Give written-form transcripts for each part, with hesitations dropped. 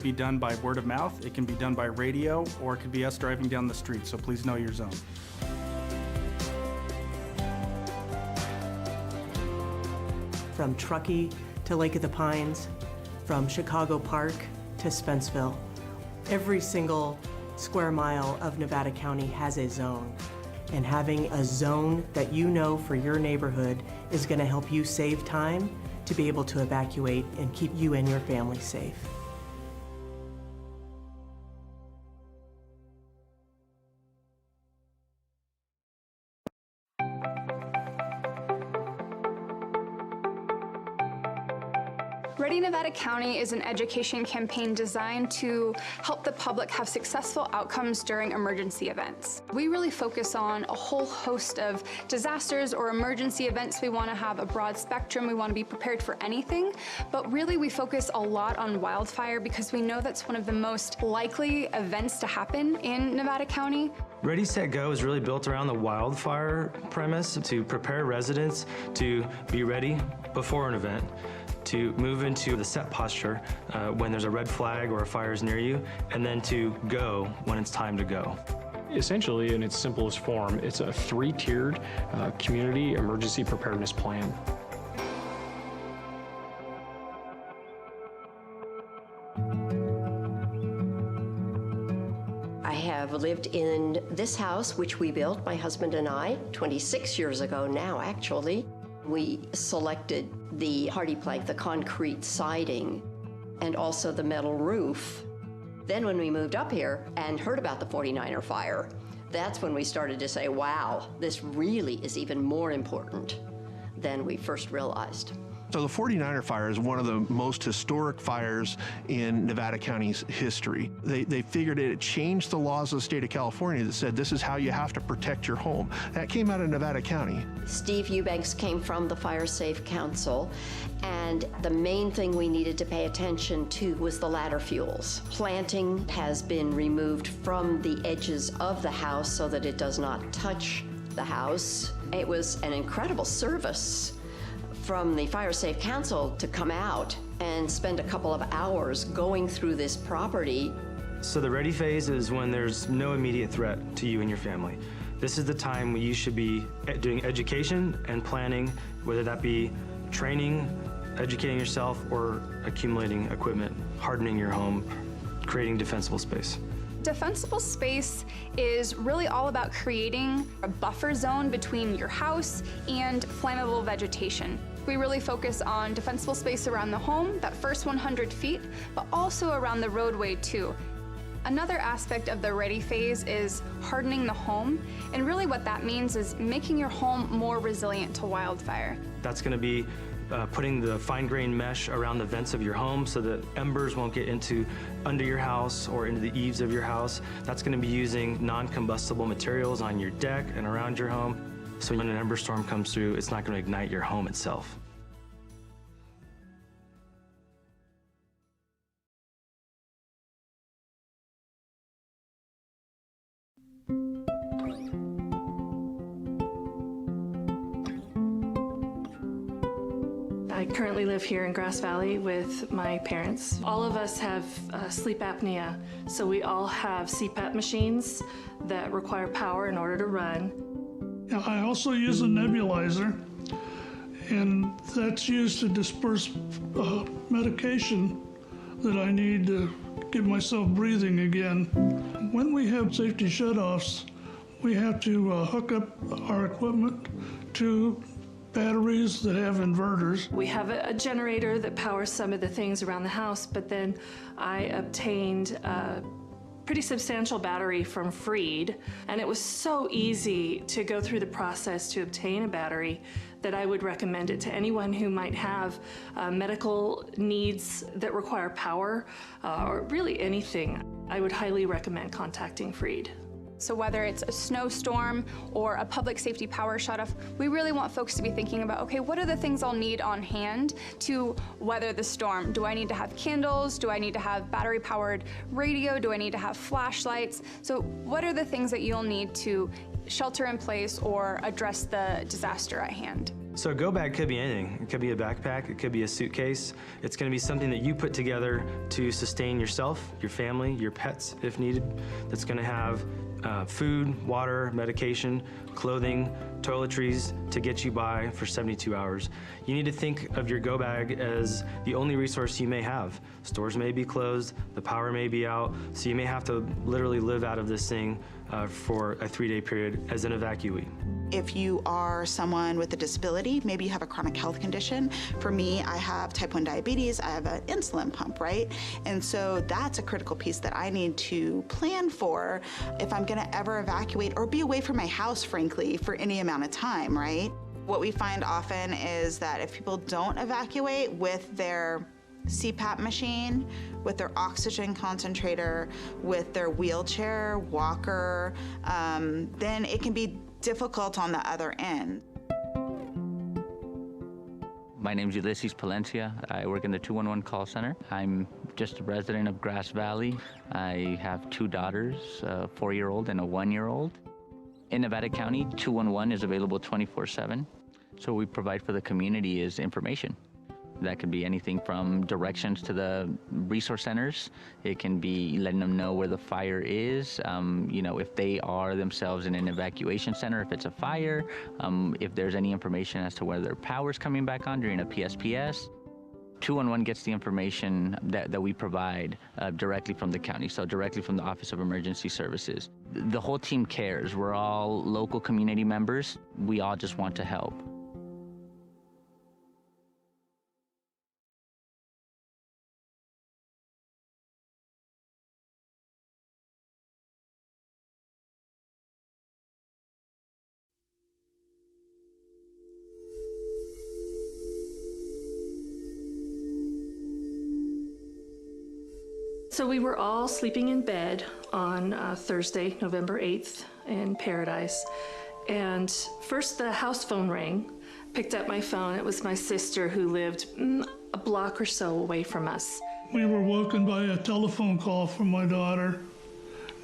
Be done by word of mouth, it can be done by radio, or it could be us driving down the street, so please know your zone. From Truckee to Lake of the Pines, from Chicago Park to Spenceville, every single square mile of Nevada County has a zone. And having a zone that you know for your neighborhood is going to help you save time to be able to evacuate and keep you and your family safe. Ready Nevada County is an education campaign designed to help the public have successful outcomes during emergency events. We really focus on a whole host of disasters or emergency events. We want to have a broad spectrum. We want to be prepared for anything, but really we focus a lot on wildfire because we know that's one of the most likely events to happen in Nevada County. Ready, Set, Go is really built around the wildfire premise to prepare residents to be ready before an event, to move into the set posture when there's a red flag or a fire is near you, and then to go when it's time to go. Essentially, in its simplest form, it's a three-tiered community emergency preparedness plan. I have lived in this house, which we built, my husband and I, 26 years ago now, actually. We selected the hardy plank, the concrete siding, and also the metal roof. Then when we moved up here and heard about the 49er fire, that's when we started to say, wow, this really is even more important than we first realized. So the 49er fire is one of the most historic fires in Nevada County's history. They figured it changed the laws of the state of California that said this is how you have to protect your home. That came out of Nevada County. Steve Eubanks came from the Fire Safe Council, and the main thing we needed to pay attention to was the ladder fuels. Planting has been removed from the edges of the house so that it does not touch the house. It was an incredible service from the Fire Safe Council to come out and spend a couple of hours going through this property. So the ready phase is when there's no immediate threat to you and your family. This is the time when you should be doing education and planning, whether that be training, educating yourself, or accumulating equipment, hardening your home, creating defensible space. Defensible space is really all about creating a buffer zone between your house and flammable vegetation. We really focus on defensible space around the home, that first 100 feet, but also around the roadway too. Another aspect of the ready phase is hardening the home, and really what that means is making your home more resilient to wildfire. That's going to be putting the fine-grained mesh around the vents of your home so that embers won't get under your house or into the eaves of your house. That's going to be using non-combustible materials on your deck and around your home. So when an ember storm comes through, it's not going to ignite your home itself. I currently live here in Grass Valley with my parents. All of us have sleep apnea, so we all have CPAP machines that require power in order to run. I also use a nebulizer, and that's used to disperse medication that I need to get myself breathing again. When we have safety shutoffs, we have to hook up our equipment to batteries that have inverters. We have a generator that powers some of the things around the house, but then I obtained a pretty substantial battery from Freed, and it was so easy to go through the process to obtain a battery that I would recommend it to anyone who might have medical needs that require power, or really anything. I would highly recommend contacting Freed. So whether it's a snowstorm or a public safety power shutoff, we really want folks to be thinking about, okay, what are the things I'll need on hand to weather the storm? Do I need to have candles? Do I need to have battery-powered radio? Do I need to have flashlights? So what are the things that you'll need to shelter in place or address the disaster at hand? So a go bag could be anything. It could be a backpack, it could be a suitcase. It's gonna be something that you put together to sustain yourself, your family, your pets if needed. That's gonna have food, water, medication, clothing, toiletries to get you by for 72 hours. You need to think of your go bag as the only resource you may have. Stores may be closed, the power may be out, so you may have to literally live out of this thing for a 3-day period as an evacuee. If you are someone with a disability, maybe you have a chronic health condition. For me, I have type 1 diabetes, I have an insulin pump, right? And so that's a critical piece that I need to plan for if I'm gonna ever evacuate or be away from my house, frankly, for any amount of time, right? What we find often is that if people don't evacuate with their CPAP machine, with their oxygen concentrator, with their wheelchair, walker, then it can be difficult on the other end. My name is Ulysses Palencia. I work in the 211 call center. I'm just a resident of Grass Valley. I have 2 daughters, a 4-year-old and a 1-year-old. In Nevada County, 211 is available 24/7. So what we provide for the community is information. That could be anything from directions to the resource centers. It can be letting them know where the fire is, you know, if they are themselves in an evacuation center, if it's a fire, if there's any information as to whether their power's coming back on during a PSPS. 211 gets the information that we provide directly from the county, so directly from the Office of Emergency Services. The whole team cares. We're all local community members. We all just want to help. So we were all sleeping in bed on Thursday, November 8th in Paradise. And first the house phone rang. Picked up my phone. It was my sister who lived a block or so away from us. We were woken by a telephone call from my daughter.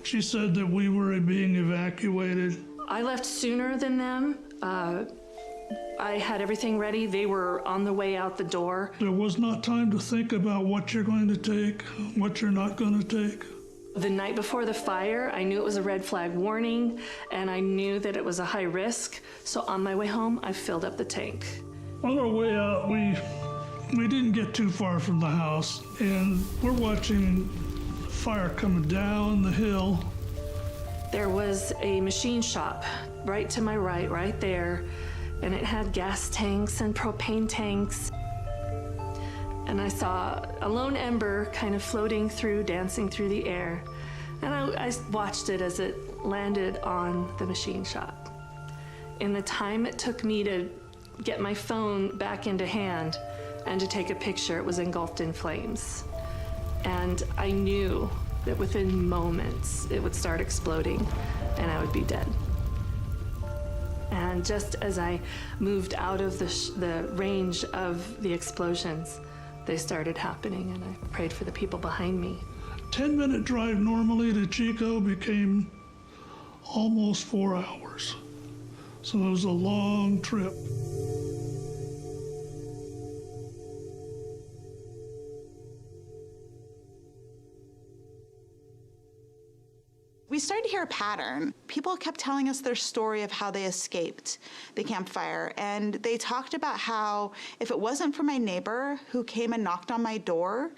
She said that we were being evacuated. I left sooner than them. I had everything ready. They were on the way out the door. There was not time to think about what you're going to take, what you're not going to take. The night before the fire, I knew it was a red flag warning, and I knew that it was a high risk. So on my way home, I filled up the tank. On our way out, we didn't get too far from the house, and we're watching fire coming down the hill. There was a machine shop right to my right there, and it had gas tanks and propane tanks. And I saw a lone ember kind of floating through, dancing through the air. And I watched it as it landed on the machine shop. In the time it took me to get my phone back into hand and to take a picture, it was engulfed in flames. And I knew that within moments it would start exploding and I would be dead. And just as I moved out of the range of the explosions, they started happening, and I prayed for the people behind me. 10-minute drive normally to Chico became almost 4 hours. So it was a long trip. We started to hear a pattern. People kept telling us their story of how they escaped the campfire, and they talked about how if it wasn't for my neighbor who came and knocked on my door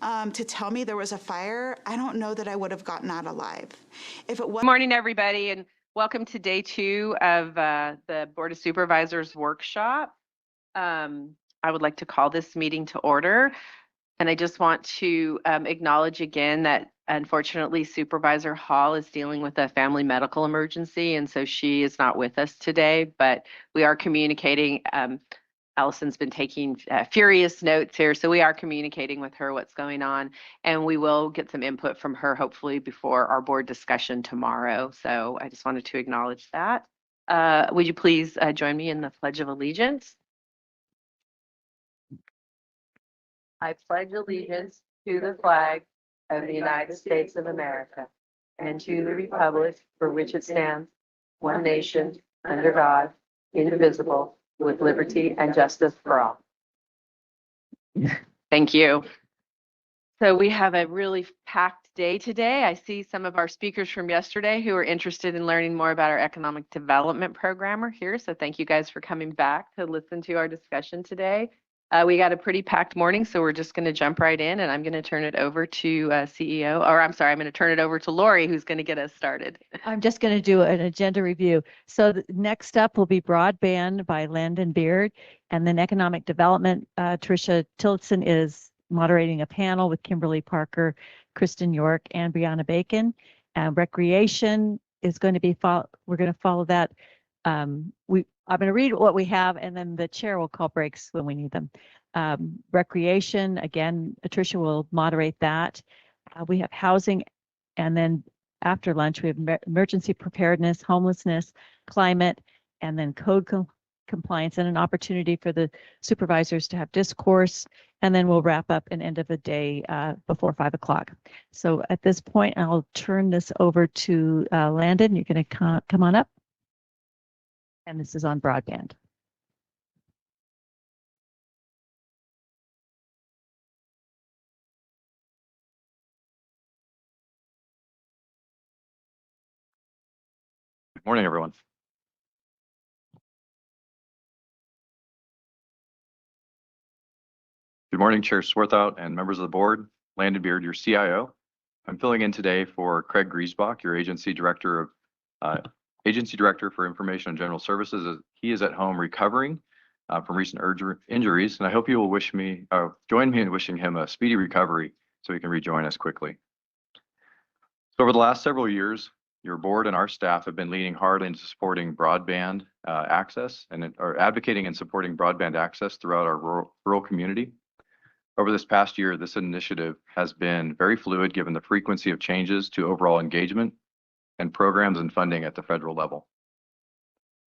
to tell me there was a fire, I don't know that I would have gotten out alive. If it was— Good morning, everybody, and welcome to day 2 of the Board of Supervisors workshop. I would like to call this meeting to order. And I just want to acknowledge again that unfortunately Supervisor Hall is dealing with a family medical emergency, and so she is not with us today, but we are communicating. Allison's been taking furious notes here, so we are communicating with her what's going on, and we will get some input from her hopefully before our board discussion tomorrow. So I just wanted to acknowledge that. Would you please join me in the Pledge of Allegiance? I pledge allegiance to the flag of the United States of America and to the republic for which it stands, one nation, under God, indivisible, with liberty and justice for all. Thank you. So we have a really packed day today. I see some of our speakers from yesterday who are interested in learning more about our economic development program are here. So thank you guys for coming back to listen to our discussion today. We got a pretty packed morning, so we're just going to jump right in, and I'm going to turn it over to CEO, or I'm sorry, I'm going to turn it over to Lori, who's going to get us started. I'm just going to do an agenda review. So next up will be Broadband by Landon Beard, and then Economic Development. Tricia Tillotson is moderating a panel with Kimberly Parker, Kristen York, and Brianna Bacon. Recreation is going to be, we're going to follow that. I'm going to read what we have, and then the chair will call breaks when we need them. Recreation, again, Tricia will moderate that. We have housing, and then after lunch, we have emergency preparedness, homelessness, climate, and then code compliance, and an opportunity for the supervisors to have discourse. And then we'll wrap up and end of the day before 5 o'clock. So at this point, I'll turn this over to Landon. You're going to come on up. And this is on broadband. Good morning, everyone. Good morning, Chair Swarthout and members of the board. Landon Beard, your CIO. I'm filling in today for Craig Griesbach, your Agency Director for Information and General Services. He is at home recovering from recent injuries, and I hope you will join me in wishing him a speedy recovery so he can rejoin us quickly. So over the last several years, your board and our staff have been leaning hard into supporting broadband access or advocating and supporting broadband access throughout our rural community. Over this past year, this initiative has been very fluid given the frequency of changes to overall engagement and programs and funding at the federal level.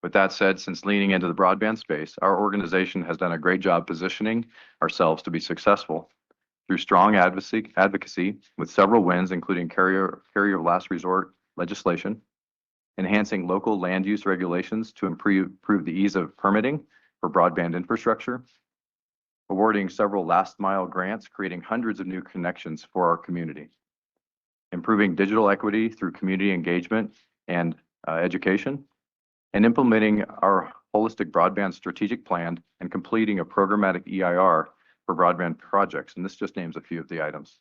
With that said, since leaning into the broadband space, our organization has done a great job positioning ourselves to be successful through strong advocacy with several wins, including carrier of last resort legislation, enhancing local land use regulations to improve the ease of permitting for broadband infrastructure, awarding several last mile grants, creating hundreds of new connections for our community, improving digital equity through community engagement and education, and implementing our holistic broadband strategic plan and completing a programmatic EIR for broadband projects. And this just names a few of the items.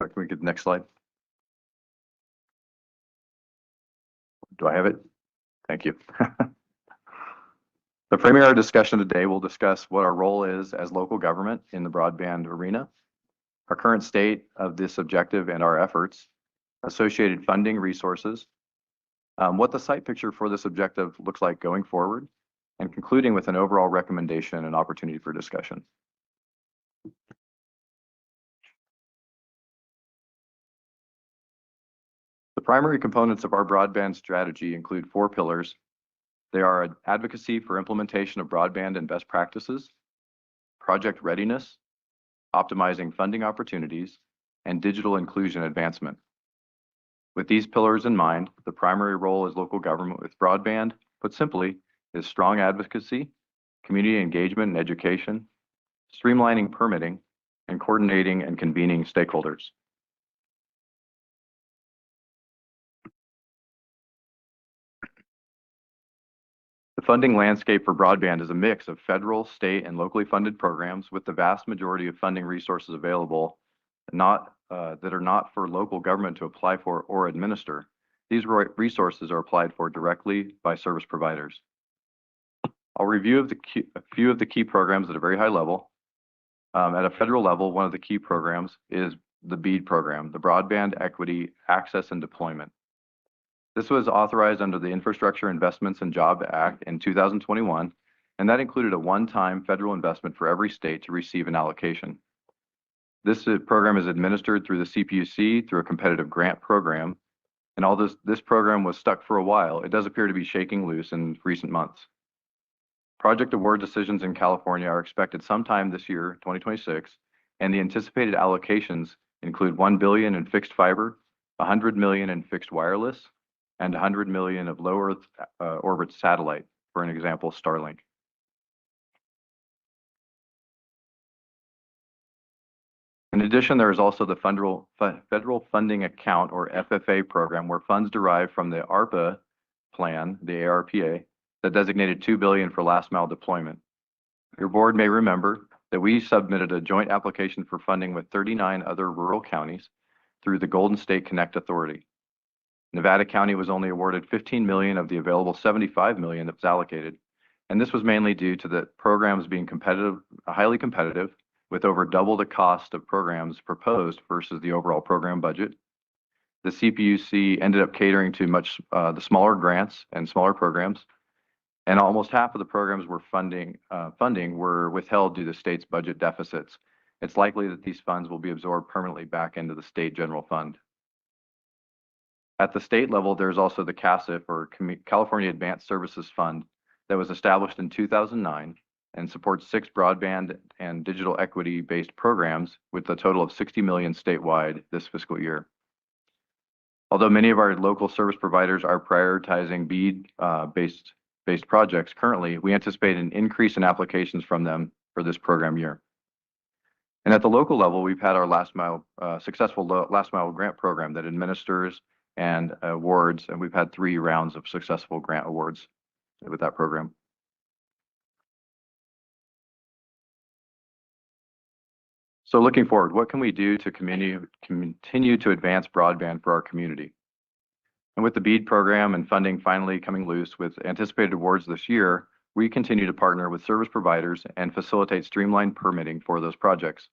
Can we get the next slide? Do I have it? Thank you. The framing of our discussion today will discuss what our role is as local government in the broadband arena, our current state of this objective and our efforts, associated funding resources, what the site picture for this objective looks like going forward, and concluding with an overall recommendation and opportunity for discussion. The primary components of our broadband strategy include 4 pillars. They are advocacy for implementation of broadband and best practices, project readiness, optimizing funding opportunities, and digital inclusion advancement. With these pillars in mind, the primary role as local government with broadband, put simply, is strong advocacy, community engagement and education, streamlining permitting, and coordinating and convening stakeholders. The funding landscape for broadband is a mix of federal, state, and locally funded programs, with the vast majority of funding resources available that are not for local government to apply for or administer. These resources are applied for directly by service providers. I'll review a few of the key programs at a very high level. At a federal level, one of the key programs is the BEAD program, the Broadband Equity Access and Deployment. This was authorized under the Infrastructure Investments and Jobs Act in 2021, and that included a one-time federal investment for every state to receive an allocation. This program is administered through the CPUC through a competitive grant program, and although this program was stuck for a while, it does appear to be shaking loose in recent months. Project award decisions in California are expected sometime this year, 2026, and the anticipated allocations include $1 billion in fixed fiber, $100 million in fixed wireless, and $100 million of low Earth orbit satellite, for an example, Starlink. In addition, there is also the Federal Funding Account, or FFA program, where funds derived from the ARPA plan, the ARPA, that designated $2 billion for last mile deployment. Your board may remember that we submitted a joint application for funding with 39 other rural counties through the Golden State Connect Authority. Nevada County was only awarded $15 million of the available $75 million that was allocated, and this was mainly due to the programs being competitive, highly competitive, with over double the cost of programs proposed versus the overall program budget. The CPUC ended up catering to the smaller grants and smaller programs, and almost half of the programs were funding were withheld due to the state's budget deficits. It's likely that these funds will be absorbed permanently back into the state general fund. At the state level, there's also the CASIF, or California Advanced Services Fund, that was established in 2009 and supports 6 broadband and digital equity-based programs with a total of $60 million statewide this fiscal year. Although many of our local service providers are prioritizing BEAD-based projects currently, we anticipate an increase in applications from them for this program year. And at the local level, we've had our successful last mile grant program that administers and awards, and we've had 3 rounds of successful grant awards with that program. So looking forward, what can we do to continue to advance broadband for our community? And with the BEAD program and funding finally coming loose with anticipated awards this year, we continue to partner with service providers and facilitate streamlined permitting for those projects.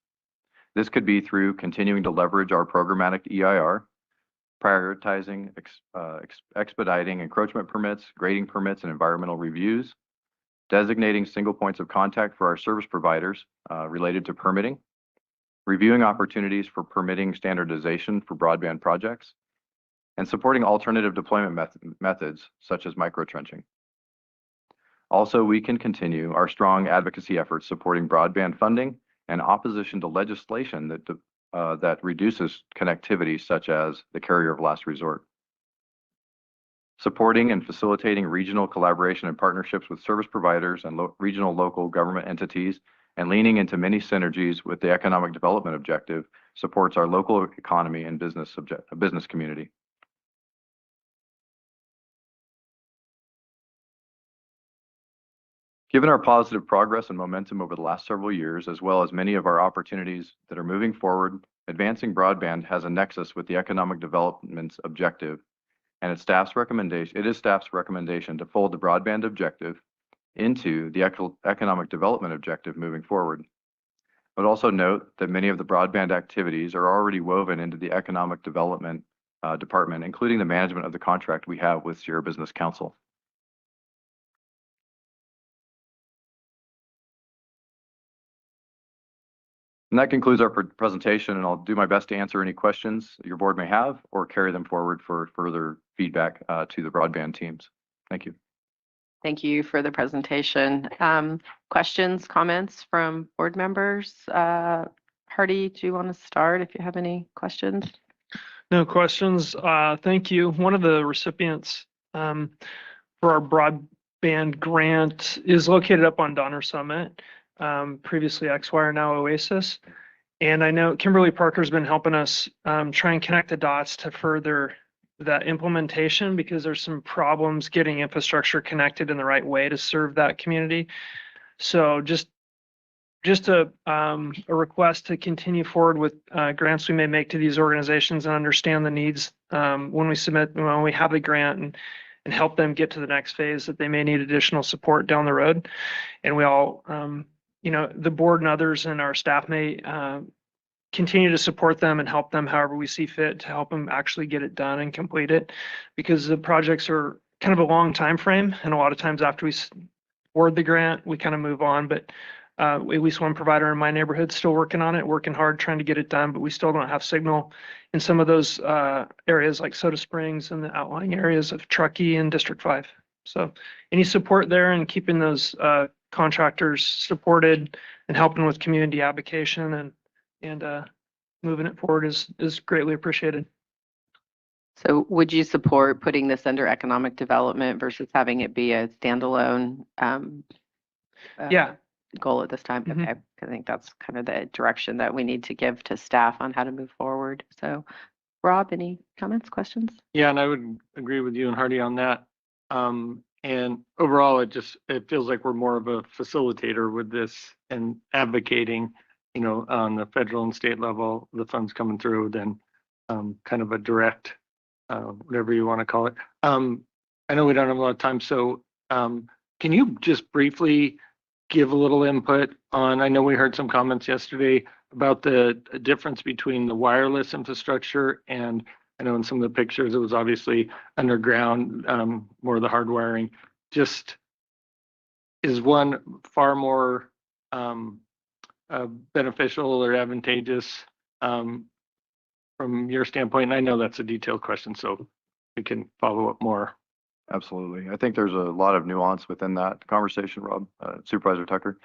This could be through continuing to leverage our programmatic EIR, prioritizing, expediting encroachment permits, grading permits, and environmental reviews, designating single points of contact for our service providers related to permitting, reviewing opportunities for permitting standardization for broadband projects, and supporting alternative deployment methods such as microtrenching. Also, we can continue our strong advocacy efforts supporting broadband funding and opposition to legislation that reduces connectivity, such as the carrier of last resort. Supporting and facilitating regional collaboration and partnerships with service providers and regional local government entities, and leaning into many synergies with the economic development objective supports our local economy and business community. Given our positive progress and momentum over the last several years, as well as many of our opportunities that are moving forward, advancing broadband has a nexus with the economic development's objective, and it is staff's recommendation to fold the broadband objective into the economic development objective moving forward. But also note that many of the broadband activities are already woven into the economic development department, including the management of the contract we have with Sierra Business Council. And that concludes our presentation, and I'll do my best to answer any questions your board may have or carry them forward for further feedback to the broadband teams. Thank you. Thank you for the presentation. Questions, comments from board members? Hardy, do you want to start if you have any questions? No questions. Thank you. One of the recipients for our broadband grant is located up on Donner Summit, previously X-Wire, now Oasis. And I know Kimberly Parker's been helping us try and connect the dots to further that implementation, because there's some problems getting infrastructure connected in the right way to serve that community. So just a request to continue forward with grants we may make to these organizations and understand the needs when we have the grant, and help them get to the next phase that they may need additional support down the road. And we all, the board and others and our staff may continue to support them and help them however we see fit to help them actually get it done and complete it, because the projects are kind of a long time frame, and a lot of times after we award the grant we kind of move on. But at least one provider in my neighborhood is still working on it, working hard trying to get it done, but we still don't have signal in some of those areas like Soda Springs and the outlying areas of Truckee and District 5. So any support there and keeping those contractors supported and helping with community advocation and moving it forward is greatly appreciated. So would you support putting this under economic development versus having it be a standalone Yeah. goal at this time? Mhm. Okay, I think that's kind of the direction that we need to give to staff on how to move forward. So Rob, any comments, questions? Yeah, and I would agree with you and Hardy on that. And overall, it feels like we're more of a facilitator with this and advocating, on the federal and state level, the funds coming through, than kind of a direct, whatever you want to call it. I know we don't have a lot of time, so can you just briefly give a little input on, I know we heard some comments yesterday about the difference between the wireless infrastructure, and I know in some of the pictures it was obviously underground, more of the hard wiring. Just, is one far more beneficial or advantageous from your standpoint? And I know that's a detailed question, so we can follow up more. Absolutely. I think there's a lot of nuance within that conversation, Rob, Supervisor Tucker.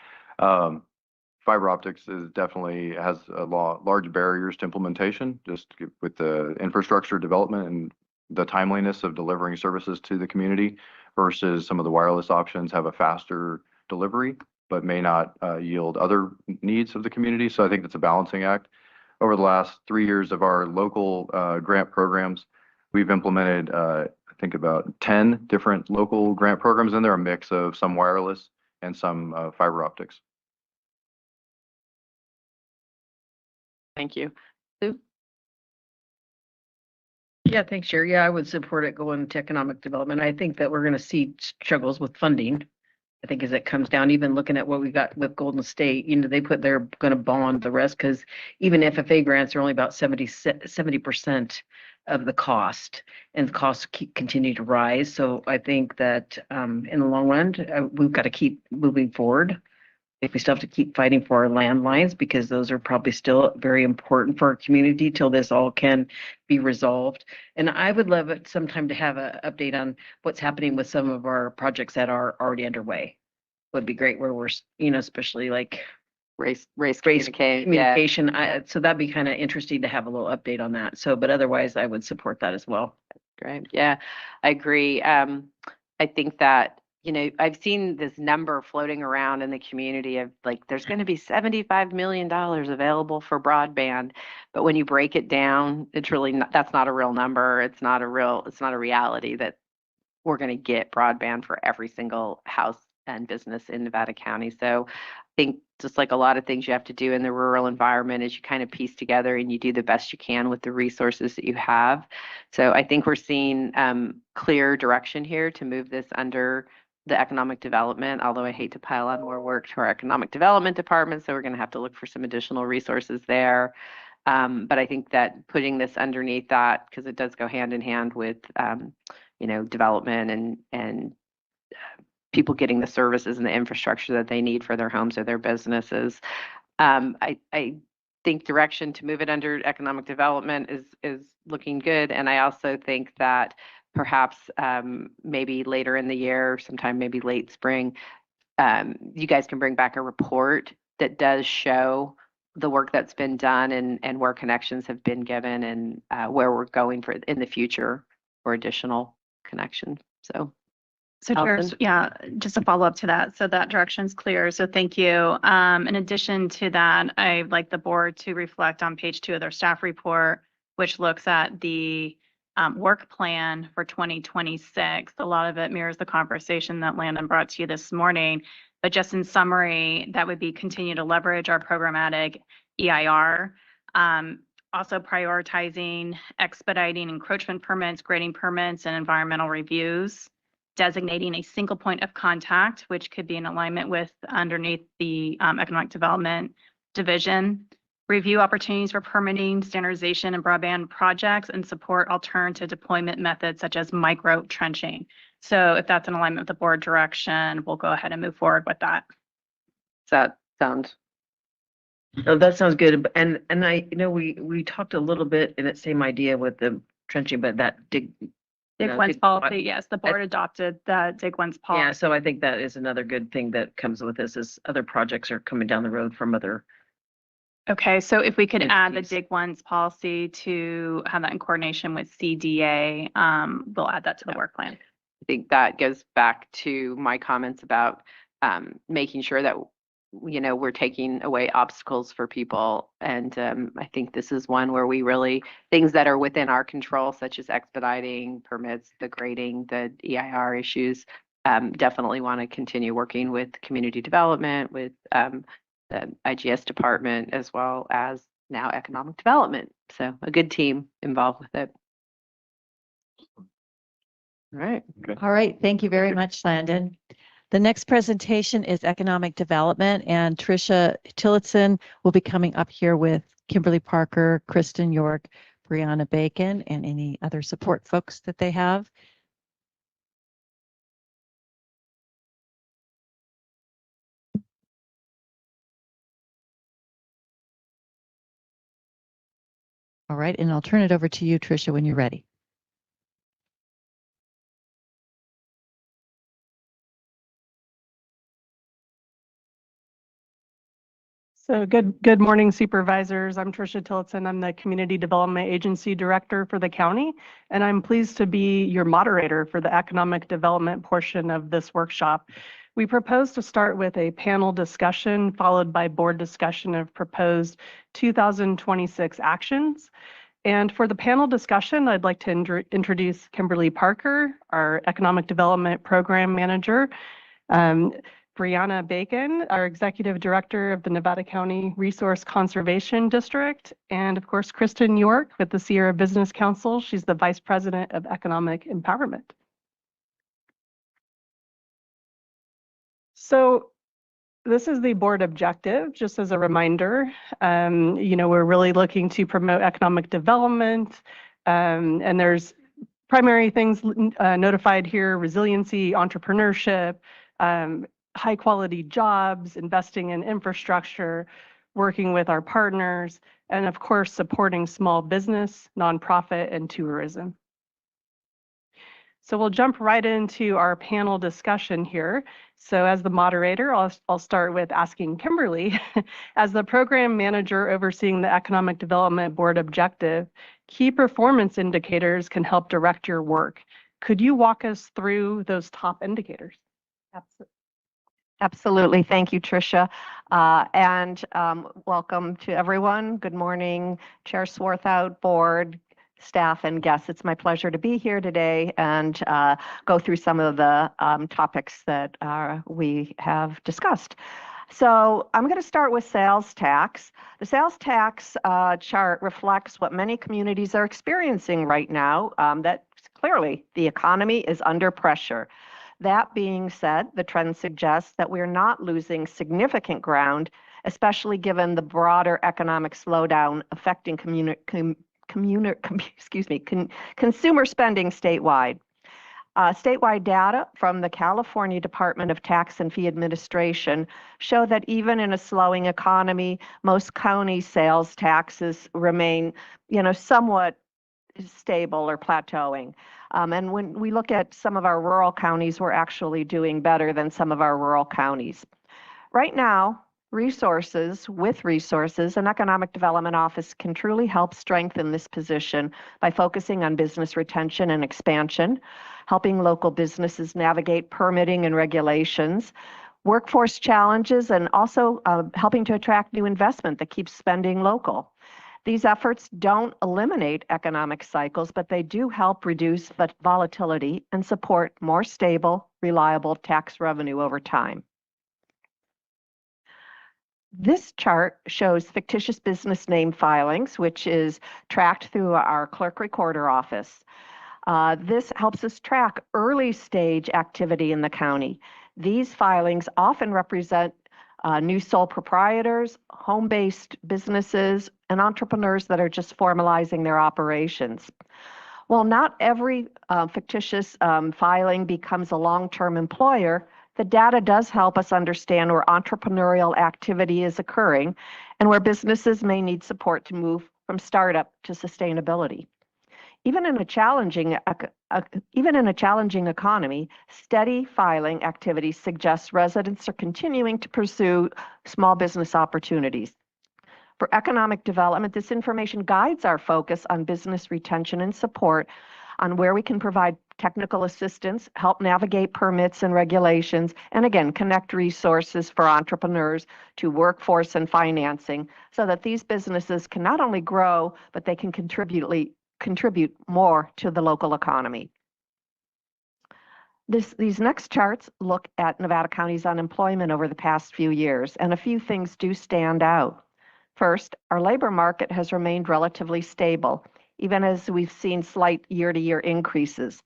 Fiber optics definitely has large barriers to implementation, just with the infrastructure development and the timeliness of delivering services to the community, versus some of the wireless options have a faster delivery, but may not yield other needs of the community. So I think it's a balancing act. Over the last 3 years of our local grant programs, we've implemented, I think, about 10 different local grant programs in there, a mix of some wireless and some fiber optics. Thank you. Sue? Yeah, thanks, Sherry. Yeah, I would support it going to economic development. I think that we're going to see struggles with funding. I think as it comes down, even looking at what we got with Golden State, they're going to bond the rest, because even FFA grants are only about 70% of the cost, and the costs continue to rise. So I think that in the long run, we've got to keep moving forward. If we still have to keep fighting for our landlines, because those are probably still very important for our community till this all can be resolved. And I would love it sometime to have an update on what's happening with some of our projects that are already underway. Would be great, where we're, especially like Race communication. So that'd be kind of interesting to have a little update on that. So, but otherwise I would support that as well. Great. Yeah, I agree. I think that, I've seen this number floating around in the community of like, there's going to be $75 million available for broadband. But when you break it down, it's really not, that's not a real number. It's not a reality that we're going to get broadband for every single house and business in Nevada County. So I think, just like a lot of things you have to do in the rural environment, is you kind of piece together and you do the best you can with the resources that you have. So I think we're seeing clear direction here to move this under the economic development, although I hate to pile on more work to our economic development department, so we're going to have to look for some additional resources there. But I think that putting this underneath that, because it does go hand in hand with development and people getting the services and the infrastructure that they need for their homes or their businesses. I think direction to move it under economic development is looking good. And I also think that perhaps maybe later in the year, sometime maybe late spring, you guys can bring back a report that does show the work that's been done and where connections have been given, and where we're going for in the future for additional connections. So Chair, Allison? yeah, just a follow up to that. So that direction's clear. So thank you. In addition to that, I'd like the board to reflect on page 2 of their staff report, which looks at the work plan for 2026. A lot of it mirrors the conversation that Landon brought to you this morning. But just in summary, that would be continue to leverage our programmatic EIR. Also prioritizing, expediting encroachment permits, grading permits, and environmental reviews. Designating a single point of contact, which could be in alignment with underneath the economic development division. Review opportunities for permitting, standardization, and broadband projects, and support alternative deployment methods such as micro trenching. So if that's in alignment with the board direction, we'll go ahead and move forward with that. Does that sound? Oh, that sounds good. And I, we talked a little bit in that same idea with the trenching, but that dig once policy, yes, the board adopted the dig once policy. Yeah, so I think that is another good thing that comes with this, is other projects are coming down the road from other Okay, so if we could Good add the piece. dig once policy to have that in coordination with CDA, we'll add that to the work plan. I think that goes back to my comments about making sure that, you know, we're taking away obstacles for people. And I think this is one where we really, things that are within our control, such as expediting permits, the grading, the EIR issues, definitely want to continue working with community development, with the IGS department, as well as now economic development. So a good team involved with it. All right. All right, thank you very much, Landon. The next presentation is economic development, and Tricia Tillotson will be coming up here with Kimberly Parker, Kristen York, Brianna Bacon, and any other support folks that they have. All right, and I'll turn it over to you, Tricia, when you're ready. So good morning, supervisors. I'm Tricia Tillotson. I'm the Community Development Agency Director for the county, and I'm pleased to be your moderator for the economic development portion of this workshop. We propose to start with a panel discussion followed by board discussion of proposed 2026 actions. And for the panel discussion, I'd like to introduce Kimberly Parker, our Economic Development Program Manager, Brianna Bacon, our Executive Director of the Nevada County Resource Conservation District, and of course, Kristen York with the Sierra Business Council. She's the Vice President of Economic Empowerment. So this is the board objective, just as a reminder. You know, we're really looking to promote economic development, and there's primary things notified here: resiliency, entrepreneurship, high quality jobs, investing in infrastructure, working with our partners, and of course, supporting small business, nonprofit, and tourism. So we'll jump right into our panel discussion here. So as the moderator, I'll start with asking Kimberly, as the program manager overseeing the Economic Development Board objective, key performance indicators can help direct your work. Could you walk us through those top indicators? Absolutely. Thank you, Tricia. Welcome to everyone. Good morning, Chair Swarthout, board, staff, and guests. It's my pleasure to be here today and go through some of the topics that we have discussed. So I'm going to start with sales tax. The sales tax chart reflects what many communities are experiencing right now, that clearly the economy is under pressure. That being said, the trend suggests that we're not losing significant ground, especially given the broader economic slowdown affecting consumer spending statewide. Statewide data from the California Department of Tax and Fee Administration show that even in a slowing economy, most county sales taxes remain, somewhat stable or plateauing. And when we look at some of our rural counties, we're actually doing better than some of our rural counties. Right now, resources, an economic development office can truly help strengthen this position by focusing on business retention and expansion, helping local businesses navigate permitting and regulations, workforce challenges, and also helping to attract new investment that keeps spending local. These efforts don't eliminate economic cycles, but they do help reduce volatility and support more stable, reliable tax revenue over time. This chart shows fictitious business name filings, which is tracked through our clerk recorder office. This helps us track early stage activity in the county. These filings often represent new sole proprietors, home-based businesses, and entrepreneurs that are just formalizing their operations. While not every fictitious filing becomes a long-term employer, the data does help us understand where entrepreneurial activity is occurring and where businesses may need support to move from startup to sustainability. Even in a challenging economy, steady filing activity suggests residents are continuing to pursue small business opportunities. For economic development, this information guides our focus on business retention and support, on where we can provide technical assistance, help navigate permits and regulations, and again, connect resources for entrepreneurs to workforce and financing so that these businesses can not only grow, but they can contribute more to the local economy. These next charts look at Nevada County's unemployment over the past few years, and a few things do stand out. First, our labor market has remained relatively stable, even as we've seen slight year-to-year increases.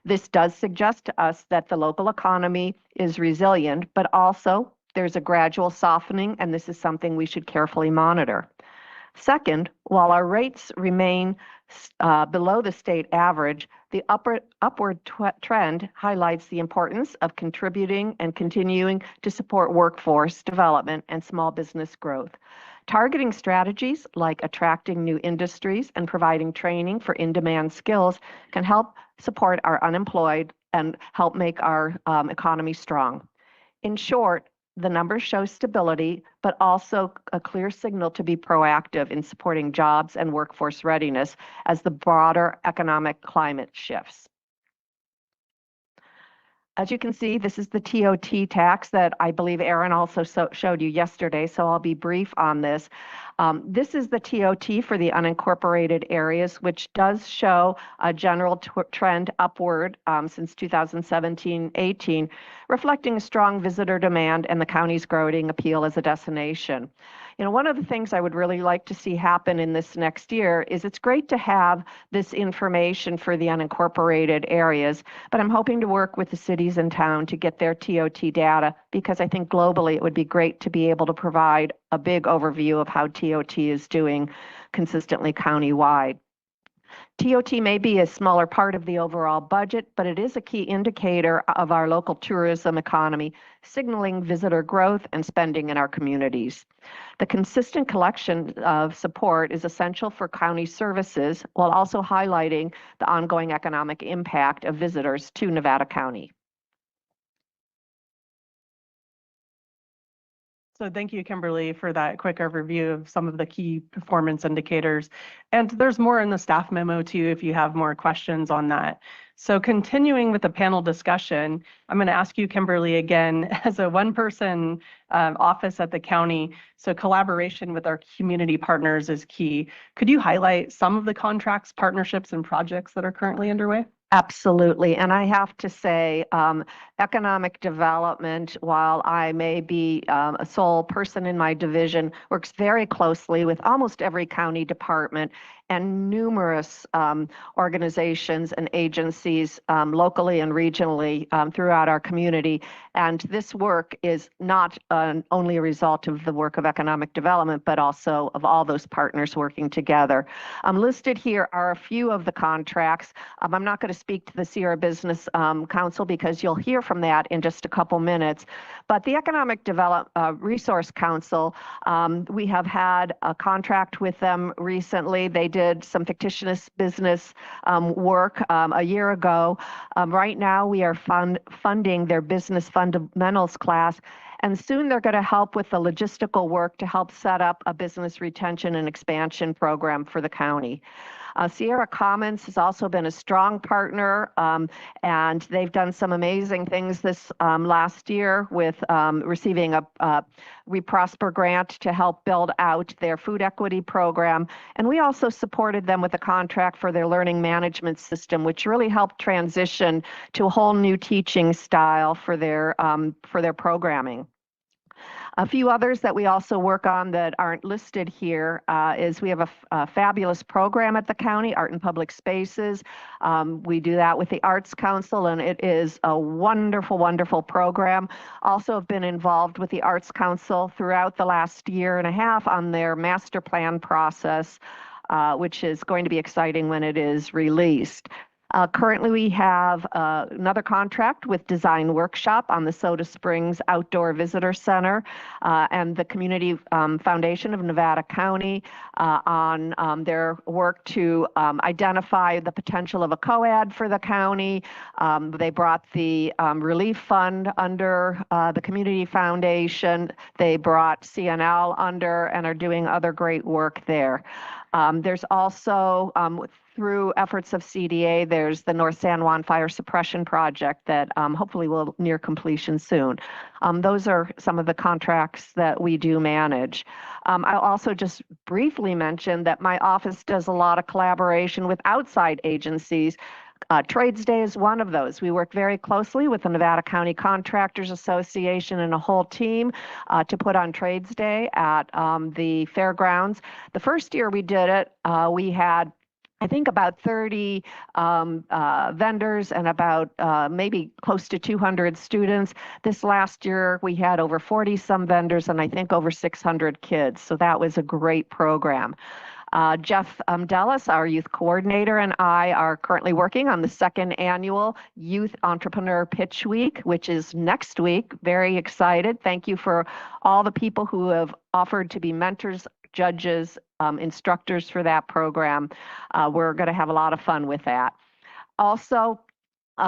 This does suggest to us that the local economy is resilient, but also there's a gradual softening, and this is something we should carefully monitor. Second, while our rates remain below the state average, the upward trend highlights the importance of contributing and continuing to support workforce development and small business growth. Targeting strategies like attracting new industries and providing training for in-demand skills can help support our unemployed and help make our economy strong. In short, the numbers show stability, but also a clear signal to be proactive in supporting jobs and workforce readiness as the broader economic climate shifts. As you can see, this is the TOT tax that I believe Aaron also showed you yesterday, so I'll be brief on this. This is the TOT for the unincorporated areas, which does show a general trend upward since 2017-18, reflecting a strong visitor demand and the county's growing appeal as a destination. You know, one of the things I would really like to see happen in this next year is it's great to have this information for the unincorporated areas, but I'm hoping to work with the cities in town to get their TOT data, because I think globally it would be great to be able to provide a big overview of how TOT is doing consistently countywide. TOT may be a smaller part of the overall budget, but it is a key indicator of our local tourism economy, signaling visitor growth and spending in our communities. The consistent collection of support is essential for county services, while also highlighting the ongoing economic impact of visitors to Nevada County. So thank you, Kimberly, for that quick overview of some of the key performance indicators. And there's more in the staff memo too, if you have more questions on that. So continuing with the panel discussion, I'm going to ask you, Kimberly, again, as a one-person office at the county, so collaboration with our community partners is key. Could you highlight some of the contracts, partnerships, and projects that are currently underway? Absolutely. And I have to say, economic development, while I may be a sole person in my division, works very closely with almost every county department and numerous organizations and agencies locally and regionally throughout our community. And this work is not only a result of the work of economic development, but also of all those partners working together. Listed here are a few of the contracts. I'm not going to speak to the Sierra Business Council because you'll hear from that in just a couple minutes. But the Economic Resource Council, we have had a contract with them recently. They did some fictitious business work a year ago. Right now, we are funding their business fundamentals class, and soon they're going to help with the logistical work to help set up a business retention and expansion program for the county. Sierra Commons has also been a strong partner, and they've done some amazing things this last year with receiving a We Prosper grant to help build out their food equity program. And we also supported them with a contract for their learning management system, which really helped transition to a whole new teaching style for their programming. A few others that we also work on that aren't listed here is we have a fabulous program at the county, Art in Public Spaces. We do that with the Arts Council, and it is a wonderful, wonderful program. Also have been involved with the Arts Council throughout the last year and a half on their master plan process, which is going to be exciting when it is released. Currently, we have another contract with Design Workshop on the Soda Springs Outdoor Visitor Center and the Community Foundation of Nevada County on their work to identify the potential of a co-ed for the county. They brought the relief fund under the Community Foundation. They brought CNL under and are doing other great work there. There's also, through efforts of CDA, there's the North San Juan Fire Suppression Project that hopefully will near completion soon. Those are some of the contracts that we do manage. I'll also just briefly mention that my office does a lot of collaboration with outside agencies. Trades Day is one of those. We work very closely with the Nevada County Contractors Association and a whole team to put on Trades Day at the fairgrounds. The first year we did it, we had I think about 30 vendors and about maybe close to 200 students. This last year, we had over 40 some vendors and I think over 600 kids. So that was a great program. Jeff Dellis, our youth coordinator, and I are currently working on the second annual Youth Entrepreneur Pitch Week, which is next week. Very excited. Thank you for all the people who have offered to be mentors, judges, instructors for that program. We're going to have a lot of fun with that. Also,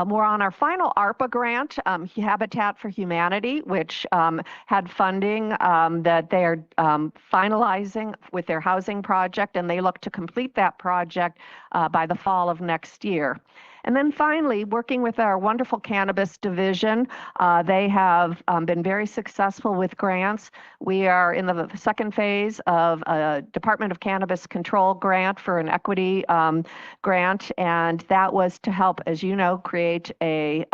we're on our final ARPA grant, Habitat for Humanity, which had funding that they are finalizing with their housing project, and they look to complete that project by the fall of next year. And then finally, working with our wonderful cannabis division, they have been very successful with grants. We are in the second phase of a Department of Cannabis Control grant for an equity grant, and that was to help, as you know, create a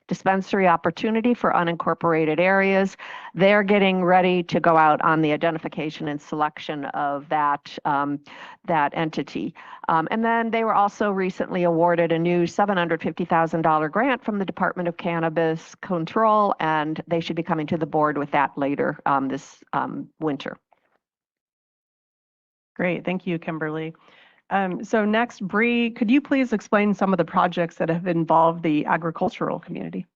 dispensary opportunity for unincorporated areas. They're getting ready to go out on the identification and selection of that entity. And then they were also recently awarded a new $750,000 grant from the Department of Cannabis Control, and they should be coming to the board with that later this winter. Great, thank you, Kimberly. So next, Bree, could you please explain some of the projects that have involved the agricultural community?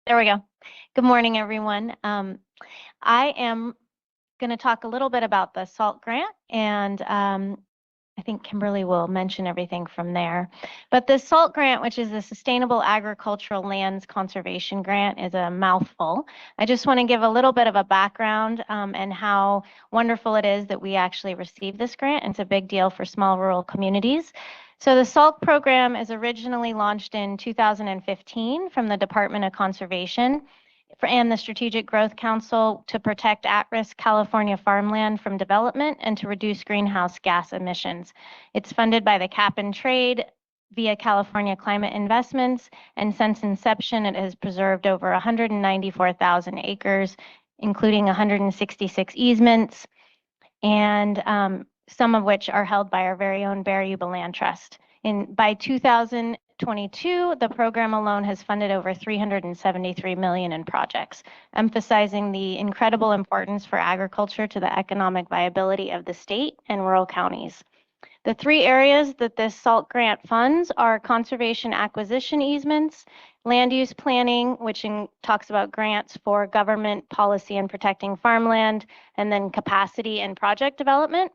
There we go. Good morning, everyone. I am going to talk a little bit about the SALT grant, and I think Kimberly will mention everything from there. But the SALT grant, which is the Sustainable Agricultural Lands Conservation Grant, is a mouthful. I just want to give a little bit of a background and how wonderful it is that we actually received this grant. It's a big deal for small rural communities. So the SALT program is originally launched in 2015 from the Department of Conservation and the Strategic Growth Council to protect at-risk California farmland from development and to reduce greenhouse gas emissions. It's funded by the Cap and Trade via California Climate Investments, and since inception, it has preserved over 194,000 acres, including 166 easements, and some of which are held by our very own Bear Yuba Land Trust. By 2022, the program alone has funded over $373 million in projects, emphasizing the incredible importance for agriculture to the economic viability of the state and rural counties. The three areas that this SALT grant funds are conservation acquisition easements, land use planning, which talks about grants for government policy and protecting farmland, and then capacity and project development.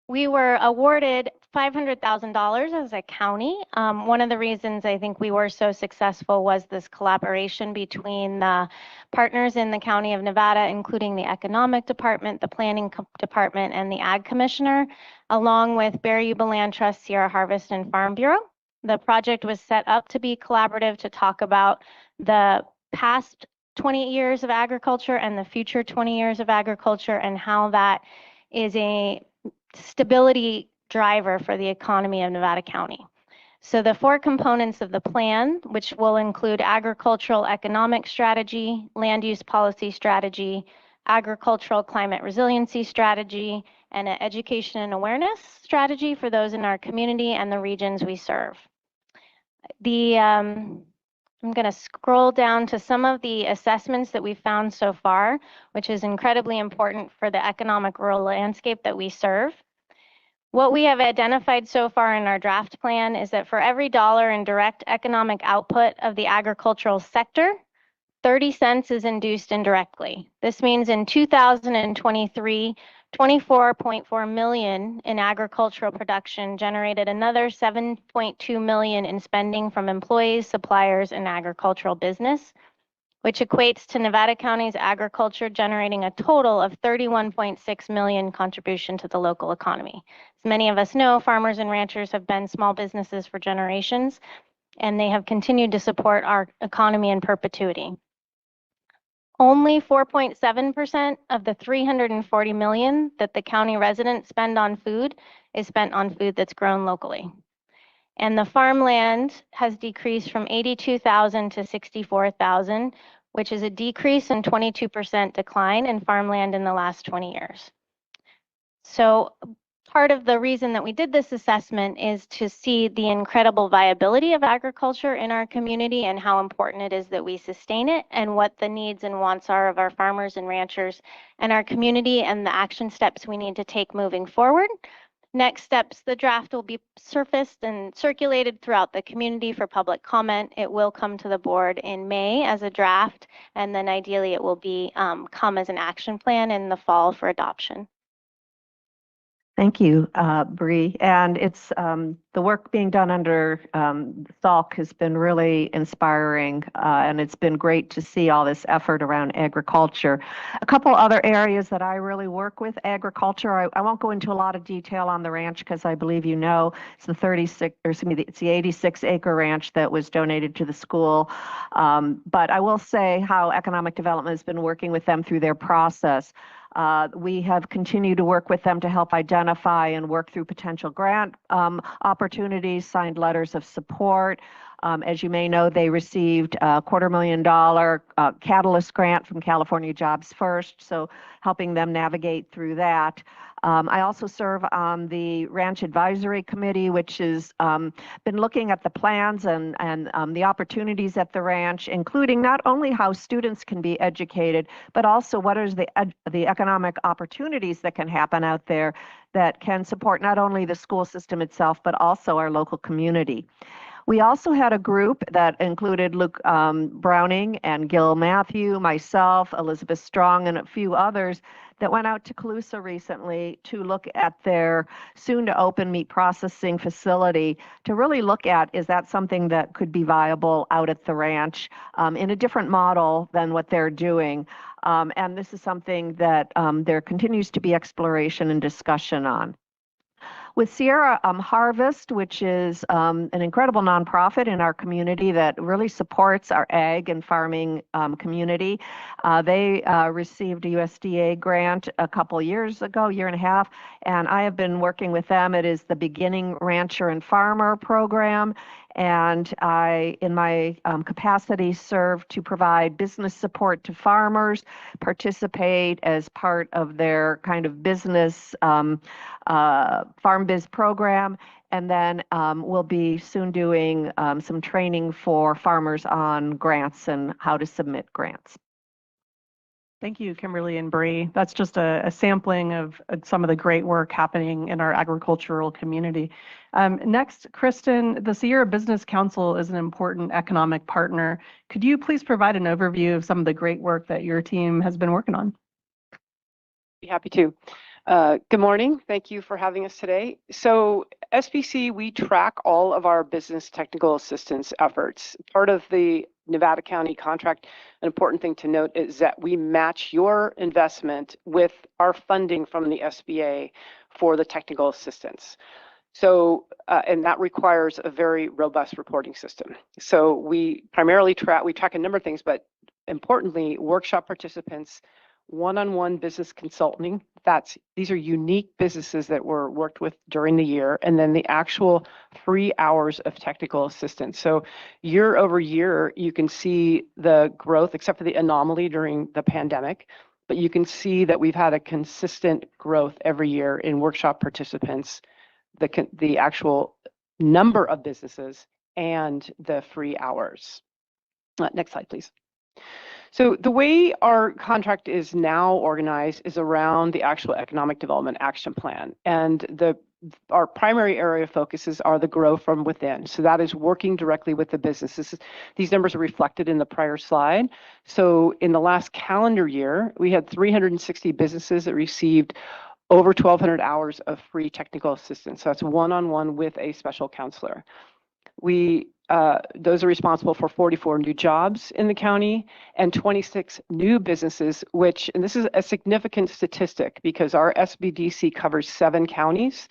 We were awarded $500,000 as a county. One of the reasons I think we were so successful was this collaboration between the partners in the County of Nevada, including the Economic Department, the Planning Department, and the Ag Commissioner, along with Bear Yuba Land Trust, Sierra Harvest, and Farm Bureau. The project was set up to be collaborative to talk about the past 20 years of agriculture and the future 20 years of agriculture and how that is a stability driver for the economy of Nevada County. So the four components of the plan, which will include agricultural economic strategy, land use policy strategy, agricultural climate resiliency strategy, and an education and awareness strategy for those in our community and the regions we serve. The I'm going to scroll down to some of the assessments that we've found so far, which is incredibly important for the economic rural landscape that we serve. What we have identified so far in our draft plan is that for every dollar in direct economic output of the agricultural sector, 30 cents is induced indirectly. This means in 2023, 24.4 million in agricultural production generated another 7.2 million in spending from employees, suppliers, and agricultural business, which equates to Nevada County's agriculture generating a total of 31.6 million contribution to the local economy. As many of us know, farmers and ranchers have been small businesses for generations, and they have continued to support our economy in perpetuity. Only 4.7% of the 340 million that the county residents spend on food is spent on food that's grown locally. And the farmland has decreased from 82,000 to 64,000, which is a decrease and 22% decline in farmland in the last 20 years. So part of the reason that we did this assessment is to see the incredible viability of agriculture in our community and how important it is that we sustain it and what the needs and wants are of our farmers and ranchers and our community and the action steps we need to take moving forward. Next steps, the draft will be surfaced and circulated throughout the community for public comment. It will come to the board in May as a draft, and then ideally it will be come as an action plan in the fall for adoption. Thank you, Bree. And it's the work being done under SALC has been really inspiring, and it's been great to see all this effort around agriculture. A couple other areas that I really work with agriculture. I won't go into a lot of detail on the ranch because I believe you know it's the 86-acre ranch that was donated to the school. But I will say how economic development has been working with them through their process. We have continued to work with them to help identify and work through potential grant opportunities, signed letters of support. As you may know, they received a $250,000 Catalyst grant from California Jobs First, so helping them navigate through that. I also serve on the Ranch Advisory Committee, which has been looking at the plans and the opportunities at the ranch, including not only how students can be educated, but also what is the economic opportunities that can happen out there that can support not only the school system itself, but also our local community. We also had a group that included Luke Browning and Gil Matthew, myself, Elizabeth Strong, and a few others that went out to Colusa recently to look at their soon-to-open meat processing facility to really look at, is that something that could be viable out at the ranch in a different model than what they're doing. And this is something that there continues to be exploration and discussion on. With Sierra Harvest, which is an incredible nonprofit in our community that really supports our ag and farming community. They received a USDA grant a couple years ago, year and a half, and I have been working with them. It is the Beginning Rancher and Farmer program. And I, in my capacity, serve to provide business support to farmers, participate as part of their kind of business farm biz program, and then we'll be soon doing some training for farmers on grants and how to submit grants. Thank you, Kimberly and Bree. That's just a sampling of some of the great work happening in our agricultural community. Next, Kristen, the Sierra Business Council is an important economic partner. Could you please provide an overview of some of the great work that your team has been working on? Be happy to. Good morning. Thank you for having us today. So SBC, we track all of our business technical assistance efforts. Part of the Nevada County contract, an important thing to note is that we match your investment with our funding from the SBA for the technical assistance. So, and that requires a very robust reporting system. So we primarily track a number of things, but importantly, workshop participants, one-on-one business consulting. These are unique businesses that were worked with during the year, and then the actual 3 hours of technical assistance. So year over year, you can see the growth, except for the anomaly during the pandemic, but you can see that we've had a consistent growth every year in workshop participants, the actual number of businesses, and the free hours. Next slide, please. So the way our contract is now organized is around the actual economic development action plan. And our primary area of focuses are the grow from within. So that is working directly with the businesses. These numbers are reflected in the prior slide. So in the last calendar year, we had 360 businesses that received over 1,200 hours of free technical assistance. So that's one-on-one with a special counselor. Those are responsible for 44 new jobs in the county and 26 new businesses, and this is a significant statistic because our SBDC covers 7 counties,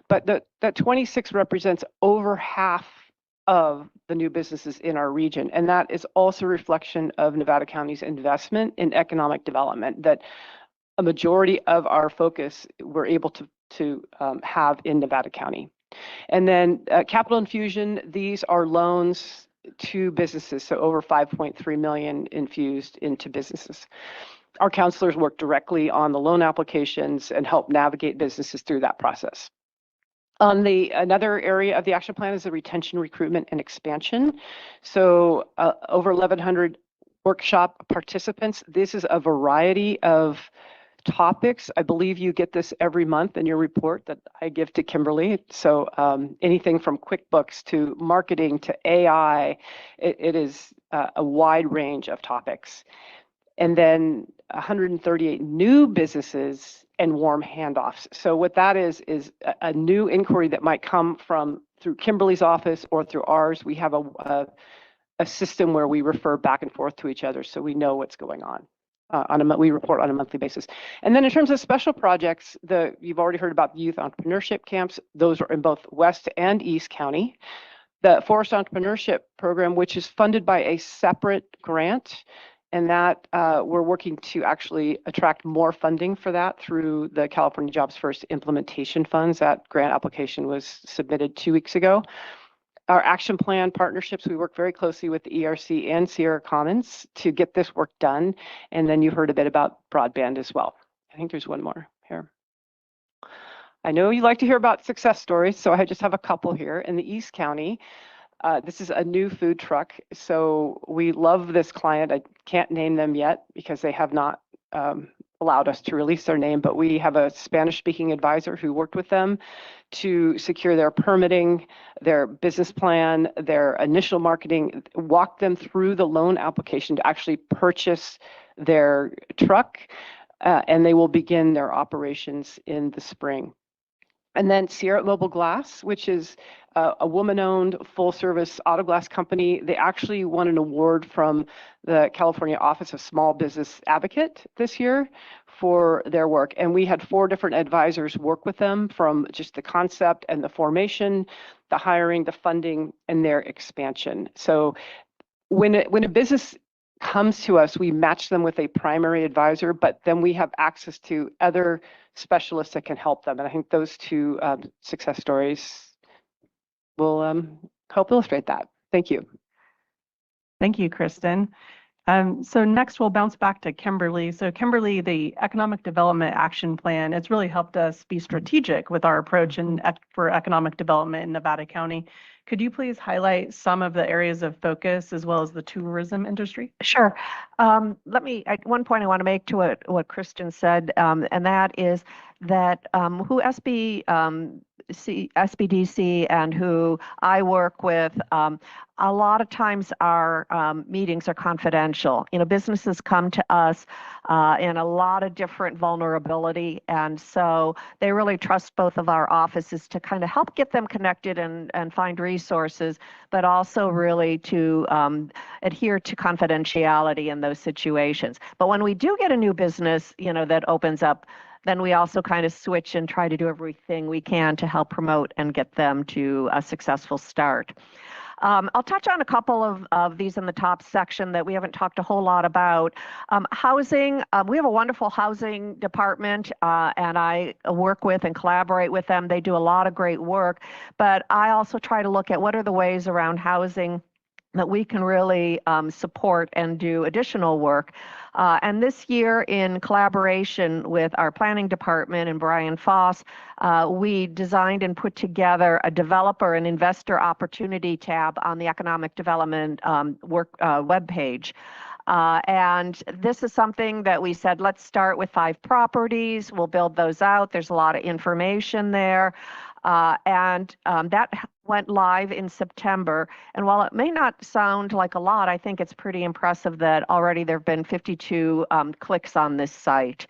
but that 26 represents over half of the new businesses in our region. And that is also a reflection of Nevada County's investment in economic development, that a majority of our focus we're able to have in Nevada County. And then capital infusion, these are loans to businesses, so over 5.3 million infused into businesses. Our counselors work directly on the loan applications and help navigate businesses through that process. Another area of the action plan is the retention, recruitment, and expansion. So over 1,100 workshop participants. This is a variety of topics. I believe you get this every month in your report that I give to Kimberly. So anything from QuickBooks to marketing to AI, it is a wide range of topics. And then 138 new businesses and warm handoffs. So what that is a new inquiry that might come through Kimberly's office or through ours. We have a system where we refer back and forth to each other so we know what's going on. We report on a monthly basis. And then in terms of special projects, you've already heard about the youth entrepreneurship camps. Those are in both West and East County. The Forest Entrepreneurship Program, which is funded by a separate grant, and that we're working to actually attract more funding for that through the California Jobs First implementation funds. That grant application was submitted 2 weeks ago. Our action plan partnerships, we work very closely with the ERC and Sierra Commons to get this work done. And then you heard a bit about broadband as well. I think there's one more here. I know you like to hear about success stories, so I just have a couple here. In the East County, this is a new food truck. So we love this client. I can't name them yet because they have not allowed us to release their name, but we have a Spanish-speaking advisor who worked with them to secure their permitting, their business plan, their initial marketing, walk them through the loan application to actually purchase their truck, and they will begin their operations in the spring. And then Sierra Mobile Glass, which is a woman-owned full-service auto glass company. They actually won an award from the California Office of Small Business Advocate this year for their work. And we had 4 different advisors work with them from just the concept and the formation, the hiring, the funding, and their expansion. So when a business comes to us, we match them with a primary advisor, but then we have access to other specialists that can help them. And I think those 2 success stories will help illustrate that. Thank you. Thank you, Kristen. So next we'll bounce back to Kimberly. So Kimberly, the Economic Development Action Plan, it's really helped us be strategic with our approach for economic development in Nevada County. Could you please highlight some of the areas of focus as well as the tourism industry? Sure. One point I want to make to what Kristen said, and that is that who SBDC and who I work with, a lot of times our meetings are confidential. Businesses come to us in a lot of different vulnerability, and so they really trust both of our offices to kind of help get them connected and find resources, but also really to adhere to confidentiality in those situations. But when we do get a new business, that opens up, then we also kind of switch and try to do everything we can to help promote and get them to a successful start. I'll touch on a couple of these in the top section that we haven't talked a whole lot about. Housing, we have a wonderful housing department, and I work with and collaborate with them. They do a lot of great work, but I also try to look at what are the ways around housing that we can really support and do additional work. And this year, in collaboration with our planning department and Brian Foss, we designed and put together a developer and investor opportunity tab on the economic development webpage. And this is something that we said, let's start with 5 properties. We'll build those out. There's a lot of information there. And that went live in September. And while it may not sound like a lot, I think it's pretty impressive that already there have been 52 clicks on this site.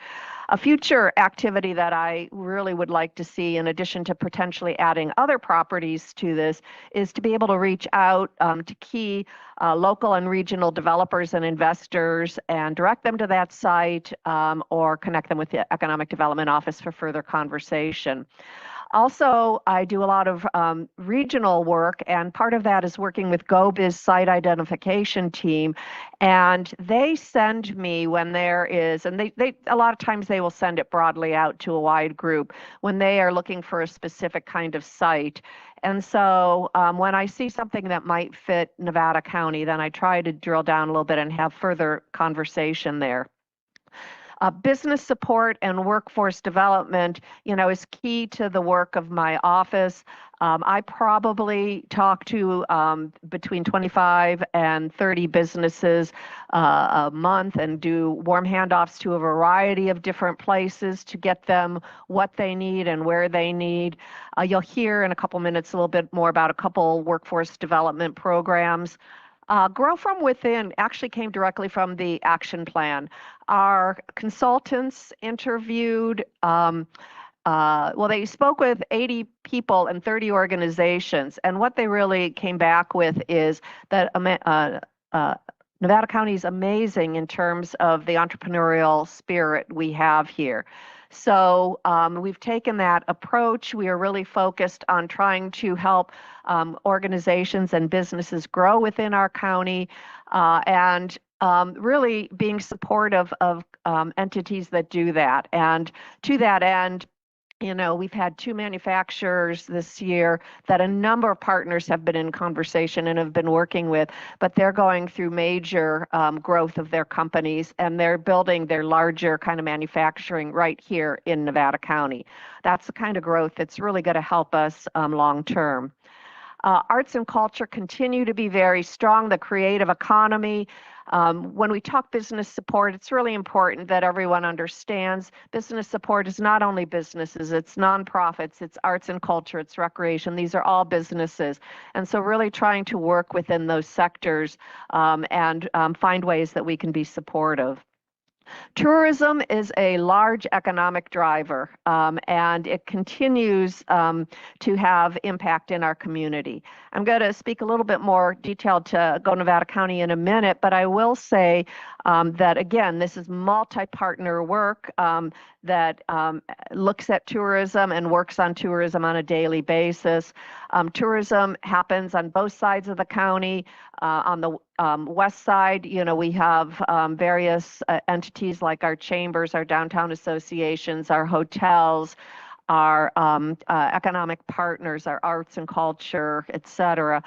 A future activity that I really would like to see, in addition to potentially adding other properties to this, is to be able to reach out to key local and regional developers and investors and direct them to that site or connect them with the Economic Development Office for further conversation. Also, I do a lot of regional work, and part of that is working with GoBiz site identification team. And they send me when there is, and they a lot of times they will send it broadly out to a wide group when they are looking for a specific kind of site. And so when I see something that might fit Nevada County, then I try to drill down a little bit and have further conversation there. Business support and workforce development, is key to the work of my office. I probably talk to between 25 and 30 businesses a month and do warm handoffs to a variety of different places to get them what they need and where they need. You'll hear in a couple minutes a little bit more about a couple workforce development programs. Grow from Within actually came directly from the action plan. Our consultants interviewed, they spoke with 80 people and 30 organizations, and what they really came back with is that Nevada County is amazing in terms of the entrepreneurial spirit we have here. So we've taken that approach. We are really focused on trying to help organizations and businesses grow within our county and really being supportive of entities that do that. And to that end, we've had 2 manufacturers this year that a number of partners have been in conversation and have been working with, but they're going through major growth of their companies, and they're building their larger kind of manufacturing right here in Nevada County. That's the kind of growth that's really going to help us long term. Arts and culture continue to be very strong, the creative economy. When we talk business support, it's really important that everyone understands business support is not only businesses, it's nonprofits, it's arts and culture, it's recreation. These are all businesses. And so really trying to work within those sectors and find ways that we can be supportive. Tourism is a large economic driver, and it continues to have impact in our community. I'm going to speak a little bit more detailed to Go Nevada County in a minute, but I will say that, again, this is multi-partner work that looks at tourism and works on tourism on a daily basis. Tourism happens on both sides of the county. On the west side, we have various entities like our chambers, our downtown associations, our hotels, our economic partners, our arts and culture, et cetera.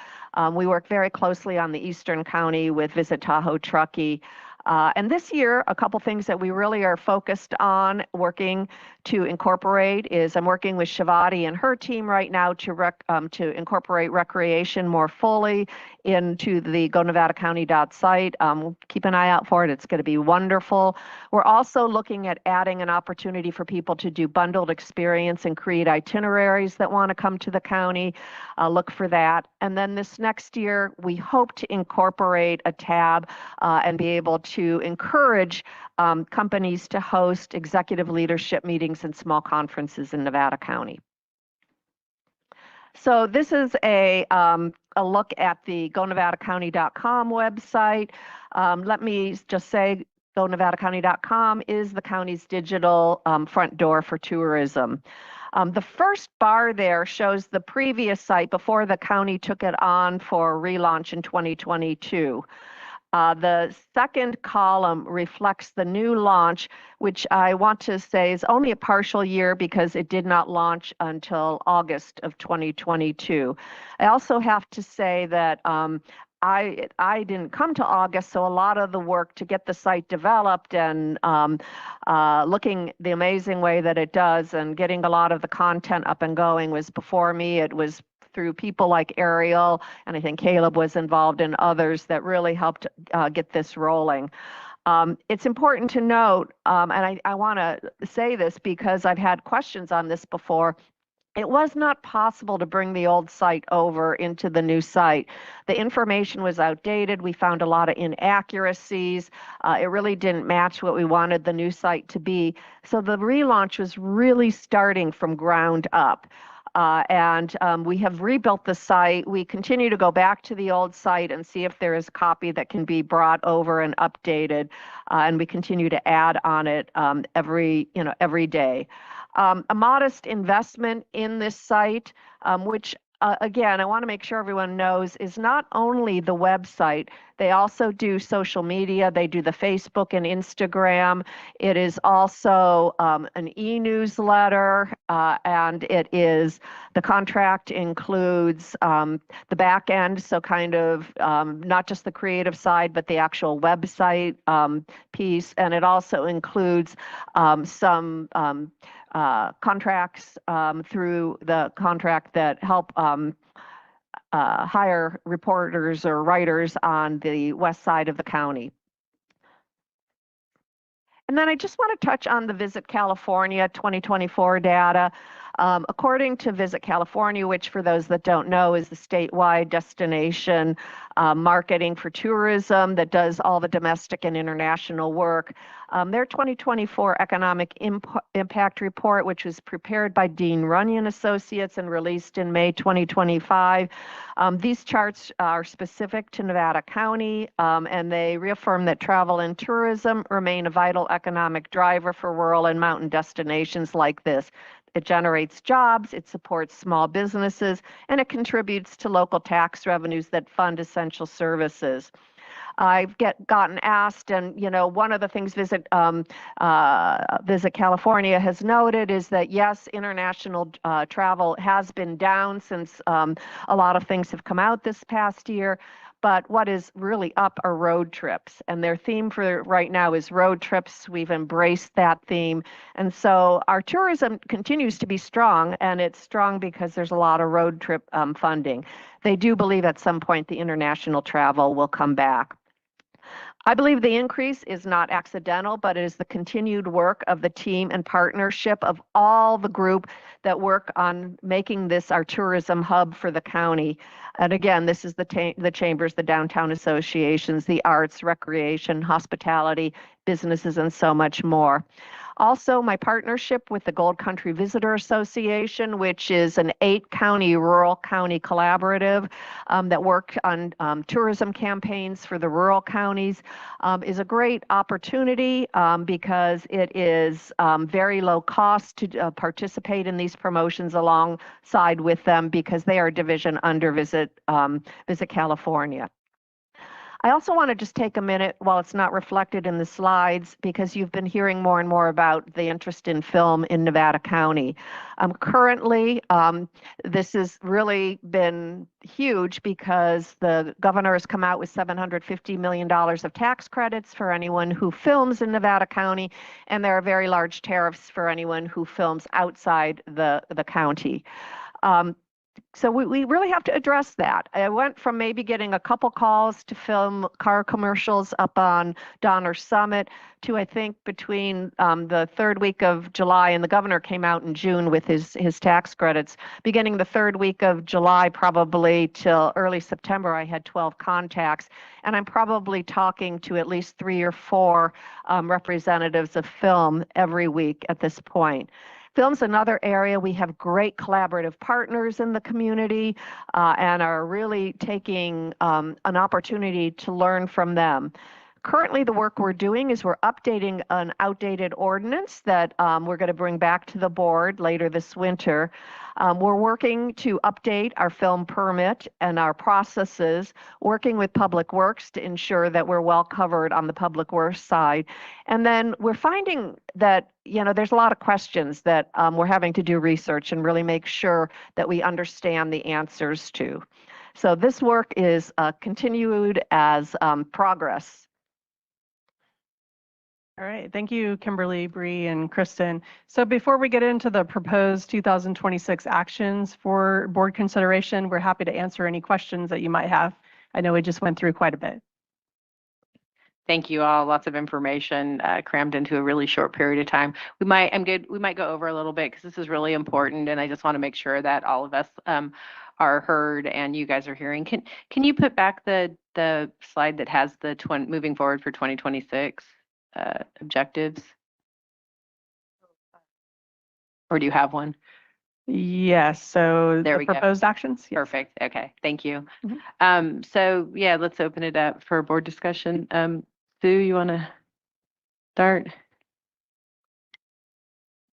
We work very closely on the eastern county with Visit Tahoe Truckee. And this year, a couple things that we really are focused on working to incorporate is I'm working with Shivati and her team right now to incorporate recreation more fully into the gonevadacounty.site. Keep an eye out for it. It's going to be wonderful. We're also looking at adding an opportunity for people to do bundled experience and create itineraries that want to come to the county. Look for that. And then this next year, we hope to incorporate a tab and be able to encourage companies to host executive leadership meetings and small conferences in Nevada County. So this is a look at the gonevadacounty.com website. Let me just say gonevadacounty.com is the county's digital front door for tourism. The first bar there shows the previous site before the county took it on for relaunch in 2022. The second column reflects the new launch, which I want to say is only a partial year because it did not launch until August of 2022. I also have to say that I didn't come to August, so a lot of the work to get the site developed and looking the amazing way that it does and getting a lot of the content up and going was before me. It was through people like Ariel, and I think Caleb was involved, and others that really helped get this rolling. It's important to note, and I want to say this because I've had questions on this before. It was not possible to bring the old site over into the new site. The information was outdated. We found a lot of inaccuracies. It really didn't match what we wanted the new site to be. So the relaunch was really starting from ground up. And we have rebuilt the site. We continue to go back to the old site and see if there is a copy that can be brought over and updated. And we continue to add on it every day. A modest investment in this site, which again, I want to make sure everyone knows is not only the website, they also do social media. They do the Facebook and Instagram. It is also an e-newsletter, and the contract includes the back end, so kind of not just the creative side, but the actual website piece. And it also includes some contracts through the contract that help hire reporters or writers on the west side of the county. And then I just want to touch on the Visit California 2024 data. According to Visit California, which for those that don't know is the statewide destination marketing for tourism that does all the domestic and international work, their 2024 Economic Impact Report, which was prepared by Dean Runyon Associates and released in May 2025. These charts are specific to Nevada County, and they reaffirm that travel and tourism remain a vital economic driver for rural and mountain destinations like this. It generates jobs, it supports small businesses, and it contributes to local tax revenues that fund essential services. I've gotten asked, and one of the things Visit California has noted is that yes, international travel has been down since a lot of things have come out this past year. But what is really up are road trips, and their theme for right now is road trips. We've embraced that theme, and so our tourism continues to be strong, and it's strong because there's a lot of road trip funding. They do believe at some point the international travel will come back. I believe the increase is not accidental, but it is the continued work of the team and partnership of all the group that work on making this our tourism hub for the county. And again, this is the chambers, the downtown associations, the arts, recreation, hospitality, businesses, and so much more. Also, my partnership with the Gold Country Visitor Association, which is an 8-county rural county collaborative that work on tourism campaigns for the rural counties, is a great opportunity because it is very low cost to participate in these promotions alongside with them because they are a division under Visit California. I also want to just take a minute, while it's not reflected in the slides, because you've been hearing more and more about the interest in film in Nevada County. Currently, this has really been huge because the governor has come out with $750 million of tax credits for anyone who films in Nevada County, and there are very large tariffs for anyone who films outside the county. So we really have to address that. I went from maybe getting a couple calls to film car commercials up on Donner Summit to, I think, between the third week of July, and the governor came out in June with his tax credits. Beginning the third week of July, probably till early September, I had 12 contacts, and I'm probably talking to at least 3 or 4 representatives of film every week at this point. Film's another area. We have great collaborative partners in the community and are really taking an opportunity to learn from them. Currently, the work we're doing is we're updating an outdated ordinance that we're going to bring back to the board later this winter. We're working to update our film permit and our processes, working with Public Works to ensure that we're well covered on the Public Works side. And then we're finding that there's a lot of questions that we're having to do research and really make sure that we understand the answers to. So this work is continued as progress. All right, thank you, Kimberly, Bree, and Kristen. So before we get into the proposed 2026 actions for board consideration, we're happy to answer any questions that you might have. I know we just went through quite a bit. Thank you all. Lots of information crammed into a really short period of time. We might go over a little bit because this is really important, and I just want to make sure that all of us are heard and you guys are hearing. Can you put back the slide that has the moving forward for 2026 objectives? Or do you have one? Yes, so There the we go. proposed actions. Yes. Perfect. Okay, thank you. So yeah, let's open it up for board discussion. Sue, you want to start?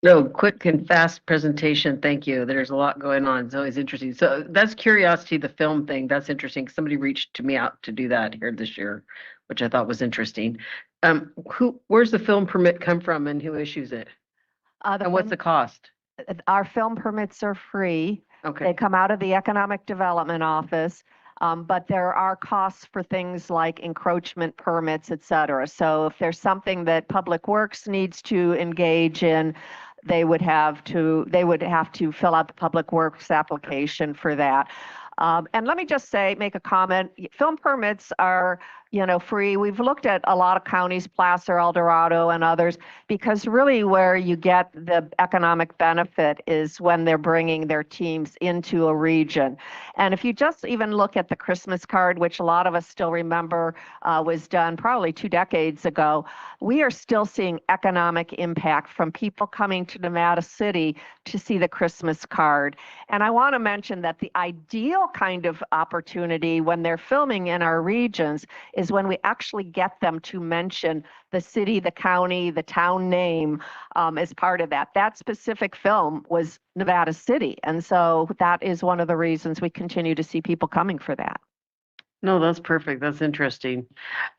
No, quick and fast presentation. Thank you. There's a lot going on. It's always interesting. So that's curiosity, the film thing. That's interesting. Somebody reached to me out to do that here this year, which I thought was interesting. Where's the film permit come from and who issues it? And what's the cost? Our film permits are free. Okay. They come out of the Economic Development Office, but there are costs for things like encroachment permits, et cetera. So if there's something that Public Works needs to engage in, they would have to fill out the Public Works application for that. And let me just make a comment. Film permits are, free. We've looked at a lot of counties, Placer, El Dorado, and others, because really where you get the economic benefit is when they're bringing their teams into a region. And if you just even look at the Christmas card, which a lot of us still remember was done probably 2 decades ago, we are still seeing economic impact from people coming to Nevada City to see the Christmas card. And I want to mention that the ideal kind of opportunity when they're filming in our regions is when we actually get them to mention the city, the county, the town name as part of that. That specific film was Nevada City. And so that is one of the reasons we continue to see people coming for that. No, that's perfect. That's interesting.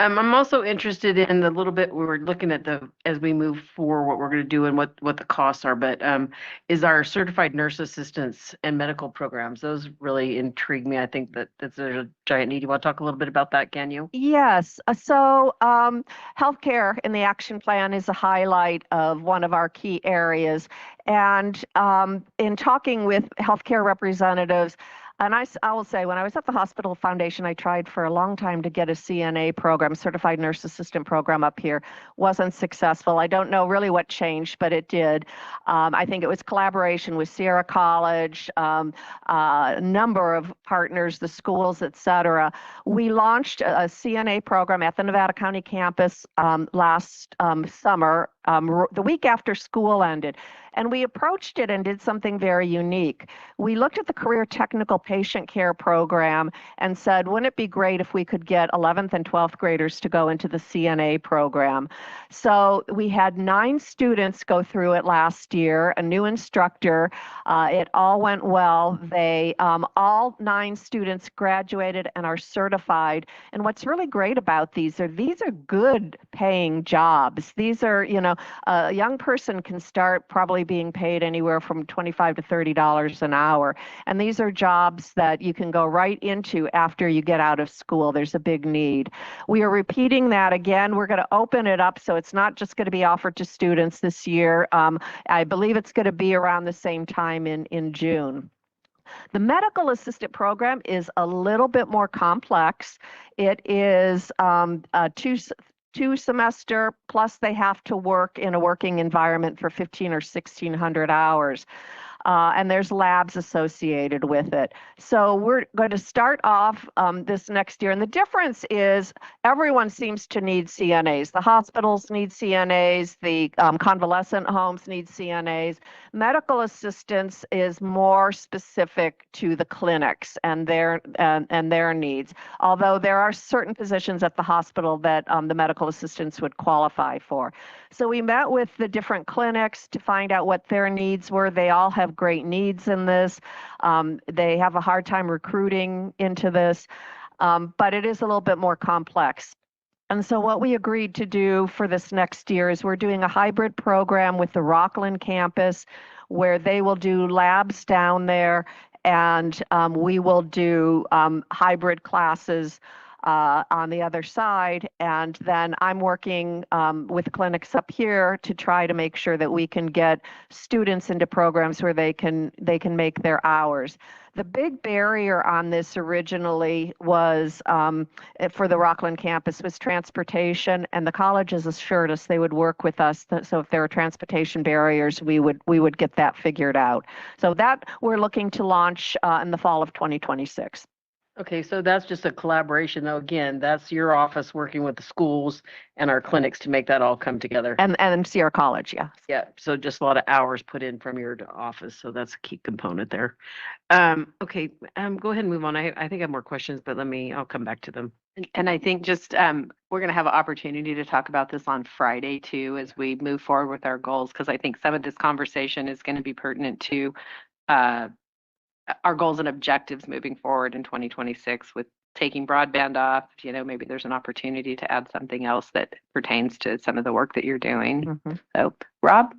I'm also interested in the little bit we were looking at as we move forward, what we're going to do and what the costs are. But is our certified nurse assistants and medical programs? Those really intrigue me. I think that's a giant need. You want to talk a little bit about that, can you? Yes. So healthcare in the action plan is a highlight of one of our key areas. And in talking with healthcare representatives, and I will say, when I was at the Hospital Foundation, I tried for a long time to get a CNA program, Certified Nurse Assistant program up here. Wasn't successful. I don't know really what changed, but it did. I think it was collaboration with Sierra College, a number of partners, the schools, et cetera. We launched a CNA program at the Nevada County campus last summer, the week after school ended. And we approached it and did something very unique. We looked at the Career Technical Patient Care program and said, wouldn't it be great if we could get 11th and 12th graders to go into the CNA program? So we had 9 students go through it last year, a new instructor. It all went well. They all 9 students graduated and are certified. And what's really great about these are good paying jobs. These are, a young person can start probably being paid anywhere from $25 to $30 an hour. And these are jobs that you can go right into after you get out of school. There's a big need. We are repeating that again. We're going to open it up so it's not just going to be offered to students this year. I believe it's going to be around the same time in June. The medical assistant program is a little bit more complex. It is two semester, plus they have to work in a working environment for 1,500 or 1,600 hours. And there's labs associated with it. So we're going to start off this next year. And the difference is everyone seems to need CNAs. The hospitals need CNAs. The convalescent homes need CNAs. Medical assistance is more specific to the clinics and their needs. Although there are certain positions at the hospital that the medical assistants would qualify for. So we met with the different clinics to find out what their needs were. They all have great needs in this. They have a hard time recruiting into this, but it is a little bit more complex. And so what we agreed to do for this next year is we're doing a hybrid program with the Rockland campus where they will do labs down there and we will do hybrid classes on the other side. And then I'm working with clinics up here to try to make sure that we can get students into programs where they can make their hours. The big barrier on this originally was for the Rockland campus was transportation, and the colleges assured us they would work with us. So if there were transportation barriers, we would get that figured out. So that we're looking to launch in the fall of 2026. Okay, so that's just a collaboration though. Again, that's your office working with the schools and our clinics to make that all come together. And Sierra College, yeah. Yeah, so just a lot of hours put in from your office, so that's a key component there. Okay, go ahead and move on. I think I have more questions, but I'll come back to them. And I think just we're going to have an opportunity to talk about this on Friday too as we move forward with our goals, because I think some of this conversation is going to be pertinent to our goals and objectives moving forward in 2026 with taking broadband off. Maybe there's an opportunity to add something else that pertains to some of the work that you're doing. Mm-hmm. So, Rob?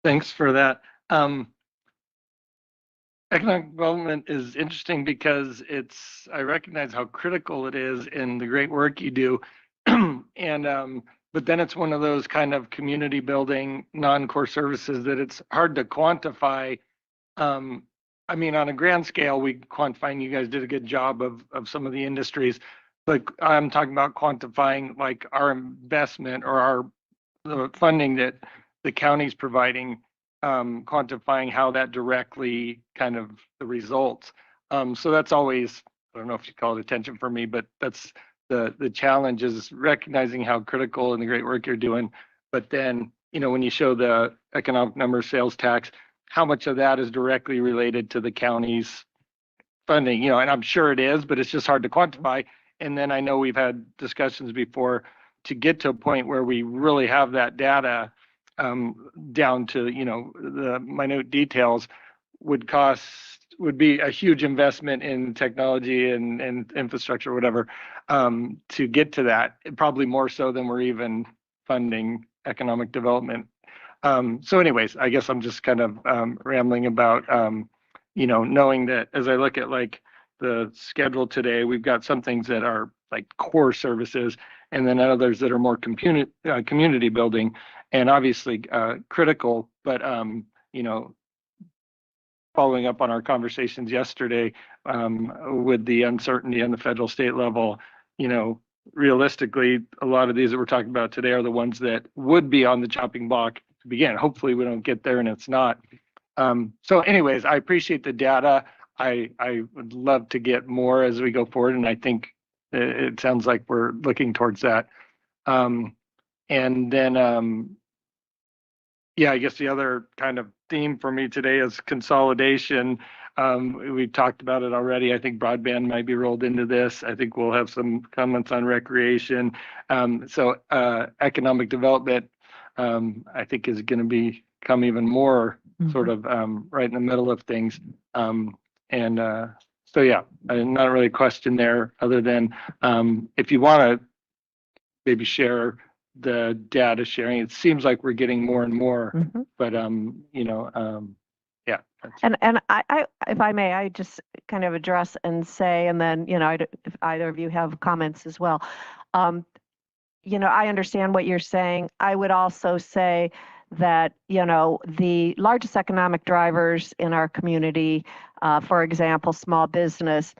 Thanks for that. Economic development is interesting because I recognize how critical it is in the great work you do. But then it's one of those kind of community building non-core services that it's hard to quantify. I mean, on a grand scale, we quantifying, you guys did a good job of some of the industries, but I'm talking about quantifying like our investment or the funding that the county's providing, quantifying how that directly kind of the results. So that's always, I don't know if you call it attention for me, but that's the challenge is recognizing how critical and the great work you're doing. But then, when you show the economic number sales tax, how much of that is directly related to the county's funding, and I'm sure it is, but it's just hard to quantify. And then I know we've had discussions before to get to a point where we really have that data down to, the minute details would be a huge investment in technology and infrastructure, whatever, to get to that, probably more so than we're even funding economic development. So anyways, I guess I'm just kind of rambling about, knowing that as I look at like the schedule today, we've got some things that are like core services and then others that are more community building and obviously critical, but, following up on our conversations yesterday with the uncertainty on the federal state level, realistically, a lot of these that we're talking about today are the ones that would be on the chopping block to begin. Hopefully we don't get there and it's not. So anyways, I appreciate the data. I would love to get more as we go forward. And I think it sounds like we're looking towards that. And then, yeah, I guess the other kind of theme for me today is consolidation. We've talked about it already. I think broadband might be rolled into this. I think we'll have some comments on recreation. So economic development, I think is going to become even more sort of right in the middle of things. So yeah, not really a question there other than if you want to maybe share the data sharing, it seems like we're getting more and more, but yeah. And I, if I may, I just kind of address and say, and then, if either of you have comments as well. I understand what you're saying. I would also say that, the largest economic drivers in our community, for example, small business,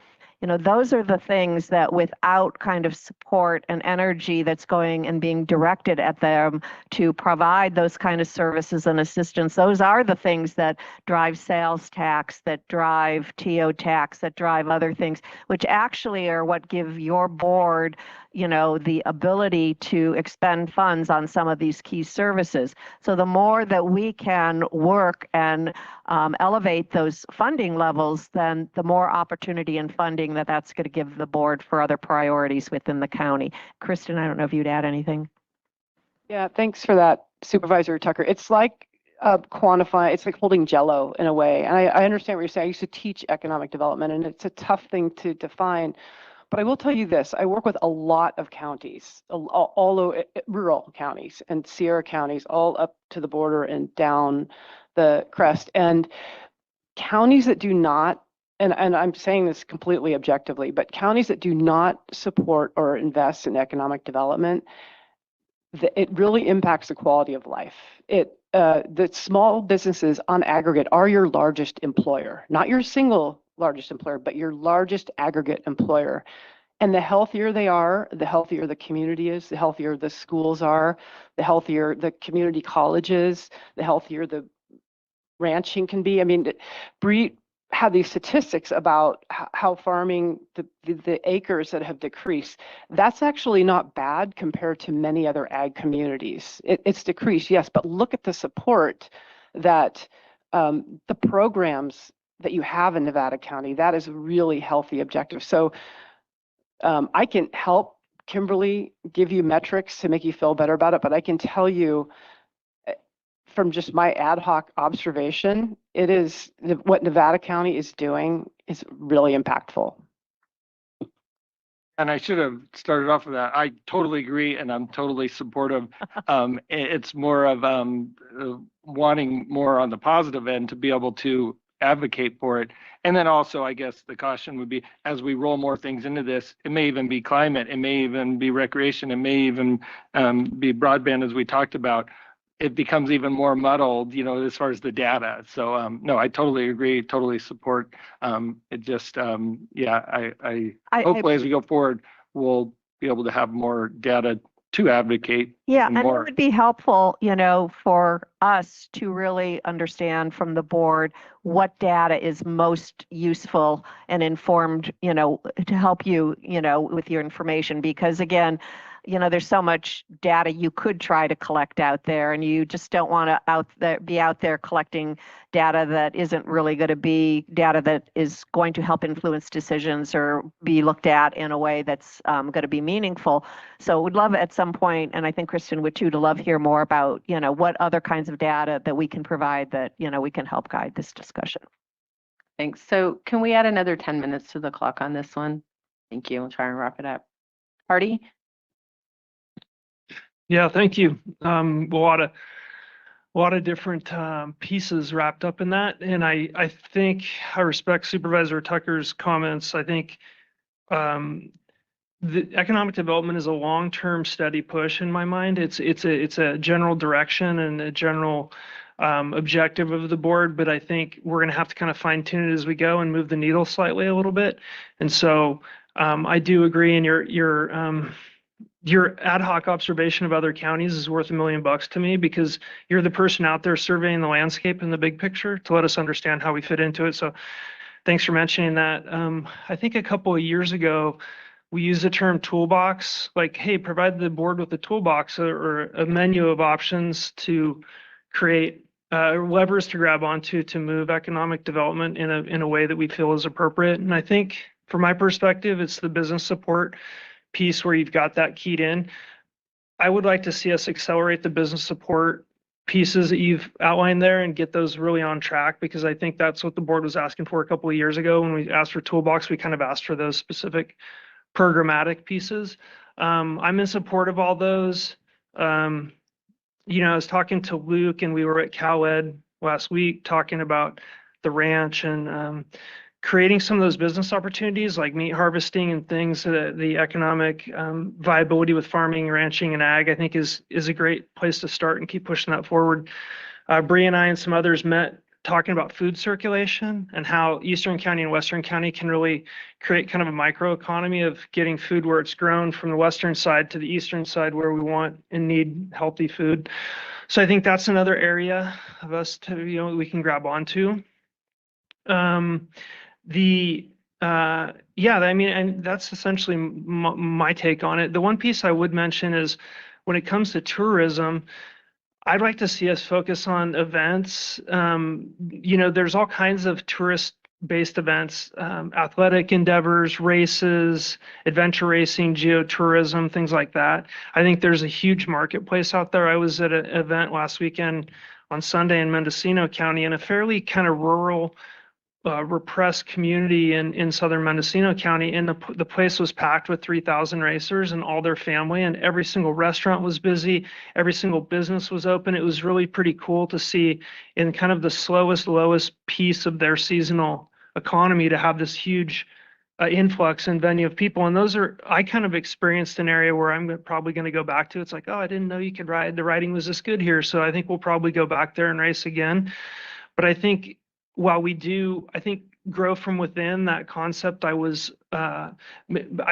those are the things that without kind of support and energy that's going and being directed at them to provide those kind of services and assistance, those are the things that drive sales tax, that drive TO tax, that drive other things, which actually are what give your board, the ability to expend funds on some of these key services. So the more that we can work and elevate those funding levels, then the more opportunity and funding that's going to give the board for other priorities within the county. Kristen, I don't know if you'd add anything. Yeah, thanks for that, Supervisor Tucker. It's like it's like holding Jell-O in a way. And I understand what you're saying. I used to teach economic development, and it's a tough thing to define. But I will tell you this, I work with a lot of counties, all rural counties and Sierra counties, all up to the border and down the crest. And counties that do not, and I'm saying this completely objectively, but counties that do not support or invest in economic development, it really impacts the quality of life. The small businesses on aggregate are your largest employer, not your single largest employer, but your largest aggregate employer. And the healthier they are, the healthier the community is, the healthier the schools are, the healthier the community colleges, the healthier the ranching can be. I mean, Bree had these statistics about how farming, the acres that have decreased. That's actually not bad compared to many other ag communities. It's decreased, yes, but look at the support that the programs that you have in Nevada County. That is a really healthy objective. So I can help Kimberly give you metrics to make you feel better about it, but I can tell you from just my ad hoc observation, it is what Nevada County is doing is really impactful. And I should have started off with that. I totally agree, and I'm totally supportive. It's more of wanting more on the positive end to be able to advocate for it. And then also, I guess the caution would be, as we roll more things into this, it may even be climate, it may even be recreation, it may even be broadband, as we talked about. It becomes even more muddled, you know, as far as the data. So no, I totally agree, totally support. It just, yeah, I hopefully as we go forward, we'll be able to have more data to advocate. Yeah, and more. it would be helpful, you know, for us to really understand from the board what data is most useful and informed, you know, to help you, you know, with your information. Because again, you know, there's so much data you could try to collect out there, and you just don't want to be out there collecting data that isn't really going to be data that is going to help influence decisions or be looked at in a way that's going to be meaningful. So we'd love at some point, and I think Kristen would too, to love hear more about, you know, what other kinds of data that we can provide that, you know, we can help guide this discussion. Thanks. So can we add another 10 minutes to the clock on this one? Thank you. We'll try and wrap it up. Hardy? Yeah, thank you. A lot of different pieces wrapped up in that, and I think I respect Supervisor Tucker's comments. I think the economic development is a long-term steady push in my mind. It's a general direction and a general objective of the board, but I think we're going to have to kind of fine tune it as we go and move the needle slightly a little bit. And so I do agree, and your ad hoc observation of other counties is worth $1 million to me, because you're the person out there surveying the landscape and the big picture to let us understand how we fit into it. So thanks for mentioning that. I think a couple of years ago, we used the term toolbox, like, hey, provide the board with a toolbox or a menu of options to create levers to grab onto to move economic development in a way that we feel is appropriate. And I think from my perspective, it's the business support piece where you've got that keyed in. I would like to see us accelerate the business support pieces that you've outlined there and get those really on track, because I think that's what the board was asking for a couple of years ago. When we asked for toolbox, we kind of asked for those specific programmatic pieces. I'm in support of all those. You know, I was talking to Luke, and we were at CalEd last week talking about the ranch and creating some of those business opportunities like meat harvesting and things. The economic viability with farming, ranching, and ag, I think is a great place to start and keep pushing that forward. Bree and I and some others met talking about food circulation and how Eastern County and Western County can really create kind of a microeconomy of getting food where it's grown from the western side to the eastern side where we want and need healthy food. So I think that's another area of us to, you know, we can grab onto. Yeah, I mean, and that's essentially my take on it. The one piece I would mention is when it comes to tourism, I'd like to see us focus on events. You know, there's all kinds of tourist-based events, athletic endeavors, races, adventure racing, geotourism, things like that. I think there's a huge marketplace out there. I was at an event last weekend on Sunday in Mendocino County in a fairly kind of rural repressed community in southern Mendocino County, and the place was packed with 3,000 racers and all their family, and every single restaurant was busy, every single business was open. It was really pretty cool to see in kind of the lowest piece of their seasonal economy to have this huge influx and venue of people. And I kind of experienced an area where I'm probably going to go back to. It's like, oh, I didn't know you could ride. The riding was this good here. So I think we'll probably go back there and race again. But I think while we do, I think grow from within, that concept, I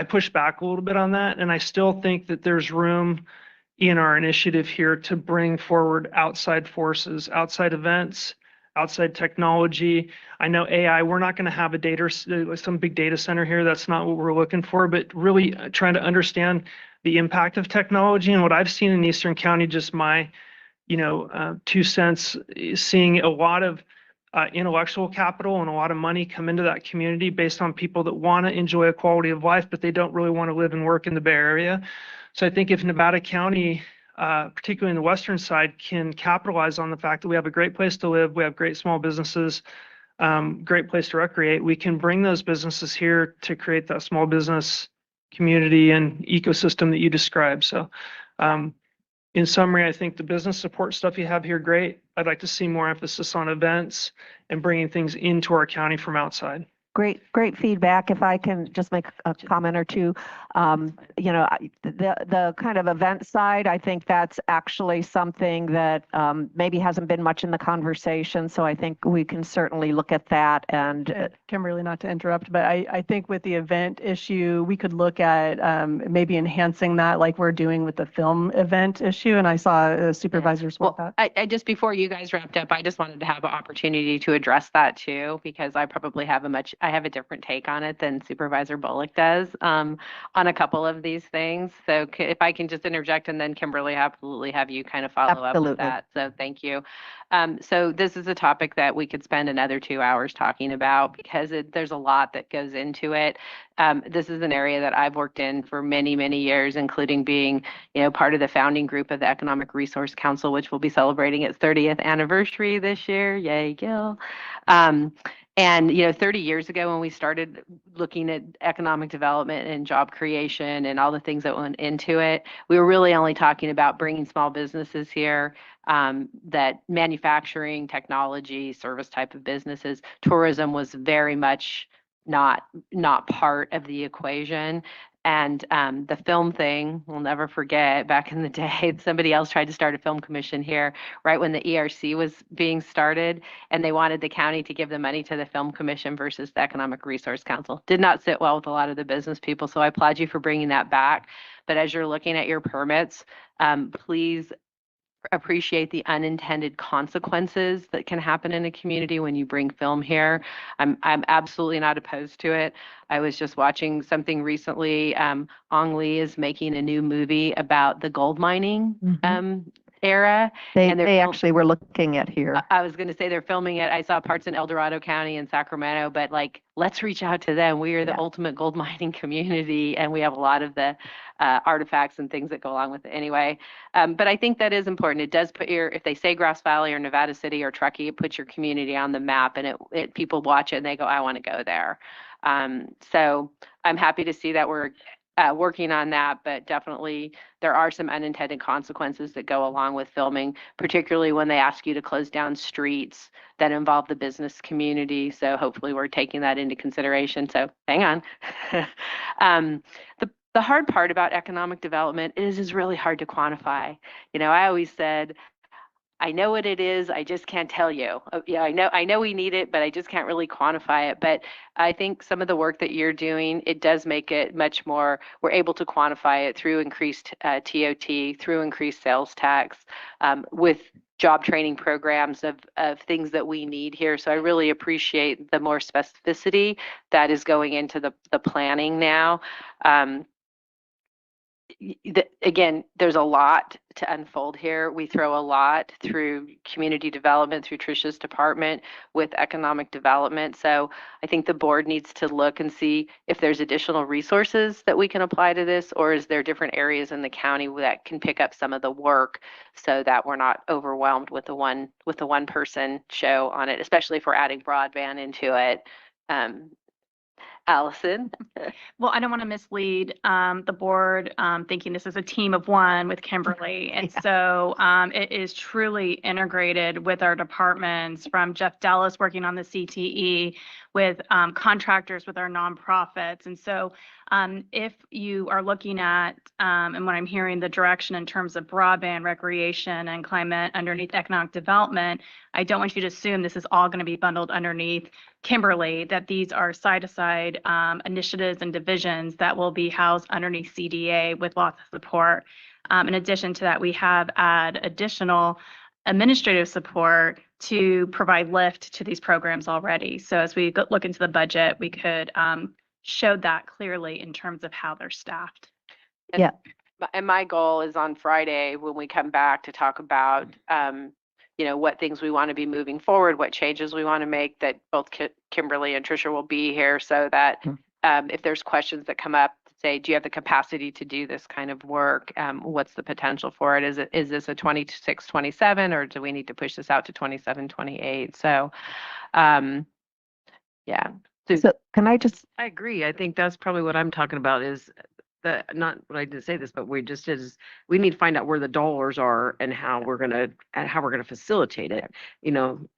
pushed back a little bit on that. And I still think that there's room in our initiative here to bring forward outside forces, outside events, outside technology. I know AI, we're not going to have some big data center here. That's not what we're looking for, but really trying to understand the impact of technology. And what I've seen in Eastern County, just my 2 cents, seeing a lot of intellectual capital and a lot of money come into that community based on people that want to enjoy a quality of life, but they don't really want to live and work in the Bay Area. So I think if Nevada County, particularly in the western side, can capitalize on the fact that we have a great place to live, we have great small businesses, great place to recreate, we can bring those businesses here to create that small business community and ecosystem that you described. So in summary, I think the business support stuff you have here, great. I'd like to see more emphasis on events and bringing things into our county from outside. Great feedback. If I can just make a comment or two, the kind of event side, I think that's actually something that maybe hasn't been much in the conversation. So I think we can certainly look at that. And Kimberly, not to interrupt, but I think with the event issue, we could look at maybe enhancing that like we're doing with the film event issue. And I saw supervisors want that. I just, before you guys wrapped up, I just wanted to have an opportunity to address that too, because I probably have I have a different take on it than Supervisor Bullock does on a couple of these things. So if I can just interject, and then Kimberly, absolutely have you kind of follow up with that. So thank you. So this is a topic that we could spend another 2 hours talking about, because there's a lot that goes into it. This is an area that I've worked in for many, many years, including being, part of the founding group of the Economic Resource Council, which will be celebrating its 30th anniversary this year. Yay, Gil. And 30 years ago, when we started looking at economic development and job creation and all the things that went into it, we were really only talking about bringing small businesses here, that manufacturing, technology, service type of businesses. Tourism was very much not part of the equation. And the film thing, we'll never forget, back in the day, somebody else tried to start a film commission here right when the ERC was being started, and they wanted the county to give the money to the film commission versus the Economic Resource Council. Did not sit well with a lot of the business people, so I applaud you for bringing that back. But as you're looking at your permits, please appreciate the unintended consequences that can happen in a community when you bring film here. I'm absolutely not opposed to it. I was just watching something recently. Ong Lee is making a new movie about the gold mining era. They actually were looking at here. I was going to say they're filming it. I saw parts in El Dorado County and Sacramento, but let's reach out to them. We are the ultimate gold mining community, and we have a lot of the artifacts and things that go along with it anyway. But I think that is important. It does put if they say Grass Valley or Nevada City or Truckee, it puts your community on the map, and people watch it and they go, I want to go there. So I'm happy to see that we're working on that, but definitely there are some unintended consequences that go along with filming, particularly when they ask you to close down streets that involve the business community. So hopefully we're taking that into consideration. So hang on. The hard part about economic development is really hard to quantify. I always said, I know what it is, I just can't tell you. Yeah, I know we need it, but I just can't really quantify it. But I think some of the work that you're doing, it does make it much more, we're able to quantify it through increased TOT, through increased sales tax, with job training programs of things that we need here. So I really appreciate the more specificity that is going into the planning now. again, there's a lot to unfold here. We throw a lot through community development, through Trisha's department with economic development. So I think the board needs to look and see if there's additional resources that we can apply to this, or is there different areas in the county that can pick up some of the work so that we're not overwhelmed with the one person show on it, especially if we're adding broadband into it. Allison? Well, I don't want to mislead the board thinking this is a team of one with Kimberly. And so it is truly integrated with our departments, from Jeff Dallas working on the CTE, with contractors, with our nonprofits. And so if you are looking at, and when I'm hearing the direction in terms of broadband, recreation, and climate underneath economic development, I don't want you to assume this is all going to be bundled underneath Kimberly, that these are side-to-side initiatives and divisions that will be housed underneath CDA with lots of support. In addition to that, we have additional administrative support to provide lift to these programs already. So as we look into the budget, we could show that clearly in terms of how they're staffed. And my goal is on Friday when we come back to talk about what things we want to be moving forward, what changes we want to make, that both Kimberly and Trisha will be here, so that if there's questions that come up, say, do you have the capacity to do this kind of work? What's the potential for it? Is this a 26, 27, or do we need to push this out to 27, 28? So, yeah. So can I just? I agree. I think that's probably what I'm talking about is not what I didn't say this, but we need to find out where the dollars are and how we're gonna facilitate it.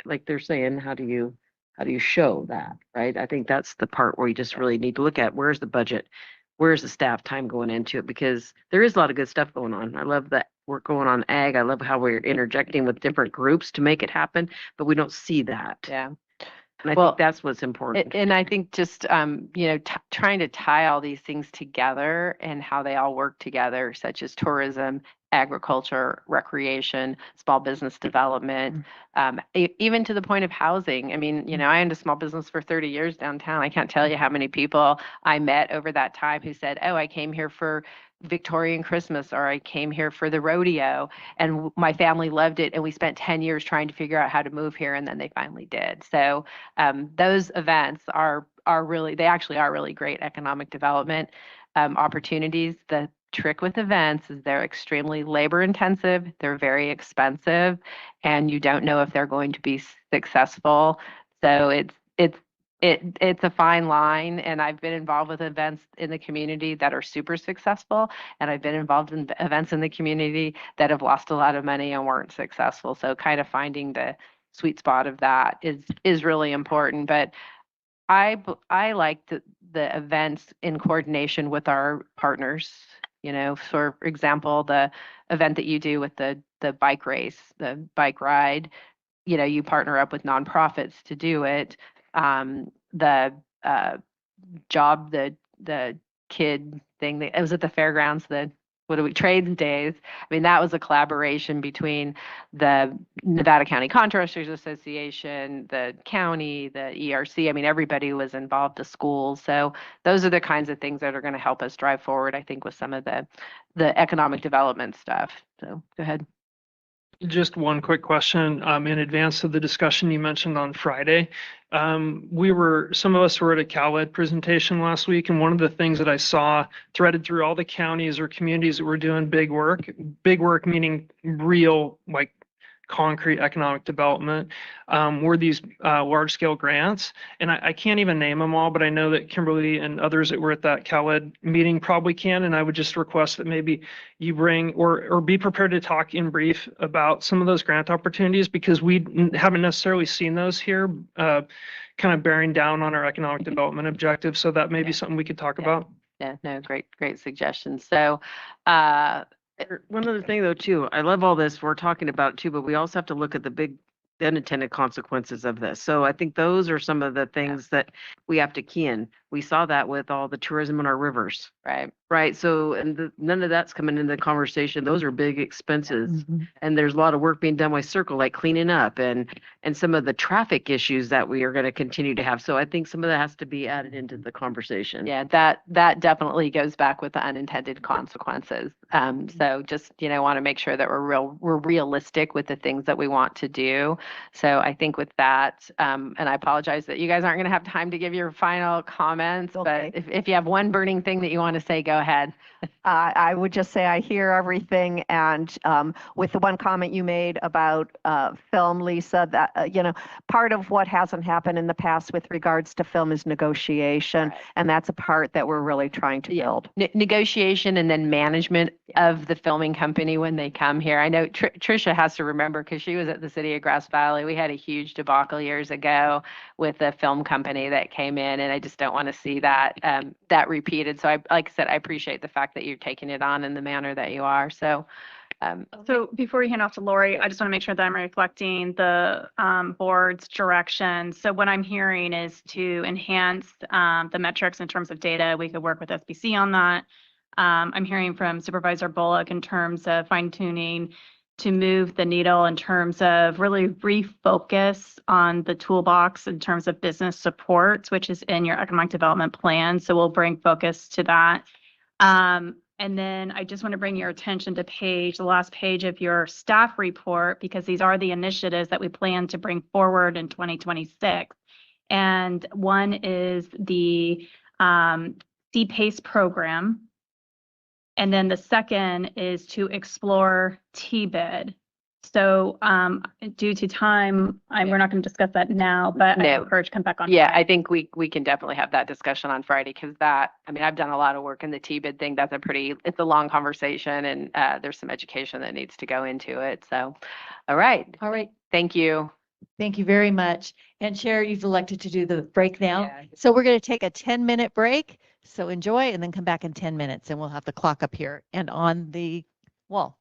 Like they're saying, how do you show that, right? I think that's the part where you just really need to look at where's the budget, where's the staff time going into it, because there is a lot of good stuff going on. I love that work going on ag. I love how we're interjecting with different groups to make it happen, but we don't see that. Yeah. And I think that's what's important. And I think just, trying to tie all these things together and how they all work together, such as tourism, agriculture, recreation, small business development, even to the point of housing. I mean, I owned a small business for 30 years downtown. I can't tell you how many people I met over that time who said, oh, I came here for Victorian Christmas, or I came here for the rodeo, and my family loved it, and we spent 10 years trying to figure out how to move here, and then they finally did. So those events are really great economic development opportunities. The trick with events is they're extremely labor intensive, they're very expensive, and you don't know if they're going to be successful. So it's a fine line, and I've been involved with events in the community that are super successful, and I've been involved in events in the community that have lost a lot of money and weren't successful. So kind of finding the sweet spot of that is really important. But I like the events in coordination with our partners. For example, the event that you do with the bike race, the bike ride, you partner up with nonprofits to do it. The kid thing that it was at the fairgrounds, trades days. I mean, that was a collaboration between the Nevada County Contractors Association, the county, the ERC. I mean, everybody was involved, the schools. So those are the kinds of things that are going to help us drive forward, I think, with some of the economic development stuff. So go ahead. Just one quick question. In advance of the discussion you mentioned on Friday, some of us were at a CalEd presentation last week, and one of the things that I saw threaded through all the counties or communities that were doing big work meaning real, like, concrete economic development, were these large scale grants. And I can't even name them all, but I know that Kimberly and others that were at that CalEd meeting probably can. And I would just request that maybe you bring or be prepared to talk in brief about some of those grant opportunities, because we haven't necessarily seen those here kind of bearing down on our economic development objectives. So that may be something we could talk about. Yeah, no, great suggestion. So one other thing though too, I love all this we're talking about too, but we also have to look at the unintended consequences of this. So I think those are some of the things that we have to key in. We saw that with all the tourism on our rivers. Right. Right. So, and none of that's coming into the conversation. Those are big expenses. Mhm. And there's a lot of work being done by Circle, like cleaning up and some of the traffic issues that we are going to continue to have. So I think some of that has to be added into the conversation. Yeah, that definitely goes back with the unintended consequences. So just, want to make sure that we're realistic with the things that we want to do. So I think with that, and I apologize that you guys aren't going to have time to give your final comments, Okay. but if you have one burning thing that you want to say, go ahead. I would just say I hear everything, and with the one comment you made about film, Lisa, that part of what hasn't happened in the past with regards to film is negotiation, Right. and that's a part that we're really trying to build. Negotiation and then management of the filming company when they come here. I know Trisha has to remember because she was at the city of Grass Valley. We had a huge debacle years ago with a film company that came in, and I just don't want to see that repeated. So like I said, I appreciate the fact that you're taking it on in the manner that you are. So So before we hand off to Lori, I just want to make sure that I'm reflecting the board's direction. So what I'm hearing is to enhance the metrics in terms of data. We could work with SBC on that. I'm hearing from Supervisor Bullock in terms of fine tuning to move the needle in terms of really refocus on the toolbox in terms of business supports, which is in your economic development plan. So we'll bring focus to that. And then I just want to bring your attention to the last page of your staff report, because these are the initiatives that we plan to bring forward in 2026. And one is the C-PACE program. And then the second is to explore T-bid. So due to time, we're not going to discuss that now, but I encourage come back on. Yeah, I think we can definitely have that discussion on Friday because I've done a lot of work in the T-bid thing. It's a long conversation and there's some education that needs to go into it. So, all right. All right. Thank you. Thank you very much. And Chair, you've elected to do the break now. Yeah. So we're going to take a 10-minute break. So enjoy and then come back in 10 minutes and we'll have the clock up here and on the wall.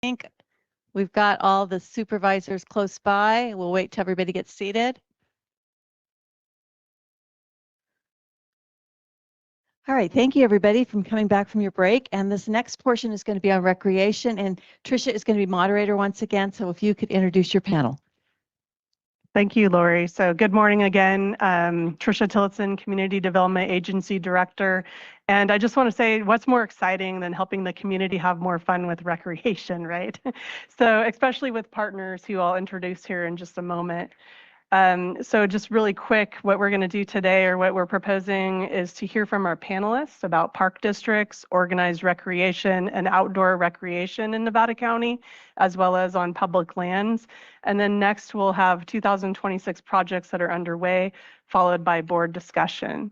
think we've got all the supervisors close by. We'll wait till everybody gets seated. All right, thank you everybody for coming back from your break. And this next portion is going to be on recreation, and Tricia is going to be moderator once again. So if you could introduce your panel. Thank you, Lori. So good morning again. Tricia Tillotson, Community Development Agency Director. And I just want to say, what's more exciting than helping the community have more fun with recreation, right? So especially with partners who I'll introduce here in just a moment. So just really quick, what we're going to do today, or what we're proposing, is to hear from our panelists about park districts, organized recreation, and outdoor recreation in Nevada County, as well as on public lands. And then next we'll have 2026 projects that are underway, followed by board discussion.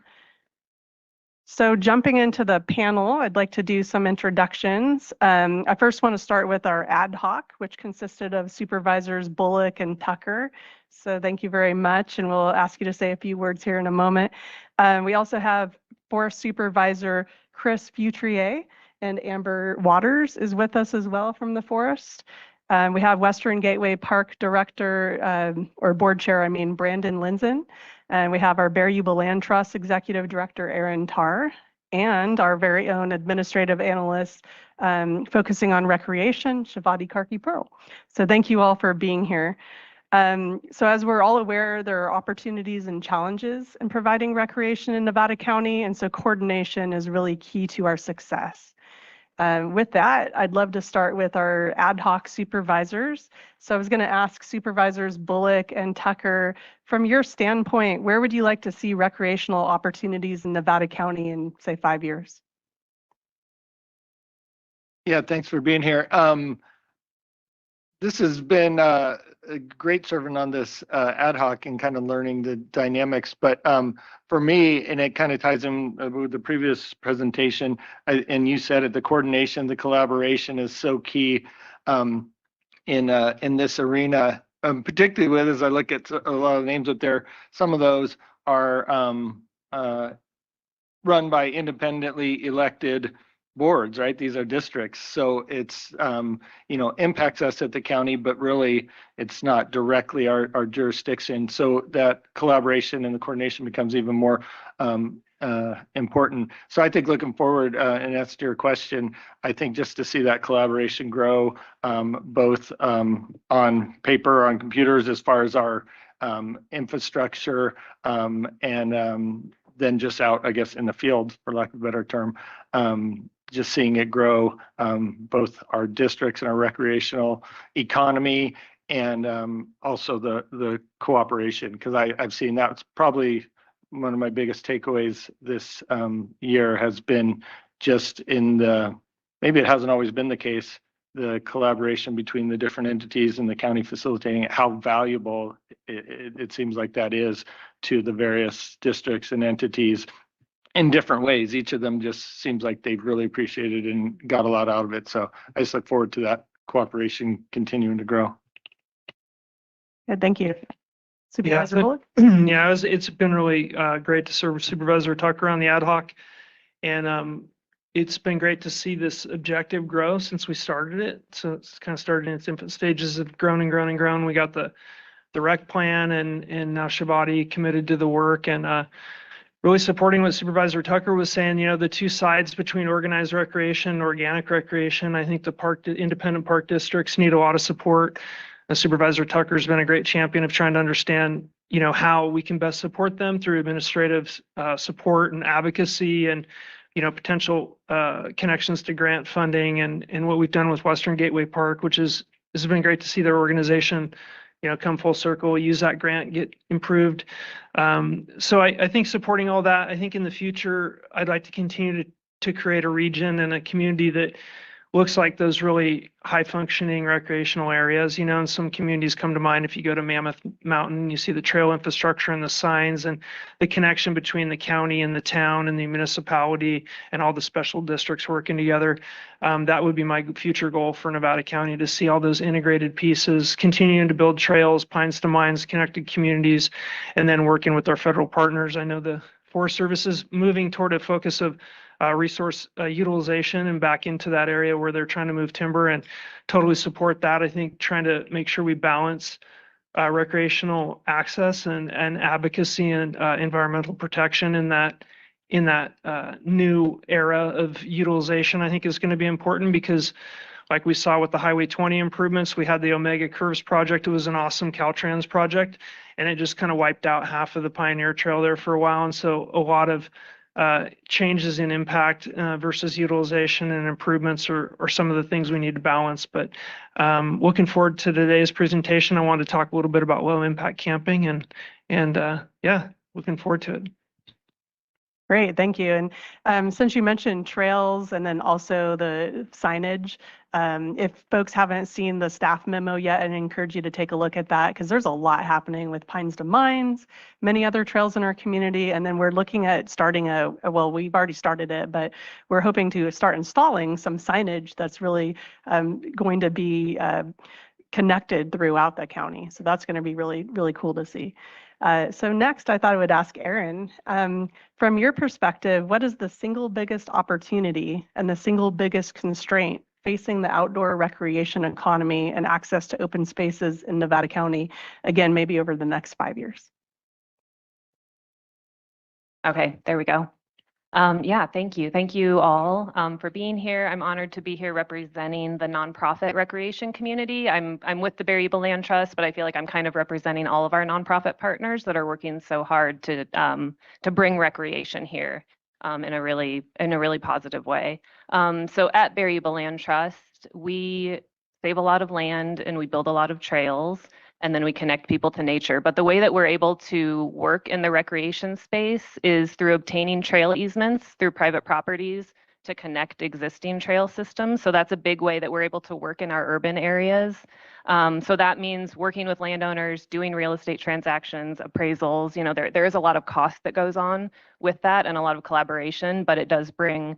So jumping into the panel, I'd like to do some introductions. I first want to start with our ad hoc, which consisted of Supervisors Bullock and Tucker. So thank you very much, and we'll ask you to say a few words here in a moment. We also have Forest Supervisor Chris Futrier, and Amber Waters is with us as well from the forest. We have Western Gateway Park Director, or Board Chair, Brandon Linzen. And we have our Bear Yuba Land Trust Executive Director, Aaron Tarr, and our very own administrative analyst focusing on recreation, Shivati Karki-Pearl. So thank you all for being here. So as we're all aware, there are opportunities and challenges in providing recreation in Nevada County, and so coordination is really key to our success. With that, I'd love to start with our ad hoc supervisors. So I was going to ask Supervisors Bullock and Tucker, from your standpoint, where would you like to see recreational opportunities in Nevada County in, say, 5 years? Yeah, thanks for being here. This has been a great serving on this ad hoc and kind of learning the dynamics. But for me, and it kind of ties in with the previous presentation, and you said it, the coordination, the collaboration is so key in this arena, particularly with, as I look at a lot of names up there, some of those are run by independently elected boards, right? These are districts. So it's, impacts us at the county, but really it's not directly our jurisdiction. So that collaboration and the coordination becomes even more important. So I think looking forward, and that's to your question, I think just to see that collaboration grow, both on paper, on computers, as far as our infrastructure, and then just out, I guess, in the field, for lack of a better term, just seeing it grow, both our districts and our recreational economy, and also the cooperation, because I've seen that's probably one of my biggest takeaways this year has been just in the, maybe it hasn't always been the case, the collaboration between the different entities and the county facilitating it, how valuable it seems like that is to the various districts and entities in different ways. Each of them just seems like they've really appreciated and got a lot out of it. So I just look forward to that cooperation continuing to grow. Yeah, thank you. Supervisor Bullock? Yeah, it's been really great to serve with Supervisor Tucker on the ad hoc. And it's been great to see this objective grow since we started it. So it's kind of started in its infant stages of grown and grown and grown. We got the rec plan, and now Shivati committed to the work, and really supporting what Supervisor Tucker was saying, the two sides between organized recreation and organic recreation. I think the independent park districts need a lot of support. Supervisor Tucker's been a great champion of trying to understand, how we can best support them through administrative support and advocacy, and, potential connections to grant funding, and what we've done with Western Gateway Park, which has been great to see their organization, come full circle, use that grant, get improved. So I think supporting all that, I think in the future, I'd like to continue to create a region and a community that looks like those really high functioning recreational areas. And some communities come to mind. If you go to Mammoth Mountain, you see the trail infrastructure and the signs and the connection between the county and the town and the municipality and all the special districts working together. That would be my future goal for Nevada County, to see all those integrated pieces, continuing to build trails, pines to mines, connected communities, and then working with our federal partners. I know the Forest Service is moving toward a focus of resource utilization and back into that area where they're trying to move timber, and totally support that. I think trying to make sure we balance recreational access and advocacy and environmental protection in that new era of utilization, I think is going to be important, because like we saw with the Highway 20 improvements, we had the Omega Curves project. It was an awesome Caltrans project, and it just kind of wiped out half of the Pioneer Trail there for a while. And so a lot of changes in impact versus utilization and improvements are some of the things we need to balance. But looking forward to today's presentation. I wanted to talk a little bit about low impact camping, and yeah, looking forward to it. Great, thank you. And since you mentioned trails and then also the signage, if folks haven't seen the staff memo yet, I encourage you to take a look at that, because there's a lot happening with Pines to Mines, many other trails in our community. And then we're looking at starting well, we've already started it, but we're hoping to start installing some signage that's really going to be connected throughout the county. So that's going to be really, really cool to see. So next, I thought I would ask Aaron, from your perspective, what is the single biggest opportunity and the single biggest constraint facing the outdoor recreation economy and access to open spaces in Nevada County, again, maybe over the next 5 years? Okay, there we go. Yeah, thank you. Thank you all for being here. I'm honored to be here representing the nonprofit recreation community. I'm with the Berryville Land Trust, but I feel like I'm kind of representing all of our nonprofit partners that are working so hard to bring recreation here in a really positive way. So at Berryville Land Trust, we save a lot of land and we build a lot of trails, and then we connect people to nature. But the way that we're able to work in the recreation space is through obtaining trail easements through private properties to connect existing trail systems. So that's a big way that we're able to work in our urban areas. So that means working with landowners, doing real estate transactions, appraisals. You know, there is a lot of cost that goes on with that and a lot of collaboration, but it does bring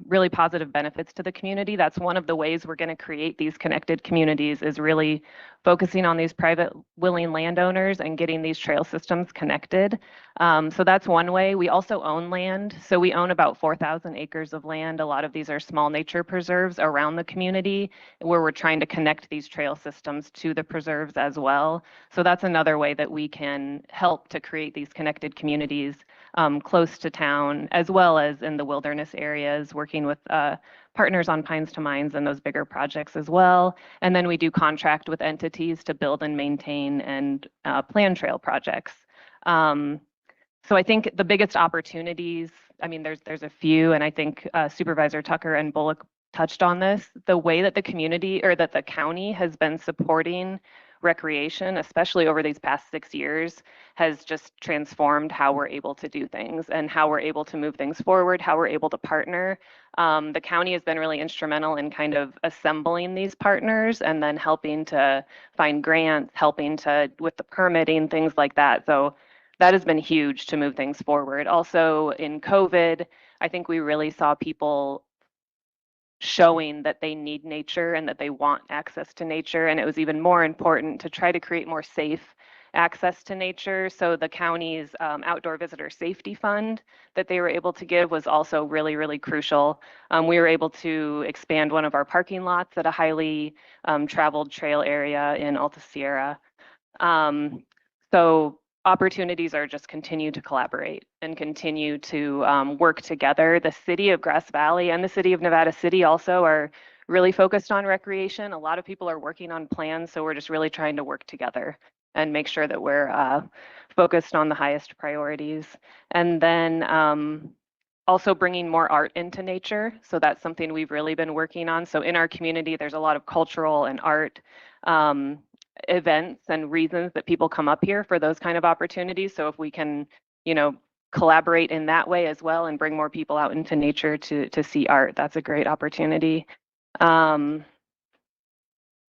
really positive benefits to the community. That's one of the ways we're going to create these connected communities, is really focusing on these private willing landowners and getting these trail systems connected. So that's one way. We also own land. So we own about 4,000 acres of land. A lot of these are small nature preserves around the community where we're trying to connect these trail systems to the preserves as well. So that's another way that we can help to create these connected communities close to town, as well as in the wilderness areas, working with partners on Pines to Mines and those bigger projects as well. And then we do contract with entities to build and maintain and plan trail projects. So I think the biggest opportunities, I mean, there's a few, and I think Supervisor Tucker and Bullock touched on this. The way that the community, or that the county has been supporting recreation, especially over these past 6 years, has just transformed how we're able to do things and how we're able to move things forward, how we're able to partner. The county has been really instrumental in kind of assembling these partners and then helping to find grants, helping to with the permitting, things like that. So that has been huge to move things forward. Also in COVID, I think we really saw people showing that they need nature and that they want access to nature. And it was even more important to try to create more safe access to nature. So the county's outdoor visitor safety fund that they were able to give was also really, really crucial. We were able to expand one of our parking lots at a highly traveled trail area in Alta Sierra. So opportunities are just continue to collaborate and continue to work together. The city of Grass Valley and the city of Nevada City also are really focused on recreation. A lot of people are working on plans, so we're just really trying to work together and make sure that we're focused on the highest priorities. And then also bringing more art into nature. So that's something we've really been working on. So in our community, there's a lot of cultural and art events and reasons that people come up here for those kind of opportunities. So if we can, you know, collaborate in that way as well and bring more people out into nature to see art, that's a great opportunity.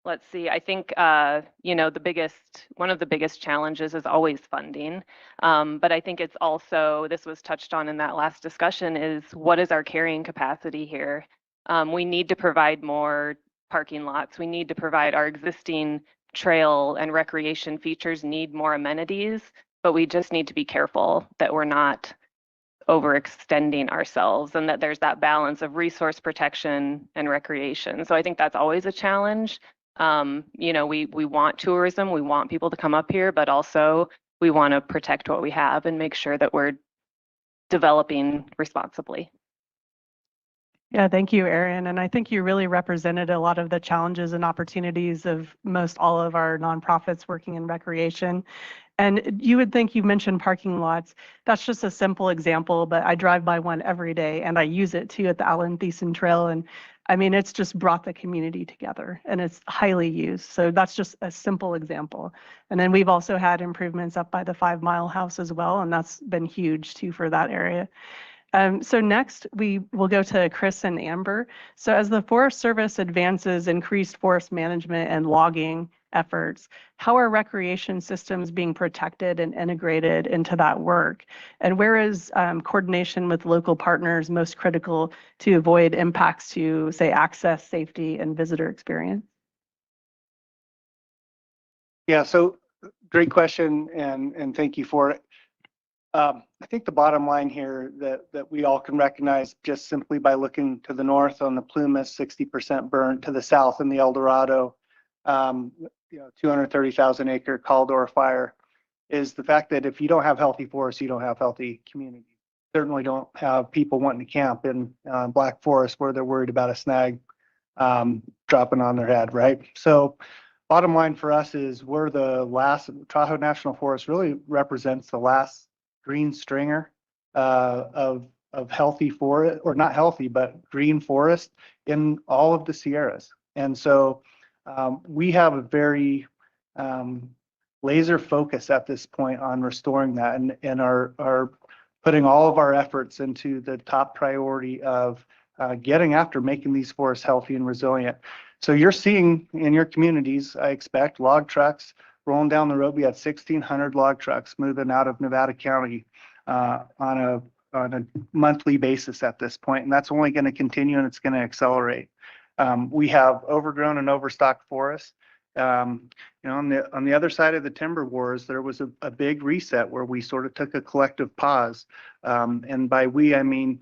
Let's see, I think, you know, one of the biggest challenges is always funding. But I think it's also, this was touched on in that last discussion, is what is our carrying capacity here? We need to provide more parking lots. We need to provide our existing trail and recreation features need more amenities, but we just need to be careful that we're not overextending ourselves, and that there's that balance of resource protection and recreation. So I think that's always a challenge. You know, we want tourism, we want people to come up here, but also we want to protect what we have and make sure that we're developing responsibly. Yeah, thank you, Erin. And I think you really represented a lot of the challenges and opportunities of most all of our nonprofits working in recreation. And you would think, you mentioned parking lots. That's just a simple example, but I drive by one every day and I use it too at the Allen Thiessen Trail. And I mean, it's just brought the community together and it's highly used. So that's just a simple example. And then we've also had improvements up by the 5 Mile House as well. And that's been huge too for that area. So next, we will go to Chris and Amber. So as the Forest Service advances increased forest management and logging efforts, how are recreation systems being protected and integrated into that work? And where is coordination with local partners most critical to avoid impacts to, say, access, safety, and visitor experience? Yeah, so great question, and thank you for it. I think the bottom line here that we all can recognize just simply by looking to the north on the Plumas, 60% burnt, to the south in the El Dorado, 230,000 acre Caldor fire, is the fact that if you don't have healthy forests, you don't have healthy communities. Certainly don't have people wanting to camp in Black Forest where they're worried about a snag dropping on their head, right? So bottom line for us is we're the last, Tahoe National Forest really represents the last green stringer of healthy forest, or not healthy, but green forest in all of the Sierras. And so we have a very laser focus at this point on restoring that, and are putting all of our efforts into the top priority of getting after making these forests healthy and resilient. So you're seeing in your communities, I expect, log trucks rolling down the road. We had 1,600 log trucks moving out of Nevada County on a monthly basis at this point, and that's only going to continue, and it's going to accelerate. We have overgrown and overstocked forests. You know, on the other side of the timber wars, there was a big reset where we sort of took a collective pause, and by we I mean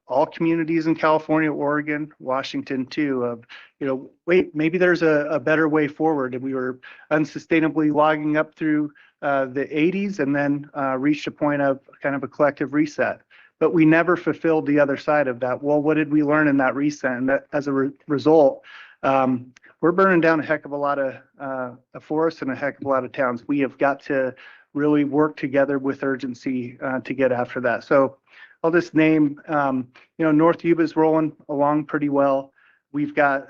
all communities in California, Oregon, Washington too, of, you know, wait, maybe there's a better way forward. And we were unsustainably logging up through the 80s and then reached a point of kind of a collective reset. But we never fulfilled the other side of that. Well, what did we learn in that reset? And that, as a result, we're burning down a heck of a lot of forests and a heck of a lot of towns. We have got to really work together with urgency to get after that. So I'll just name, you know, North Yuba is rolling along pretty well. We've got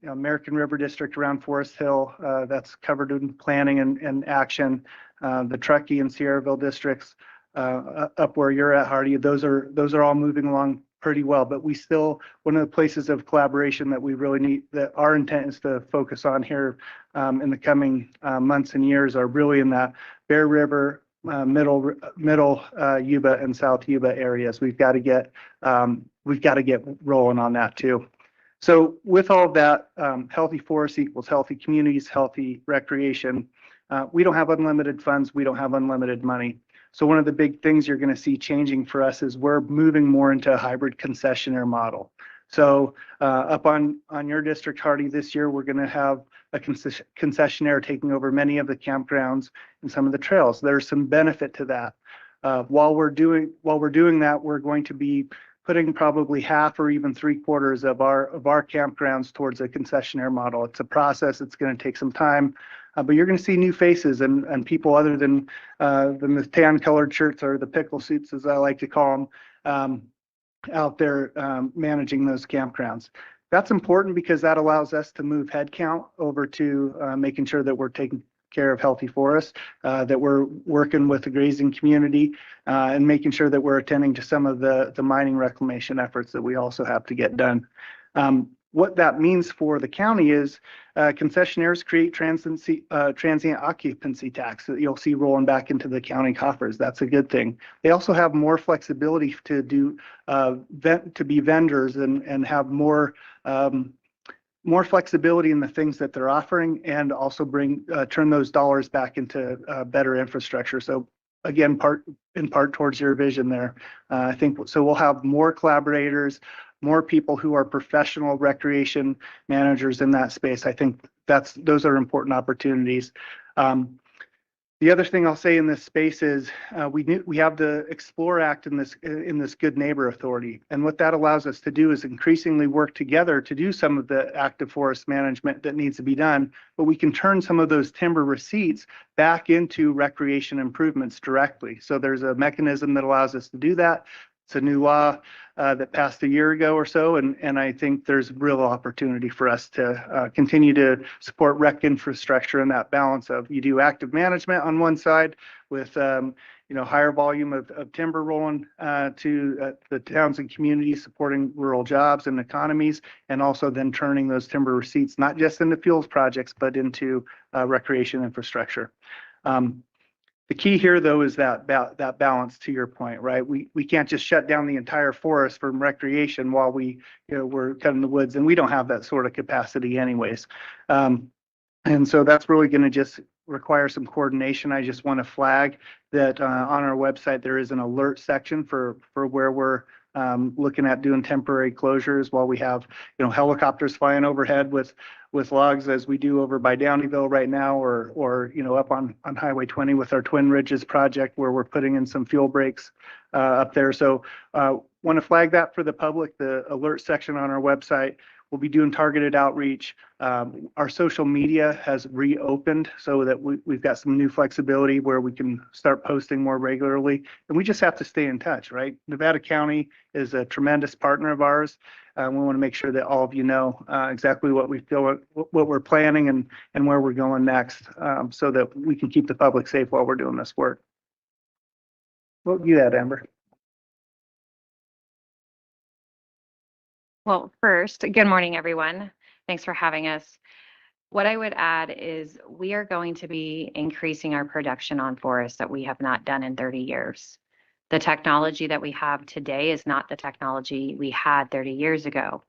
American River District around Forest Hill that's covered in planning and action. The Truckee and Sierraville districts up where you're at, Hardy, those are all moving along pretty well. But we still, one of the places of collaboration that we really need, that our intent is to focus on here in the coming months and years, are really in that Bear River, middle Yuba and South Yuba areas. We've got to get rolling on that too. So with all of that, healthy forests equals healthy communities, healthy recreation. We don't have unlimited funds. We don't have unlimited money. So one of the big things you're going to see changing for us is we're moving more into a hybrid concessionaire model. So up on your district, Hardy, this year, we're going to have a concessionaire taking over many of the campgrounds and some of the trails. There's some benefit to that. While we're doing that, we're going to be putting probably half or even 3/4 of our campgrounds towards a concessionaire model. It's a process. It's going to take some time, but you're going to see new faces and people other than the tan-colored shirts, or the pickle suits, as I like to call them, out there managing those campgrounds. That's important because that allows us to move headcount over to making sure that we're taking care of healthy forests, that we're working with the grazing community, and making sure that we're attending to some of the mining reclamation efforts that we also have to get done. What that means for the county is concessionaires create transient occupancy tax that you'll see rolling back into the county coffers. That's a good thing. They also have more flexibility to do to be vendors and have more flexibility in the things that they're offering, and also turn those dollars back into better infrastructure. So again, in part towards your vision there. I think so. We'll have more collaborators, more people who are professional recreation managers in that space. I think those are important opportunities. The other thing I'll say in this space is we have the Explore Act in this Good Neighbor Authority, and what that allows us to do is increasingly work together to do some of the active forest management that needs to be done. But we can turn some of those timber receipts back into recreation improvements directly. So there's a mechanism that allows us to do that. It's a new law that passed a year ago or so, and I think there's real opportunity for us to continue to support rec infrastructure and that balance of you do active management on one side with higher volume of timber rolling to the towns and communities supporting rural jobs and economies, and also then turning those timber receipts not just into fuels projects but into recreation infrastructure. The key here, though, is that balance, to your point, right? We can't just shut down the entire forest from recreation while we're cutting the woods, and we don't have that sort of capacity anyways. And so that's really going to just require some coordination. I just want to flag that on our website there is an alert section for where we're looking at doing temporary closures while we have helicopters flying overhead with logs, as we do over by Downeyville right now, or up on Highway 20 with our Twin Ridges project where we're putting in some fuel breaks up there. So want to flag that for the public. The alert section on our website. We'll be doing targeted outreach. Our social media has reopened so that we've got some new flexibility where we can start posting more regularly. And we just have to stay in touch, right? Nevada County is a tremendous partner of ours. We want to make sure that all of you know exactly what we feel, what we're planning and where we're going next, so that we can keep the public safe while we're doing this work. What do you add, Amber? Well, first, good morning, everyone. Thanks for having us. What I would add is we are going to be increasing our production on forests that we have not done in 30 years. The technology that we have today is not the technology we had 30 years ago.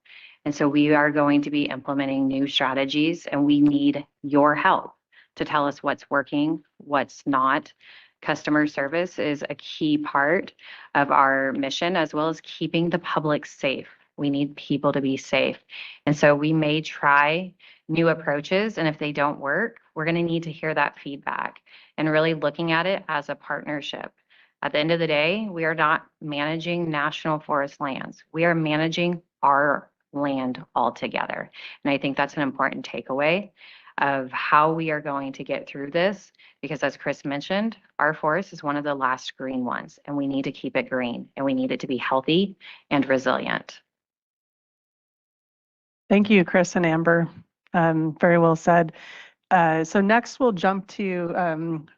And so we are going to be implementing new strategies, and we need your help to tell us what's working, what's not. Customer service is a key part of our mission, as well as keeping the public safe. We need people to be safe. And so we may try new approaches, and if they don't work, we're going to need to hear that feedback and really looking at it as a partnership. At the end of the day, we are not managing national forest lands. We are managing our land altogether. And I think that's an important takeaway of how we are going to get through this, because as Chris mentioned, our forest is one of the last green ones, and we need to keep it green, and we need it to be healthy and resilient. Thank you, Chris and Amber. Very well said. So next we'll jump to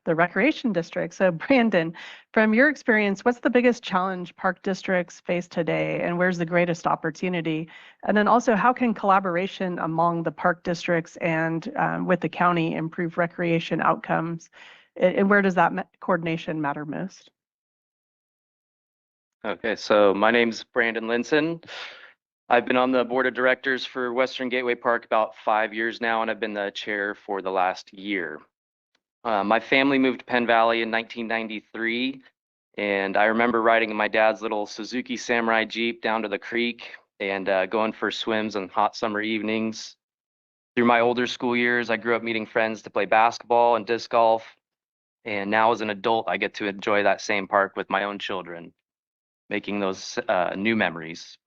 the recreation district. So Brandon, from your experience, what's the biggest challenge park districts face today, and where's the greatest opportunity? And then also, how can collaboration among the park districts and with the county improve recreation outcomes? And where does that coordination matter most? Okay, so my name's Brandon Linson. I've been on the board of directors for Western Gateway Park about 5 years now, and I've been the chair for the last year. My family moved to Penn Valley in 1993, and I remember riding in my dad's little Suzuki Samurai Jeep down to the creek and going for swims on hot summer evenings. Through my older school years, I grew up meeting friends to play basketball and disc golf, and now as an adult, I get to enjoy that same park with my own children, making those new memories.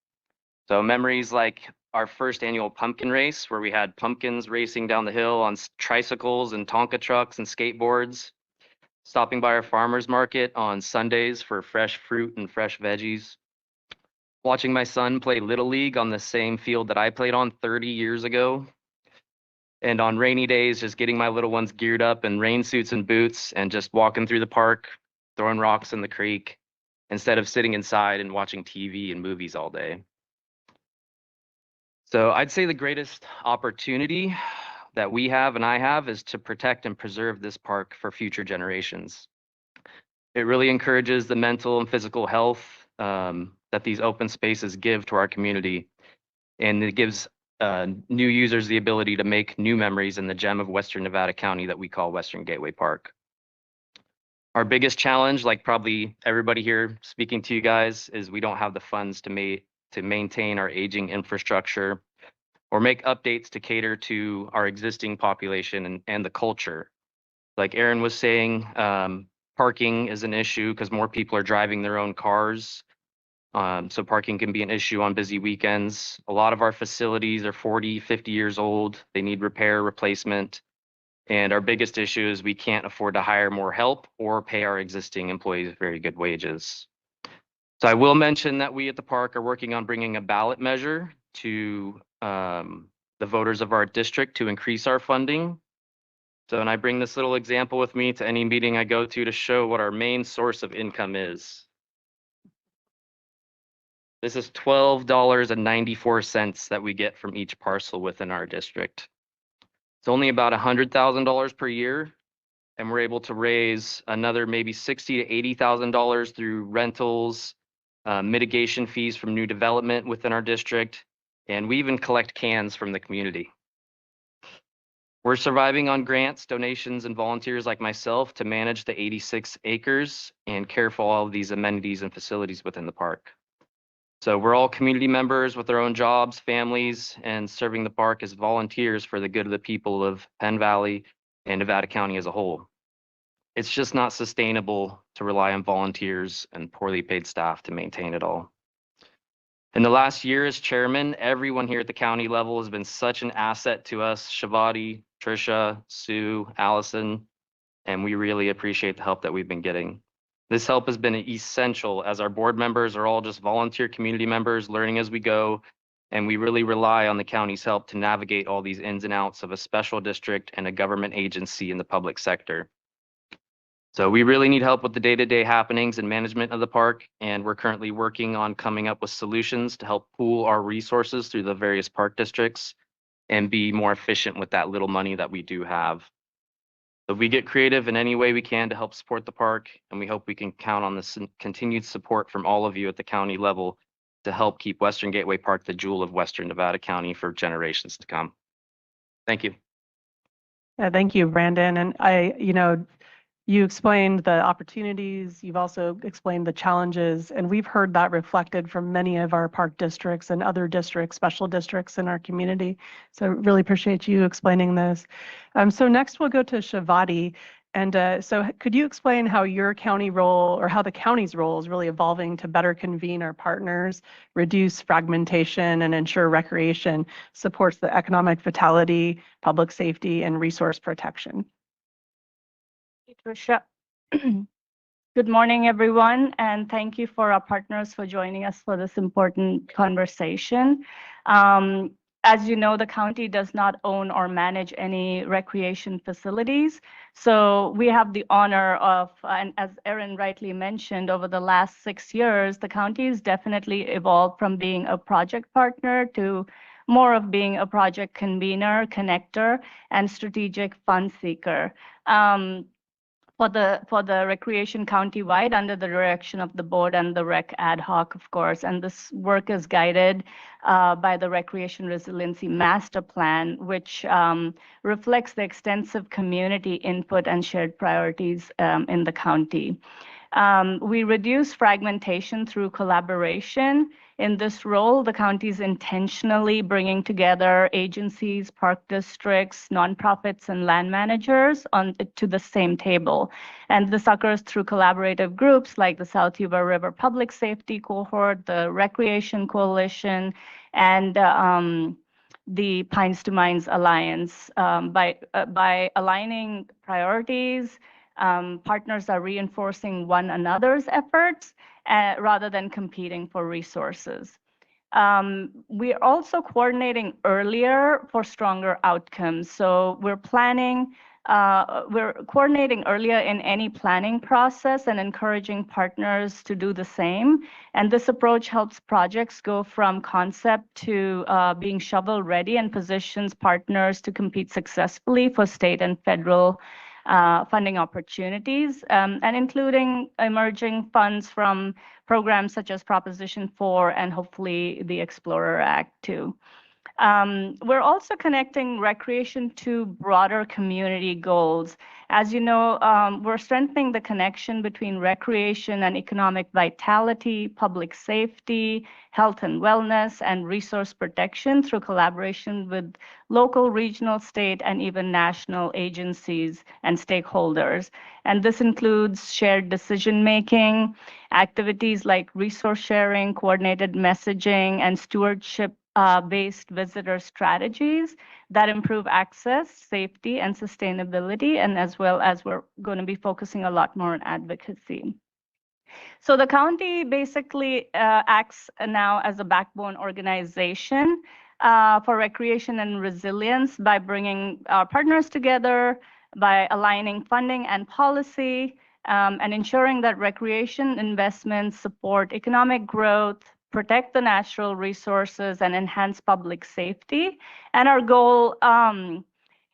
So memories like our first annual pumpkin race, where we had pumpkins racing down the hill on tricycles and Tonka trucks and skateboards, stopping by our farmers market on Sundays for fresh fruit and fresh veggies, watching my son play Little League on the same field that I played on 30 years ago, and on rainy days, just getting my little ones geared up in rain suits and boots and just walking through the park, throwing rocks in the creek, instead of sitting inside and watching TV and movies all day. So I'd say the greatest opportunity that we have and I have is to protect and preserve this park for future generations. It really encourages the mental and physical health that these open spaces give to our community. And it gives new users the ability to make new memories in the gem of Western Nevada County that we call Western Gateway Park. Our biggest challenge, like probably everybody here speaking to you guys, is we don't have the funds to maintain our aging infrastructure or make updates to cater to our existing population and the culture. Like Aaron was saying, parking is an issue because more people are driving their own cars. So parking can be an issue on busy weekends. A lot of our facilities are 40, 50 years old. They need repair, replacement. And our biggest issue is we can't afford to hire more help or pay our existing employees very good wages. So I will mention that we at the park are working on bringing a ballot measure to the voters of our district to increase our funding. So, and I bring this little example with me to any meeting I go to show what our main source of income is. This is $12.94 that we get from each parcel within our district. It's only about $100,000 per year, and we're able to raise another maybe $60,000 to $80,000 through rentals, mitigation fees from new development within our district, and we even collect cans from the community. We're surviving on grants, donations, and volunteers like myself to manage the 86 acres and care for all of these amenities and facilities within the park. So we're all community members with our own jobs, families, and serving the park as volunteers for the good of the people of Penn Valley and Nevada County as a whole. It's just not sustainable to rely on volunteers and poorly paid staff to maintain it all. In the last year as chairman, everyone here at the county level has been such an asset to us, Shavati, Trisha, Sue, Allison, and we really appreciate the help that we've been getting. This help has been essential as our board members are all just volunteer community members learning as we go, and we really rely on the county's help to navigate all these ins and outs of a special district and a government agency in the public sector. So we really need help with the day-to-day happenings and management of the park, and we're currently working on coming up with solutions to help pool our resources through the various park districts and be more efficient with that little money that we do have. So we get creative in any way we can to help support the park, and we hope we can count on this continued support from all of you at the county level to help keep Western Gateway Park the jewel of Western Nevada County for generations to come. Thank you. Yeah, thank you, Brandon. And you explained the opportunities, you've also explained the challenges, and we've heard that reflected from many of our park districts and other districts, special districts in our community. So really appreciate you explaining this. So next we'll go to Shavati. And so could you explain how your county role or how the county's role is really evolving to better convene our partners, reduce fragmentation, and ensure recreation supports the economic vitality, public safety, and resource protection? Trisha. Good morning, everyone, and thank you for our partners for joining us for this important conversation. As you know, the county does not own or manage any recreation facilities. So we have the honor of, and as Erin rightly mentioned, over the last 6 years, the county has definitely evolved from being a project partner to more of being a project convener, connector, and strategic fund seeker. For the recreation countywide under the direction of the board and the rec ad hoc, of course. And this work is guided by the Recreation Resiliency Master Plan, which reflects the extensive community input and shared priorities in the county. We reduce fragmentation through collaboration. In this role, the county is intentionally bringing together agencies, park districts, nonprofits, and land managers to the same table. And this occurs through collaborative groups like the South Yuba River Public Safety Cohort, the Recreation Coalition, and the Pines to Minds Alliance. By aligning priorities, partners are reinforcing one another's efforts rather than competing for resources. We're also coordinating earlier for stronger outcomes. So we're coordinating earlier in any planning process and encouraging partners to do the same. And this approach helps projects go from concept to being shovel ready and positions partners to compete successfully for state and federal funding opportunities, and including emerging funds from programs such as Proposition 4 and hopefully the Explorer Act too. We're also connecting recreation to broader community goals. As you know, we're strengthening the connection between recreation and economic vitality, public safety, health and wellness, and resource protection through collaboration with local, regional, state, and even national agencies and stakeholders. And this includes shared decision-making, activities like resource sharing, coordinated messaging, and stewardship based visitor strategies that improve access, safety, and sustainability, and as well as we're going to be focusing a lot more on advocacy. So the county basically acts now as a backbone organization for recreation and resilience by bringing our partners together, by aligning funding and policy, and ensuring that recreation investments support economic growth, protect the natural resources, and enhance public safety. And our goal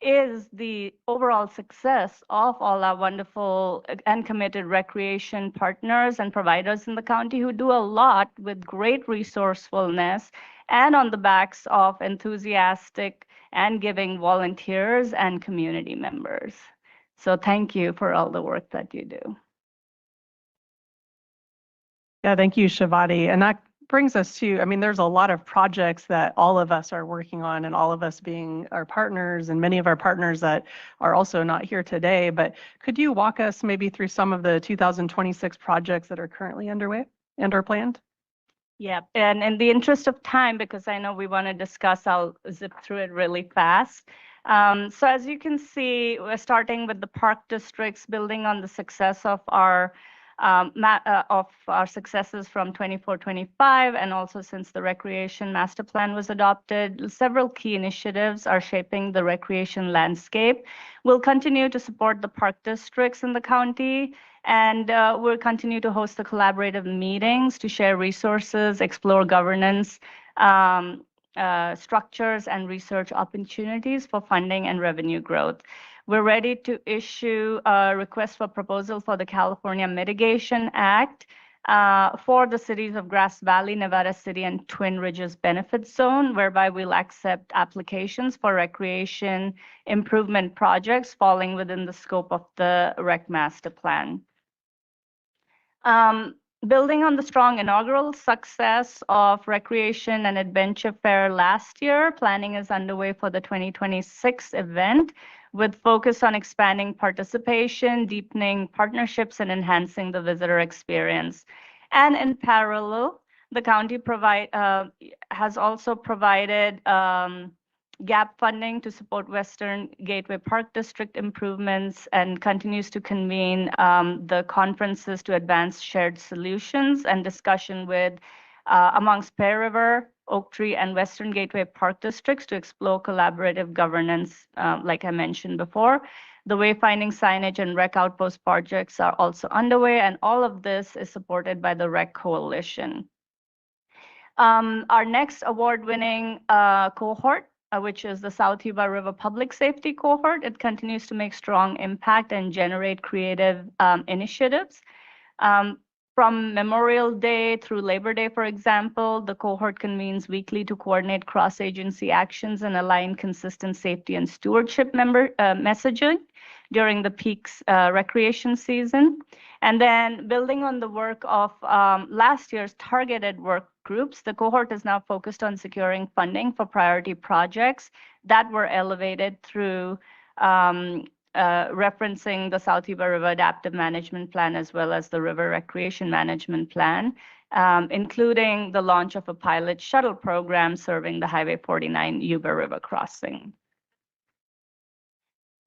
is the overall success of all our wonderful and committed recreation partners and providers in the county who do a lot with great resourcefulness and on the backs of enthusiastic and giving volunteers and community members. So thank you for all the work that you do. Yeah, thank you, Shivati. And that brings us to, I mean, there's a lot of projects that all of us are working on, and all of us being our partners, and many of our partners that are also not here today. But could you walk us maybe through some of the 2026 projects that are currently underway and are planned? Yeah, and in the interest of time, because I know we want to discuss, I'll zip through it really fast. So as you can see, we're starting with the park districts, building on the success of our successes from 24-25, and also since the recreation master plan was adopted, several key initiatives are shaping the recreation landscape. We'll continue to support the park districts in the county, and we'll continue to host the collaborative meetings to share resources, explore governance structures, and research opportunities for funding and revenue growth. We're ready to issue a request for proposal for the California Mitigation Act for the cities of Grass Valley, Nevada City, and Twin Ridges Benefit Zone, whereby we'll accept applications for recreation improvement projects falling within the scope of the Rec Master Plan. Building on the strong inaugural success of Recreation and Adventure Fair last year, planning is underway for the 2026 event, with focus on expanding participation, deepening partnerships, and enhancing the visitor experience. And in parallel, the county has also provided gap funding to support Western Gateway Park District improvements and continues to convene the conferences to advance shared solutions and discussion with amongst Pear River, Oak Tree, and Western Gateway Park Districts to explore collaborative governance, like I mentioned before. The wayfinding signage and rec outpost projects are also underway, and all of this is supported by the Rec Coalition. Our next award-winning cohort, which is the South Yuba River Public Safety Cohort, it continues to make strong impact and generate creative initiatives. From Memorial Day through Labor Day, for example, the cohort convenes weekly to coordinate cross-agency actions and align consistent safety and stewardship messaging during the peak recreation season. And then building on the work of last year's targeted work groups, the cohort is now focused on securing funding for priority projects that were elevated through referencing the South Yuba River Adaptive Management Plan as well as the River Recreation Management Plan, including the launch of a pilot shuttle program serving the Highway 49 Yuba River crossing.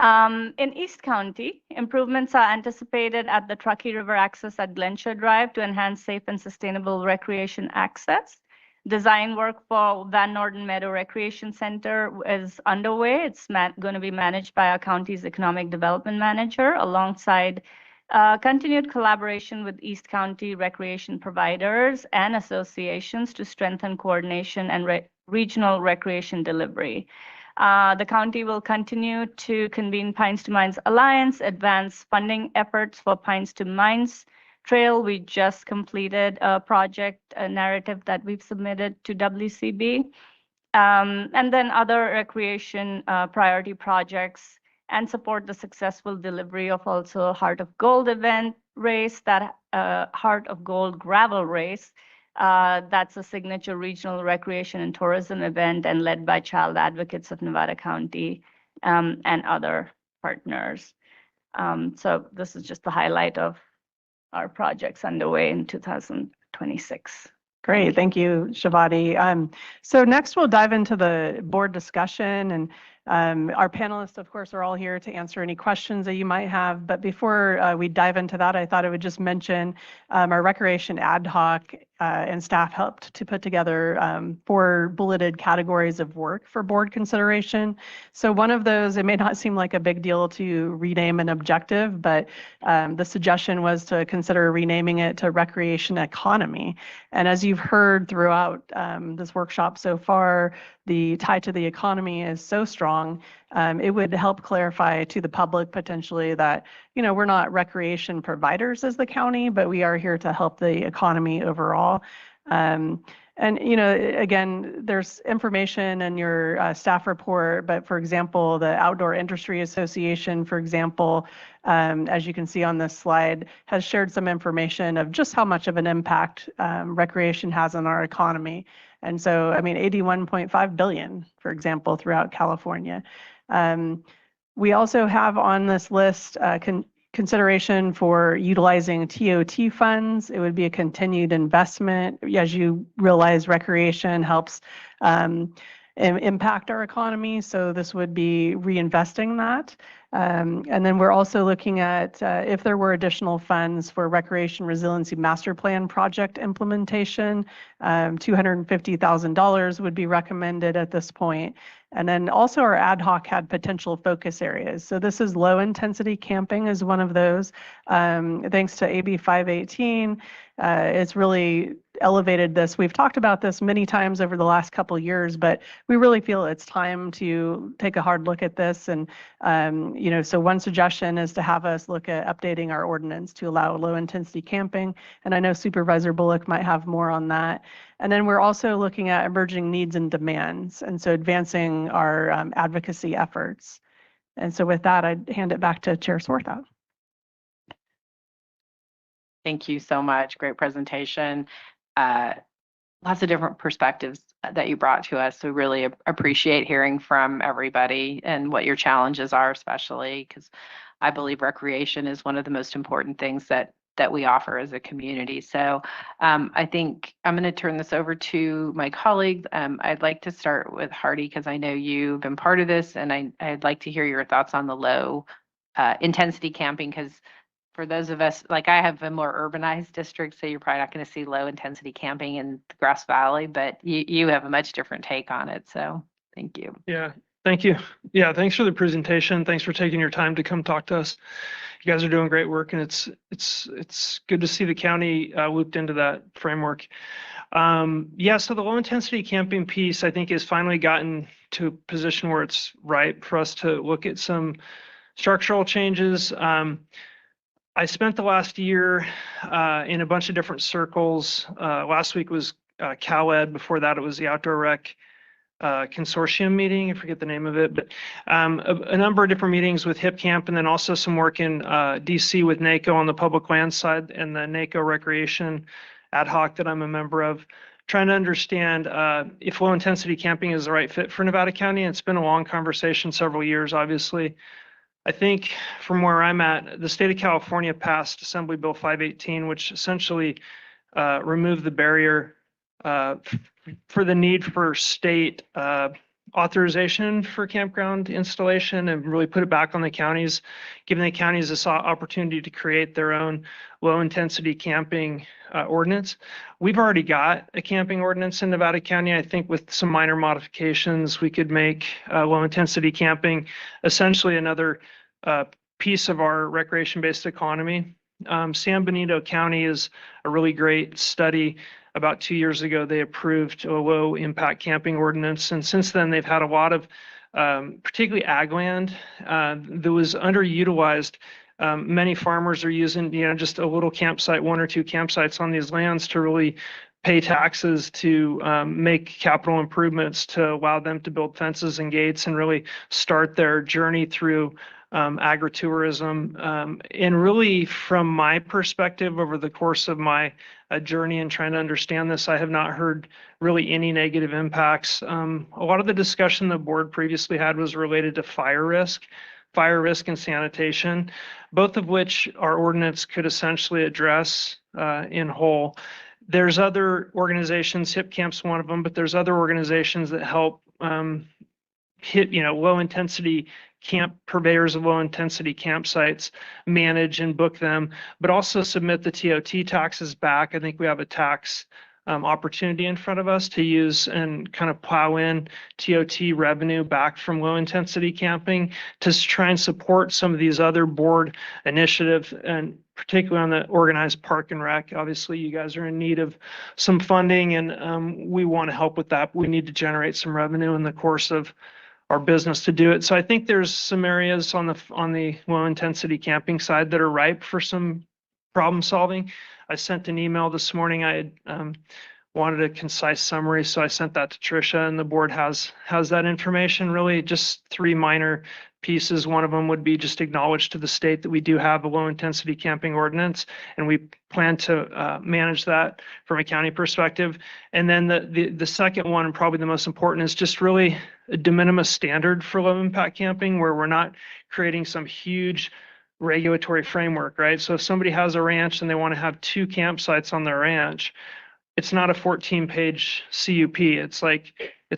In East County, improvements are anticipated at the Truckee River access at Glenshire Drive to enhance safe and sustainable recreation access. Design work for Van Norden Meadow Recreation Center is underway. It's going to be managed by our county's economic development manager alongside continued collaboration with East County recreation providers and associations to strengthen coordination and regional recreation delivery. The county will continue to convene Pines to Mines Alliance, advance funding efforts for Pines to Mines Trail. We just completed a project narrative that we've submitted to WCB. And then other recreation priority projects, and support the successful delivery of also Heart of Gold event race, that Heart of Gold gravel race. That's a signature regional recreation and tourism event and led by Child Advocates of Nevada County and other partners. So this is just the highlight of our projects underway in 2026. Great, thank you, Shivati. So next we'll dive into the board discussion, and our panelists, of course, are all here to answer any questions that you might have. But before we dive into that, I thought I would just mention our recreation ad hoc and staff helped to put together 4 bulleted categories of work for board consideration. So one of those, it may not seem like a big deal to rename an objective, but the suggestion was to consider renaming it to recreation economy. And as you've heard throughout this workshop so far, the tie to the economy is so strong. It would help clarify to the public potentially that, we're not recreation providers as the county, but we are here to help the economy overall. And, again, there's information in your staff report, but for example, the Outdoor Industry Association, for example, as you can see on this slide, has shared some information of just how much of an impact recreation has on our economy. And so, 81.5 billion, for example, throughout California. We also have on this list consideration for utilizing TOT funds. It would be a continued investment. As you realize, recreation helps impact our economy, so this would be reinvesting that. And then we're also looking at if there were additional funds for Recreation Resiliency Master Plan project implementation, $250,000 would be recommended at this point. And then also our ad hoc had potential focus areas. So this is low intensity camping is one of those. Thanks to AB 518, it's really elevated this. We've talked about this many times over the last couple of years, but we really feel it's time to take a hard look at this. And, so one suggestion is to have us look at updating our ordinance to allow low intensity camping. And I know Supervisor Bullock might have more on that. And then we're also looking at emerging needs and demands, and so advancing our advocacy efforts. And so with that, I'd hand it back to Chair Swarthout. Thank you so much. Great presentation. Lots of different perspectives that you brought to us. So really appreciate hearing from everybody and what your challenges are, especially because I believe recreation is one of the most important things that we offer as a community. So I think I'm going to turn this over to my colleagues. I'd like to start with Hardy because I know you've been part of this, and I'd like to hear your thoughts on the low intensity camping, because for those of us, like I have a more urbanized district, so you're probably not going to see low intensity camping in the Grass Valley, but you have a much different take on it. So thank you. Yeah, thank you. Yeah, thanks for the presentation. Thanks for taking your time to come talk to us. You guys are doing great work, and it's good to see the county looped into that framework. Yeah, so the low intensity camping piece, I think, has finally gotten to a position where it's right for us to look at some structural changes. I spent the last year in a bunch of different circles. Last week was CalEd. Before that, it was the Outdoor Rec Consortium meeting. I forget the name of it, but a number of different meetings with Hip Camp, and then also some work in DC with NACO on the public land side and the NACO Recreation Ad Hoc that I'm a member of, trying to understand if low intensity camping is the right fit for Nevada County. It's been a long conversation, several years, obviously. I think from where I'm at, the state of California passed Assembly Bill 518, which essentially removed the barrier for the need for state authorization for campground installation and really put it back on the counties, giving the counties this opportunity to create their own low intensity camping ordinance. We've already got a camping ordinance in Nevada County. I think with some minor modifications, we could make low intensity camping essentially another piece of our recreation-based economy. San Benito County is a really great study. About 2 years ago, they approved a low impact camping ordinance. And since then, they've had a lot of, particularly ag land that was underutilized. Many farmers are using, just a little campsite, 1 or 2 campsites on these lands to really pay taxes to make capital improvements to allow them to build fences and gates and really start their journey through agritourism. And really, from my perspective, over the course of my journey and trying to understand this, I have not heard really any negative impacts. A lot of the discussion the board previously had was related to fire risk and sanitation, both of which our ordinance could essentially address in whole. There's other organizations, HIP Camp's one of them, but there's other organizations that help hit, low intensity purveyors of low intensity campsites manage and book them, but also submit the TOT taxes back. I think we have a tax opportunity in front of us to use and kind of plow in TOT revenue back from low intensity camping to try and support some of these other board initiatives, and particularly on the organized park and rec. Obviously, you guys are in need of some funding, and we want to help with that. We need to generate some revenue in the course of our business to do it. So I think there's some areas on the low intensity camping side that are ripe for some problem solving. I sent an email this morning. I had wanted a concise summary, so I sent that to Tricia, and the board has that information. Really, just 3 minor pieces. One of them would be just acknowledge to the state that we do have a low intensity camping ordinance, and we plan to manage that from a county perspective. And then the second one, and probably the most important, is just really a de minimis standard for low impact camping, where we're not creating some huge regulatory framework, right? So if somebody has a ranch and they want to have 2 campsites on their ranch, it's not a 14-page CUP. It's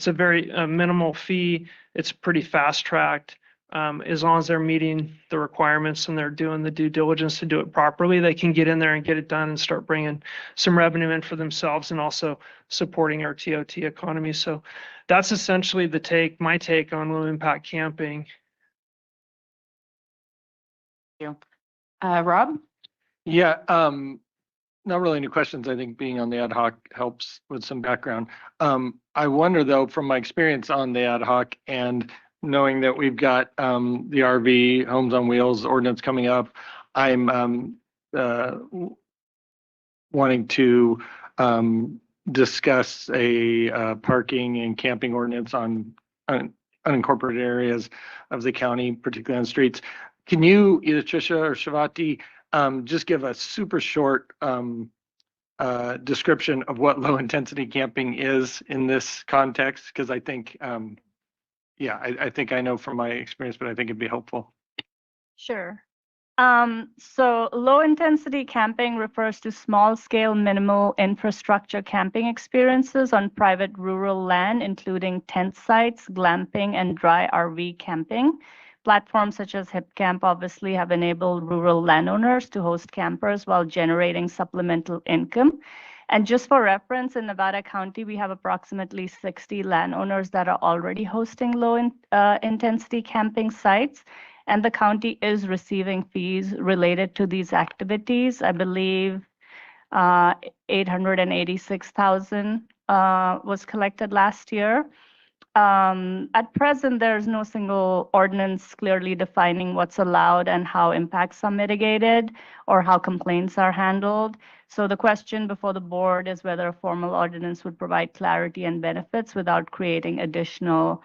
a very minimal fee. It's pretty fast tracked. As long as they're meeting the requirements and they're doing the due diligence to do it properly, they can get in there and get it done and start bringing some revenue in for themselves and also supporting our TOT economy. So that's essentially my take on low impact camping. Thank you. Rob? Yeah, not really any questions. I think being on the ad hoc helps with some background. I wonder though, from my experience on the ad hoc and knowing that we've got the RV Homes on Wheels ordinance coming up, I'm wanting to discuss a parking and camping ordinance on unincorporated areas of the county, particularly on streets. Can you, either Tricia or Shivati, just give a super short description of what low intensity camping is in this context? Because I think, I think I know from my experience, but I think it'd be helpful. Sure. So low intensity camping refers to small scale minimal infrastructure camping experiences on private rural land, including tent sites, glamping, and dry RV camping. Platforms such as HipCamp obviously have enabled rural landowners to host campers while generating supplemental income. And just for reference, in Nevada County, we have approximately 60 landowners that are already hosting low intensity camping sites. And the county is receiving fees related to these activities. I believe $886,000 was collected last year. At present, there's no single ordinance clearly defining what's allowed and how impacts are mitigated or how complaints are handled. So the question before the board is whether a formal ordinance would provide clarity and benefits without creating additional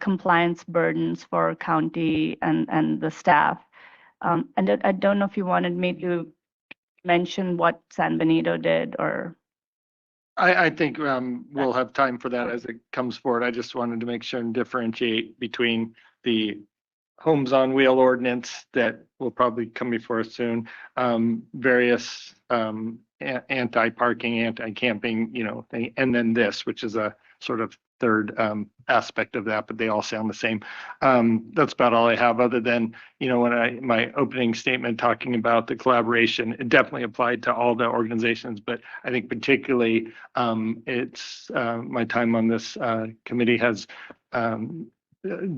compliance burdens for county and the staff. And I don't know if you wanted me to mention what San Benito did or. I think we'll have time for that as it comes forward. I just wanted to make sure and differentiate between the Homes on Wheel ordinance that will probably come before us soon, various anti-parking, anti-camping, thing, and then this, which is a sort of third aspect of that, but they all sound the same. That's about all I have, other than, when my opening statement talking about the collaboration, it definitely applied to all the organizations, but I think particularly it's my time on this committee has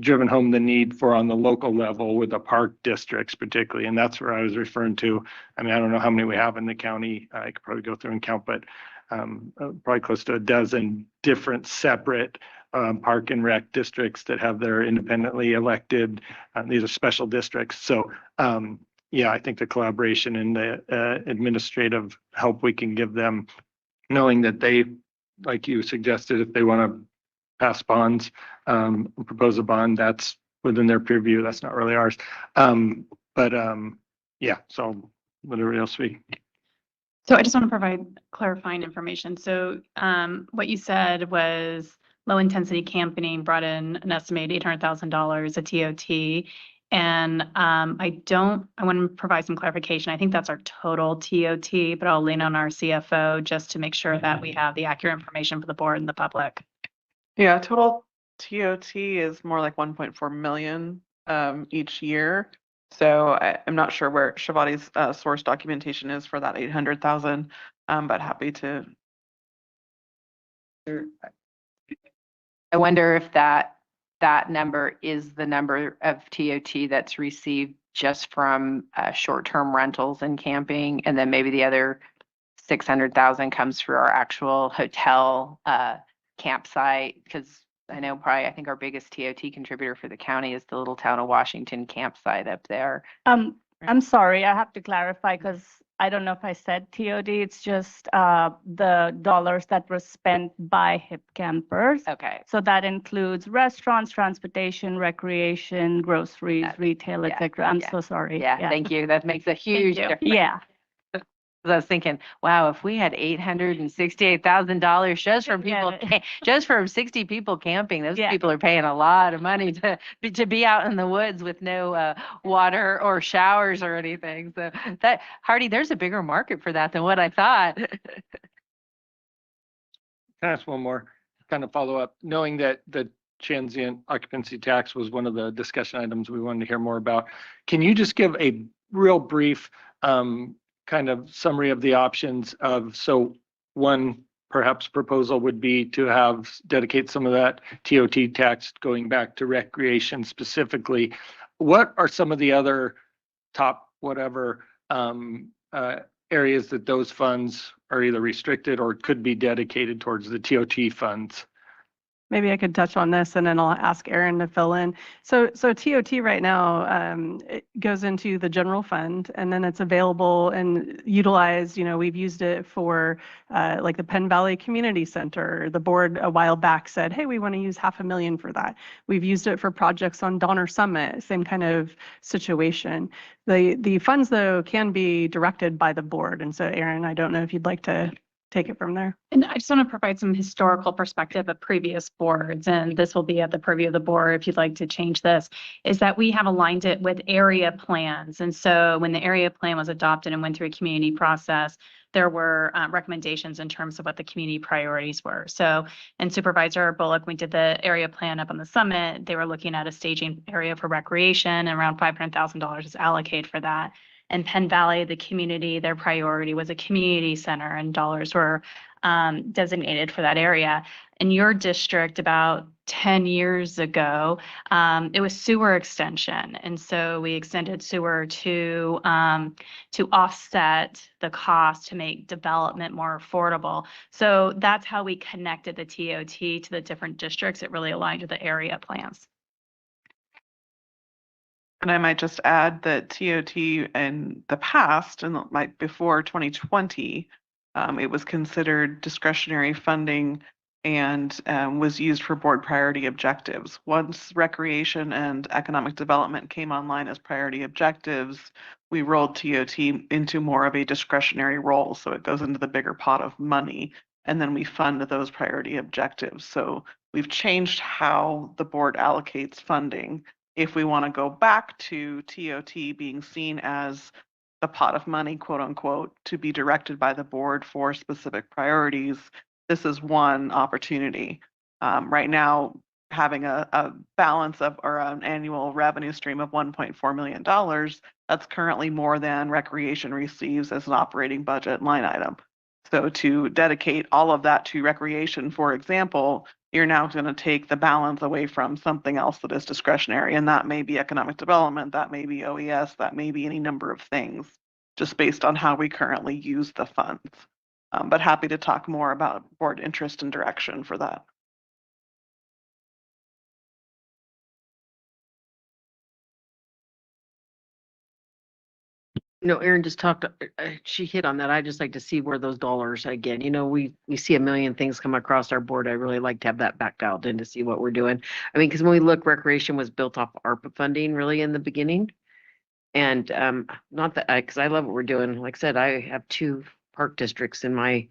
driven home the need for on the local level with the park districts particularly, and that's where I was referring to. I mean, I don't know how many we have in the county. I could probably go through and count, but probably close to a dozen different separate park and rec districts that have their independently elected. These are special districts. So I think the collaboration and the administrative help we can give them knowing that they, like you suggested, if they want to pass bonds, propose a bond, that's within their purview. That's not really ours. Yeah, so whatever else we. So I just want to provide clarifying information. So what you said was low intensity camping brought in an estimated $800,000 a TOT. And I want to provide some clarification. I think that's our total TOT, but I'll lean on our CFO just to make sure that we have the accurate information for the board and the public. Yeah, total TOT is more like 1.4 million each year. So I'm not sure where Shivati's source documentation is for that 800,000, but happy to. I wonder if that number is the number of TOT that's received just from short-term rentals and camping, and then maybe the other 600,000 comes through our actual hotel campsite, because I think our biggest TOT contributor for the county is the little town of Washington campsite up there. I'm sorry, I have to clarify because I don't know if I said TOD. It's just the dollars that were spent by HIP campers. Okay. So that includes restaurants, transportation, recreation, groceries, retail, etc. I'm so sorry. Yeah, thank you. That makes a huge difference. Yeah. I was thinking, wow, if we had $868,000 just from people, just from 60 people camping, those people are paying a lot of money to be out in the woods with no water or showers or anything. So that, Hardy, there's a bigger market for that than what I thought. Can I ask one more kind of follow up, knowing that the transient occupancy tax was one of the discussion items we wanted to hear more about. Can you just give a real brief kind of summary of the options of, so one perhaps proposal would be to dedicate some of that TOT tax going back to recreation specifically. What are some of the other top whatever areas that those funds are either restricted or could be dedicated towards the TOT funds? Maybe I could touch on this and then I'll ask Aaron to fill in. So TOT right now, it goes into the general fund and then it's available and utilized. We've used it for like the Penn Valley Community Center. The board a while back said, hey, we want to use $500,000 for that. We've used it for projects on Donner Summit, same kind of situation. The funds though can be directed by the board. And so Aaron, I don't know if you'd like to take it from there. And I just want to provide some historical perspective of previous boards, and this will be at the purview of the board if you'd like to change this, is that we have aligned it with area plans. And so when the area plan was adopted and went through a community process, there were recommendations in terms of what the community priorities were. So in Supervisor Bullock, we did the area plan up on the summit. They were looking at a staging area for recreation, and around $500,000 is allocated for that. And Penn Valley, the community, their priority was a community center and dollars were designated for that area. In your district about 10 years ago, it was sewer extension. And so we extended sewer to offset the cost to make development more affordable. So that's how we connected the TOT to the different districts. It really aligned to the area plans. And I might just add that TOT in the past, and like before 2020, it was considered discretionary funding and was used for board priority objectives. Once recreation and economic development came online as priority objectives, we rolled TOT into more of a discretionary role. So it goes into the bigger pot of money, and then we fund those priority objectives. So we've changed how the board allocates funding. If we want to go back to TOT being seen as the pot of money, quote unquote, to be directed by the board for specific priorities, this is one opportunity. Right now, having a balance of or an annual revenue stream of $1.4 million, that's currently more than recreation receives as an operating budget line item. So to dedicate all of that to recreation, for example, you're now going to take the balance away from something else that is discretionary. And that may be economic development, that may be OES, that may be any number of things, just based on how we currently use the funds. But happy to talk more about board interest and direction for that. Erin just talked, she hit on that. I just like to see where those dollars, again, we see a million things come across our board. I really like to have that backed out and to see what we're doing. I mean, because when we look, recreation was built off ARPA funding really in the beginning. And not that, because I love what we're doing. Like I said, I have 2 park districts in my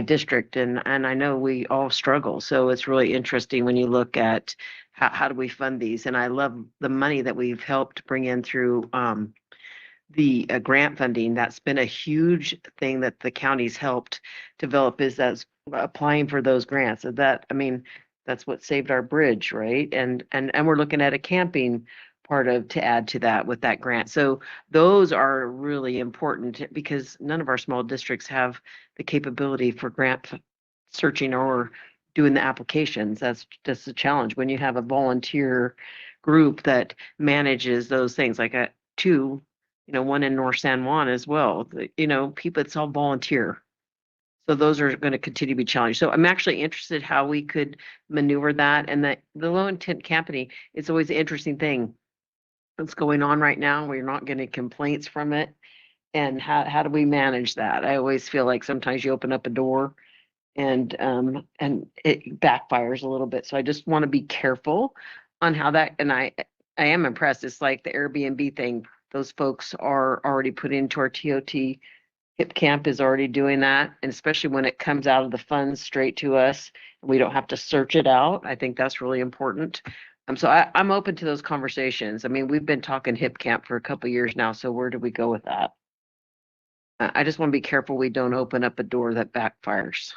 district, and I know we all struggle. So it's really interesting when you look at how do we fund these. And I love the money that we've helped bring in through the grant funding. That's been a huge thing that the county's helped develop, is that's applying for those grants. So that, I mean, that's what saved our bridge, right? And we're looking at a camping part of to add to that with that grant. So those are really important because none of our small districts have the capability for grant searching or doing the applications. That's just a challenge when you have a volunteer group that manages those things, like a 2, one in North San Juan as well. People, it's all volunteer. So those are going to continue to be challenged. So I'm actually interested how we could maneuver that. And that the low intent camping, it's always an interesting thing that's going on right now. We're not getting complaints from it. And how do we manage that? I always feel like sometimes you open up a door and it backfires a little bit. So I just want to be careful on how that, and I am impressed. It's like the Airbnb thing. Those folks are already put into our TOT. HIP Camp is already doing that, and especially when it comes out of the funds straight to us, we don't have to search it out. I think that's really important. So I'm open to those conversations. I mean, we've been talking HIP Camp for a couple of years now, so where do we go with that? I just want to be careful we don't open up a door that backfires.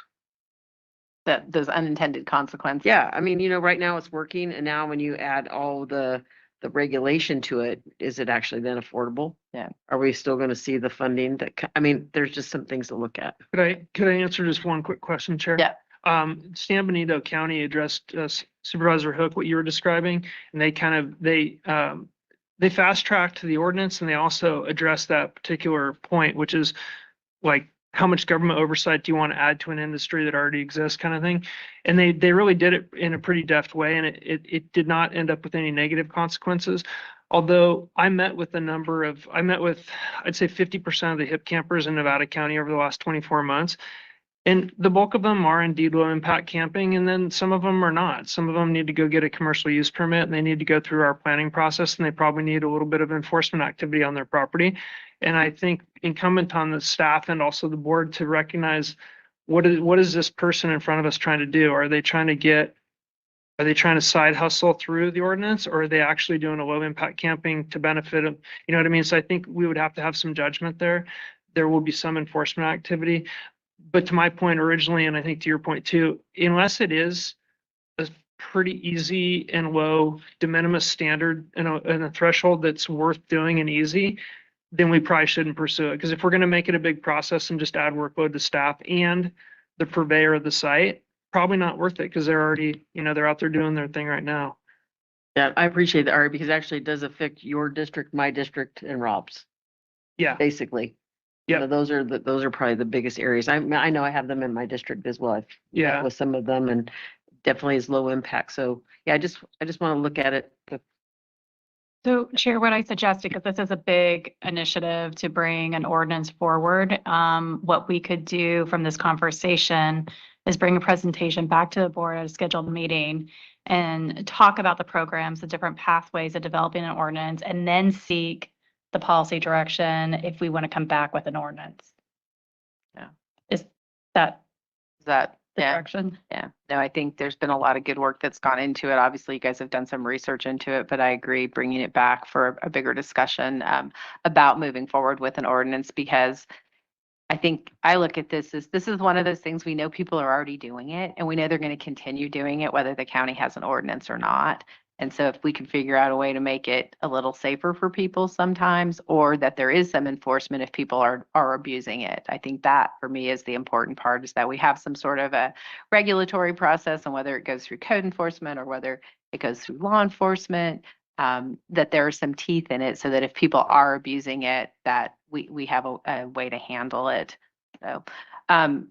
That those unintended consequences. Yeah, I mean, right now it's working, and now when you add all the regulation to it, is it actually then affordable? Yeah. Are we still going to see the funding I mean, there's just some things to look at. Could I answer just one quick question, Chair? Yeah. San Benito County addressed Supervisor Hook, what you were describing, and they fast tracked the ordinance, and they also addressed that particular point, which is like, how much government oversight do you want to add to an industry that already exists, kind of thing. And they really did it in a pretty deft way, and it did not end up with any negative consequences. Although I met with, I'd say 50% of the HIP campers in Nevada County over the last 24 months. And the bulk of them are indeed low impact camping, and then some of them are not. Some of them need to go get a commercial use permit, and they need to go through our planning process, and they probably need a little bit of enforcement activity on their property. And I think incumbent on the staff and also the board to recognize what is this person in front of us trying to do? Are they trying to side hustle through the ordinance, or are they actually doing a low impact camping to benefit them? You know what I mean? So I think we would have to have some judgment there. There will be some enforcement activity. But to my point originally, and I think to your point too, unless it is a pretty easy and low de minimis standard and a threshold that's worth doing and easy, then we probably shouldn't pursue it. Because if we're going to make it a big process and just add workload to staff and the purveyor of the site, probably not worth it, because they're already, they're out there doing their thing right now. Yeah, I appreciate that, Ari, because actually it does affect your district, my district, and Rob's. Yeah. Basically. Yeah. Those are probably the biggest areas. I know I have them in my district as well. I've met with some of them, and definitely is low impact. So yeah, I just want to look at it. So Chair, what I suggested, because this is a big initiative to bring an ordinance forward, what we could do from this conversation is bring a presentation back to the board at a scheduled meeting and talk about the programs, the different pathways of developing an ordinance, and then seek the policy direction if we want to come back with an ordinance. Yeah. Is that the direction? Yeah. No, I think there's been a lot of good work that's gone into it. Obviously, you guys have done some research into it, but I agree bringing it back for a bigger discussion about moving forward with an ordinance, because I think I look at this as one of those things, we know people are already doing it, and we know they're going to continue doing it whether the county has an ordinance or not. And so if we can figure out a way to make it a little safer for people sometimes, or that there is some enforcement if people are abusing it, I think that for me is the important part, is that we have some sort of a regulatory process, and whether it goes through code enforcement or whether it goes through law enforcement, that there are some teeth in it, so that if people are abusing it, that we have a way to handle it. So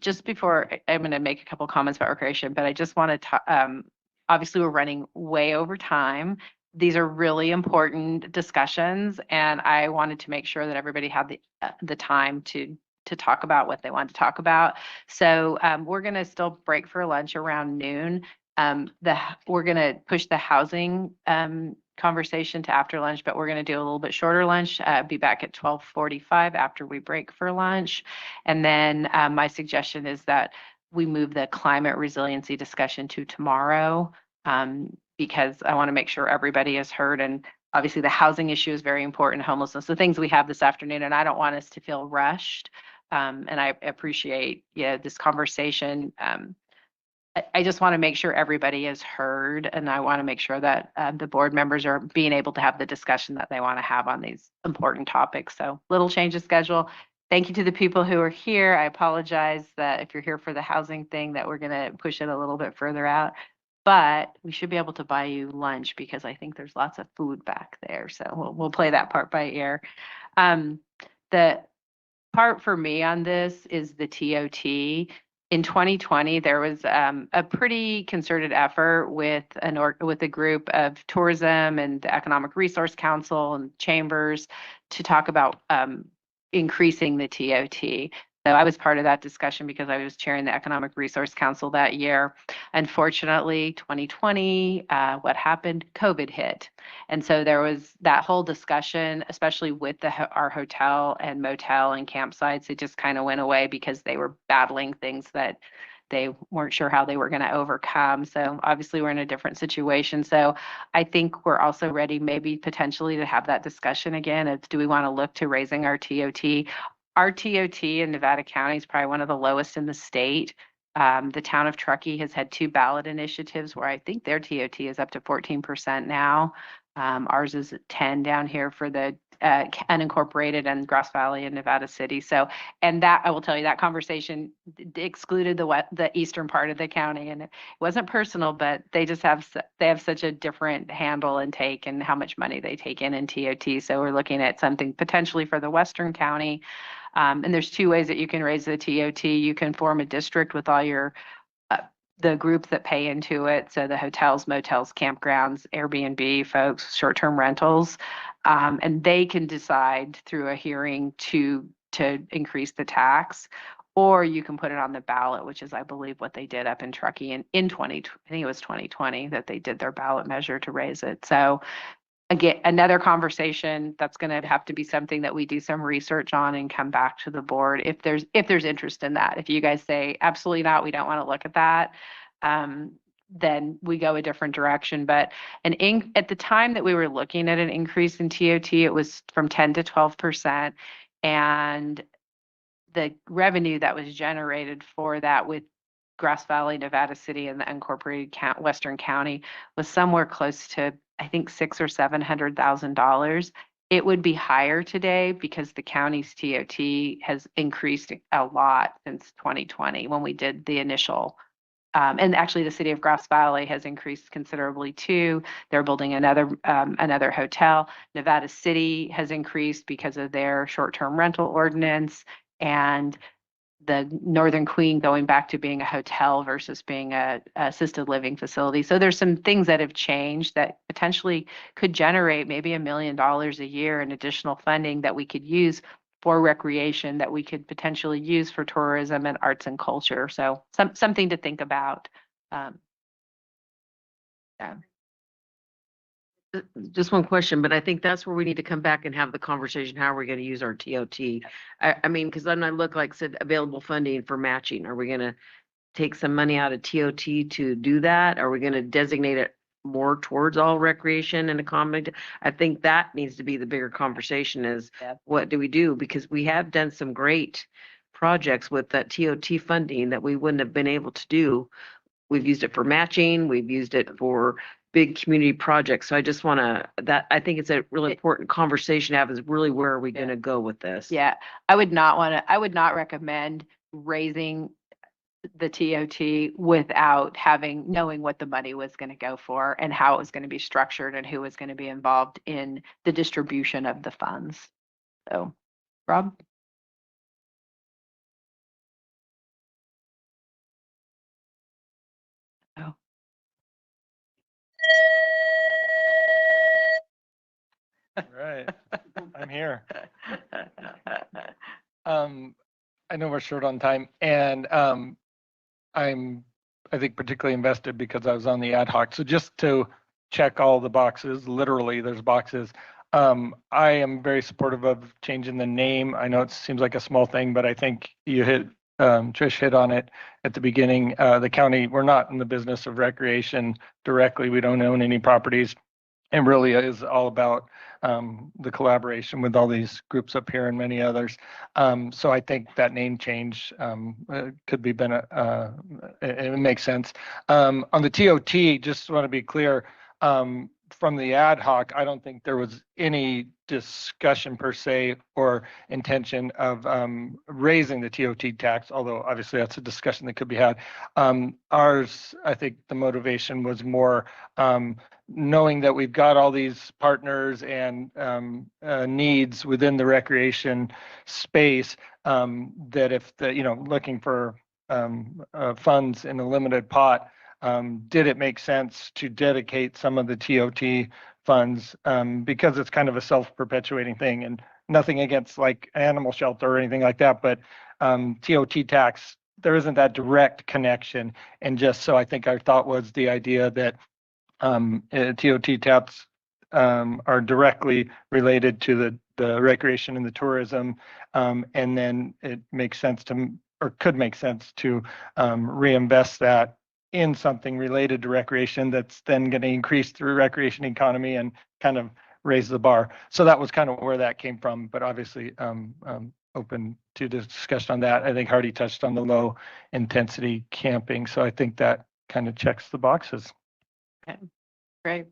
just before, I'm going to make a couple comments about recreation, but I just want to obviously we're running way over time. these are really important discussions, and I wanted to make sure that everybody had the time to talk about what they want to talk about. So we're going to still break for lunch around noon. We're going to push the housing conversation to after lunch, but we're going to do a little bit shorter lunch. Be back at 12:45 after we break for lunch. And then my suggestion is that we move the climate resiliency discussion to tomorrow, because I want to make sure everybody is heard. And obviously the housing issue is very important, homelessness, the things we have this afternoon, and I don't want us to feel rushed. And I appreciate this conversation. I just want to make sure everybody is heard, and I want to make sure that the board members are being able to have the discussion that they want to have on these important topics. So little change of schedule. Thank you to the people who are here. I apologize that if you're here for the housing thing that we're going to push it a little bit further out, but we should be able to buy you lunch because I think there's lots of food back there. So we'll play that part by ear. The part for me on this is the TOT. In 2020, there was a pretty concerted effort with a group of tourism and the Economic Resource Council and chambers to talk about increasing the TOT. So I was part of that discussion because I was chairing the Economic Resource Council that year. Unfortunately, 2020, what happened? COVID hit. And so there was that whole discussion, especially with our hotel and motel and campsites. It just kind of went away because they were battling things that they weren't sure how they were going to overcome. So obviously we're in a different situation. So I think we're also ready maybe potentially to have that discussion again. It's, do we want to look to raising our TOT? Our TOT in Nevada County is probably one of the lowest in the state. The town of Truckee has had 2 ballot initiatives where I think their TOT is up to 14% now. Ours is at 10 down here for the unincorporated and Grass Valley and Nevada City. So, and that I will tell you, that conversation excluded the eastern part of the county, and it wasn't personal, but they just have such a different handle and take and how much money they take in TOT. So we're looking at something potentially for the western county. And there's 2 ways that you can raise the TOT. You can form a district with all your the groups that pay into it. So the hotels, motels, campgrounds, Airbnb folks, short-term rentals, and they can decide through a hearing to increase the tax, or you can put it on the ballot, which is, I believe, what they did up in Truckee in I think it was 2020 that they did their ballot measure to raise it. So again, another conversation that's going to have to be something that we do some research on and come back to the board if there's interest in that. If you guys say absolutely not, we don't want to look at that, then we go a different direction. But at the time that we were looking at an increase in TOT, it was from 10 to 12%, and the revenue that was generated for that with Grass Valley, Nevada City, and the unincorporated Western County was somewhere close to, I think, $600,000 or $700,000. It would be higher today because the county's TOT has increased a lot since 2020 when we did the initial. And actually, the city of Grass Valley has increased considerably too. They're building another hotel. Nevada City has increased because of their short-term rental ordinance, and the Northern Queen going back to being a hotel versus being a assisted living facility. So there's some things that have changed that potentially could generate maybe $1 million a year in additional funding that we could use for recreation, that we could potentially use for tourism and arts and culture. So something to think about. Yeah. Just one question, but I think that's where we need to come back and have the conversation. How are we going to use our TOT? I mean, because then I look like said available funding for matching. Are we going to take some money out of TOT to do that? Are we going to designate it more towards all recreation and accommodate? I think that needs to be the bigger conversation is what do we do? Because we have done some great projects with that TOT funding that we wouldn't have been able to do. We've used it for matching. We've used it for big community projects. So I just want to, I think it's a really important conversation to have is really where are we going to go with this? Yeah, I would not recommend raising the TOT without knowing what the money was going to go for and how it was going to be structured and who was going to be involved in the distribution of the funds. So, Rob? Oh. Right. I'm here. I know we're short on time, and I think particularly invested because I was on the ad hoc. So just to check all the boxes, literally there's boxes. I am very supportive of changing the name. I know it seems like a small thing, but I think Trish hit on it at the beginning. The county, we're not in the business of recreation directly. We don't own any properties. It really is all about the collaboration with all these groups up here and many others. So I think that name change could be it makes sense. On the TOT, just want to be clear, from the ad hoc, I don't think there was any discussion per se or intention of raising the TOT tax, although obviously that's a discussion that could be had. Ours, I think the motivation was more knowing that we've got all these partners and needs within the recreation space, that if looking for funds in a limited pot, did it make sense to dedicate some of the TOT funds, because it's kind of a self-perpetuating thing, and nothing against like animal shelter or anything like that, but TOT tax, there isn't that direct connection. And just so I think our thought was the idea that TOT taps are directly related to the recreation and the tourism, and then it makes sense or could make sense to reinvest that in something related to recreation that's then going to increase the recreation economy and kind of raise the bar. So that was kind of where that came from, but obviously open to discussion on that. I think Hardy touched on the low intensity camping, so I think that kind of checks the boxes. Okay, great.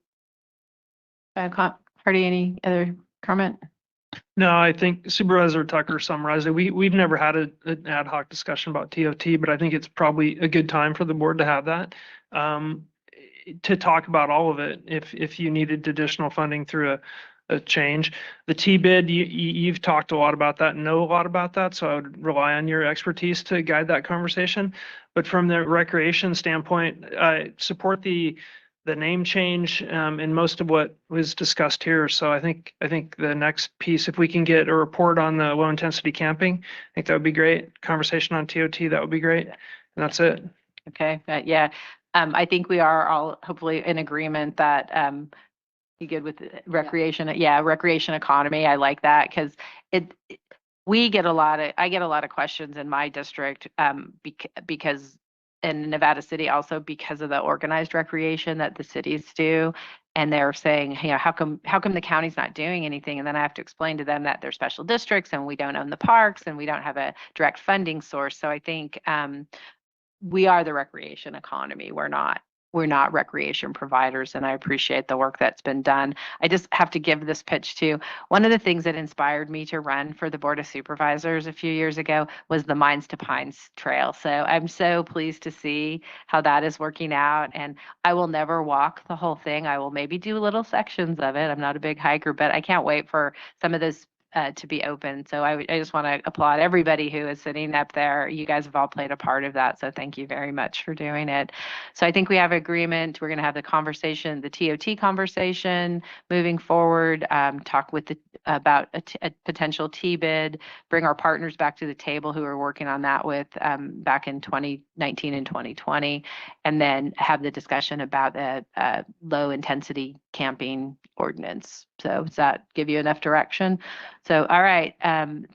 Hardy, any other comment? No, I think Supervisor Tucker summarized it. We've never had an ad hoc discussion about TOT, but I think it's probably a good time for the board to have that, to talk about all of it. If you needed additional funding through a change, the T-bid, you've talked a lot about that, know a lot about that, so I would rely on your expertise to guide that conversation. But from the recreation standpoint, I support the name change, and most of what was discussed here. So I think the next piece, if we can get a report on the low intensity camping, I think that would be great. Conversation on TOT, that would be great. And that's it. Okay, yeah. I think we are all hopefully in agreement that you good with recreation. Yeah, recreation economy. I like that because I get a lot of questions in my district because in Nevada City also because of the organized recreation that the cities do. And they're saying, how come the county's not doing anything? And then I have to explain to them that they're special districts and we don't own the parks and we don't have a direct funding source. So I think we are the recreation economy. We're not recreation providers, and I appreciate the work that's been done. I just have to give this pitch too. One of the things that inspired me to run for the Board of Supervisors a few years ago was the Mines to Pines Trail. So I'm so pleased to see how that is working out, and I will never walk the whole thing. I will maybe do little sections of it. I'm not a big hiker, but I can't wait for some of those to be open. So I just want to applaud everybody who is sitting up there. You guys have all played a part of that. So thank you very much for doing it. So I think we have agreement. We're going to have the conversation, the TOT conversation moving forward, talk about a potential T-bid, bring our partners back to the table who are working on that with back in 2019 and 2020, and then have the discussion about the low intensity camping ordinance. So does that give you enough direction? So, all right.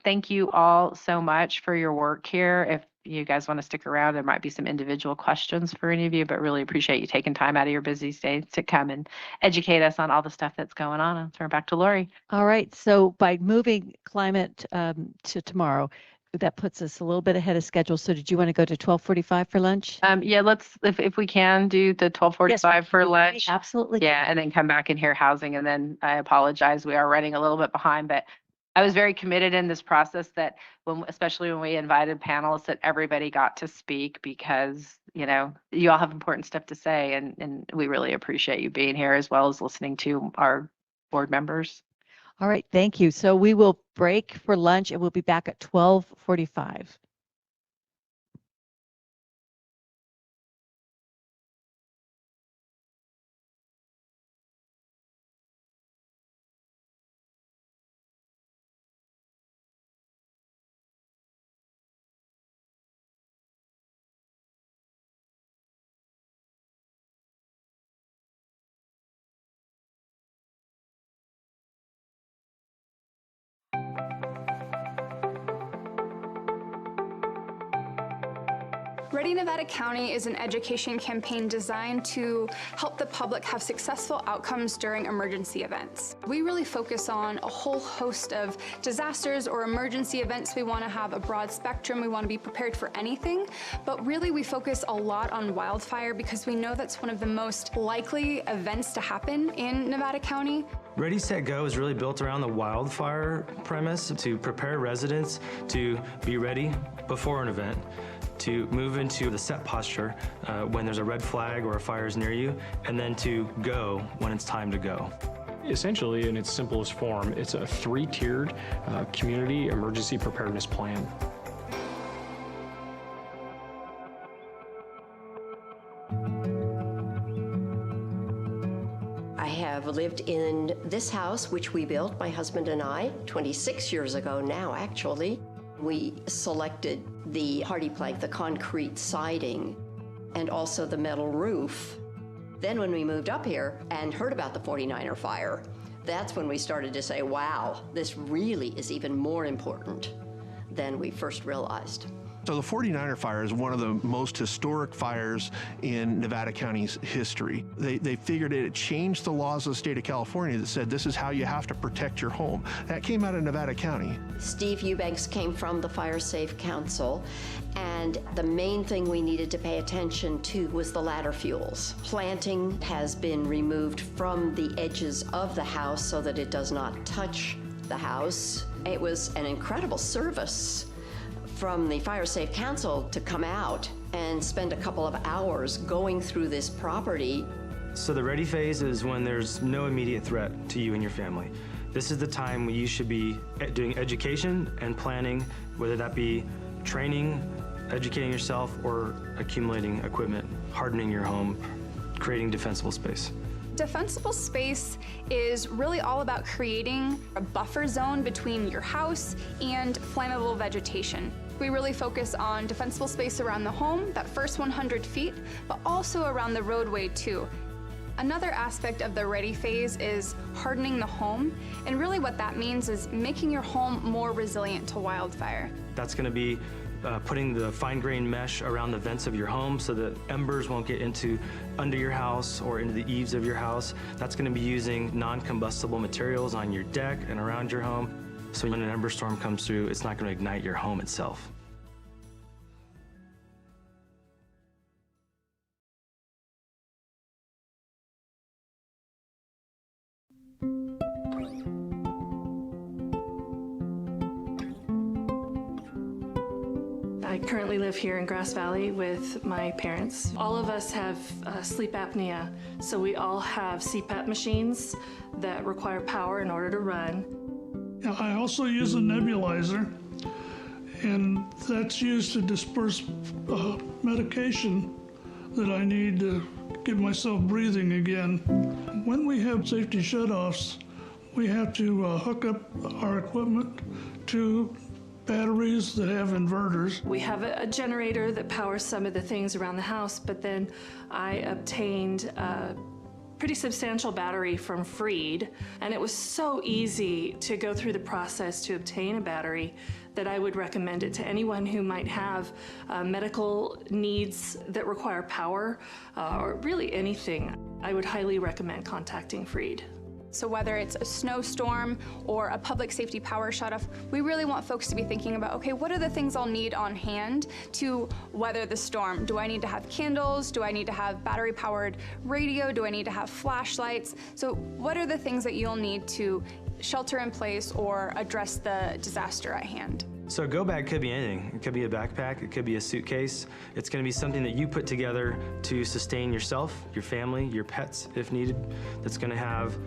Thank you all so much for your work here. If you guys want to stick around, there might be some individual questions for any of you, but really appreciate you taking time out of your busy days to come and educate us on all the stuff that's going on. I'll turn back to Lori. All right. So by moving climate to tomorrow, that puts us a little bit ahead of schedule. So did you want to go to 12:45 for lunch? Yeah, let's, if we can do the 12:45 for lunch. Absolutely. Yeah, and then come back and hear housing. And then I apologize, we are running a little bit behind, but I was very committed in this process that especially when we invited panelists, that everybody got to speak because, you all have important stuff to say, and we really appreciate you being here as well as listening to our board members. All right, thank you. So we will break for lunch and we'll be back at 12:45. Ready Nevada County is an education campaign designed to help the public have successful outcomes during emergency events. We really focus on a whole host of disasters or emergency events. We want to have a broad spectrum. We want to be prepared for anything, but really we focus a lot on wildfire because we know that's one of the most likely events to happen in Nevada County. Ready, Set, Go is really built around the wildfire premise to prepare residents to be ready before an event, to move into the set posture when there's a red flag or a fire is near you, and then to go when it's time to go. Essentially, in its simplest form, it's a three-tiered community emergency preparedness plan. I have lived in this house, which we built, my husband and I, 26 years ago now, actually. We selected the hardy plank, the concrete siding, and also the metal roof. Then when we moved up here and heard about the 49er fire, that's when we started to say, wow, this really is even more important than we first realized. So the 49er fire is one of the most historic fires in Nevada County's history. They figured it changed the laws of the state of California that said this is how you have to protect your home. That came out of Nevada County. Steve Eubanks came from the Fire Safe Council, and the main thing we needed to pay attention to was the ladder fuels. Planting has been removed from the edges of the house so that it does not touch the house. It was an incredible service from the Fire Safe Council to come out and spend a couple of hours going through this property. So the ready phase is when there's no immediate threat to you and your family. This is the time when you should be doing education and planning, whether that be training, educating yourself, or accumulating equipment, hardening your home, creating defensible space. Defensible space is really all about creating a buffer zone between your house and flammable vegetation. We really focus on defensible space around the home, that first 100 feet, but also around the roadway too. Another aspect of the ready phase is hardening the home, and really what that means is making your home more resilient to wildfire. That's going to be putting the fine-grained mesh around the vents of your home so that embers won't get under your house or into the eaves of your house. That's going to be using non-combustible materials on your deck and around your home. So when an ember storm comes through, it's not going to ignite your home itself. I currently live here in Grass Valley with my parents. All of us have sleep apnea, so we all have CPAP machines that require power in order to run. I also use a nebulizer, and that's used to disperse medication that I need to get myself breathing again. When we have safety shutoffs, we have to hook up our equipment to batteries that have inverters. We have a generator that powers some of the things around the house, but then I obtained a pretty substantial battery from Freed, and it was so easy to go through the process to obtain a battery that I would recommend it to anyone who might have medical needs that require power, or really anything. I would highly recommend contacting Freed. So whether it's a snowstorm or a public safety power shutoff, we really want folks to be thinking about, okay, what are the things I'll need on hand to weather the storm? Do I need to have candles? Do I need to have battery-powered radio? Do I need to have flashlights? So what are the things that you'll need to shelter in place or address the disaster at hand? So a go bag could be anything. It could be a backpack, it could be a suitcase. It's going to be something that you put together to sustain yourself, your family, your pets if needed. That's going to have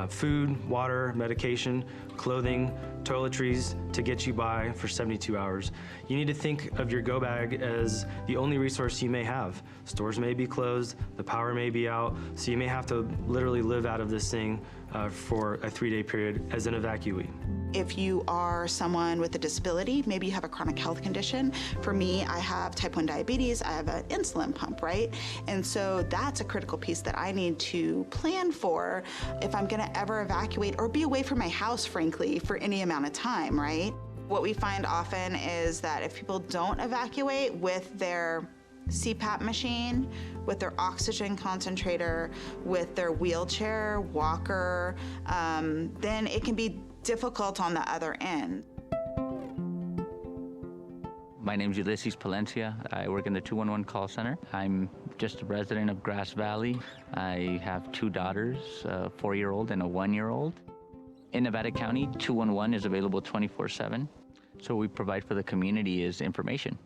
food, water, medication, clothing, toiletries to get you by for 72 hours. You need to think of your go bag as the only resource you may have. Stores may be closed, the power may be out, so you may have to literally live out of this thing for a 3-day period as an evacuee. If you are someone with a disability, maybe you have a chronic health condition. For me, I have type 1 diabetes, I have an insulin pump, right? And so that's a critical piece that I need to plan for if I'm gonna ever evacuate or be away from my house, frankly, for any amount of time, right? What we find often is that if people don't evacuate with their CPAP machine, with their oxygen concentrator, with their wheelchair, walker, then it can be difficult on the other end. My name is Ulysses Palencia. I work in the 211 call center. I'm just a resident of Grass Valley. I have 2 daughters, a 4-year-old and a 1-year-old. In Nevada County, 211 is available 24/7. So what we provide for the community is information.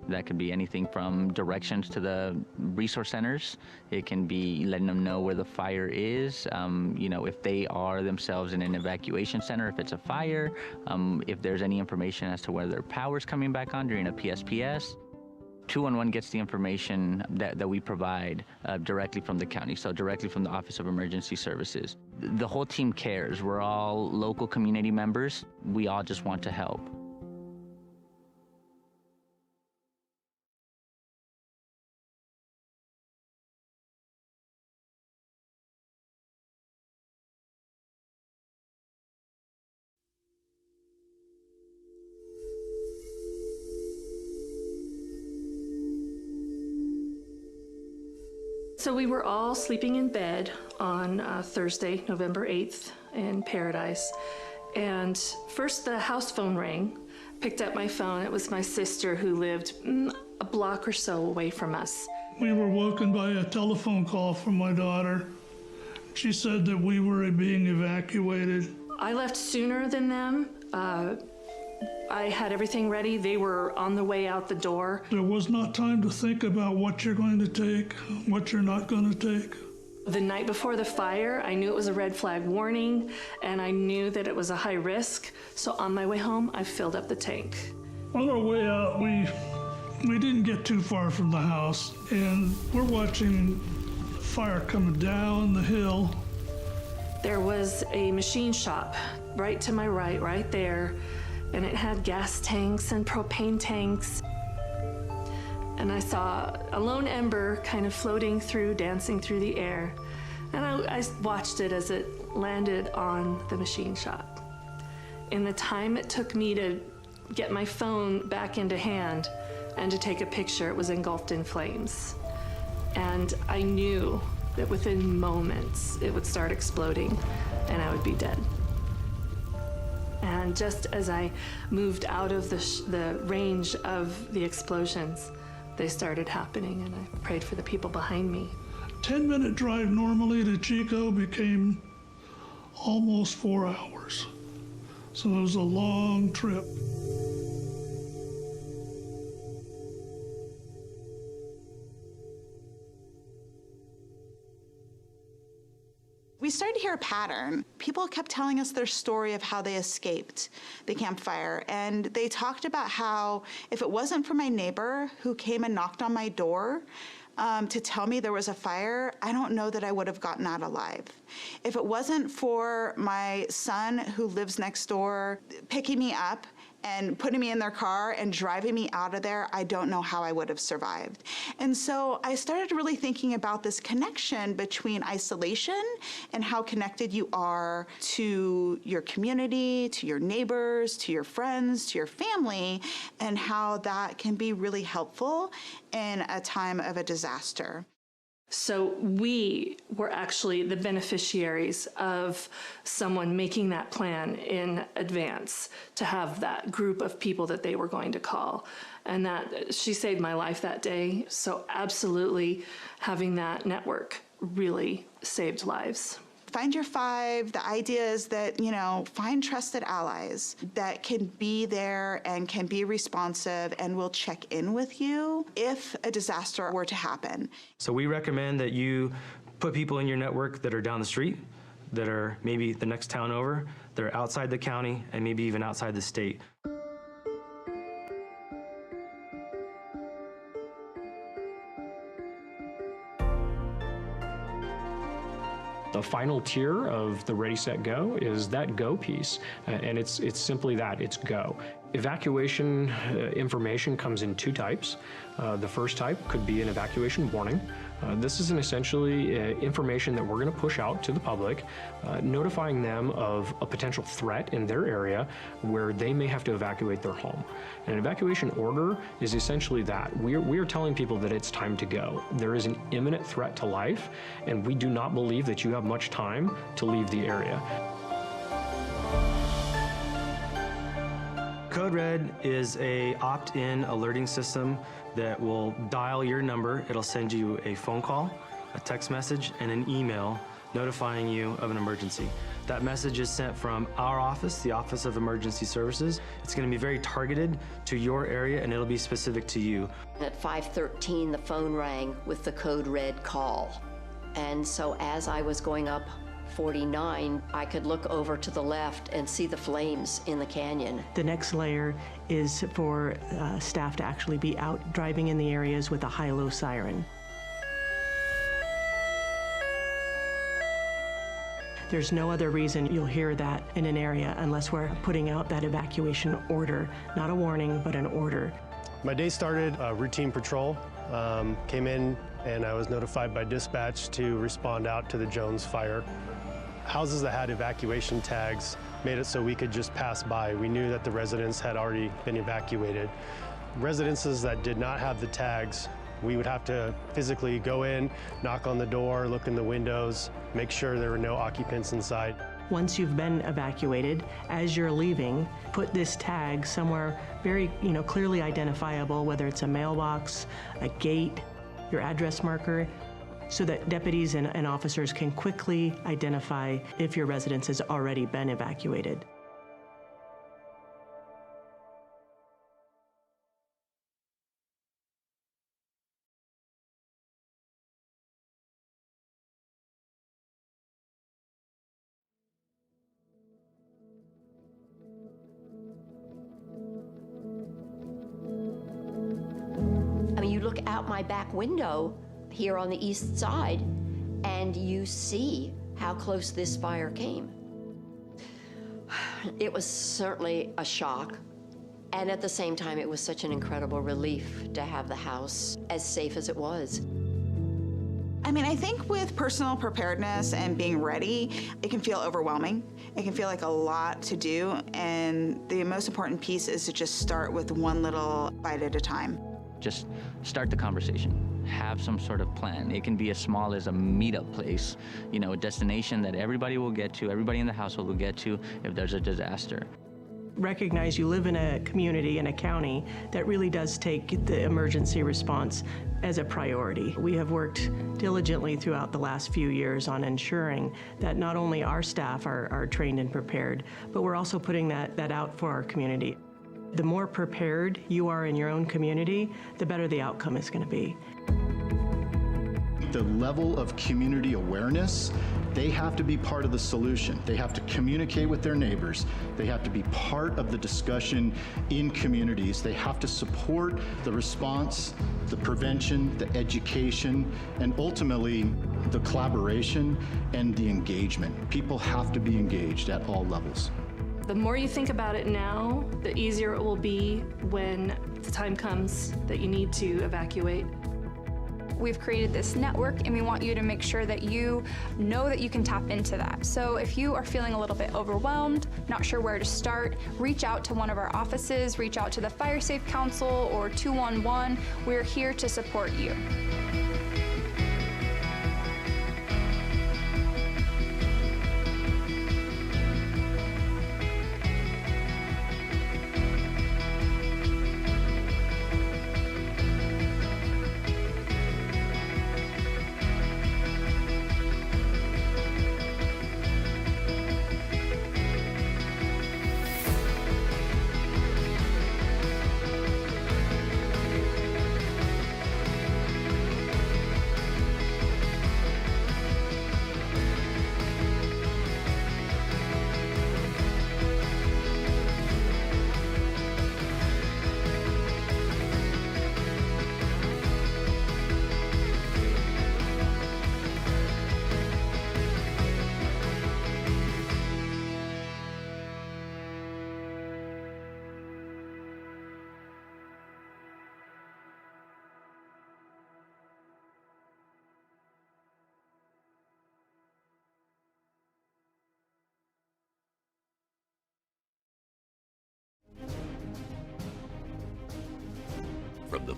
That could be anything from directions to the resource centers. It can be letting them know where the fire is, if they are themselves in an evacuation center, if it's a fire, if there's any information as to whether their power's coming back on during a PSPS. 211 gets the information that we provide directly from the county, so directly from the Office of Emergency Services. The whole team cares. We're all local community members. We all just want to help. So we were all sleeping in bed on Thursday, November 8th in Paradise. And first the house phone rang. Picked up my phone. It was my sister who lived a block or so away from us. We were woken by a telephone call from my daughter. She said that we were being evacuated. I left sooner than them. I had everything ready. They were on the way out the door. There was not time to think about what you're going to take, what you're not going to take. The night before the fire, I knew it was a red flag warning, and I knew that it was a high risk. So on my way home, I filled up the tank. On our way out, we didn't get too far from the house, and we're watching fire coming down the hill. There was a machine shop right to my right there. And it had gas tanks and propane tanks. And I saw a lone ember kind of floating through, dancing through the air. And I watched it as it landed on the machine shop. In the time it took me to get my phone back into hand and to take a picture, it was engulfed in flames. And I knew that within moments it would start exploding and I would be dead. And just as I moved out of the range of the explosions, they started happening, and I prayed for the people behind me. 10-minute drive normally to Chico became almost 4 hours. So it was a long trip. We started to hear a pattern. People kept telling us their story of how they escaped the campfire. And they talked about how if it wasn't for my neighbor who came and knocked on my door to tell me there was a fire, I don't know that I would have gotten out alive. If it wasn't for my son who lives next door picking me up and putting me in their car and driving me out of there, I don't know how I would have survived. And so I started really thinking about this connection between isolation and how connected you are to your community, to your neighbors, to your friends, to your family, and how that can be really helpful in a time of a disaster. So we were actually the beneficiaries of someone making that plan in advance to have that group of people that they were going to call. And that she saved my life that day. So absolutely having that network really saved lives. Find your five. The idea is that, find trusted allies that can be there and can be responsive and will check in with you if a disaster were to happen. So we recommend that you put people in your network that are down the street, that are maybe the next town over, that are outside the county, and maybe even outside the state. The final tier of the Ready, Set, Go is that go piece. And it's simply that, it's go. Evacuation information comes in two types. The first type could be an evacuation warning. This is essentially information that we're going to push out to the public, notifying them of a potential threat in their area where they may have to evacuate their home. An evacuation order is essentially that. We are telling people that it's time to go. There is an imminent threat to life, and we do not believe that you have much time to leave the area. Code Red is a opt-in alerting system that will dial your number. It'll send you a phone call, a text message, and an email notifying you of an emergency. That message is sent from our office, the Office of Emergency Services. It's going to be very targeted to your area, and it'll be specific to you. At 5:13, the phone rang with the Code Red call. And so as I was going up 49, I could look over to the left and see the flames in the canyon. The next layer is for staff to actually be out driving in the areas with a high-low siren. There's no other reason you'll hear that in an area unless we're putting out that evacuation order, not a warning, but an order. My day started routine patrol. Came in and I was notified by dispatch to respond out to the Jones fire. Houses that had evacuation tags made it so we could just pass by. We knew that the residents had already been evacuated. Residences that did not have the tags, we would have to physically go in, knock on the door, look in the windows, make sure there were no occupants inside. Once you've been evacuated, as you're leaving, put this tag somewhere very, clearly identifiable, whether it's a mailbox, a gate, your address marker, so that deputies and officers can quickly identify if your residence has already been evacuated. I mean, you look out my back window here on the east side, and you see how close this fire came. It was certainly a shock, and at the same time, it was such an incredible relief to have the house as safe as it was. I mean, I think with personal preparedness and being ready, it can feel overwhelming. It can feel like a lot to do, and the most important piece is to just start with one little bite at a time. Just start the conversation. Have some sort of plan. It can be as small as a meetup place, a destination that everybody will get to, everybody in the household will get to if there's a disaster. Recognize you live in a community, in a county, that really does take the emergency response as a priority. We have worked diligently throughout the last few years on ensuring that not only our staff are trained and prepared, but we're also putting that out for our community. The more prepared you are in your own community, the better the outcome is going to be. The level of community awareness, they have to be part of the solution. They have to communicate with their neighbors. They have to be part of the discussion in communities. They have to support the response, the prevention, the education, and ultimately the collaboration and the engagement. People have to be engaged at all levels. The more you think about it now, the easier it will be when the time comes that you need to evacuate. We've created this network, and we want you to make sure that you know that you can tap into that. So if you are feeling a little bit overwhelmed, not sure where to start, reach out to one of our offices, reach out to the Fire Safe Council or 211. We're here to support you.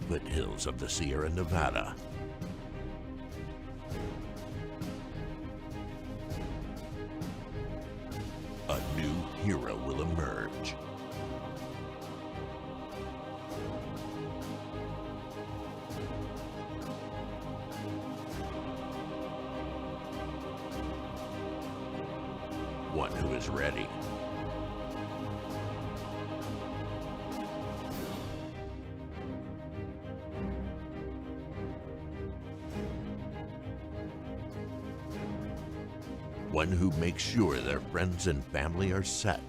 foothills of the Sierra Nevada. A new hero will emerge. One who is ready. One who makes sure their friends and family are set.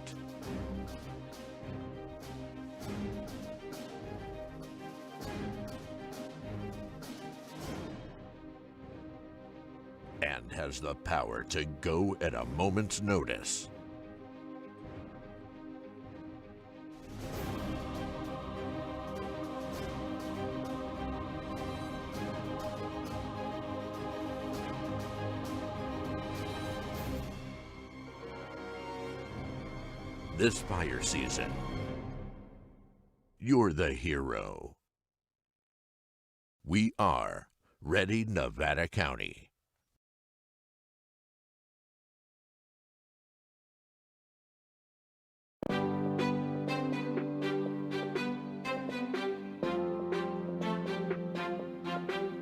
And has the power to go at a moment's notice. This fire season, you're the hero. We are Ready Nevada County.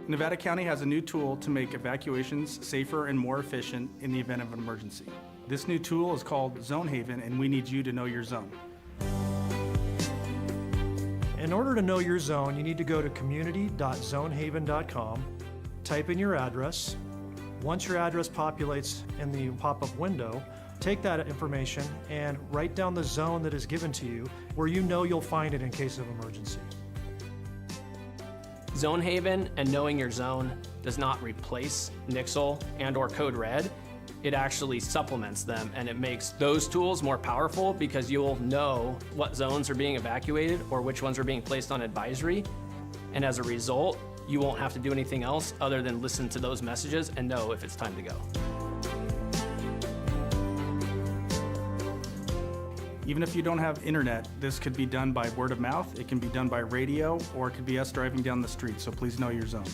Nevada County has a new tool to make evacuations safer and more efficient in the event of an emergency. This new tool is called Zone Haven, and we need you to know your zone. In order to know your zone, you need to go to community.zonehaven.com, type in your address. Once your address populates in the pop-up window, take that information and write down the zone that is given to you where you know you'll find it in case of emergency. Zone Haven and knowing your zone does not replace Nixle and/or Code Red. It actually supplements them, and it makes those tools more powerful because you'll know what zones are being evacuated or which ones are being placed on advisory. And as a result, you won't have to do anything else other than listen to those messages and know if it's time to go. Even if you don't have internet, this could be done by word of mouth, it can be done by radio, or it could be us driving down the street, so please know your zone.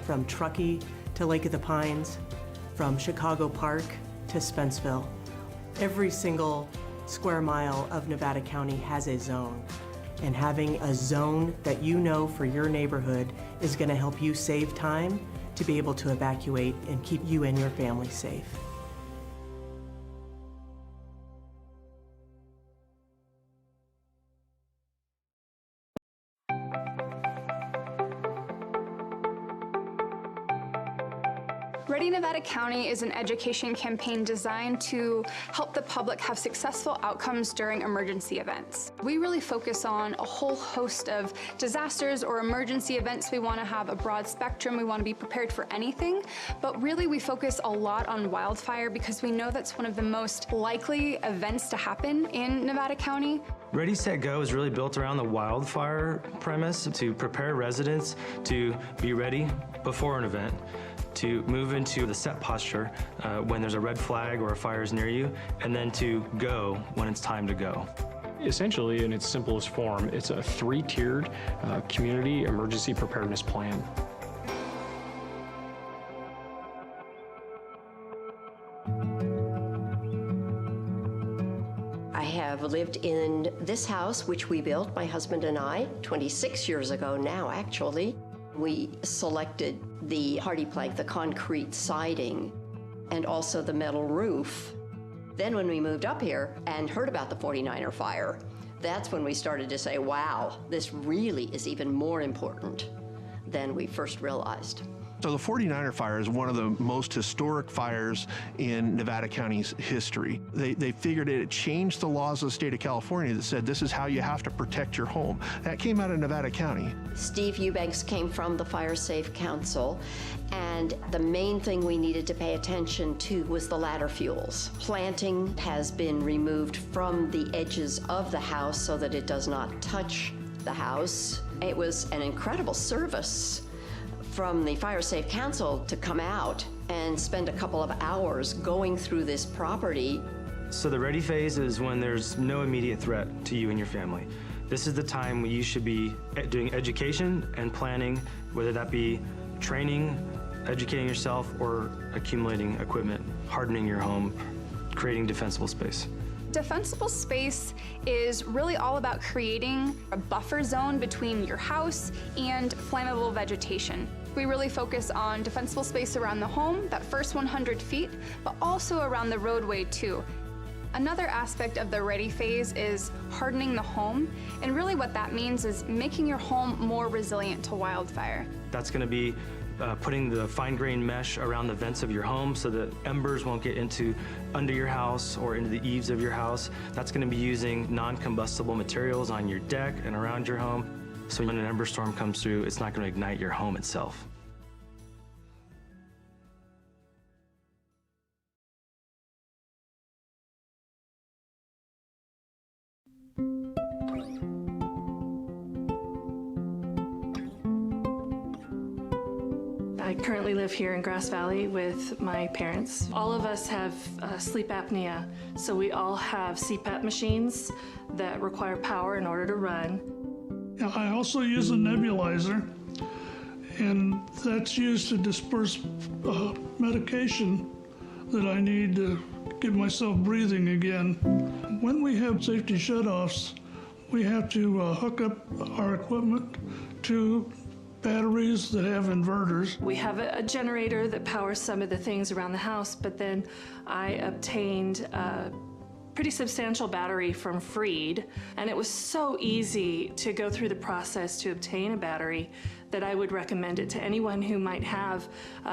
From Truckee to Lake of the Pines, from Chicago Park to Spenceville. Every single square mile of Nevada County has a zone. And having a zone that you know for your neighborhood is going to help you save time to be able to evacuate and keep you and your family safe. Ready Nevada County is an education campaign designed to help the public have successful outcomes during emergency events. We really focus on a whole host of disasters or emergency events. We want to have a broad spectrum. We want to be prepared for anything, but really we focus a lot on wildfire because we know that's one of the most likely events to happen in Nevada County. Ready, Set, Go is really built around the wildfire premise to prepare residents to be ready before an event, to move into the set posture when there's a red flag or a fire is near you, and then to go when it's time to go. Essentially, in its simplest form, it's a 3-tiered community emergency preparedness plan. I have lived in this house, which we built, my husband and I, 26 years ago now, actually. We selected the hardy plank, the concrete siding, and also the metal roof. Then when we moved up here and heard about the 49er fire, that's when we started to say, wow, this really is even more important than we first realized. So the 49er fire is one of the most historic fires in Nevada County's history. They figured it changed the laws of the state of California that said this is how you have to protect your home. That came out of Nevada County. Steve Eubanks came from the Fire Safe Council, and the main thing we needed to pay attention to was the ladder fuels. Planting has been removed from the edges of the house so that it does not touch the house. It was an incredible service from the Fire Safe Council to come out and spend a couple of hours going through this property So the ready phase is when there's no immediate threat to you and your family. This is the time when you should be doing education and planning, whether that be training, educating yourself, or accumulating equipment, hardening your home, creating defensible space. Defensible space is really all about creating a buffer zone between your house and flammable vegetation. We really focus on defensible space around the home, that first 100 feet, but also around the roadway too. Another aspect of the ready phase is hardening the home, and really what that means is making your home more resilient to wildfire. That's going to be putting the fine-grained mesh around the vents of your home so that embers won't get under your house or into the eaves of your house. That's going to be using non-combustible materials on your deck and around your home. So when an ember storm comes through, it's not going to ignite your home itself. I currently live here in Grass Valley with my parents. All of us have sleep apnea, so we all have CPAP machines that require power in order to run. I also use a nebulizer, and that's used to disperse medication that I need to get myself breathing again. When we have safety shutoffs, we have to hook up our equipment to batteries that have inverters. We have a generator that powers some of the things around the house, but then I obtained a pretty substantial battery from Freed, and it was so easy to go through the process to obtain a battery that I would recommend it to anyone who might have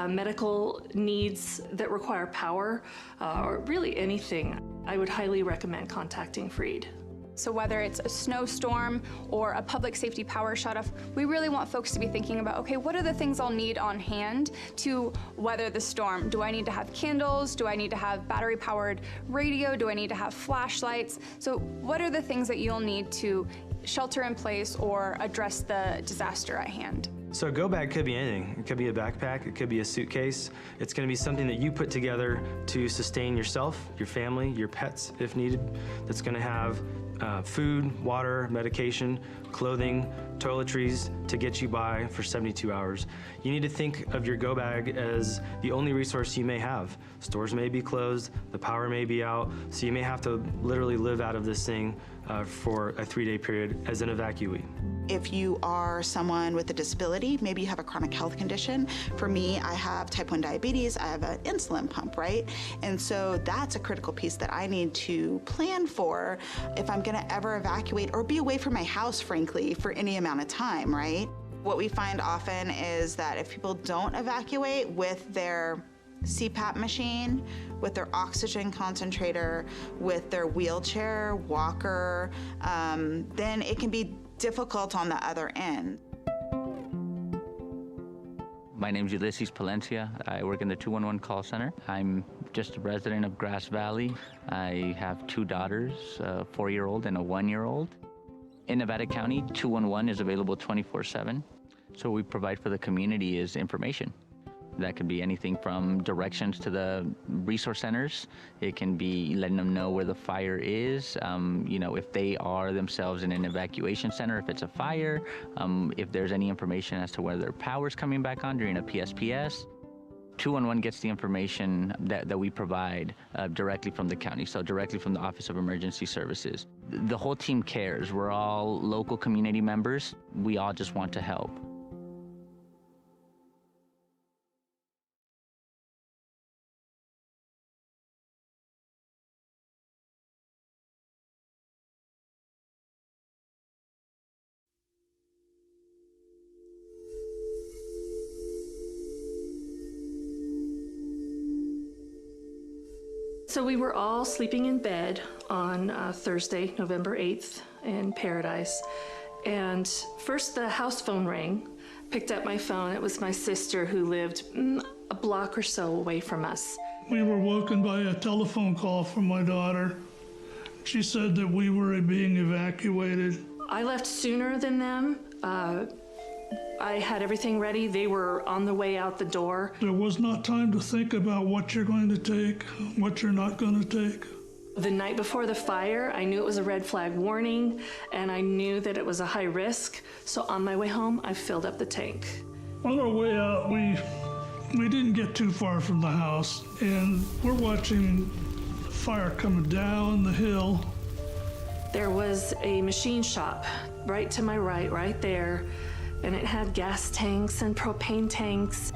medical needs that require power, or really anything. I would highly recommend contacting Freed. So whether it's a snowstorm or a public safety power shutoff, we really want folks to be thinking about, okay, what are the things I'll need on hand to weather the storm? Do I need to have candles? Do I need to have battery-powered radio? Do I need to have flashlights? So what are the things that you'll need to shelter in place or address the disaster at hand? So a go bag could be anything. It could be a backpack, it could be a suitcase. It's going to be something that you put together to sustain yourself, your family, your pets if needed. That's going to have food, water, medication, clothing, toiletries to get you by for 72 hours. You need to think of your go bag as the only resource you may have. Stores may be closed, the power may be out, so you may have to literally live out of this thing for a 3-day period as an evacuee. If you are someone with a disability, maybe you have a chronic health condition. For me, I have type 1 diabetes, I have an insulin pump, right? And so that's a critical piece that I need to plan for if I'm gonna ever evacuate or be away from my house, frankly, for any amount of time, right? What we find often is that if people don't evacuate with their CPAP machine, with their oxygen concentrator, with their wheelchair, walker, then it can be difficult on the other end. My name's Ulysses Palencia. I work in the 211 call center. I'm just a resident of Grass Valley. I have 2 daughters, a 4-year-old and a 1-year-old. In Nevada County, 211 is available 24/7. So what we provide for the community is information. That could be anything from directions to the resource centers. It can be letting them know where the fire is, if they are themselves in an evacuation center, if it's a fire, if there's any information as to whether their power's coming back on during a PSPS. 211 gets the information that we provide directly from the county, so directly from the Office of Emergency Services. The whole team cares. We're all local community members. We all just want to help. So we were all sleeping in bed on Thursday, November 8th in Paradise. And first the house phone rang. Picked up my phone. It was my sister who lived a block or so away from us. We were woken by a telephone call from my daughter. She said that we were being evacuated. I left sooner than them. I had everything ready. They were on the way out the door. There was not time to think about what you're going to take, what you're not going to take. The night before the fire, I knew it was a red flag warning, and I knew that it was a high risk. So on my way home, I filled up the tank. On our way out, we didn't get too far from the house, and we're watching the fire coming down the hill. There was a machine shop right to my right there, and it had gas tanks and propane tanks.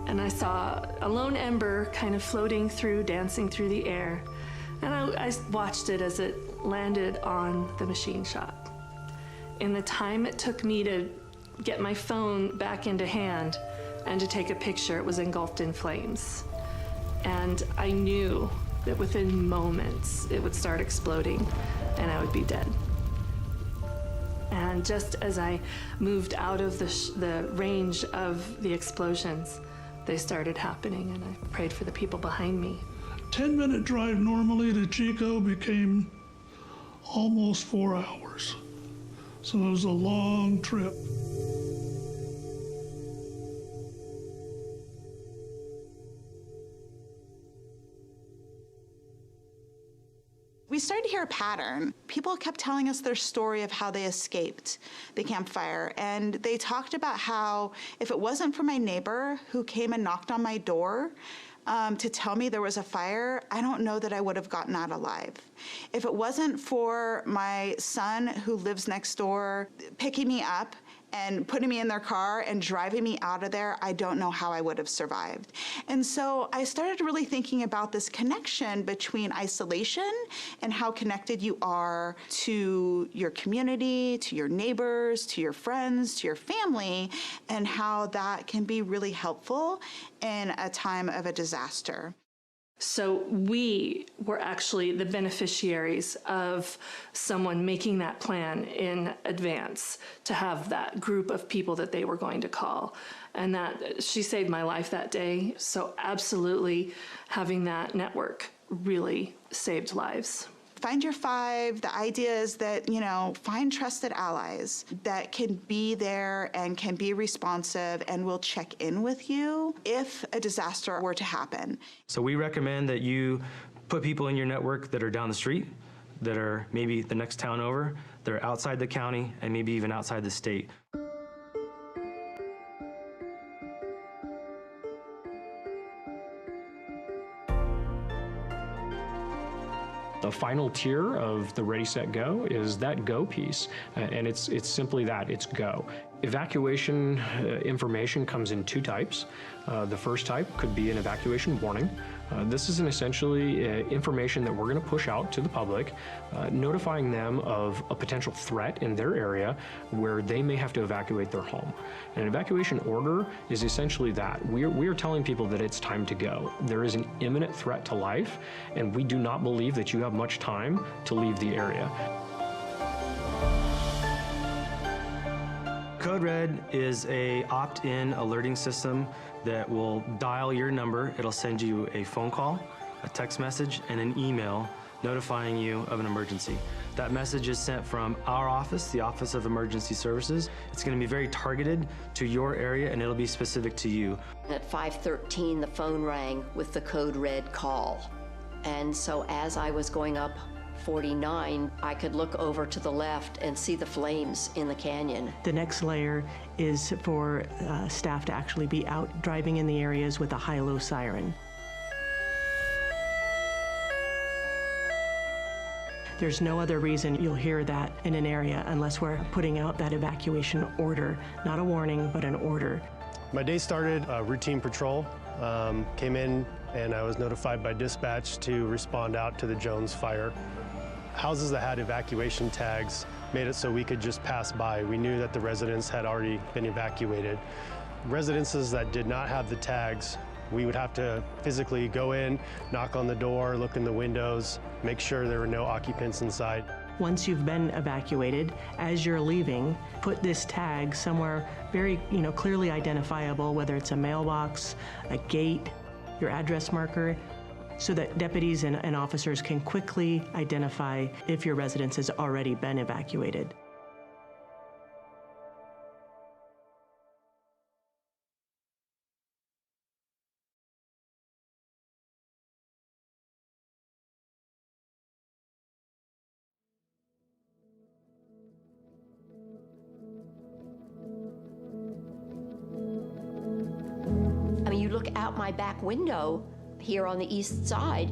And I saw a lone ember kind of floating through, dancing through the air. And I watched it as it landed on the machine shop. In the time it took me to get my phone back into hand and to take a picture, it was engulfed in flames. And I knew that within moments it would start exploding and I would be dead. And just as I moved out of the range of the explosions, they started happening, and I prayed for the people behind me. 10-minute drive normally to Chico became almost 4 hours. So it was a long trip. We started to hear a pattern. People kept telling us their story of how they escaped the campfire. And they talked about how if it wasn't for my neighbor who came and knocked on my door to tell me there was a fire, I don't know that I would have gotten out alive. If it wasn't for my son who lives next door picking me up and putting me in their car and driving me out of there, I don't know how I would have survived. And so I started really thinking about this connection between isolation and how connected you are to your community, to your neighbors, to your friends, to your family, and how that can be really helpful in a time of a disaster. So we were actually the beneficiaries of someone making that plan in advance to have that group of people that they were going to call. And that she saved my life that day. So absolutely having that network really saved lives. Find your five. The idea is that, find trusted allies that can be there and can be responsive and will check in with you if a disaster were to happen. So we recommend that you put people in your network that are down the street, that are maybe the next town over, that are outside the county, and maybe even outside the state. The final tier of the Ready, Set, Go is that go piece, and it's simply that, it's go. Evacuation information comes in two types. The first type could be an evacuation warning. This is essentially information that we're going to push out to the public, notifying them of a potential threat in their area where they may have to evacuate their home. An evacuation order is essentially that. We are telling people that it's time to go. There is an imminent threat to life, and we do not believe that you have much time to leave the area. Code Red is a opt-in alerting system that will dial your number. It'll send you a phone call, a text message, and an email notifying you of an emergency. That message is sent from our office, the Office of Emergency Services. It's going to be very targeted to your area, and it'll be specific to you. At 5:13, the phone rang with the Code Red call. And so as I was going up 49, I could look over to the left and see the flames in the canyon. The next layer is for staff to actually be out driving in the areas with a high-low siren. There's no other reason you'll hear that in an area unless we're putting out that evacuation order, not a warning, but an order. My day started routine patrol, came in and I was notified by dispatch to respond out to the Jones fire. Houses that had evacuation tags made it so we could just pass by. We knew that the residents had already been evacuated. Residences that did not have the tags, we would have to physically go in, knock on the door, look in the windows, make sure there were no occupants inside. Once you've been evacuated, as you're leaving, put this tag somewhere very, clearly identifiable, whether it's a mailbox, a gate, your address marker, so that deputies and officers can quickly identify if your residence has already been evacuated. out my back window here on the east side,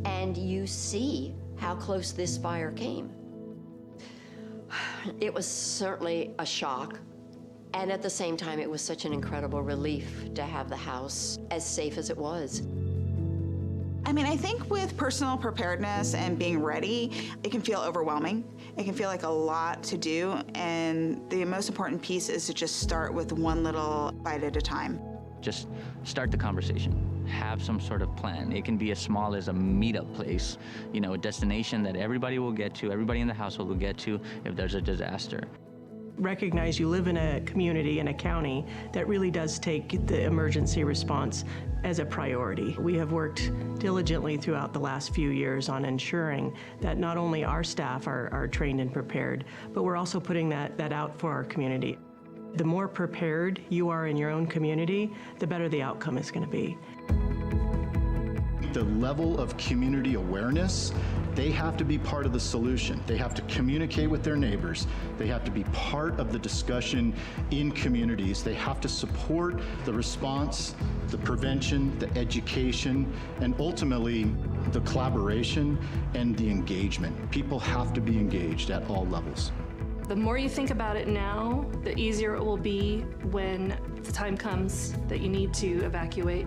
and you see how close this fire came. It was certainly a shock. And at the same time, it was such an incredible relief to have the house as safe as it was. I mean, I think with personal preparedness and being ready, it can feel overwhelming. It can feel like a lot to do. And the most important piece is to just start with one little bite at a time. Just start the conversation. Have some sort of plan. It can be as small as a meetup place, you know, a destination that everybody will get to, everybody in the household will get to if there's a disaster. Recognize you live in a community, in a county, that really does take the emergency response as a priority. We have worked diligently throughout the last few years on ensuring that not only our staff are trained and prepared, but we're also putting that out for our community. The more prepared you are in your own community, the better the outcome is going to be. The level of community awareness, they have to be part of the solution. They have to communicate with their neighbors. They have to be part of the discussion in communities. They have to support the response, the prevention, the education, and ultimately the collaboration and the engagement. People have to be engaged at all levels. The more you think about it now, the easier it will be when the time comes that you need to evacuate.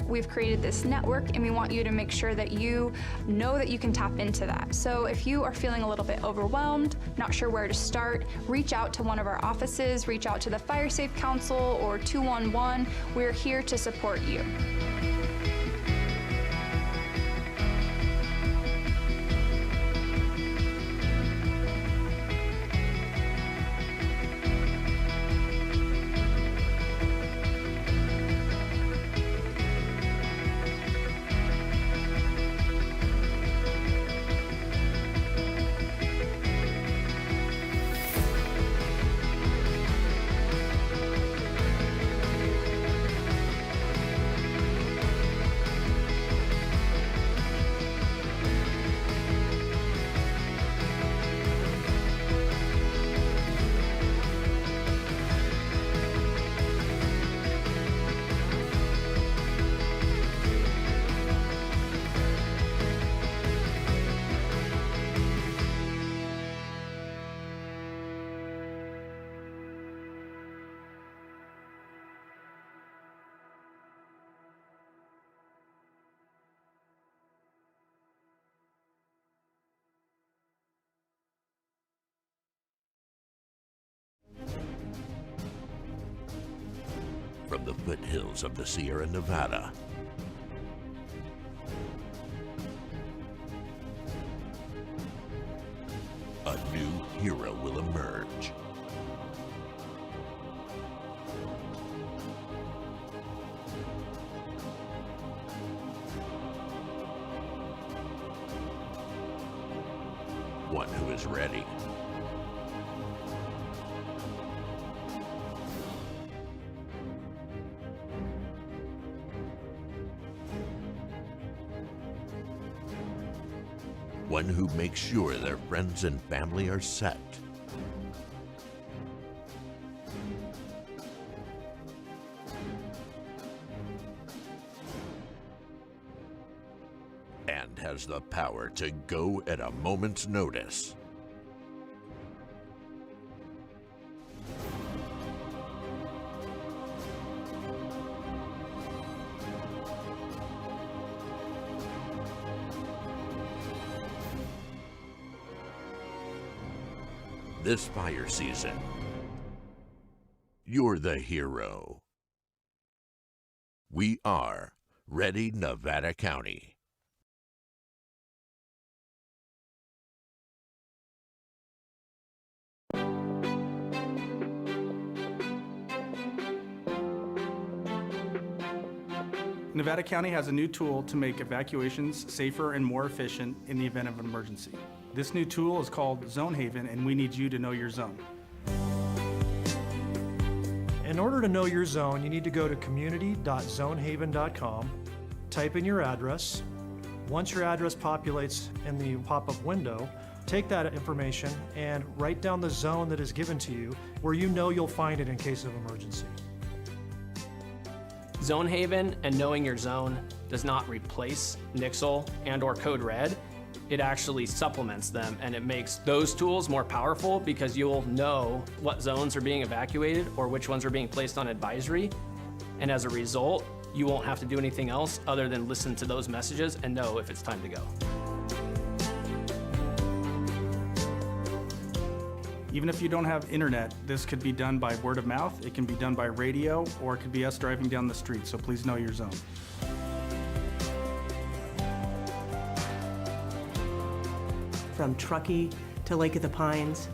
We've created this network, and we want you to make sure that you know that you can tap into that. So if you are feeling a little bit overwhelmed, not sure where to start, reach out to one of our offices, reach out to the Fire Safe Council or 211. We're here to support you. From the foothills of the Sierra Nevada, a new hero will emerge. One who is ready. One who makes sure their friends and family are set. And has the power to go at a moment's notice. This fire season, you're the hero. We are Ready Nevada County. Nevada County has a new tool to make evacuations safer and more efficient in the event of an emergency. This new tool is called Zone Haven, and we need you to know your zone. In order to know your zone, you need to go to community.zonehaven.com, type in your address. Once your address populates in the pop-up window, take that information and write down the zone that is given to you where you know you'll find it in case of emergency. Zone Haven and knowing your zone does not replace Nixle and/or Code Red. It actually supplements them, and it makes those tools more powerful because you'll know what zones are being evacuated or which ones are being placed on advisory. And as a result, you won't have to do anything else other than listen to those messages and know if it's time to go. Even if you don't have internet, this could be done by word of mouth, it can be done by radio, or it could be us driving down the street, so please know your zone. From Truckee to Lake of the Pines,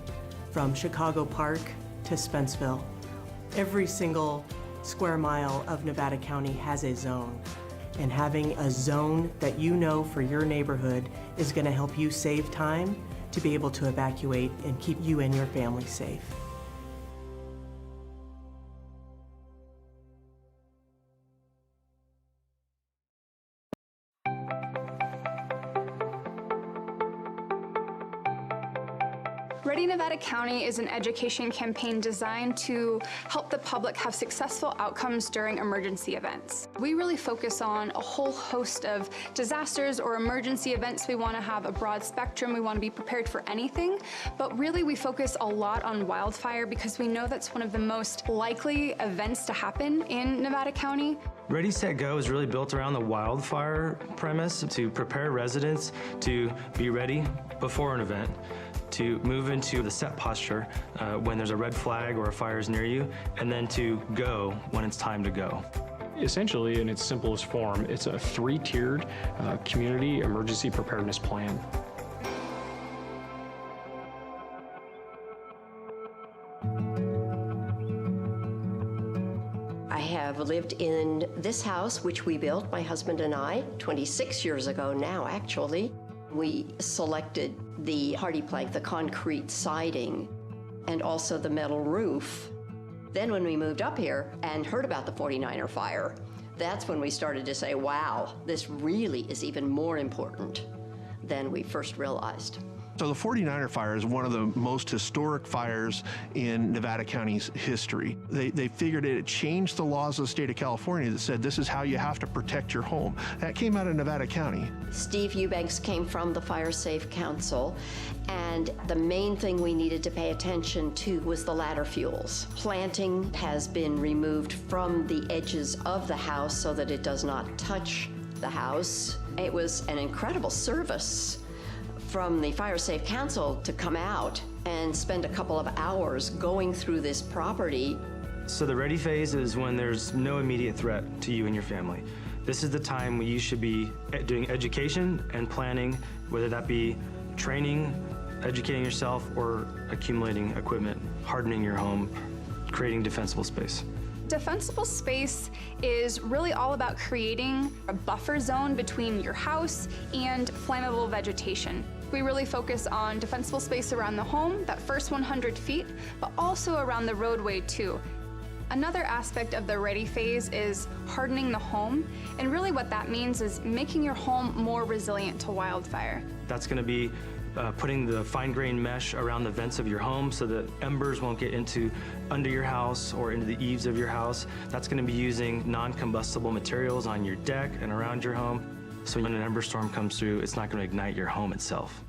from Chicago Park to Spenceville. Every single square mile of Nevada County has a zone. And having a zone that you know for your neighborhood is going to help you save time to be able to evacuate and keep you and your family safe. Ready Nevada County is an education campaign designed to help the public have successful outcomes during emergency events. We really focus on a whole host of disasters or emergency events. We want to have a broad spectrum. We want to be prepared for anything, but really we focus a lot on wildfire because we know that's one of the most likely events to happen in Nevada County. Ready, Set, Go is really built around the wildfire premise to prepare residents to be ready before an event, to move into the set posture when there's a red flag or a fire is near you, and then to go when it's time to go. Essentially, in its simplest form, it's a three-tiered community emergency preparedness plan. I have lived in this house, which we built, my husband and I, 26 years ago now, actually. We selected the hardy plank, the concrete siding, and also the metal roof. Then when we moved up here and heard about the 49er fire, that's when we started to say, wow, this really is even more important than we first realized. So the 49er fire is one of the most historic fires in Nevada County's history. They figured it changed the laws of the state of California that said this is how you have to protect your home. That came out of Nevada County. Steve Eubanks came from the Fire Safe Council, and the main thing we needed to pay attention to was the ladder fuels. Planting has been removed from the edges of the house so that it does not touch the house. It was an incredible service from the Fire Safe Council to come out and spend a couple of hours going through this property. So the ready phase is when there's no immediate threat to you and your family. This is the time when you should be doing education and planning, whether that be training, educating yourself, or accumulating equipment, hardening your home, creating defensible space. Defensible space is really all about creating a buffer zone between your house and flammable vegetation. We really focus on defensible space around the home, that first 100 feet, but also around the roadway too. Another aspect of the ready phase is hardening the home, and really what that means is making your home more resilient to wildfire. That's going to be putting the fine-grained mesh around the vents of your home so that embers won't get under your house or into the eaves of your house. That's going to be using non-combustible materials on your deck and around your home. So when an ember storm comes through, it's not going to ignite your home itself.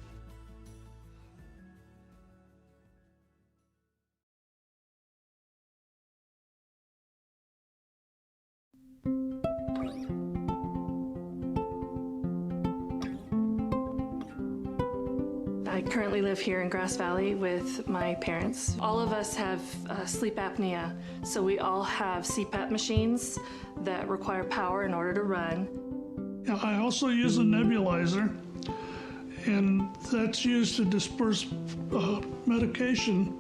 I currently live here in Grass Valley with my parents. All of us have sleep apnea, so we all have CPAP machines that require power in order to run. I also use a nebulizer, and that's used to disperse medication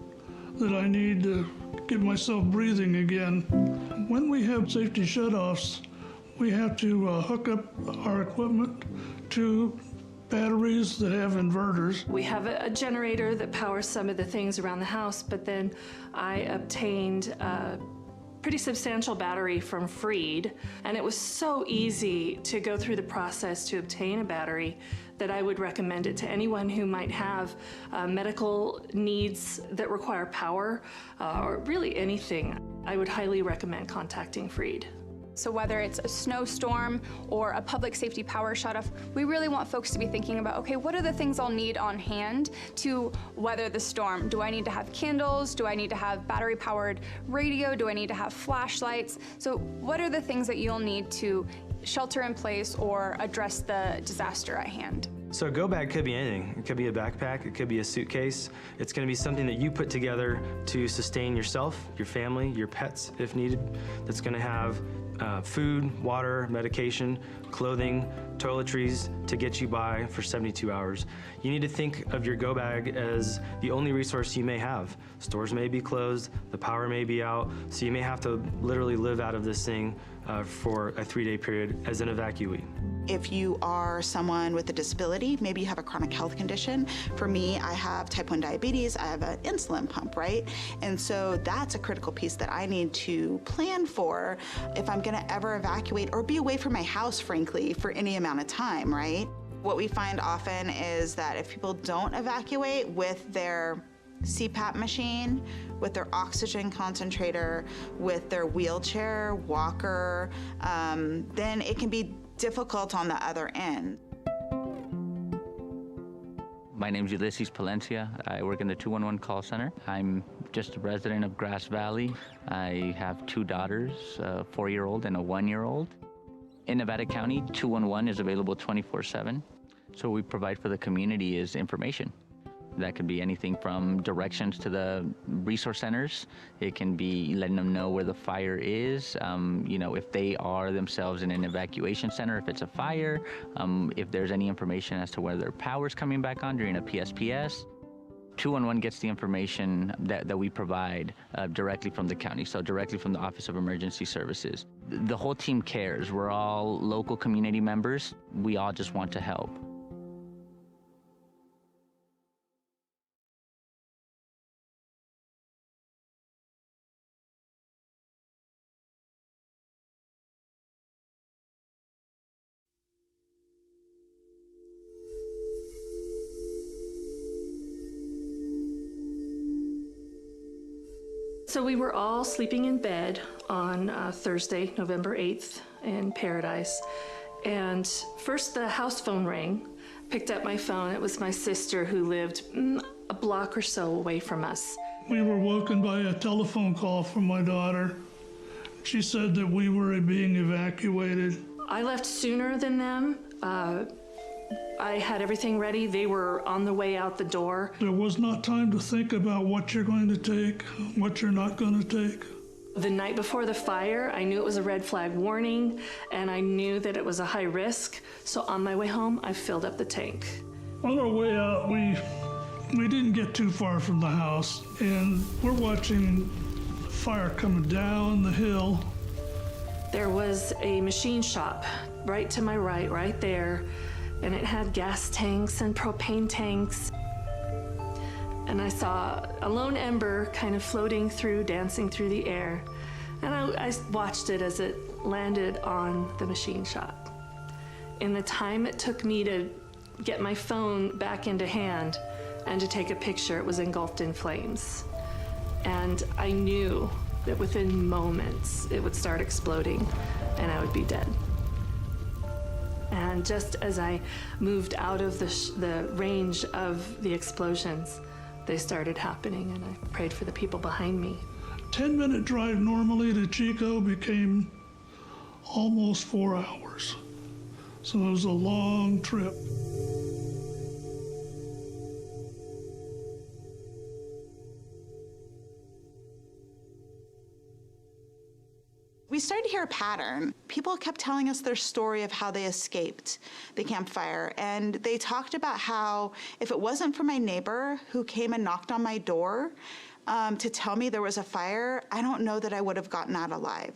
that I need to get myself breathing again. When we have safety shutoffs, we have to hook up our equipment to batteries that have inverters. We have a generator that powers some of the things around the house, but then I obtained a pretty substantial battery from Freed, and it was so easy to go through the process to obtain a battery that I would recommend it to anyone who might have medical needs that require power, or really anything. I would highly recommend contacting Freed. So whether it's a snowstorm or a public safety power shutoff, we really want folks to be thinking about, okay, what are the things I'll need on hand to weather the storm? Do I need to have candles? Do I need to have battery-powered radio? Do I need to have flashlights? So what are the things that you'll need to shelter in place or address the disaster at hand? So a go bag could be anything. It could be a backpack, it could be a suitcase. It's gonna be something that you put together to sustain yourself, your family, your pets if needed. That's gonna have food, water, medication, clothing, toiletries to get you by for 72 hours. You need to think of your go bag as the only resource you may have. Stores may be closed, the power may be out, so you may have to literally live out of this thing for a 3-day period as an evacuee. If you are someone with a disability, maybe you have a chronic health condition. For me, I have type 1 diabetes, I have an insulin pump, right? And so that's a critical piece that I need to plan for if I'm gonna ever evacuate or be away from my house, frankly, for any amount of time, right? What we find often is that if people don't evacuate with their CPAP machine, with their oxygen concentrator, with their wheelchair, walker, then it can be difficult on the other end. My name's Ulysses Palencia. I work in the 211 call center. I'm just a resident of Grass Valley. I have 2 daughters, a 4-year-old and a 1-year-old. In Nevada County, 211 is available 24/7. So what we provide for the community is information. That could be anything from directions to the resource centers. It can be letting them know where the fire is, you know, if they are themselves in an evacuation center, if it's a fire, if there's any information as to whether their power's coming back on during a PSPS. 211 gets the information that we provide directly from the county, so directly from the Office of Emergency Services. The whole team cares. We're all local community members. We all just want to help. So we were all sleeping in bed on Thursday, November 8th in Paradise. And first the house phone rang, picked up my phone. It was my sister who lived a block or so away from us. We were woken by a telephone call from my daughter. She said that we were being evacuated. I left sooner than them. I had everything ready. They were on the way out the door. There was not time to think about what you're going to take, what you're not going to take. The night before the fire, I knew it was a red flag warning, and I knew that it was a high risk. So on my way home, I filled up the tank. On our way out, we didn't get too far from the house, and we're watching fire coming down the hill. There was a machine shop right to my right there, and it had gas tanks and propane tanks. And I saw a lone ember kind of floating through, dancing through the air. And I watched it as it landed on the machine shop. In the time it took me to get my phone back into hand and to take a picture, it was engulfed in flames. And I knew that within moments it would start exploding and I would be dead. And just as I moved out of the range of the explosions, they started happening, and I prayed for the people behind me. 10-minute drive normally to Chico became almost 4 hours. So it was a long trip. We started to hear a pattern. People kept telling us their story of how they escaped the campfire. And they talked about how if it wasn't for my neighbor who came and knocked on my door to tell me there was a fire, I don't know that I would have gotten out alive.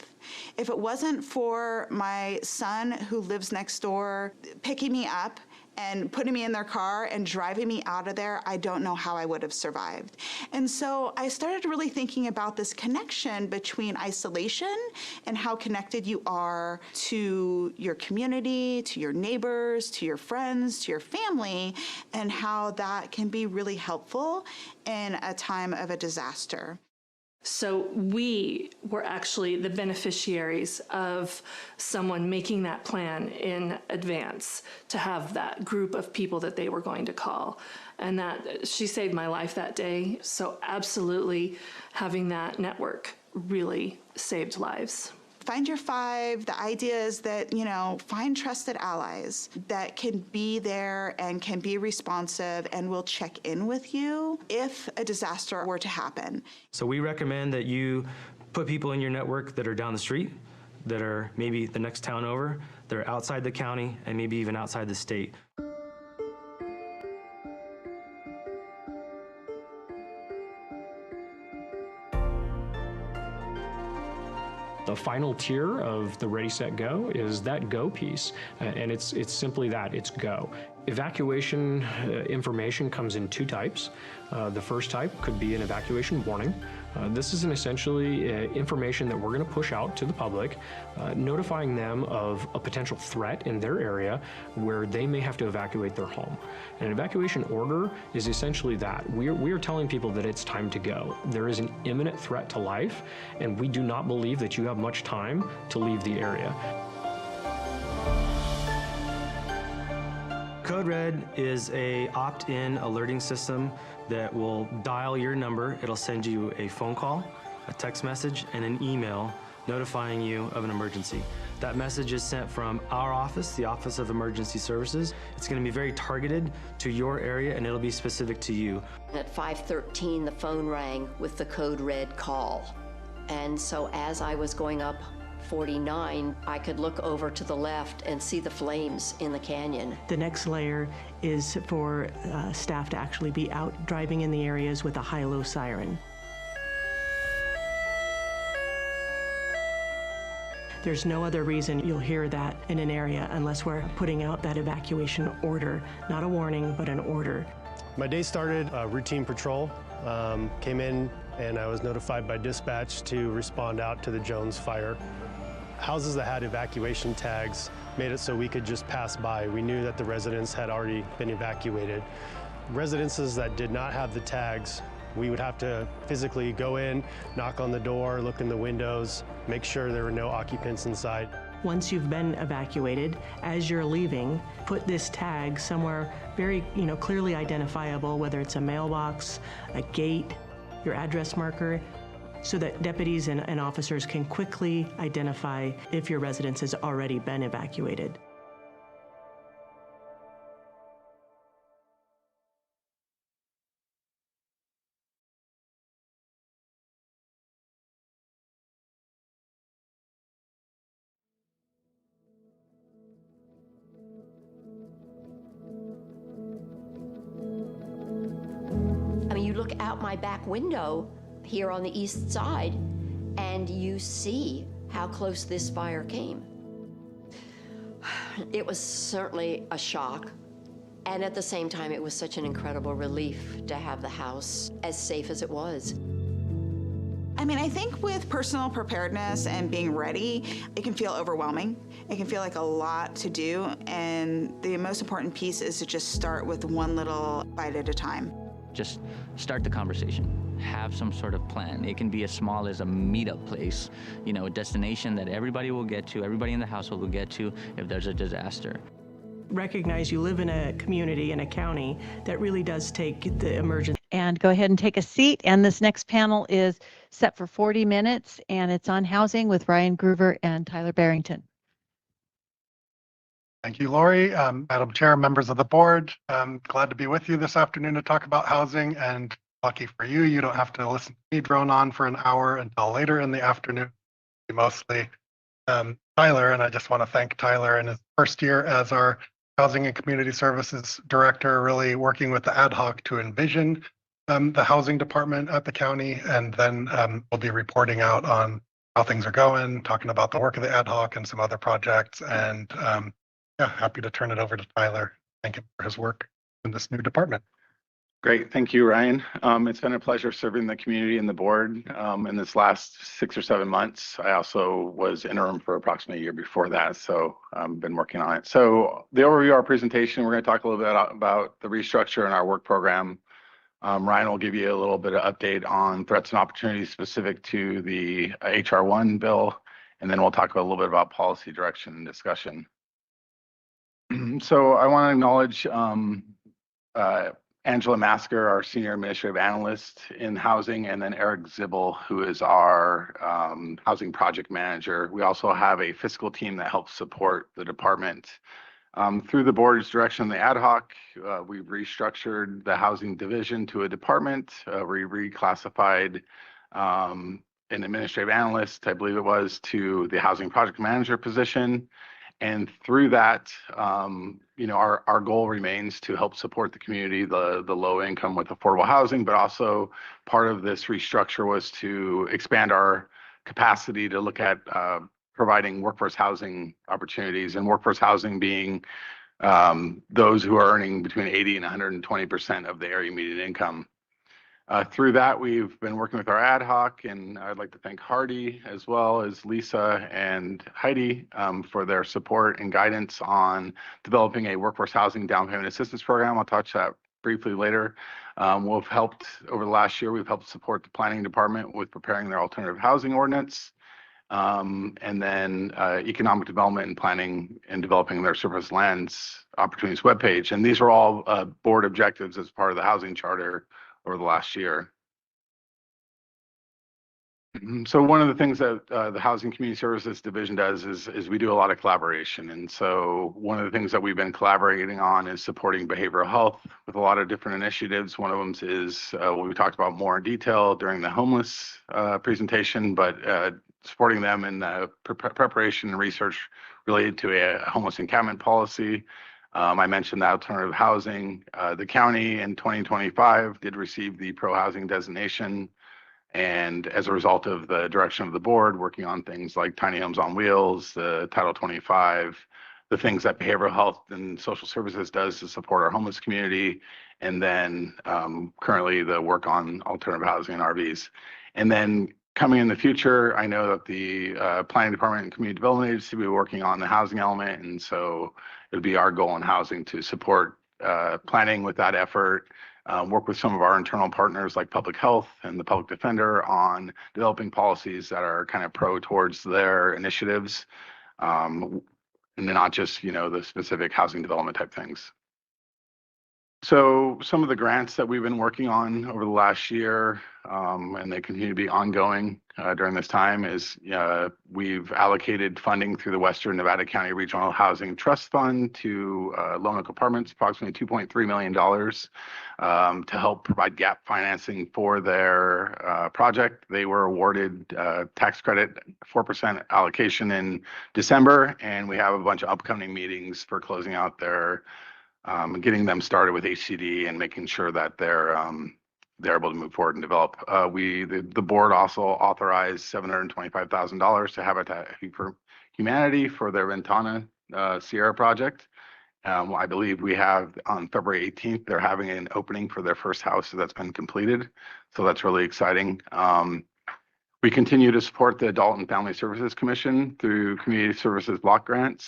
If it wasn't for my son who lives next door picking me up and putting me in their car and driving me out of there, I don't know how I would have survived. And so I started really thinking about this connection between isolation and how connected you are to your community, to your neighbors, to your friends, to your family, and how that can be really helpful in a time of a disaster. So we were actually the beneficiaries of someone making that plan in advance to have that group of people that they were going to call. And that she saved my life that day. So absolutely having that network really saved lives. Find your five. The idea is that, find trusted allies that can be there and can be responsive and will check in with you if a disaster were to happen. So we recommend that you put people in your network that are down the street, that are maybe the next town over, that are outside the county, and maybe even outside the state. The final tier of the Ready, Set, Go is that Go piece, and it's simply that, it's Go. Evacuation information comes in two types. The first type could be an evacuation warning. This is essentially information that we're going to push out to the public, notifying them of a potential threat in their area where they may have to evacuate their home. An evacuation order is essentially that. We are telling people that it's time to go. There is an imminent threat to life, and we do not believe that you have much time to leave the area. Code Red is a opt-in alerting system that will dial your number. It'll send you a phone call, a text message, and an email notifying you of an emergency. That message is sent from our office, the Office of Emergency Services. It's going to be very targeted to your area, and it'll be specific to you. At 5:13, the phone rang with the Code Red call. And so as I was going up 49, I could look over to the left and see the flames in the canyon. The next layer is for staff to actually be out driving in the areas with a high-low siren. There's no other reason you'll hear that in an area unless we're putting out that evacuation order, not a warning, but an order. My day started routine patrol. Came in and I was notified by dispatch to respond out to the Jones fire. Houses that had evacuation tags made it so we could just pass by. We knew that the residents had already been evacuated. Residences that did not have the tags, we would have to physically go in, knock on the door, look in the windows, make sure there were no occupants inside. Once you've been evacuated, as you're leaving, put this tag somewhere very, clearly identifiable, whether it's a mailbox, a gate, your address marker, so that deputies and officers can quickly identify if your residence has already been evacuated. I mean, you look out my back window here on the east side, and you see how close this fire came. It was certainly a shock, and at the same time, it was such an incredible relief to have the house as safe as it was. I mean, I think with personal preparedness and being ready, it can feel overwhelming. It can feel like a lot to do, and the most important piece is to just start with one little bite at a time. Just start the conversation. Have some sort of plan. It can be as small as a meetup place, a destination that everybody will get to, everybody in the household will get to if there's a disaster. Recognize you live in a community, in a county, that really does take the emergency. And go ahead and take a seat. And this next panel is set for 40 minutes, and it's on housing with Ryan Groover and Tyler Barrington. Thank you, Lori. Madam Chair, members of the board, I'm glad to be with you this afternoon to talk about housing, and lucky for you, you don't have to listen to me drone on for an hour until later in the afternoon. Mostly Tyler, and I just want to thank Tyler in his first year as our Housing and Community Services Director, really working with the ad hoc to envision the housing department at the county, and then we'll be reporting out on how things are going, talking about the work of the ad hoc and some other projects, and yeah, happy to turn it over to Tyler. Thank him for his work in this new department. Great, thank you, Ryan. It's been a pleasure serving the community and the board in this last 6 or 7 months. I also was interim for approximately a year before that, so I've been working on it. So the overview of our presentation, we're going to talk a little bit about the restructure in our work program, Ryan will give you a little bit of update on threats and opportunities specific to the HR1 bill, and then we'll talk a little bit about policy direction and discussion. So I want to acknowledge Angela Masker, our Senior Administrative Analyst in Housing, and then Eric Zibel, who is our Housing Project Manager. We also have a fiscal team that helps support the department. Through the board's direction, the ad hoc, we've restructured the housing division to a department. We reclassified an administrative analyst, I believe it was, to the housing project manager position. And through that, our goal remains to help support the community, the low income with affordable housing, but also part of this restructure was to expand our capacity to look at providing workforce housing opportunities, and workforce housing being those who are earning between 80 and 120% of the area median income. Through that, we've been working with our ad hoc, and I'd like to thank Hardy as well as Lisa and Heidi for their support and guidance on developing a workforce housing down payment assistance program. I'll touch that briefly later. We've helped, over the last year, we've helped support the planning department with preparing their alternative housing ordinance, and then economic development and planning and developing their surface lands opportunities webpage. And these are all board objectives as part of the housing charter over the last year. So one of the things that the Housing Community Services Division does is we do a lot of collaboration. And so one of the things that we've been collaborating on is supporting behavioral health with a lot of different initiatives. One of them is what we talked about more in detail during the homeless presentation, but supporting them in the preparation and research related to a homeless encampment policy. I mentioned the alternative housing. The county in 2025 did receive the pro-housing designation. And as a result of the direction of the board, working on things like tiny homes on wheels, the Title 25, the things that behavioral health and social services does to support our homeless community, and then currently the work on alternative housing and RVs. And then coming in the future, I know that the Planning Department and Community Development Agency will be working on the housing element, and so it'll be our goal in housing to support planning with that effort, work with some of our internal partners like public health and the public defender on developing policies that are kind of pro towards their initiatives, and not just, the specific housing development type things. So some of the grants that we've been working on over the last year, and they continue to be ongoing during this time, is we've allocated funding through the Western Nevada County Regional Housing Trust Fund to Lonoc Apartments, approximately $2.3 million to help provide gap financing for their project. They were awarded tax credit 4% allocation in December, and we have a bunch of upcoming meetings for closing out their getting them started with HCD and making sure that they're able to move forward and develop. The board also authorized $725,000 to Habitat for Humanity for their Ventana Sierra project. I believe we have on February 18th, they're having an opening for their first house that's been completed. So that's really exciting. We continue to support the Adult and Family Services Commission through community services block grants.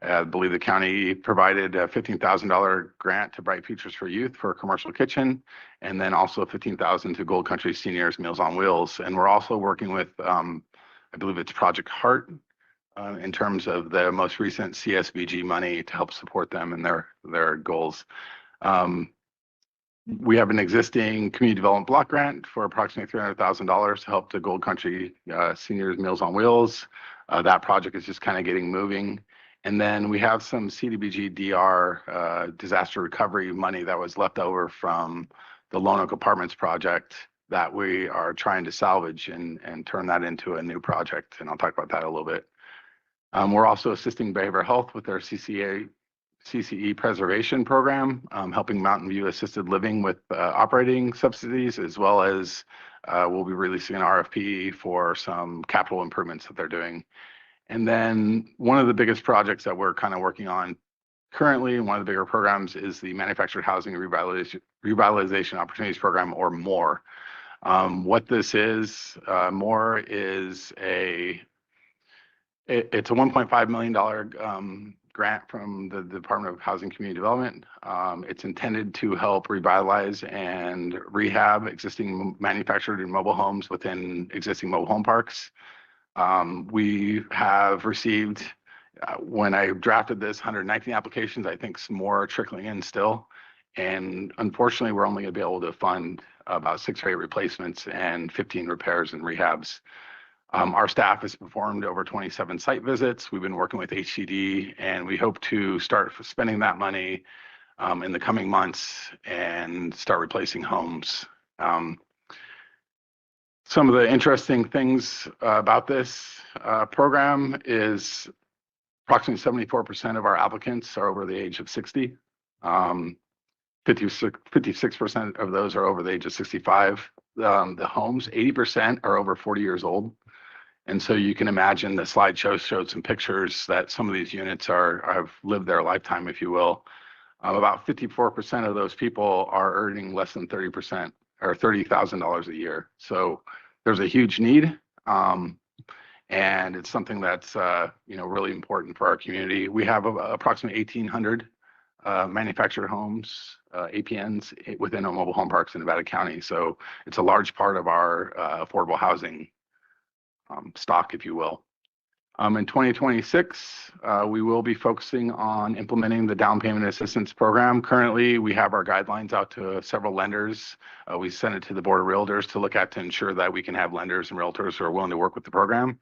I believe the county provided a $15,000 grant to Bright Futures for Youth for a commercial kitchen, and then also $15,000 to Gold Country Seniors Meals on Wheels. And we're also working with, I believe it's Project Heart, in terms of the most recent CSBG money to help support them in their goals. We have an existing community development block grant for approximately $300,000 to help the Gold Country Seniors Meals on Wheels. That project is just kind of getting moving. And then we have some CDBG DR disaster recovery money that was left over from the Lonoc Apartments project that we are trying to salvage and turn that into a new project. And I'll talk about that a little bit. We're also assisting behavioral health with their CCE preservation program, helping Mountain View Assisted Living with operating subsidies, as well as we'll be releasing an RFP for some capital improvements that they're doing. And then one of the biggest projects that we're kind of working on currently, one of the bigger programs, is the Manufactured Housing Revitalization Opportunities Program, or MORE. What this is, MORE is it's a $1.5 million grant from the Department of Housing Community Development. It's intended to help revitalize and rehab existing manufactured and mobile homes within existing mobile home parks. We have received, when I drafted this, 119 applications. I think some more are trickling in still. And unfortunately, we're only going to be able to fund about 6 or 8 replacements and 15 repairs and rehabs. Our staff has performed over 27 site visits. We've been working with HCD, and we hope to start spending that money in the coming months and start replacing homes. Some of the interesting things about this program is approximately 74% of our applicants are over the age of 60. 56% of those are over the age of 65. The homes, 80% are over 40 years old. And so you can imagine the slideshow showed some pictures that some of these units have lived their lifetime, if you will. About 54% of those people are earning less than 30% or $30,000 a year. So there's a huge need. And it's something that's really important for our community. We have approximately 1,800 manufactured homes, APNs, within our mobile home parks in Nevada County. So it's a large part of our affordable housing stock, if you will. In 2026, we will be focusing on implementing the down payment assistance program. Currently, we have our guidelines out to several lenders. We sent it to the Board of Realtors to look at to ensure that we can have lenders and realtors who are willing to work with the program.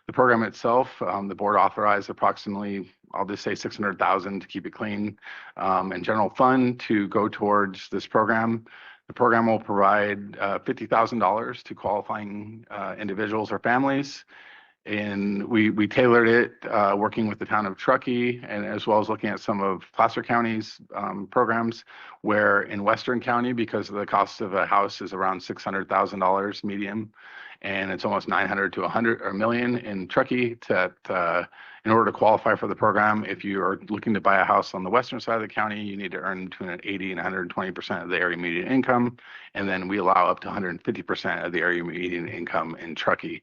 The program itself, the board authorized approximately, I'll just say $600,000 to keep it clean, in general fund to go towards this program. The program will provide $50,000 to qualifying individuals or families. And we tailored it working with the town of Truckee, and as well as looking at some of Placer County's programs, where in Western County, because of the cost of a house is around $600,000 median, and it's almost 900 to 100 or a million in Truckee. In order to qualify for the program, if you are looking to buy a house on the western side of the county, you need to earn between 80 and 120% of the area median income, and then we allow up to 150% of the area median income in Truckee.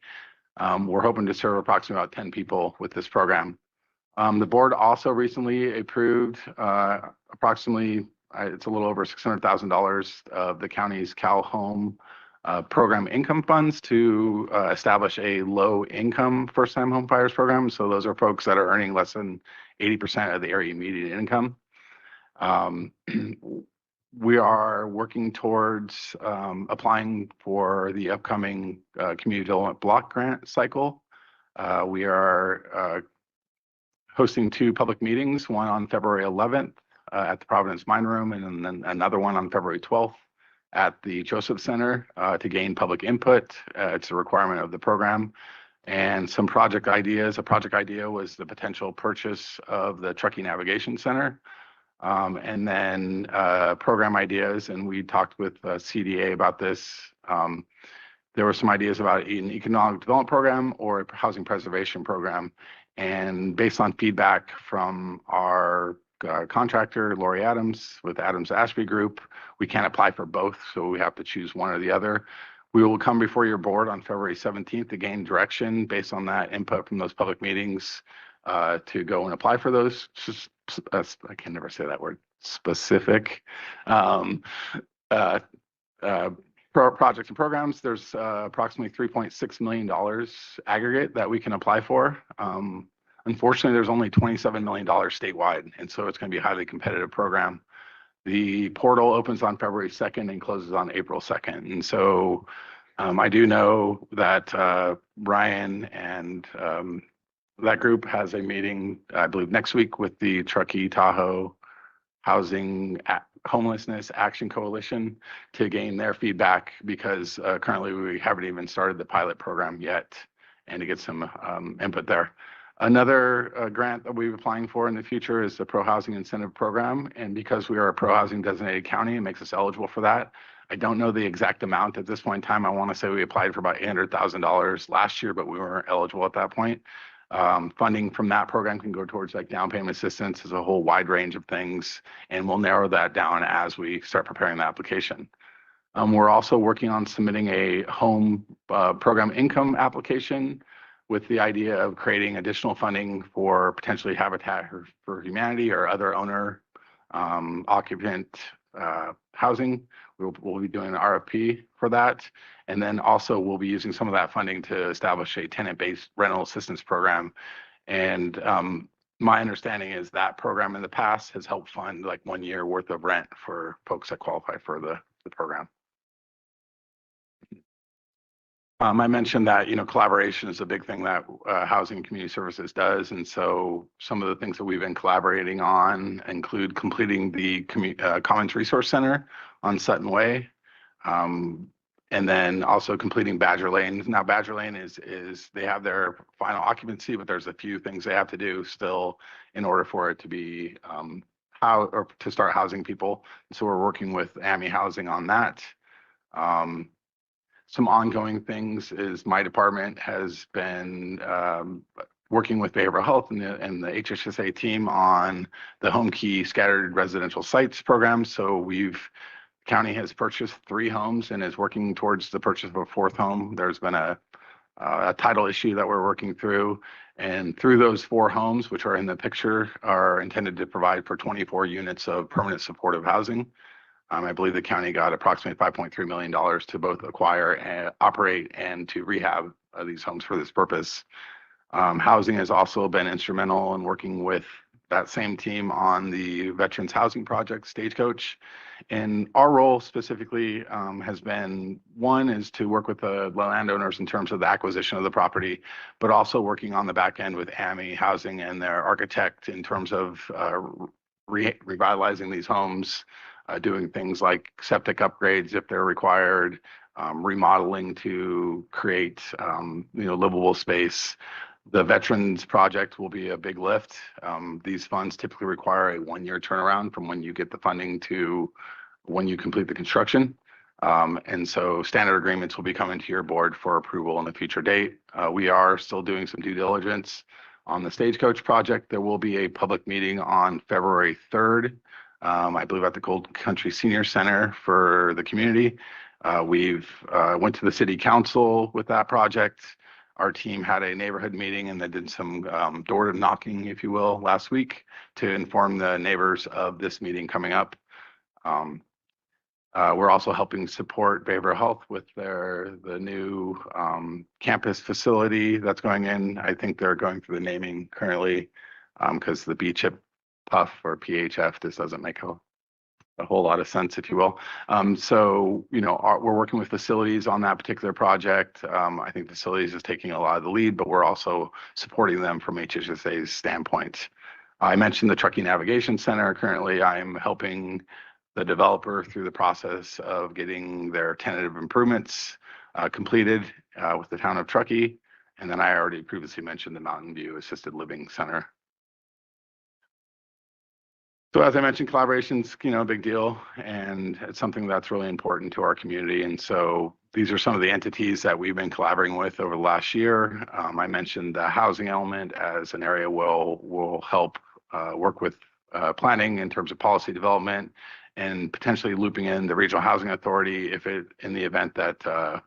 We're hoping to serve approximately about 10 people with this program. The board also recently approved approximately, it's a little over $600,000 of the county's Cal Home program income funds to establish a low income first-time home buyers program. So those are folks that are earning less than 80% of the area median income. We are working towards applying for the upcoming community development block grant cycle. We are hosting 2 public meetings, one on February 11th at the Providence Mine Room, and then another one on February 12th at the Joseph Center to gain public input. It's a requirement of the program. And some project ideas. A project idea was the potential purchase of the Truckee Navigation Center. And then program ideas, and we talked with CDA about this. There were some ideas about an economic development program or a housing preservation program. And based on feedback from our contractor, Lori Adams, with Adams Ashby Group, we can't apply for both, so we have to choose one or the other. We will come before your board on February 17th to gain direction based on that input from those public meetings to go and apply for those. I can never say that word, specific projects and programs. There's approximately $3.6 million aggregate that we can apply for. Unfortunately, there's only $27 million statewide, and so it's going to be a highly competitive program. The portal opens on February 2nd and closes on April 2nd. And so I do know that Ryan and that group has a meeting, I believe, next week with the Truckee Tahoe Housing Homelessness Action Coalition to gain their feedback, because currently we haven't even started the pilot program yet, and to get some input there. Another grant that we'll be applying for in the future is the Pro Housing Incentive Program. And because we are a pro housing designated county, it makes us eligible for that. I don't know the exact amount at this point in time. I want to say we applied for about $800,000 last year, but we weren't eligible at that point. Funding from that program can go towards like down payment assistance. There's a whole wide range of things, and we'll narrow that down as we start preparing the application. We're also working on submitting a home program income application. with the idea of creating additional funding for potentially Habitat for Humanity or other owner occupant housing. We'll be doing an RFP for that. And then also we'll be using some of that funding to establish a tenant-based rental assistance program. And my understanding is that program in the past has helped fund like 1 year worth of rent for folks that qualify for the program. I mentioned that, collaboration is a big thing that Housing and Community Services does. And so some of the things that we've been collaborating on include completing the Commons Resource Center on Sutton Way. And then also completing Badger Lane. Now Badger Lane is they have their final occupancy, but there's a few things they have to do still in order for it to be to start housing people. So we're working with AMI Housing on that. Some ongoing things is my department has been working with behavioral health and the HHSA team on the Home Key Scattered Residential Sites program. So county has purchased 3 homes and is working towards the purchase of a 4th home. There's been a title issue that we're working through. And through those 4 homes, which are in the picture, are intended to provide for 24 units of permanent supportive housing. I believe the county got approximately $5.3 million to both acquire and operate and to rehab these homes for this purpose. Housing has also been instrumental in working with that same team on the Veterans Housing Project, Stagecoach. And our role specifically has been, one is to work with the landowners in terms of the acquisition of the property, but also working on the back end with AMI Housing and their architect in terms of revitalizing these homes, doing things like septic upgrades if they're required, remodeling to create livable space. The Veterans Project will be a big lift. These funds typically require a 1-year turnaround from when you get the funding to when you complete the construction. And so standard agreements will be coming to your board for approval on a future date. We are still doing some due diligence on the Stagecoach project. There will be a public meeting on February 3rd. I believe at the Gold Country Senior Center for the community. We've went to the city council with that project. Our team had a neighborhood meeting and they did some door knocking, if you will, last week to inform the neighbors of this meeting coming up. We're also helping support behavioral health with the new campus facility that's going in. I think they're going through the naming currently because the B-chip puff or PHF, this doesn't make a whole lot of sense, if you will. So, we're working with facilities on that particular project. I think facilities is taking a lot of the lead, but we're also supporting them from HHSA's standpoint. I mentioned the Truckee Navigation Center. Currently, I'm helping the developer through the process of getting their tentative improvements completed with the town of Truckee. And then I already previously mentioned the Mountain View Assisted Living Center. So as I mentioned, collaboration's, a big deal, and it's something that's really important to our community. And so these are some of the entities that we've been collaborating with over the last year. I mentioned the housing element as an area we'll help work with planning in terms of policy development and potentially looping in the Regional Housing Authority in the event that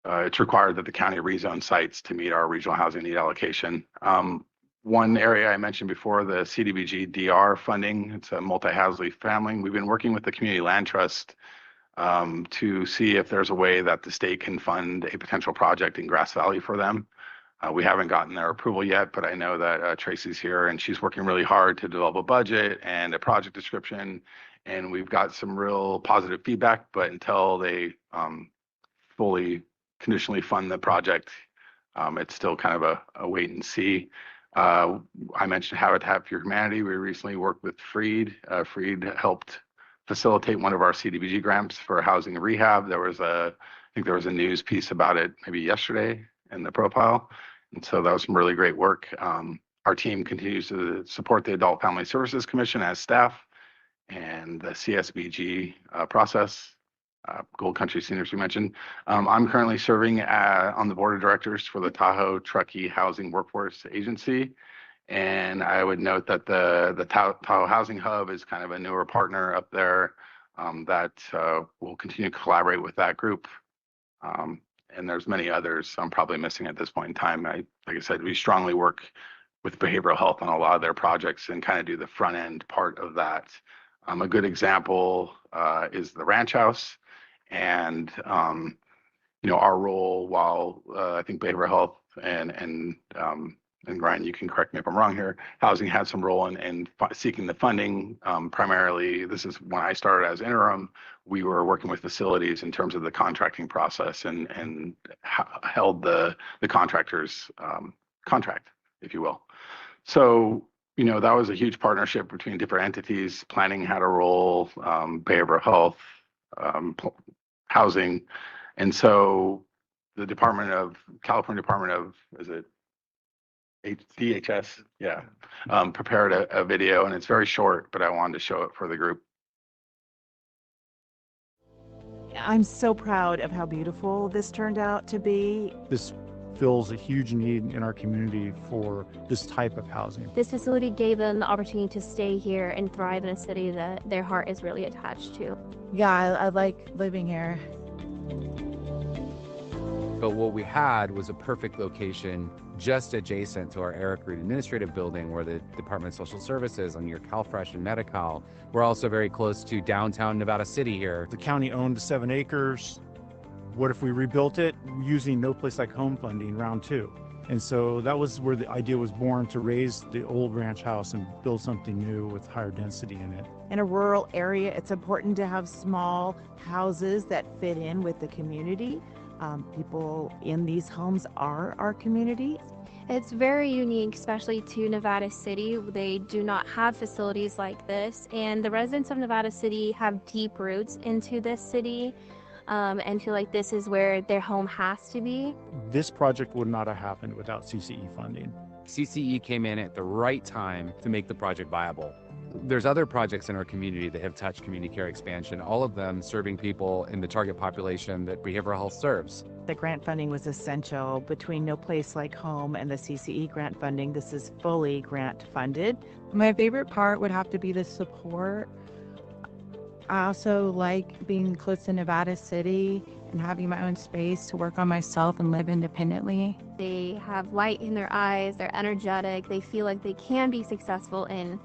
it's required that the county rezone sites to meet our regional housing need allocation. One area I mentioned before, the CDBG DR funding, it's a multi-housing family. We've been working with the Community Land Trust to see if there's a way that the state can fund a potential project in Grass Valley for them. We haven't gotten their approval yet, but I know that Tracy's here and she's working really hard to develop a budget and a project description. And we've got some real positive feedback, but until they fully conditionally fund the project, it's still kind of a wait and see. I mentioned Habitat for Humanity. We recently worked with Freed. Freed helped facilitate one of our CDBG grants for housing and rehab. I think there was a news piece about it maybe yesterday in the profile. And so that was some really great work. Our team continues to support the Adult Family Services Commission as staff and the CSBG process. Gold Country Seniors we mentioned. I'm currently serving on the board of directors for the Tahoe Truckee Housing Workforce Agency. And I would note that the Tahoe Housing Hub is kind of a newer partner up there that will continue to collaborate with that group. and there's many others I'm probably missing at this point in time. Like I said, we strongly work with behavioral health on a lot of their projects and kind of do the front end part of that. A good example is the ranch house, and our role, while I think behavioral health and Ryan, you can correct me if I'm wrong here, housing had some role in seeking the funding. Primarily, this is when I started as interim, we were working with facilities in terms of the contracting process and held the contractor's contract, if you will. So, that was a huge partnership between different entities. Planning had a role, behavioral health, housing. And so the California Department of, is it DHS? Yeah, prepared a video, and it's very short, but I wanted to show it for the group. I'm so proud of how beautiful this turned out to be. This fills a huge need in our community for this type of housing. This facility gave them the opportunity to stay here and thrive in a city that their heart is really attached to. Yeah, I like living here. But what we had was a perfect location just adjacent to our Eric Reed Administrative Building, where the Department of Social Services on your CalFresh and Medi-Cal. We're also very close to downtown Nevada City here. The county owned 7 acres. What if we rebuilt it using No Place Like Home funding, round 2? And so that was where the idea was born, to raise the old ranch house and build something new with higher density in it. In a rural area, it's important to have small houses that fit in with the community. People in these homes are our community. It's very unique, especially to Nevada City. They do not have facilities like this, and the residents of Nevada City have deep roots into this city and feel like this is where their home has to be. This project would not have happened without CCE funding. CCE came in at the right time to make the project viable. There's other projects in our community that have touched community care expansion, all of them serving people in the target population that behavioral health serves. The grant funding was essential. Between No Place Like Home and the CCE grant funding, this is fully grant funded. My favorite part would have to be the support. I also like being close to Nevada City and having my own space to work on myself and live independently. They have light in their eyes, they're energetic, they feel like they can be successful in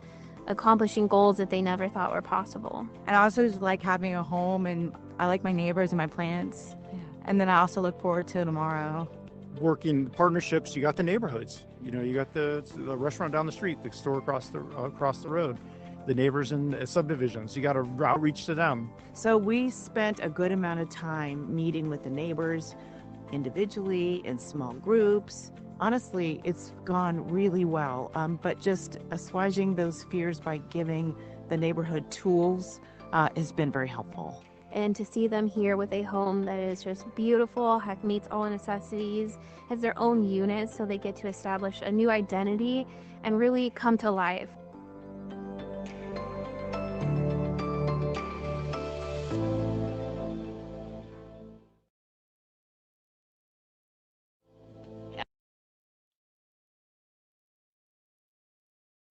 accomplishing goals that they never thought were possible. And I also just like having a home, and I like my neighbors and my plants. Yeah. And then I also look forward to tomorrow. Working partnerships, you got the neighborhoods. You got the restaurant down the street, the store across the road, the neighbors in subdivisions. You got to outreach to them. So we spent a good amount of time meeting with the neighbors individually, in small groups. Honestly, it's gone really well, but just assuaging those fears by giving the neighborhood tools has been very helpful. And to see them here with a home that is just beautiful, meets all necessities, has their own unit, so they get to establish a new identity and really come to life.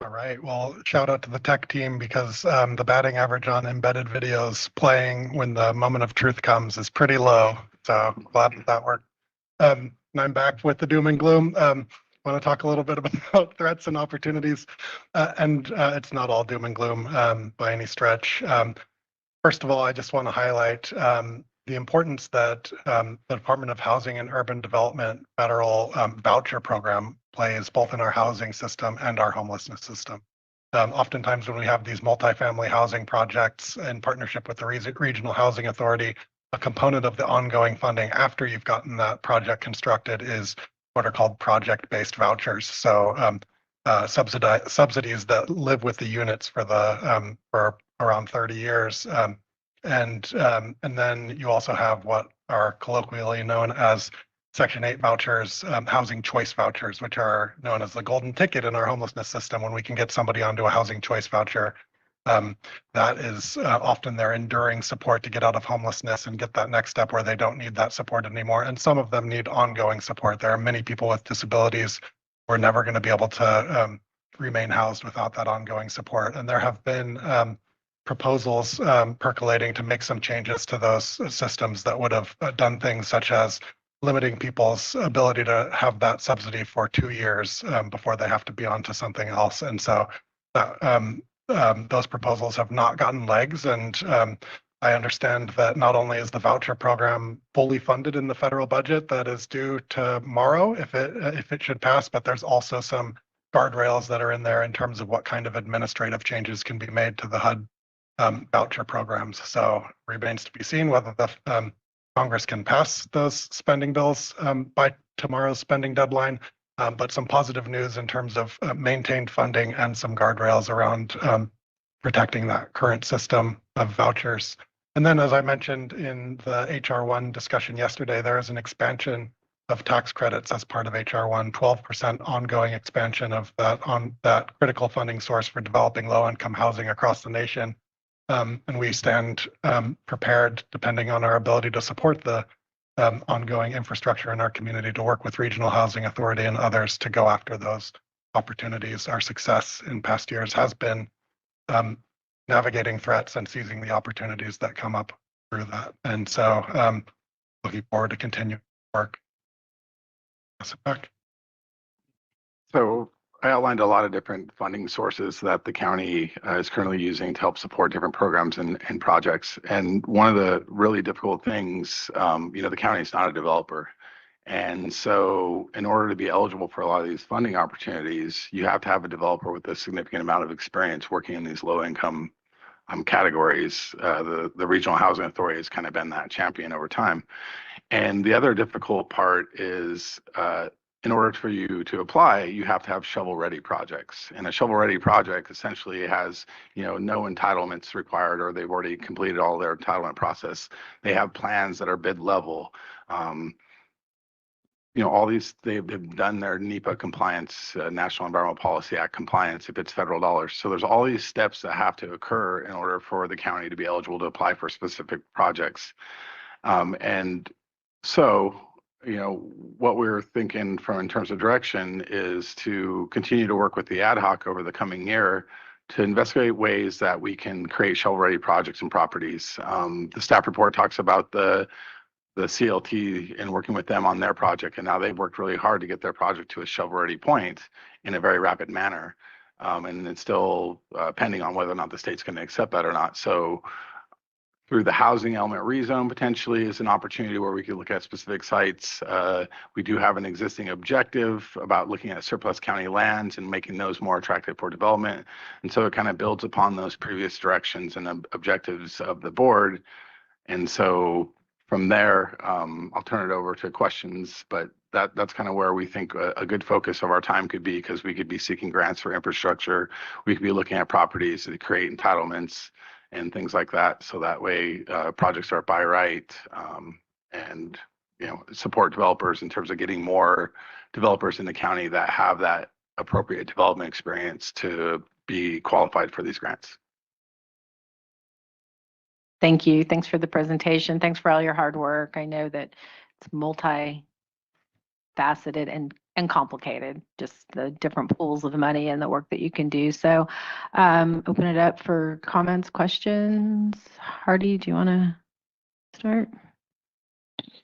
All right, well, shout out to the tech team, because the batting average on embedded videos playing when the moment of truth comes is pretty low. So glad that worked. And I'm back with the doom and gloom. Want to talk a little bit about threats and opportunities. It's not all doom and gloom by any stretch. First of all, I just want to highlight the importance that the Department of Housing and Urban Development federal voucher program plays both in our housing system and our homelessness system. Oftentimes when we have these multifamily housing projects in partnership with the Regional Housing Authority, a component of the ongoing funding after you've gotten that project constructed is what are called project-based vouchers. So subsidies that live with the units for around 30 years. And then you also have what are colloquially known as Section 8 vouchers, housing choice vouchers, which are known as the golden ticket in our homelessness system. When we can get somebody onto a housing choice voucher, that is often their enduring support to get out of homelessness and get that next step where they don't need that support anymore. And some of them need ongoing support. There are many people with disabilities who are never going to be able to remain housed without that ongoing support. And there have been proposals percolating to make some changes to those systems that would have done things such as limiting people's ability to have that subsidy for 2 years before they have to be on to something else. And so those proposals have not gotten legs. And I understand that not only is the voucher program fully funded in the federal budget that is due tomorrow if it should pass, but there's also some guardrails that are in there in terms of what kind of administrative changes can be made to the HUD voucher programs. So remains to be seen whether the Congress can pass those spending bills by tomorrow's spending deadline, but some positive news in terms of maintained funding and some guardrails around protecting that current system of vouchers. And then, as I mentioned in the HR1 discussion yesterday, there is an expansion of tax credits as part of HR1, 12% ongoing expansion of that critical funding source for developing low-income housing across the nation. And we stand prepared, depending on our ability to support the ongoing infrastructure in our community, to work with Regional Housing Authority and others to go after those opportunities. Our success in past years has been navigating threats and seizing the opportunities that come up through that. And so looking forward to continuing work. Pass it back. So I outlined a lot of different funding sources that the county is currently using to help support different programs and projects. And one of the really difficult things, the county is not a developer. And so in order to be eligible for a lot of these funding opportunities, you have to have a developer with a significant amount of experience working in these low income categories. The Regional Housing Authority has kind of been that champion over time. And the other difficult part is in order for you to apply, you have to have shovel-ready projects. And a shovel-ready project essentially has, no entitlements required, or they've already completed all their entitlement process. They have plans that are bid level. All these, they've done their NEPA compliance, National Environmental Policy Act compliance, if it's federal dollars. So there's all these steps that have to occur in order for the county to be eligible to apply for specific projects. And so, what we're thinking from in terms of direction is to continue to work with the ad hoc over the coming year to investigate ways that we can create shovel-ready projects and properties. The staff report talks about the CLT and working with them on their project, and now they've worked really hard to get their project to a shovel-ready point in a very rapid manner. And it's still pending on whether or not the state's going to accept that or not. So through the housing element rezone potentially is an opportunity where we could look at specific sites. We do have an existing objective about looking at surplus county lands and making those more attractive for development. And so it kind of builds upon those previous directions and objectives of the board. And so from there, I'll turn it over to questions, but that's kind of where we think a good focus of our time could be, because we could be seeking grants for infrastructure. We could be looking at properties to create entitlements and things like that. So that way projects are by right and support developers in terms of getting more developers in the county that have that appropriate development experience to be qualified for these grants. Thank you. Thanks for the presentation. Thanks for all your hard work. I know that it's multifaceted and complicated, just the different pools of money and the work that you can do. So open it up for comments, questions. Hardy, do you want to start?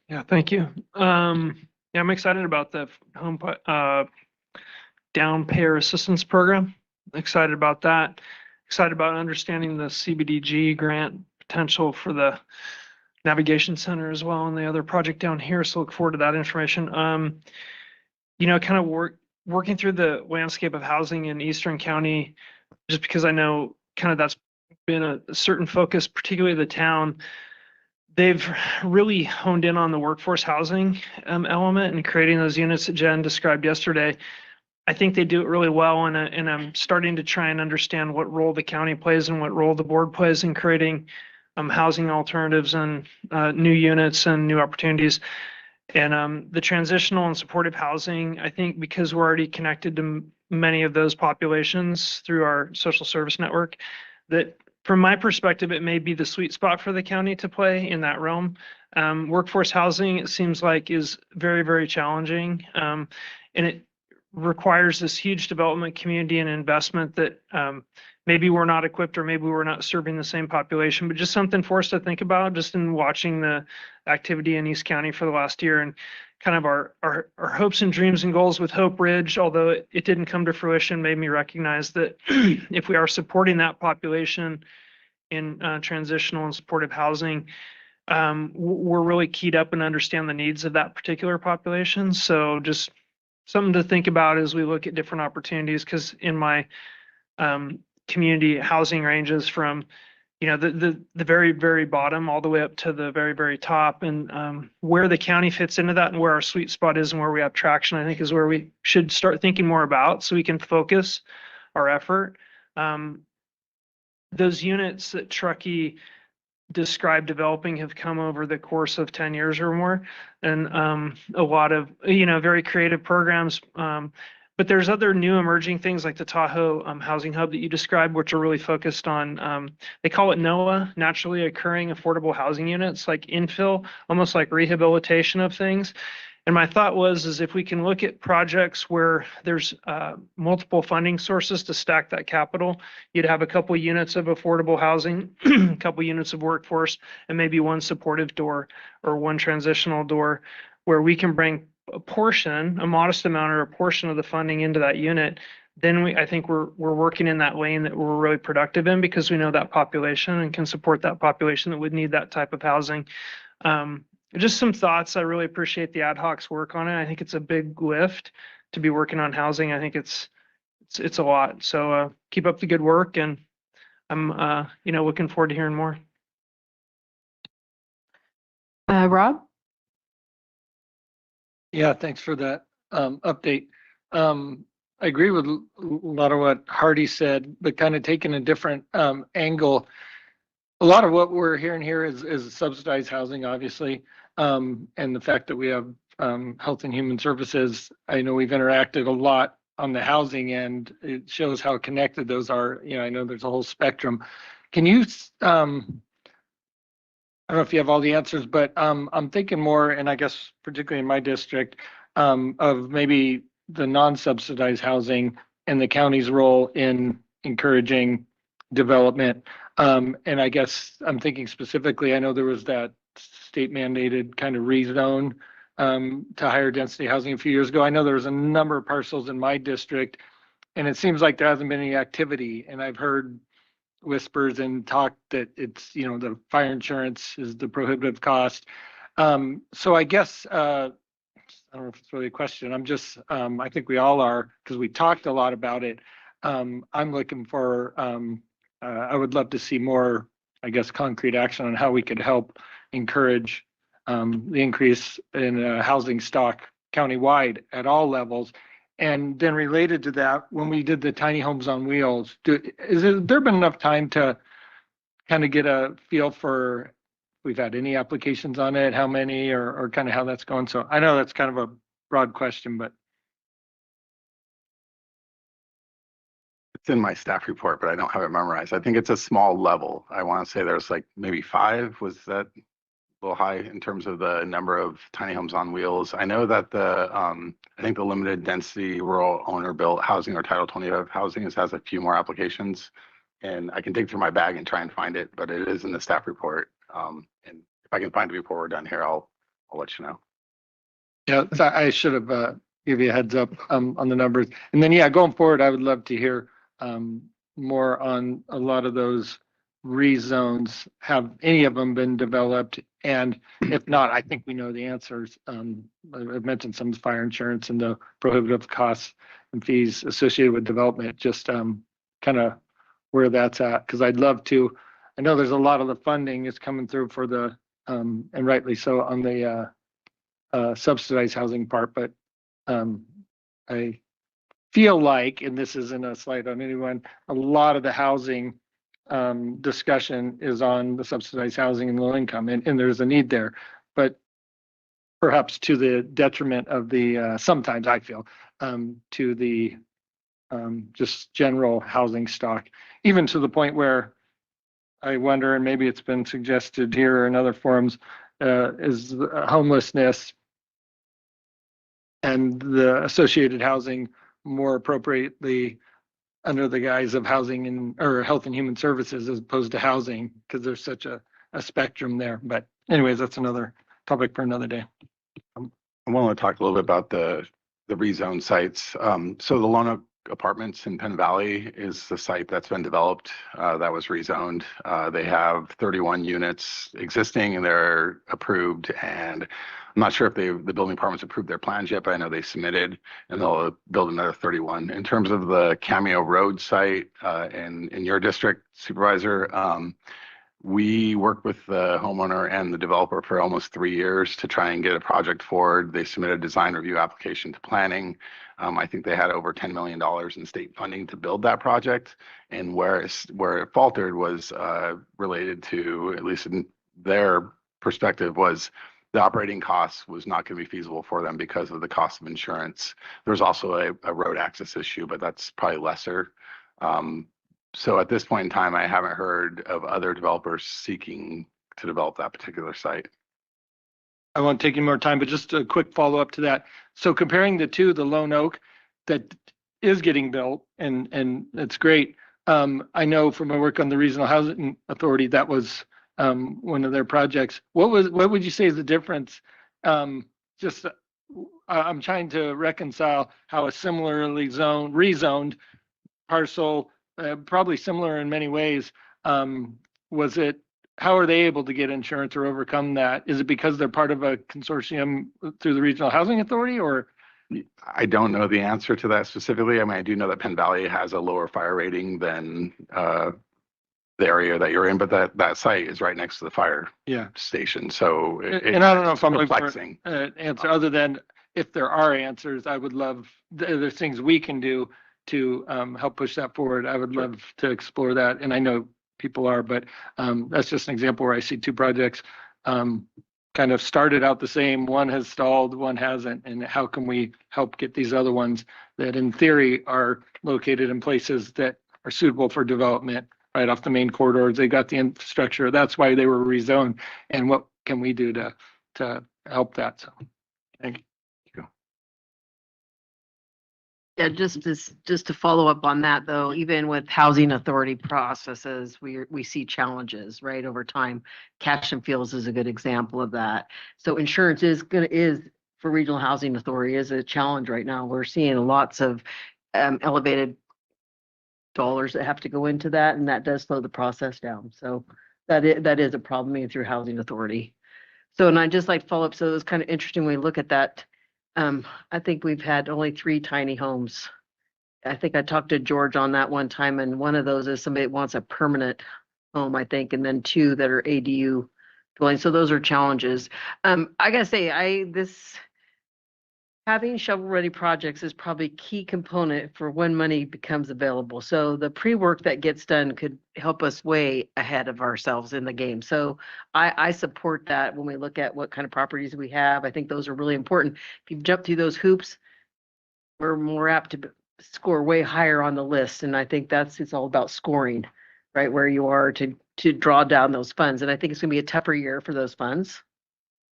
Yeah, thank you. I'm excited about the home down payer assistance program. Excited about that. Excited about understanding the CBDG grant potential for the navigation center as well and the other project down here. So look forward to that information. Kind of working through the landscape of housing in Eastern County, just because I know kind of that's been a certain focus, particularly the town. They've really honed in on the workforce housing element and creating those units that Jen described yesterday. I think they do it really well, and I'm starting to try and understand what role the county plays and what role the board plays in creating housing alternatives and new units and new opportunities. And the transitional and supportive housing, I think because we're already connected to many of those populations through our social service network, that from my perspective, it may be the sweet spot for the county to play in that realm. Workforce housing, it seems like, is very, very challenging. And it requires this huge development community and investment that maybe we're not equipped or maybe we're not serving the same population, but just something for us to think about just in watching the activity in East County for the last year and kind of our hopes and dreams and goals with Hope Ridge, although it didn't come to fruition, made me recognize that if we are supporting that population in transitional and supportive housing, we're really keyed up and understand the needs of that particular population. So just something to think about as we look at different opportunities, because in my community, housing ranges from the very, very bottom all the way up to the very, very top, and where the county fits into that and where our sweet spot is and where we have traction, I think is where we should start thinking more about so we can focus our effort. Those units that Truckee described developing have come over the course of 10 years or more, and a lot of very creative programs, but there's other new emerging things like the Tahoe housing hub that you described, which are really focused on, they call it NOAA, naturally occurring affordable housing units, like infill, almost like rehabilitation of things. And my thought is if we can look at projects where there's multiple funding sources to stack that capital, you'd have a couple units of affordable housing, a couple units of workforce, and maybe one supportive door or one transitional door, where we can bring a portion, a modest amount or a portion of the funding into that unit. Then I think we're working in that lane that we're really productive in, because we know that population and can support that population that would need that type of housing. Just some thoughts. I really appreciate the ad hoc's work on it. I think it's a big lift to be working on housing. I think it's a lot. So keep up the good work, and I'm looking forward to hearing more. Rob? Yeah, thanks for that update. I agree with a lot of what Hardy said, but kind of taking a different angle. A lot of what we're hearing here is subsidized housing, obviously, and the fact that we have Health and Human Services. I know we've interacted a lot on the housing end. It shows how connected those are. I know there's a whole spectrum. Can you, I don't know if you have all the answers, but I'm thinking more, and I guess particularly in my district, of maybe the non-subsidized housing and the county's role in encouraging development. And I guess I'm thinking specifically, I know there was that state mandated kind of rezone to higher density housing a few years ago. I know there was a number of parcels in my district, and it seems like there hasn't been any activity. And I've heard whispers and talk that it's, the fire insurance is the prohibitive cost. So I guess, I don't know if it's really a question. I'm just, I think we all are, because we talked a lot about it. I'm looking for, I would love to see more, I guess, concrete action on how we could help encourage the increase in housing stock countywide at all levels. And then related to that, when we did the tiny homes on wheels, has there been enough time to kind of get a feel for if we've had any applications on it, how many, or kind of how that's going? So I know that's kind of a broad question, but. It's in my staff report, but I don't have it memorized. I think it's a small level. I want to say there's like maybe 5. Was that a little high in terms of the number of tiny homes on wheels? I know that I think the limited density rural owner built housing or Title 25 housing has a few more applications, and I can dig through my bag and try and find it, but it is in the staff report. And if I can find it before we're done here, I'll let you know. Yeah, I should have give you a heads up on the numbers. And then, yeah, going forward, I would love to hear more on a lot of those rezones. Have any of them been developed? And if not, I think we know the answers. I've mentioned some fire insurance and the prohibitive costs and fees associated with development, just kind of where that's at. Because I'd love to, I know there's a lot of the funding is coming through for the, and rightly so, on the subsidized housing part, but I feel like, and this isn't a slight on anyone, a lot of the housing discussion is on the subsidized housing and low income, and there's a need there, but perhaps to the detriment of the, sometimes I feel, to the just general housing stock, even to the point where I wonder, and maybe it's been suggested here or in other forums, is homelessness and the associated housing more appropriately under the guise of housing or health and human services as opposed to housing, because there's such a spectrum there. But anyways, that's another topic for another day. I want to talk a little bit about the rezone sites. So the Lone Oak Apartments in Penn Valley is the site that's been developed that was rezoned. They have 31 units existing and they're approved. And I'm not sure if the building department's approved their plans yet, but I know they submitted and they'll build another 31. In terms of the Cameo Road site in your district, Supervisor, we worked with the homeowner and the developer for almost 3 years to try and get a project forward. They submitted a design review application to planning. I think they had over $10 million in state funding to build that project. And where it faltered was related to, at least in their perspective, was the operating costs was not going to be feasible for them because of the cost of insurance. There's also a road access issue, but that's probably lesser. So at this point in time, I haven't heard of other developers seeking to develop that particular site. I won't take any more time, but just a quick follow-up to that. So comparing the two, the Lone Oak that is getting built, and it's great. I know from my work on the Regional Housing Authority, that was one of their projects. What would you say is the difference? I'm trying to reconcile how a similarly rezoned parcel, probably similar in many ways. How are they able to get insurance or overcome that? Is it because they're part of a consortium through the Regional Housing Authority, or? I don't know the answer to that specifically. I mean, I do know that Penn Valley has a lower fire rating than the area that you're in, but that site is right next to the fire station. So and I don't know if I'm looking for an answer other than, if there are answers, I would love, there's things we can do to help push that forward. I would love to explore that. And I know people are, but that's just an example where I see two projects kind of started out the same. One has stalled, one hasn't. And how can we help get these other ones that in theory are located in places that are suitable for development right off the main corridors? They got the infrastructure. That's why they were rezoned. And what can we do to help that? So thank you. Yeah, just to follow up on that though, even with housing authority processes, we see challenges right over time. Cash and Fields is a good example of that. So insurance is for Regional Housing Authority is a challenge right now. We're seeing lots of elevated dollars that have to go into that, and that does slow the process down. So that is a problem even through Housing Authority. So, and I just like to follow up. So it was kind of interesting when we look at that. I think we've had only 3 tiny homes. I think I talked to George on that one time, and one of those is somebody that wants a permanent home, I think, and then 2 that are ADU dwellings. So those are challenges. I gotta say, having shovel-ready projects is probably a key component for when money becomes available. So the pre-work that gets done could help us way ahead of ourselves in the game. So I support that when we look at what kind of properties we have. I think those are really important. If you jump through those hoops, we're more apt to score way higher on the list. And I think it's all about scoring, right, where you are to draw down those funds. And I think it's gonna be a tougher year for those funds.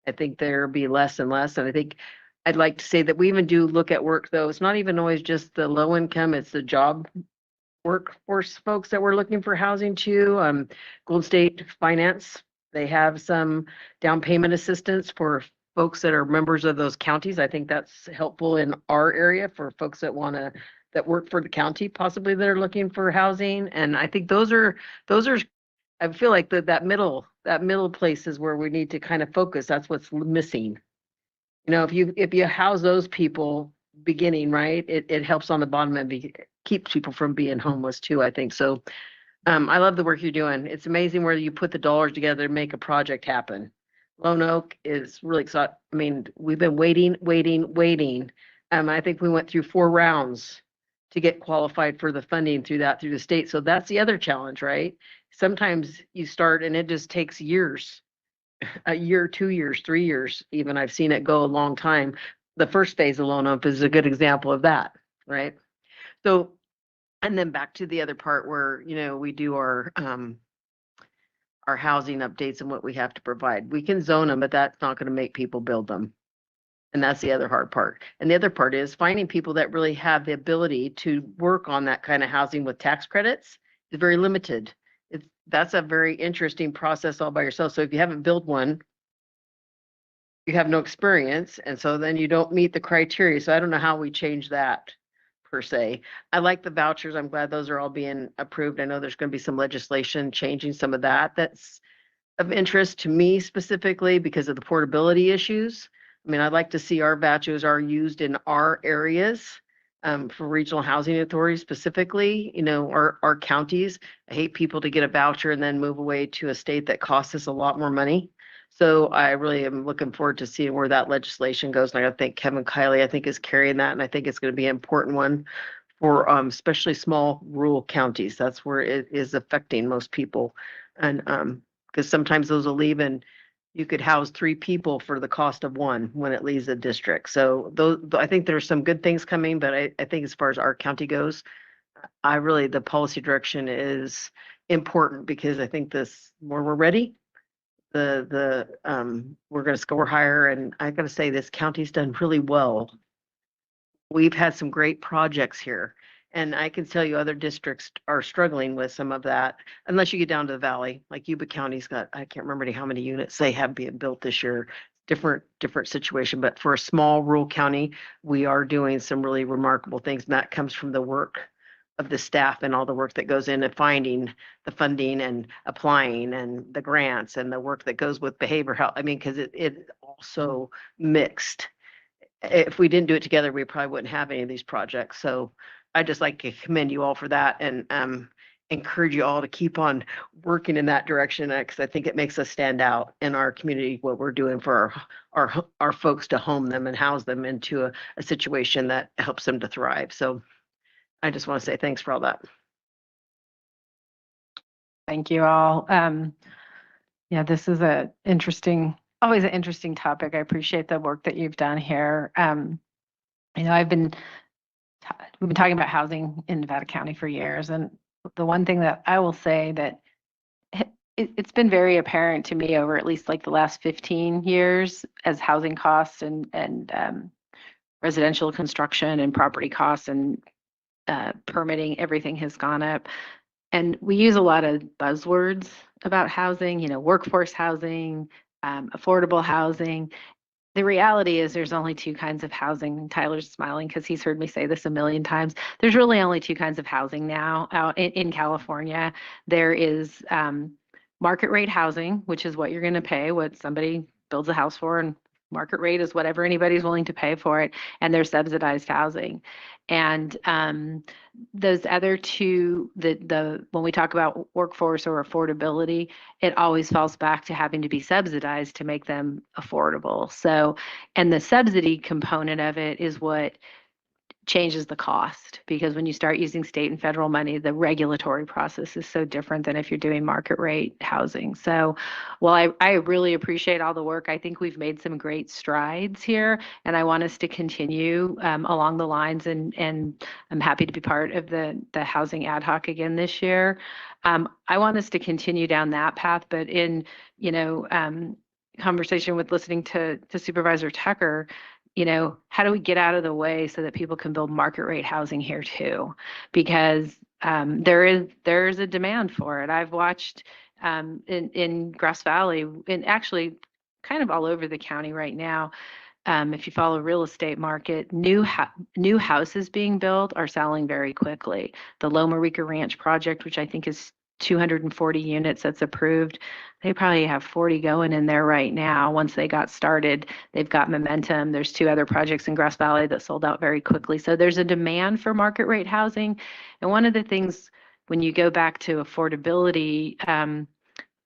I think there'll be less and less. And I think I'd like to say that we even do look at work, though. It's not even always just the low income, it's the job workforce folks that we're looking for housing too. Golden State Finance, they have some down payment assistance for folks that are members of those counties. I think that's helpful in our area for folks that work for the county, possibly that are looking for housing. And I think those are, I feel like that middle place is where we need to kind of focus. That's what's missing. You know, if you house those people beginning, right, it helps on the bottom and keeps people from being homeless too, I think. So I love the work you're doing. It's amazing where you put the dollars together to make a project happen. Lone Oak is really exciting. I mean, we've been waiting. I think we went through 4 rounds to get qualified for the funding through the state. So that's the other challenge, right? Sometimes you start and it just takes years. A year, 2 years, 3 years, even. I've seen it go a long time. The first phase of Lone Oak is a good example of that, right? So, and then back to the other part where, you know, we do our housing updates and what we have to provide. We can zone them, but that's not going to make people build them. And that's the other hard part. And the other part is finding people that really have the ability to work on that kind of housing with tax credits is very limited. That's a very interesting process all by yourself. So if you haven't built one, you have no experience, and so then you don't meet the criteria. So I don't know how we change that per se. I like the vouchers. I'm glad those are all being approved. I know there's going to be some legislation changing some of that. That's of interest to me specifically because of the portability issues. I mean, I'd like to see our vouchers are used in our areas for regional housing authorities specifically, you know, our counties. I hate people to get a voucher and then move away to a state that costs us a lot more money. So I really am looking forward to seeing where that legislation goes. And I think Kevin Kiley, I think, is carrying that. And I think it's going to be an important one for especially small rural counties. That's where it is affecting most people. And because sometimes those will leave and you could house 3 people for the cost of 1 when it leaves a district. So those, I think there's some good things coming, but I think as far as our county goes, the policy direction is important because I think this, where we're ready, we're going to score higher. And I got to say, this county's done really well. We've had some great projects here. And I can tell you other districts are struggling with some of that, unless you get down to the valley. Like Yuba County's got, I can't remember how many units they have being built this year. Different situation. But for a small rural county, we are doing some really remarkable things. And that comes from the work of the staff and all the work that goes into finding the funding and applying and the grants and the work that goes with behavioral health. I mean, because it also mixed. If we didn't do it together, we probably wouldn't have any of these projects. So I just like to commend you all for that and encourage you all to keep on working in that direction because I think it makes us stand out in our community, what we're doing for our folks to home them and house them into a situation that helps them to thrive. So I just want to say thanks for all that. Thank you all. Yeah, this is always an interesting topic. I appreciate the work that you've done here. You know, we've been talking about housing in Nevada County for years, and the one thing that I will say that it's been very apparent to me over at least like the last 15 years as housing costs and residential construction and property costs and permitting, everything has gone up. And we use a lot of buzzwords about housing, you know, workforce housing, affordable housing. The reality is there's only 2 kinds of housing. Tyler's smiling because he's heard me say this a million times. There's really only 2 kinds of housing now out in California. There is market rate housing, which is what you're going to pay, what somebody builds a house for, and market rate is whatever anybody's willing to pay for it. And there's subsidized housing. And those other 2, when we talk about workforce or affordability, it always falls back to having to be subsidized to make them affordable. So, and the subsidy component of it is what changes the cost, because when you start using state and federal money, the regulatory process is so different than if you're doing market rate housing. So, well, I really appreciate all the work. I think we've made some great strides here, and I want us to continue along the lines, and I'm happy to be part of the housing ad hoc again this year. I want us to continue down that path, but in, you know, conversation with listening to Supervisor Tucker, you know, how do we get out of the way so that people can build market rate housing here too? Because there is a demand for it. I've watched in Grass Valley, and actually kind of all over the county right now, if you follow real estate market, new houses being built are selling very quickly. The Loma Rica Ranch project, which I think is 240 units that's approved, they probably have 40 going in there right now. Once they got started, they've got momentum. There's 2 other projects in Grass Valley that sold out very quickly. So there's a demand for market rate housing. And one of the things, when you go back to affordability,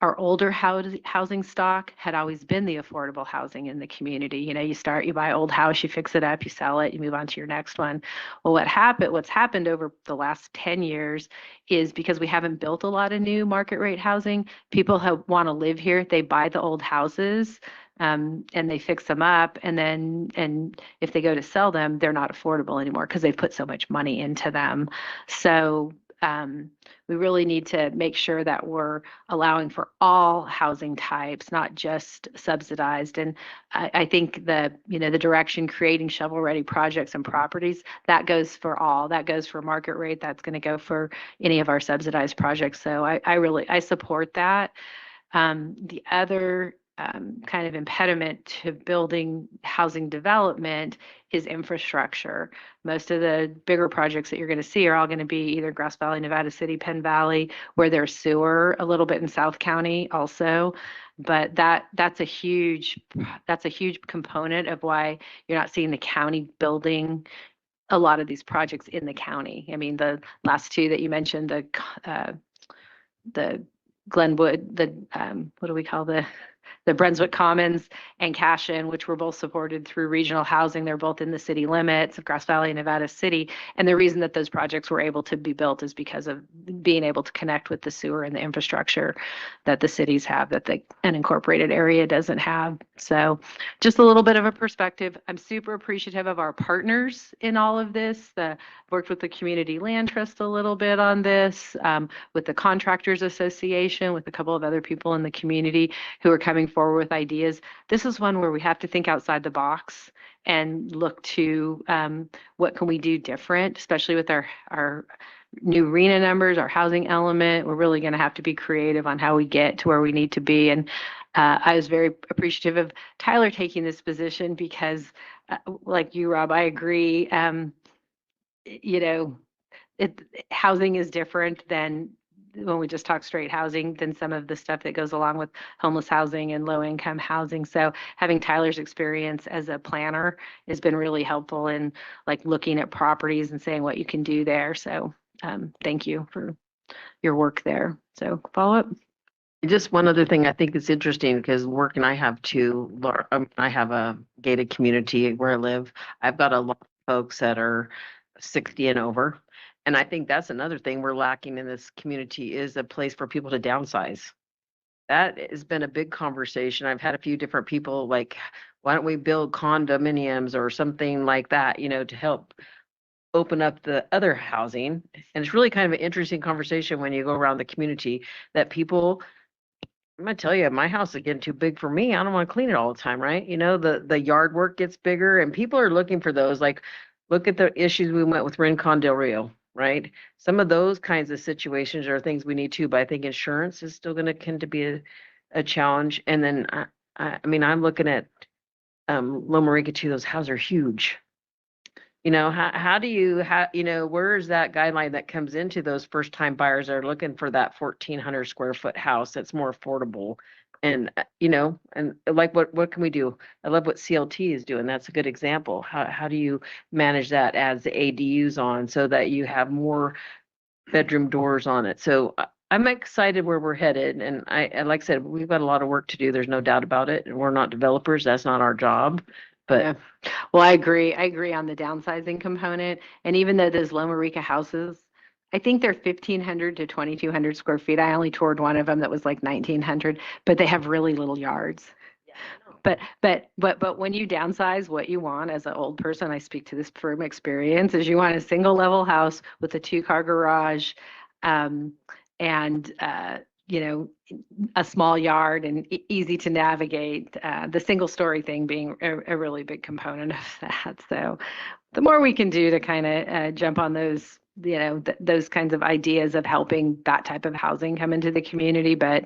our older housing stock had always been the affordable housing in the community. You know, you buy an old house, you fix it up, you sell it, you move on to your next one. Well, what's happened over the last 10 years is because we haven't built a lot of new market rate housing, people want to live here. They buy the old houses and they fix them up. And if they go to sell them, they're not affordable anymore because they've put so much money into them. So we really need to make sure that we're allowing for all housing types, not just subsidized. And I think the direction creating shovel-ready projects and properties, that goes for all. That goes for market rate. That's going to go for any of our subsidized projects. So I support that. The other kind of impediment to building housing development is infrastructure. Most of the bigger projects that you're going to see are all going to be either Grass Valley, Nevada City, Penn Valley, where there's sewer, a little bit in South County also. But that's a huge component of why you're not seeing the county building a lot of these projects in the county. I mean, the last two that you mentioned, the Glenwood, what do we call the Brunswick Commons and Cashin, which were both supported through regional housing. They're both in the city limits of Grass Valley and Nevada City. And the reason that those projects were able to be built is because of being able to connect with the sewer and the infrastructure that the cities have that the unincorporated area doesn't have. So just a little bit of a perspective. I'm super appreciative of our partners in all of this. Worked with the Community Land Trust a little bit on this, with the Contractors Association, with a couple of other people in the community who are coming forward with ideas. This is one where we have to think outside the box and look to what can we do different, especially with our new RENA numbers, our housing element. We're really going to have to be creative on how we get to where we need to be. And I was very appreciative of Tyler taking this position because, like you, Rob, I agree. Housing is different than when we just talk straight housing than some of the stuff that goes along with homeless housing and low income housing. So having Tyler's experience as a planner has been really helpful in like looking at properties and saying what you can do there. So thank you for your work there. So follow up. Just one other thing I think is interesting because work and I have I have a gated community where I live. I've got a lot of folks that are 60 and over. And I think that's another thing we're lacking in this community is a place for people to downsize. That has been a big conversation. I've had a few different people like, why don't we build condominiums or something like that, to help open up the other housing. And it's really kind of an interesting conversation when you go around the community that people, I'm gonna tell you, my house is getting too big for me. I don't want to clean it all the time, right? The yard work gets bigger and people are looking for those. Like, look at the issues we went with Rincon Del Rio, right? Some of those kinds of situations are things we need too, but I think insurance is still going to tend to be a challenge. And then, I mean, I'm looking at Loma Rica too. Those houses are huge. How do you, where is that guideline that comes into those first time buyers that are looking for that 1,400 square foot house that's more affordable? And, and like, what can we do? I love what CLT is doing. That's a good example. How do you manage that as the ADUs on so that you have more bedroom doors on it? So I'm excited where we're headed. And like I said, we've got a lot of work to do. There's no doubt about it. And we're not developers. That's not our job. But yeah. Well, I agree on the downsizing component. And even though those Loma Rica houses, I think they're 1,500 to 2,200 square feet. I only toured one of them that was like 1,900, but they have really little yards. But when you downsize, what you want as an old person, I speak to this from experience, is you want a single level house with a 2-car garage, and a small yard and easy to navigate. The single story thing being a really big component of that. So the more we can do to kind of jump on those, those kinds of ideas of helping that type of housing come into the community. But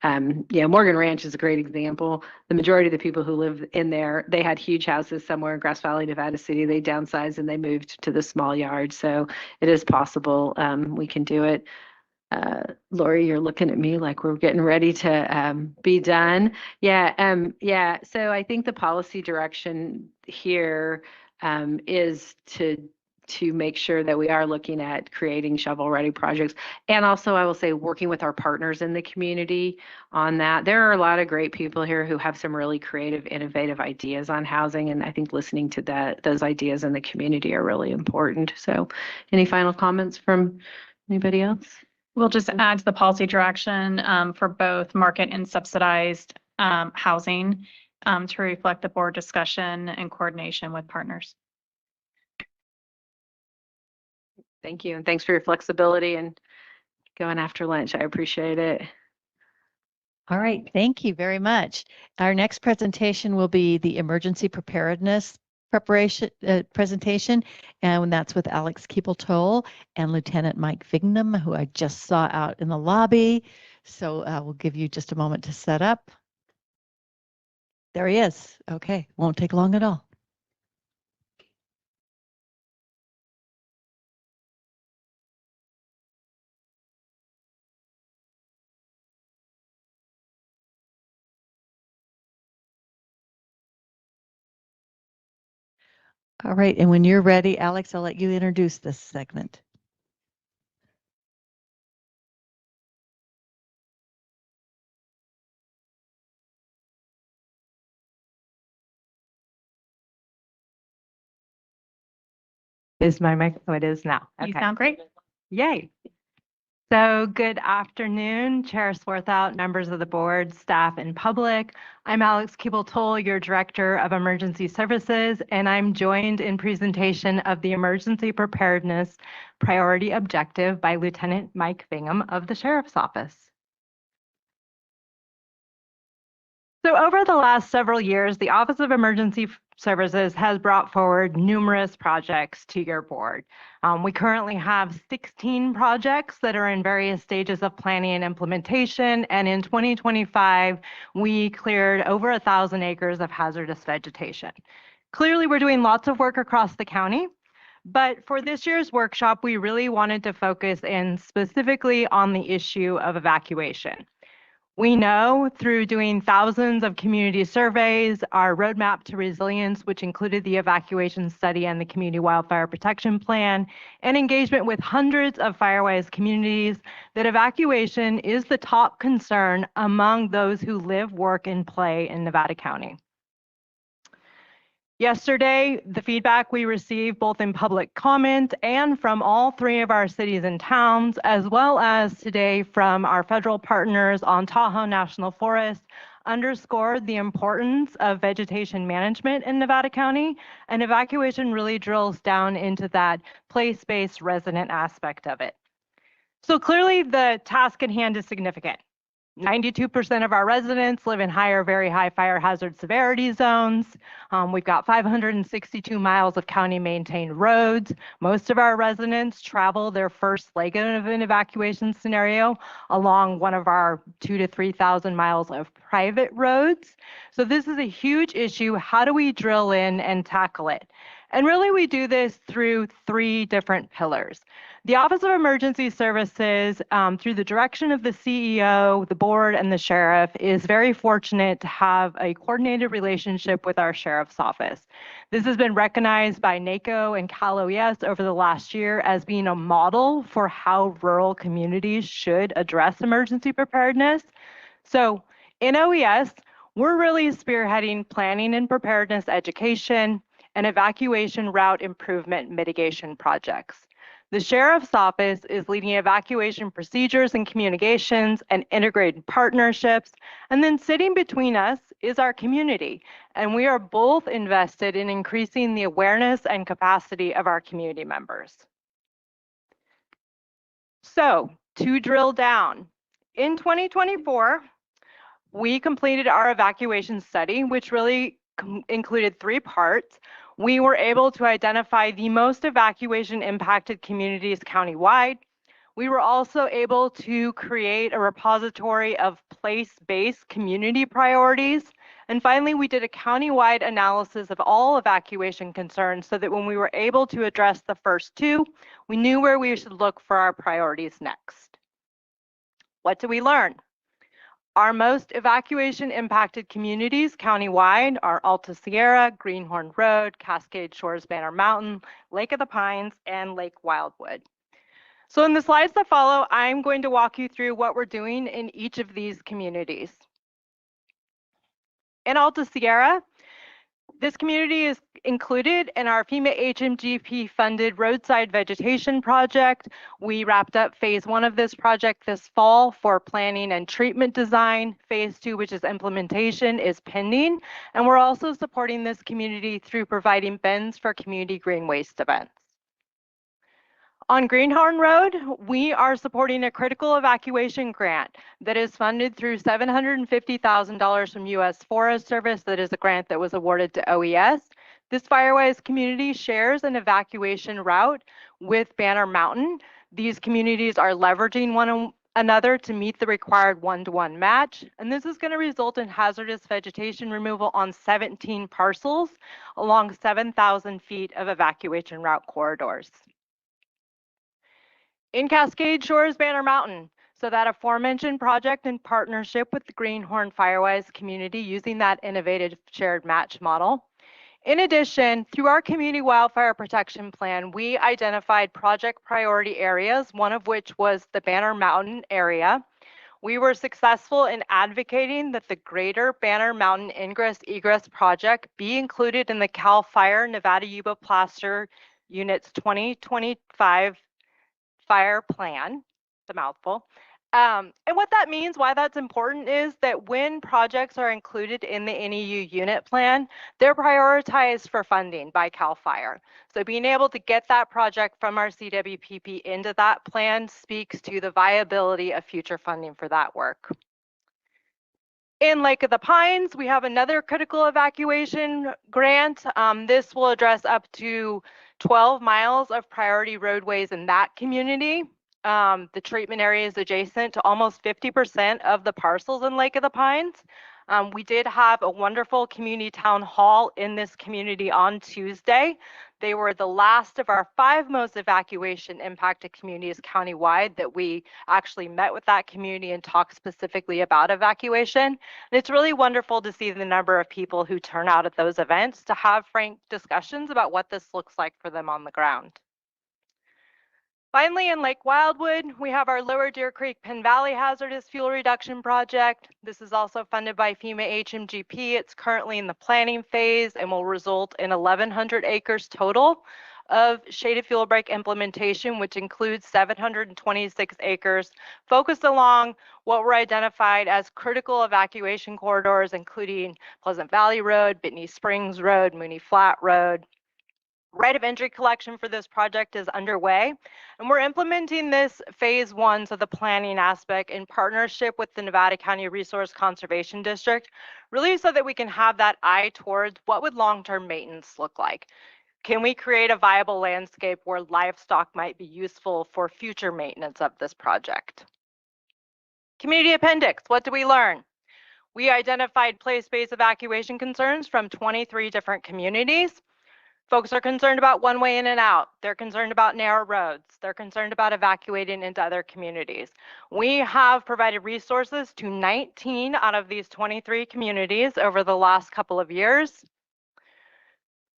Morgan Ranch is a great example. The majority of the people who live in there, they had huge houses somewhere in Grass Valley, Nevada City. They downsized and they moved to the small yard. So it is possible. We can do it. Lori, you're looking at me like we're getting ready to be done. Yeah. So I think the policy direction here is to make sure that we are looking at creating shovel-ready projects. And also, I will say, working with our partners in the community on that. There are a lot of great people here who have some really creative, innovative ideas on housing. And I think listening to those ideas in the community are really important. So any final comments from anybody else? We'll just add to the policy direction for both market and subsidized housing to reflect the board discussion and coordination with partners. Thank you. And thanks for your flexibility and going after lunch. I appreciate it. All right, thank you very much. Our next presentation will be the emergency preparedness presentation, and that's with Alex Keeble-Toll and Lieutenant Mike Vignam, who I just saw out in the lobby. So we'll give you just a moment to set up. There he is. Okay, won't take long at all. All right, and when you're ready, Alex, I'll let you introduce this segment. Is my mic? Oh, it is now. You sound great. Yay. So good afternoon, Chair Swarthout, members of the board, staff, and public. I'm Alex Keeble-Toll, your Director of Emergency Services, and I'm joined in presentation of the Emergency Preparedness Priority Objective by Lieutenant Mike Bingham of the Sheriff's Office. So over the last several years, the Office of Emergency Services has brought forward numerous projects to your board. We currently have 16 projects that are in various stages of planning and implementation, and in 2025, we cleared over 1,000 acres of hazardous vegetation. Clearly, we're doing lots of work across the county, but for this year's workshop, we really wanted to focus in specifically on the issue of evacuation. We know through doing thousands of community surveys, our roadmap to resilience, which included the evacuation study and the community wildfire protection plan, and engagement with hundreds of firewise communities, that evacuation is the top concern among those who live, work, and play in Nevada County. Yesterday, the feedback we received both in public comment and from all 3 of our cities and towns, as well as today from our federal partners on Tahoe National Forest, underscored the importance of vegetation management in Nevada County, and evacuation really drills down into that place-based resident aspect of it. So clearly the task at hand is significant. 92% of our residents live in high or very high fire hazard severity zones. We've got 562 miles of county maintained roads. Most of our residents travel their first leg of an evacuation scenario along one of our 2,000 to 3,000 miles of private roads. So this is a huge issue. How do we drill in and tackle it? And really we do this through 3 different pillars. The Office of Emergency Services, through the direction of the CEO, the board, and the sheriff, is very fortunate to have a coordinated relationship with our sheriff's office. This has been recognized by NACO and Cal OES over the last year as being a model for how rural communities should address emergency preparedness. So in OES, we're really spearheading planning and preparedness education and evacuation route improvement mitigation projects. The Sheriff's Office is leading evacuation procedures and communications and integrated partnerships. And then sitting between us is our community. And we are both invested in increasing the awareness and capacity of our community members. So to drill down, in 2024, we completed our evacuation study, which really included 3 parts. We were able to identify the most evacuation impacted communities countywide. We were also able to create a repository of place-based community priorities. And finally, we did a countywide analysis of all evacuation concerns so that when we were able to address the first 2, we knew where we should look for our priorities next. What did we learn? Our most evacuation impacted communities countywide are Alta Sierra, Greenhorn Road, Cascade Shores, Banner Mountain, Lake of the Pines, and Lake Wildwood. So in the slides that follow, I'm going to walk you through what we're doing in each of these communities. In Alta Sierra, this community is included in our FEMA HMGP funded roadside vegetation project. We wrapped up phase 1 of this project this fall for planning and treatment design. Phase 2, which is implementation, is pending. And we're also supporting this community through providing bins for community green waste events. On Greenhorn Road, we are supporting a critical evacuation grant that is funded through $750,000 from U.S. Forest Service. That is a grant that was awarded to OES. This Firewise community shares an evacuation route with Banner Mountain. These communities are leveraging one another to meet the required one-to-one match, and this is going to result in hazardous vegetation removal on 17 parcels along 7,000 feet of evacuation route corridors. In Cascade Shores, Banner Mountain. So that aforementioned project in partnership with the Greenhorn Firewise community using that innovative shared match model. In addition, through our community wildfire protection plan, we identified project priority areas, one of which was the Banner Mountain area. We were successful in advocating that the Greater Banner Mountain Ingress-Egress project be included in the CAL FIRE Nevada Yuba Plaster Units 2025 fire plan. It's a mouthful. And what that means, why that's important, is that when projects are included in the NEU unit plan, they're prioritized for funding by CAL FIRE. So being able to get that project from our CWPP into that plan speaks to the viability of future funding for that work. In Lake of the Pines, we have another critical evacuation grant. This will address up to 12 miles of priority roadways in that community. The treatment area is adjacent to almost 50% of the parcels in Lake of the Pines. We did have a wonderful community town hall in this community on Tuesday. They were the last of our 5 most evacuation impacted communities countywide that we actually met with that community and talked specifically about evacuation. And it's really wonderful to see the number of people who turn out at those events to have frank discussions about what this looks like for them on the ground. Finally, in Lake Wildwood, we have our Lower Deer Creek Penn Valley Hazardous Fuel Reduction Project. This is also funded by FEMA HMGP. It's currently in the planning phase and will result in 1,100 acres total of shaded fuel break implementation, which includes 726 acres focused along what were identified as critical evacuation corridors, including Pleasant Valley Road, Bitney Springs Road, Mooney Flat Road. Right of entry collection for this project is underway, and we're implementing this phase 1, so the planning aspect, in partnership with the Nevada County Resource Conservation District, really so that we can have that eye towards what would long-term maintenance look like. Can we create a viable landscape where livestock might be useful for future maintenance of this project? Community appendix, what do we learn? We identified place-based evacuation concerns from 23 different communities. Folks are concerned about one-way in and out. They're concerned about narrow roads. They're concerned about evacuating into other communities. We have provided resources to 19 out of these 23 communities over the last couple of years.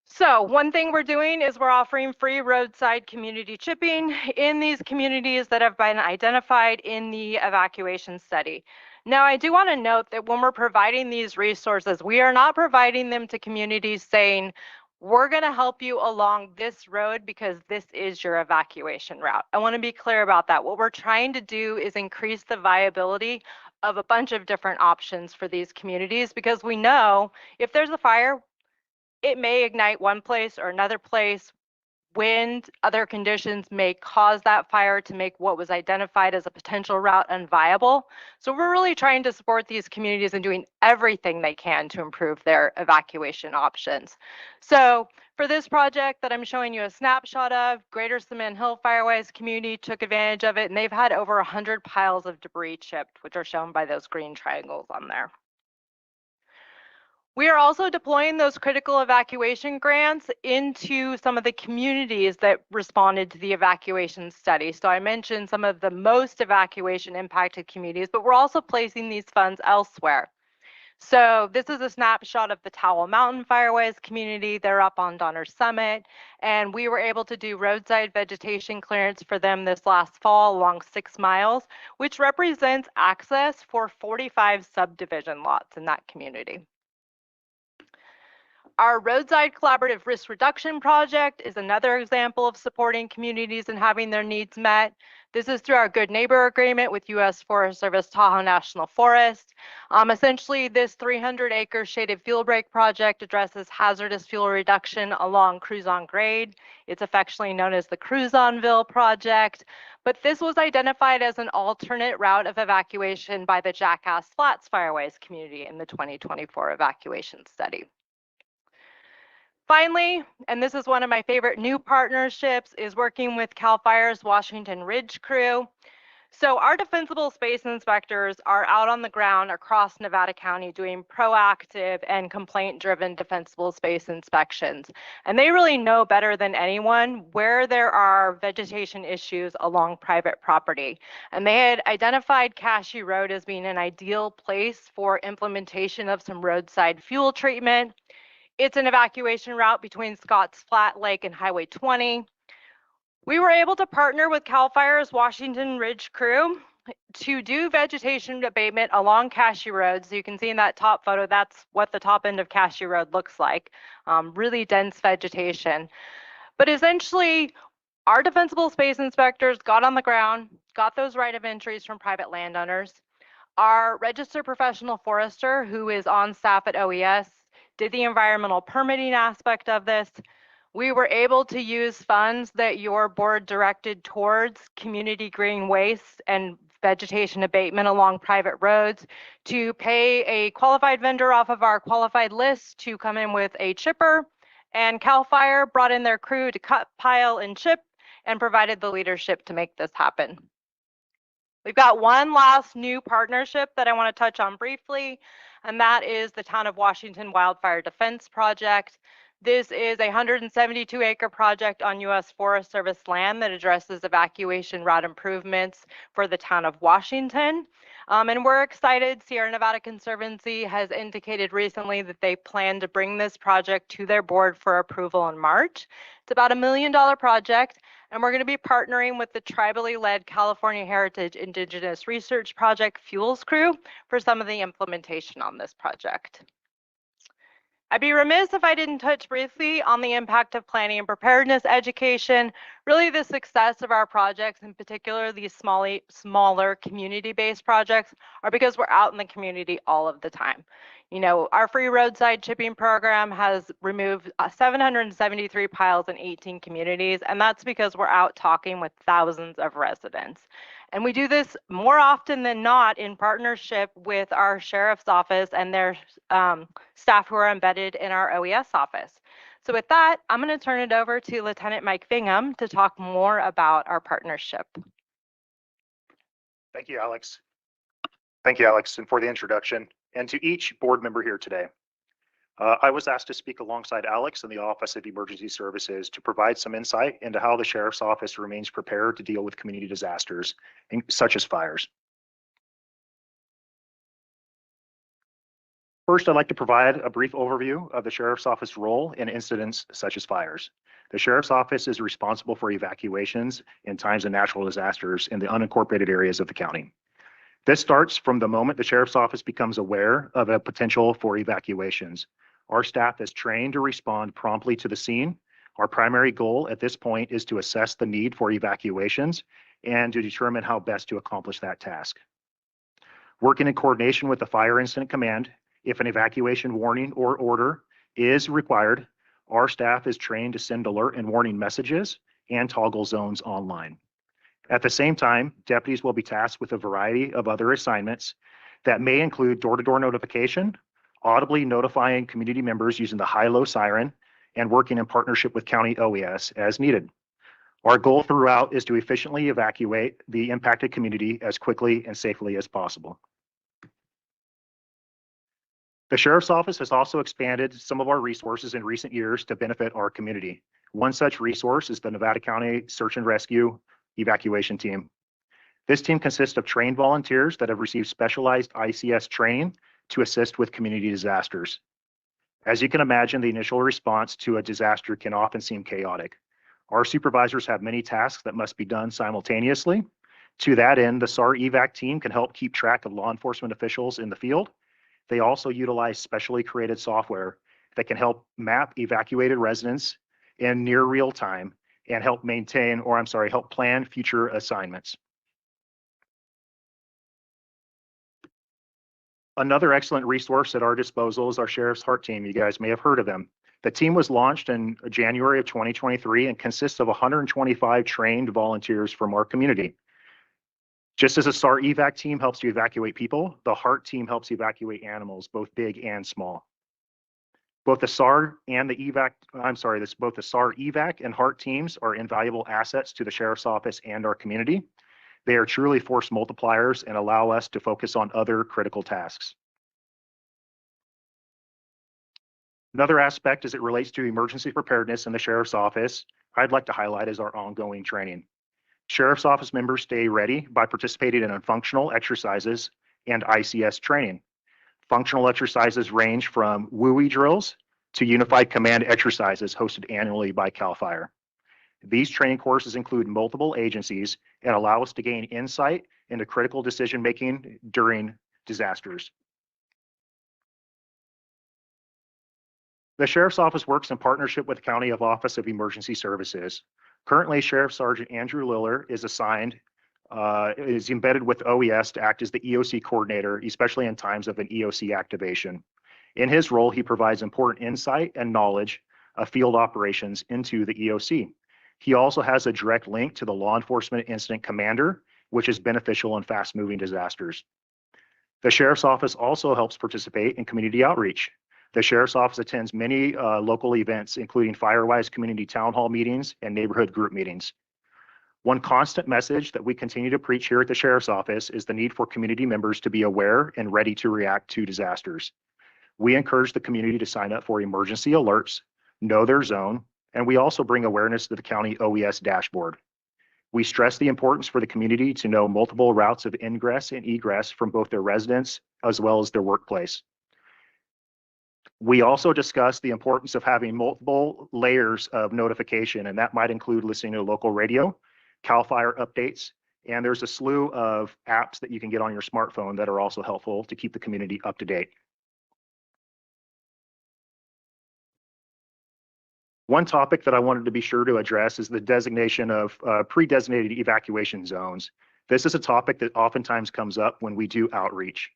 So one thing we're doing is we're offering free roadside community chipping in these communities that have been identified in the evacuation study. Now, I do want to note that when we're providing these resources, we are not providing them to communities saying, we're going to help you along this road because this is your evacuation route. I want to be clear about that. What we're trying to do is increase the viability of a bunch of different options for these communities, because we know if there's a fire, it may ignite one place or another place. Wind, other conditions may cause that fire to make what was identified as a potential route unviable. So we're really trying to support these communities and doing everything they can to improve their evacuation options. So for this project that I'm showing you a snapshot of, Greater Cement Hill Firewise community took advantage of it, and they've had over 100 piles of debris chipped, which are shown by those green triangles on there. We are also deploying those critical evacuation grants into some of the communities that responded to the evacuation study. So I mentioned some of the most evacuation impacted communities, but we're also placing these funds elsewhere. So this is a snapshot of the Towel Mountain Firewise community. They're up on Donner Summit, and we were able to do roadside vegetation clearance for them this last fall along 6 miles, which represents access for 45 subdivision lots in that community. Our roadside collaborative risk reduction project is another example of supporting communities and having their needs met. This is through our Good Neighbor Agreement with U.S. Forest Service Tahoe National Forest. Essentially, this 300-acre shaded fuel break project addresses hazardous fuel reduction along Cruzon Grade. It's affectionately known as the Cruzonville Project, but this was identified as an alternate route of evacuation by the Jackass Flats Fireways community in the 2024 evacuation study. Finally, and this is one of my favorite new partnerships, is working with CAL FIRE's Washington Ridge crew. So our defensible space inspectors are out on the ground across Nevada County doing proactive and complaint-driven defensible space inspections. And they really know better than anyone where there are vegetation issues along private property. And they had identified Cashew Road as being an ideal place for implementation of some roadside fuel treatment. It's an evacuation route between Scotts Flat Lake and Highway 20. We were able to partner with CAL FIRE's Washington Ridge crew to do vegetation abatement along Cashew Road. So you can see in that top photo, that's what the top end of Cashew Road looks like, really dense vegetation. But essentially, our defensible space inspectors got on the ground, got those right of entries from private landowners. Our registered professional forester, who is on staff at OES, did the environmental permitting aspect of this. We were able to use funds that your board directed towards community green waste and vegetation abatement along private roads to pay a qualified vendor off of our qualified list to come in with a chipper, and CAL FIRE brought in their crew to cut, pile, and chip and provided the leadership to make this happen. We've got one last new partnership that I want to touch on briefly, and that is the Town of Washington Wildfire Defense Project. This is a 172-acre project on U.S. Forest Service land that addresses evacuation route improvements for the town of Washington. And we're excited. Sierra Nevada Conservancy has indicated recently that they plan to bring this project to their board for approval in March. It's about $1 million project, and we're going to be partnering with the tribally led California Heritage Indigenous Research Project Fuels crew for some of the implementation on this project. I'd be remiss if I didn't touch briefly on the impact of planning and preparedness education. Really, the success of our projects, in particular these smaller community-based projects, are because we're out in the community all of the time. You know, our free roadside chipping program has removed 773 piles in 18 communities, and that's because we're out talking with thousands of residents. And we do this more often than not in partnership with our sheriff's office and their staff who are embedded in our OES office. So with that, I'm going to turn it over to Lieutenant Mike Bingham to talk more about our partnership. Thank you, Alex. Thank you, Alex, and for the introduction, and to each board member here today. I was asked to speak alongside Alex in the Office of Emergency Services to provide some insight into how the Sheriff's Office remains prepared to deal with community disasters, such as fires. First, I'd like to provide a brief overview of the Sheriff's Office role in incidents such as fires. The Sheriff's Office is responsible for evacuations in times of natural disasters in the unincorporated areas of the county. This starts from the moment the Sheriff's Office becomes aware of a potential for evacuations. Our staff is trained to respond promptly to the scene. Our primary goal at this point is to assess the need for evacuations and to determine how best to accomplish that task. Working in coordination with the Fire Incident Command, if an evacuation warning or order is required, our staff is trained to send alert and warning messages and toggle zones online. At the same time, deputies will be tasked with a variety of other assignments that may include door-to-door notification, audibly notifying community members using the high-low siren, and working in partnership with county OES as needed. Our goal throughout is to efficiently evacuate the impacted community as quickly and safely as possible. The Sheriff's Office has also expanded some of our resources in recent years to benefit our community. One such resource is the Nevada County Search and Rescue Evacuation Team. This team consists of trained volunteers that have received specialized ICS training to assist with community disasters. As you can imagine, the initial response to a disaster can often seem chaotic. Our supervisors have many tasks that must be done simultaneously. To that end, the SAR evac team can help keep track of law enforcement officials in the field. They also utilize specially created software that can help map evacuated residents in near real time and help help plan future assignments. Another excellent resource at our disposal is our Sheriff's Heart Team. You guys may have heard of them. The team was launched in January of 2023 and consists of 125 trained volunteers from our community. Just as a SAR evac team helps you evacuate people, the Heart Team helps evacuate animals, both big and small. Both the SAR and the both the SAR evac and Heart teams are invaluable assets to the Sheriff's Office and our community. They are truly force multipliers and allow us to focus on other critical tasks. Another aspect as it relates to emergency preparedness in the Sheriff's Office, I'd like to highlight is our ongoing training. Sheriff's Office members stay ready by participating in functional exercises and ICS training. Functional exercises range from WUI drills to unified command exercises hosted annually by CAL FIRE. These training courses include multiple agencies and allow us to gain insight into critical decision-making during disasters. The Sheriff's Office works in partnership with the County Office of Emergency Services. Currently, Sheriff Sergeant Andrew Liller is embedded with OES to act as the EOC coordinator, especially in times of an EOC activation. In his role, he provides important insight and knowledge of field operations into the EOC. He also has a direct link to the Law Enforcement Incident Commander, which is beneficial in fast-moving disasters. The Sheriff's Office also helps participate in community outreach. The Sheriff's Office attends many local events, including FireWise community town hall meetings and neighborhood group meetings. One constant message that we continue to preach here at the Sheriff's Office is the need for community members to be aware and ready to react to disasters. We encourage the community to sign up for emergency alerts, know their zone, and we also bring awareness to the county OES dashboard. We stress the importance for the community to know multiple routes of ingress and egress from both their residence as well as their workplace. We also discuss the importance of having multiple layers of notification, and that might include listening to local radio, CAL FIRE updates, and there's a slew of apps that you can get on your smartphone that are also helpful to keep the community up to date. One topic that I wanted to be sure to address is the designation of pre-designated evacuation zones. This is a topic that oftentimes comes up when we do outreach.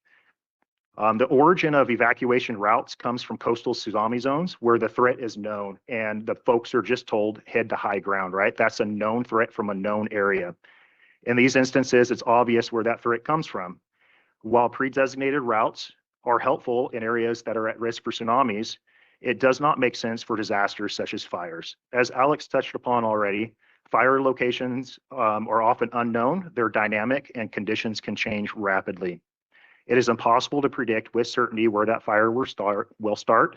The origin of evacuation routes comes from coastal tsunami zones where the threat is known and the folks are just told head to high ground, right? That's a known threat from a known area. In these instances, it's obvious where that threat comes from. While pre-designated routes are helpful in areas that are at risk for tsunamis, it does not make sense for disasters such as fires. As Alex touched upon already, fire locations are often unknown, they're dynamic, and conditions can change rapidly. It is impossible to predict with certainty where that fire will start,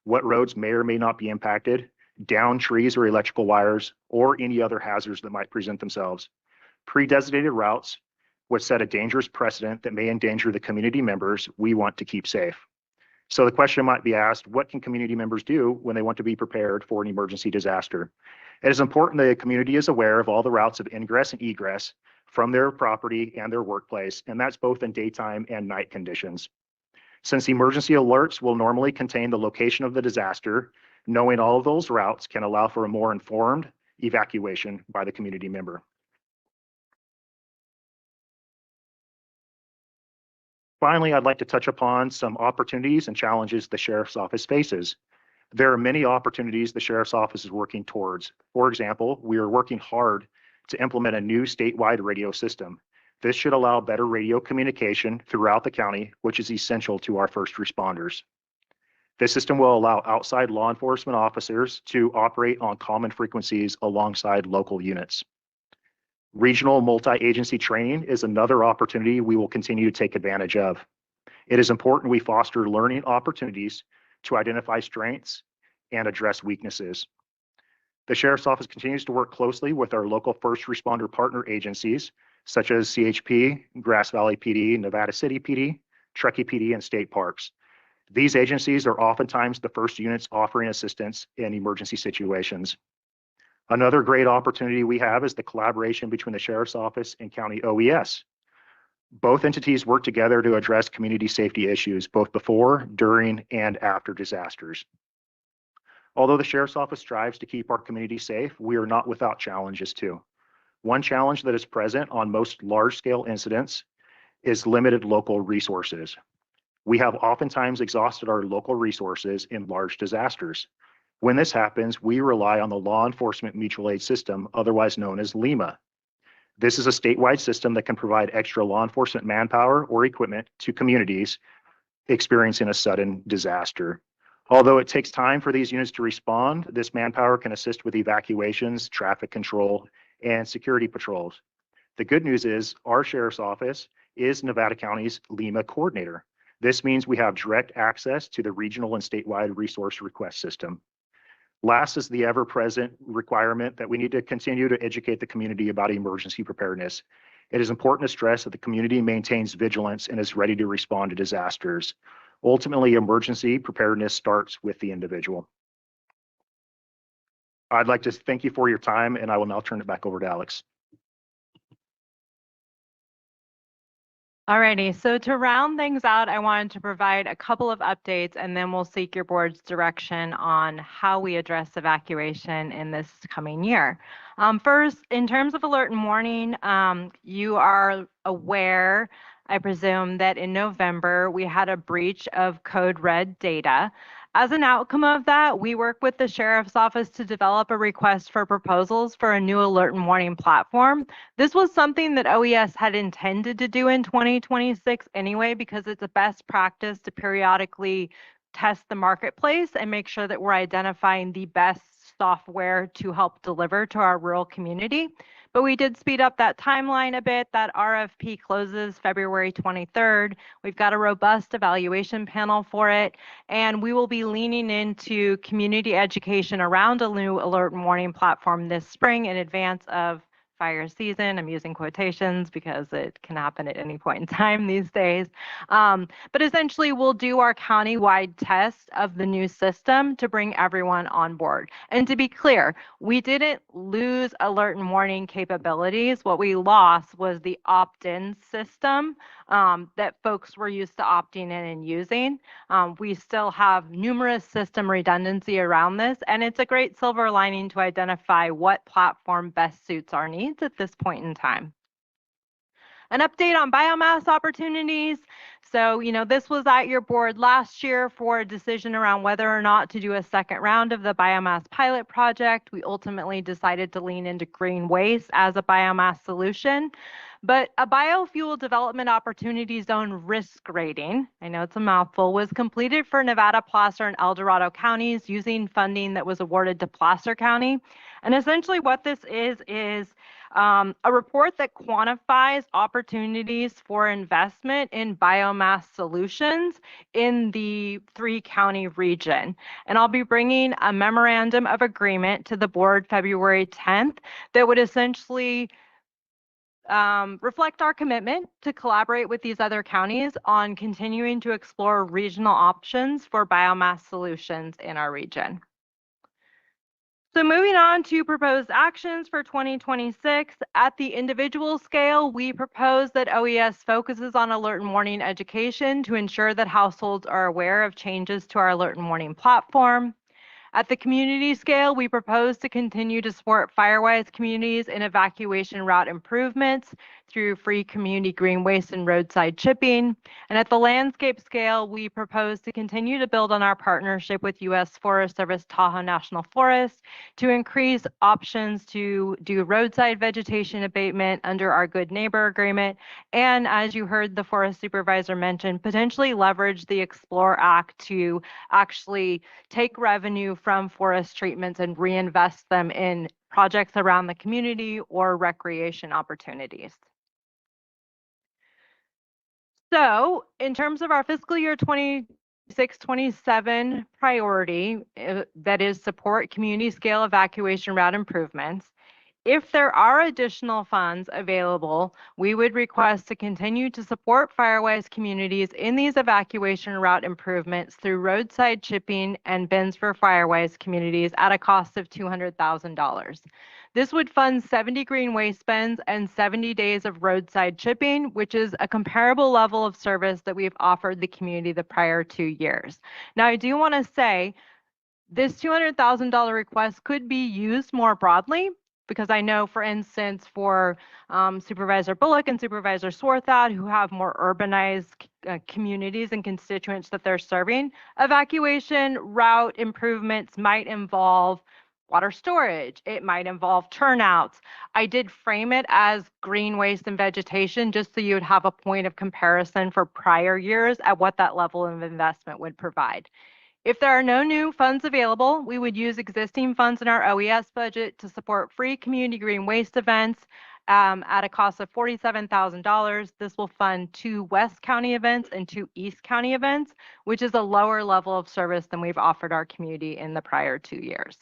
what roads may or may not be impacted, down trees or electrical wires, or any other hazards that might present themselves. Pre-designated routes would set a dangerous precedent that may endanger the community members we want to keep safe. So the question might be asked, what can community members do when they want to be prepared for an emergency disaster? It is important the community is aware of all the routes of ingress and egress from their property and their workplace, and that's both in daytime and night conditions. Since emergency alerts will normally contain the location of the disaster, knowing all of those routes can allow for a more informed evacuation by the community member. Finally, I'd like to touch upon some opportunities and challenges the Sheriff's Office faces. There are many opportunities the Sheriff's Office is working towards. For example, we are working hard to implement a new statewide radio system. This should allow better radio communication throughout the county, which is essential to our first responders. This system will allow outside law enforcement officers to operate on common frequencies alongside local units. Regional multi-agency training is another opportunity we will continue to take advantage of. It is important we foster learning opportunities to identify strengths and address weaknesses. The Sheriff's Office continues to work closely with our local first responder partner agencies, such as CHP, Grass Valley PD, Nevada City PD, Truckee PD, and state parks. These agencies are oftentimes the first units offering assistance in emergency situations. Another great opportunity we have is the collaboration between the Sheriff's Office and County OES. Both entities work together to address community safety issues, both before, during, and after disasters. Although the Sheriff's Office strives to keep our community safe, we are not without challenges too. One challenge that is present on most large-scale incidents is limited local resources. We have oftentimes exhausted our local resources in large disasters. When this happens, we rely on the Law Enforcement Mutual Aid System, otherwise known as LEMA. This is a statewide system that can provide extra law enforcement manpower or equipment to communities experiencing a sudden disaster. Although it takes time for these units to respond, this manpower can assist with evacuations, traffic control, and security patrols. The good news is our Sheriff's Office is Nevada County's LEMA coordinator. This means we have direct access to the regional and statewide resource request system. Last is the ever-present requirement that we need to continue to educate the community about emergency preparedness. It is important to stress that the community maintains vigilance and is ready to respond to disasters. Ultimately, emergency preparedness starts with the individual. I'd like to thank you for your time, and I will now turn it back over to Alex. Alrighty, so to round things out, I wanted to provide a couple of updates and then we'll seek your board's direction on how we address evacuation in this coming year. First, in terms of alert and warning, you are aware, I presume, that in November we had a breach of code red data. As an outcome of that, we work with the Sheriff's Office to develop a request for proposals for a new alert and warning platform. This was something that OES had intended to do in 2026 anyway, because it's a best practice to periodically test the marketplace and make sure that we're identifying the best software to help deliver to our rural community. But we did speed up that timeline a bit. That RFP closes February 23rd. We've got a robust evaluation panel for it, and we will be leaning into community education around a new alert and warning platform this spring in advance of fire season. I'm using quotations because it can happen at any point in time these days. But essentially, we'll do our county-wide test of the new system to bring everyone on board. And to be clear, we didn't lose alert and warning capabilities. What we lost was the opt-in system that folks were used to opting in and using. We still have numerous system redundancy around this, and it's a great silver lining to identify what platform best suits our needs at this point in time. An update on biomass opportunities. So, this was at your board last year for a decision around whether or not to do a second round of the biomass pilot project. We ultimately decided to lean into green waste as a biomass solution. But a biofuel development opportunity zone risk rating, I know it's a mouthful, was completed for Nevada, Placer, and El Dorado counties using funding that was awarded to Placer County. And essentially what this is a report that quantifies opportunities for investment in biomass solutions in the 3-county region. And I'll be bringing a memorandum of agreement to the board February 10th that would essentially reflect our commitment to collaborate with these other counties on continuing to explore regional options for biomass solutions in our region. So moving on to proposed actions for 2026, at the individual scale, we propose that OES focuses on alert and warning education to ensure that households are aware of changes to our alert and warning platform. At the community scale, we propose to continue to support Firewise communities in evacuation route improvements through free community green waste and roadside chipping. And at the landscape scale, we propose to continue to build on our partnership with U.S. Forest Service Tahoe National Forest to increase options to do roadside vegetation abatement under our Good Neighbor Agreement. And as you heard the Forest Supervisor mention, potentially leverage the Explore Act to actually take revenue from forest treatments and reinvest them in projects around the community or recreation opportunities. So in terms of our fiscal year 26-27 priority, that is support community scale evacuation route improvements, if there are additional funds available, we would request to continue to support Firewise communities in these evacuation route improvements through roadside chipping and bins for Firewise communities at a cost of $200,000. This would fund 70 green waste bins and 70 days of roadside chipping, which is a comparable level of service that we've offered the community the prior 2 years. Now, I do want to say This $200,000 request could be used more broadly because I know, for instance, for Supervisor Bullock and Supervisor Swarthout, who have more urbanized communities and constituents that they're serving, evacuation route improvements might involve water storage. It might involve turnouts. I did frame it as green waste and vegetation just so you would have a point of comparison for prior years at what that level of investment would provide. If there are no new funds available, we would use existing funds in our OES budget to support free community green waste events at a cost of $47,000. This will fund 2 West County events and 2 East County events, which is a lower level of service than we've offered our community in the prior 2 years.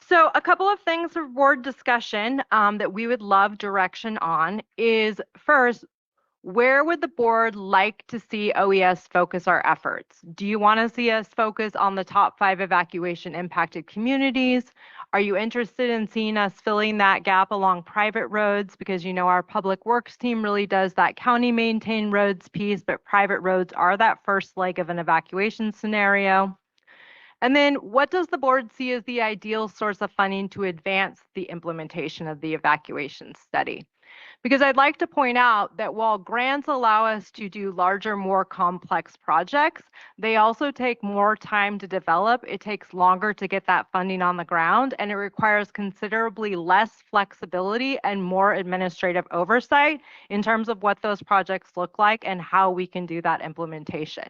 So a couple of things for board discussion that we would love direction on is, first, where would the board like to see OES focus our efforts? Do you want to see us focus on the top 5 evacuation impacted communities? Are you interested in seeing us filling that gap along private roads? Because you know our public works team really does that county maintained roads piece, but private roads are that first leg of an evacuation scenario. And then what does the board see as the ideal source of funding to advance the implementation of the evacuation study? Because I'd like to point out that while grants allow us to do larger, more complex projects, they also take more time to develop. It takes longer to get that funding on the ground, and it requires considerably less flexibility and more administrative oversight in terms of what those projects look like and how we can do that implementation.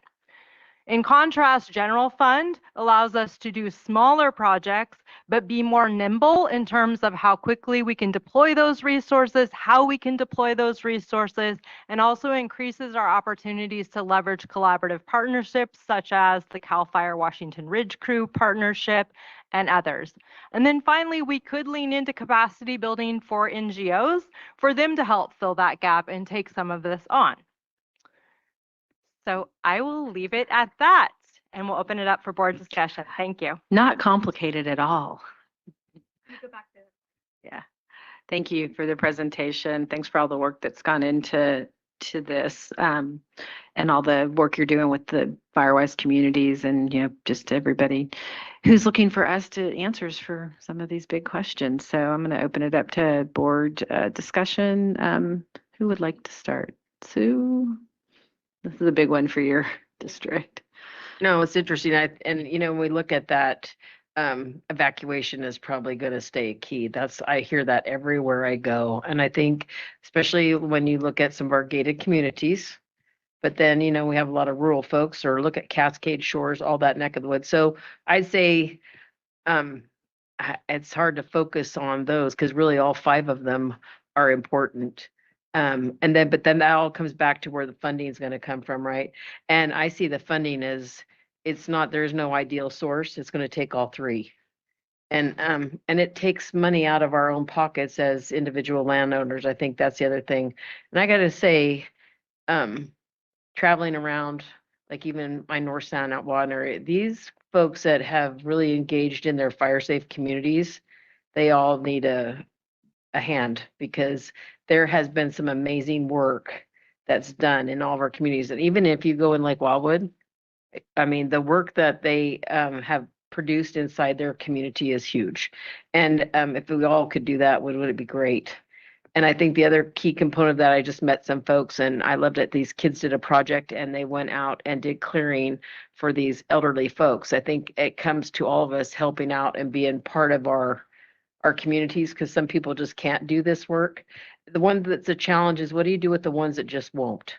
In contrast, general fund allows us to do smaller projects, but be more nimble in terms of how quickly we can deploy those resources, how we can deploy those resources, and also increases our opportunities to leverage collaborative partnerships such as the CAL FIRE Washington Ridge Crew partnership and others. And then finally, we could lean into capacity building for NGOs for them to help fill that gap and take some of this on. So I will leave it at that and we'll open it up for board discussion. Thank you. Not complicated at all. Yeah. Thank you for the presentation. Thanks for all the work that's gone into this and all the work you're doing with the Firewise communities and just everybody who's looking for us to answers for some of these big questions. So I'm going to open it up to board discussion. Who would like to start? Sue? This is a big one for your district. No, it's interesting. When we look at that, evacuation is probably going to stay key. I hear that everywhere I go. And I think, especially when you look at some of our gated communities, but then, we have a lot of rural folks, or look at Cascade Shores, all that neck of the woods. So I'd say it's hard to focus on those because really all 5 of them are important. But then that all comes back to where the funding is going to come from, right? And I see the funding as there's no ideal source. It's going to take all 3. And it takes money out of our own pockets as individual landowners. I think that's the other thing. And I got to say, traveling around, like even my North Sound out Wadden area, these folks that have really engaged in their fire safe communities, they all need a hand, because there has been some amazing work that's done in all of our communities. And even if you go in Lake Wildwood, I mean, the work that they have produced inside their community is huge. And if we all could do that, would it be great? And I think the other key component of that, I just met some folks and I loved it. These kids did a project and they went out and did clearing for these elderly folks. I think it comes to all of us helping out and being part of our communities, because some people just can't do this work. The one that's a challenge is, what do you do with the ones that just won't?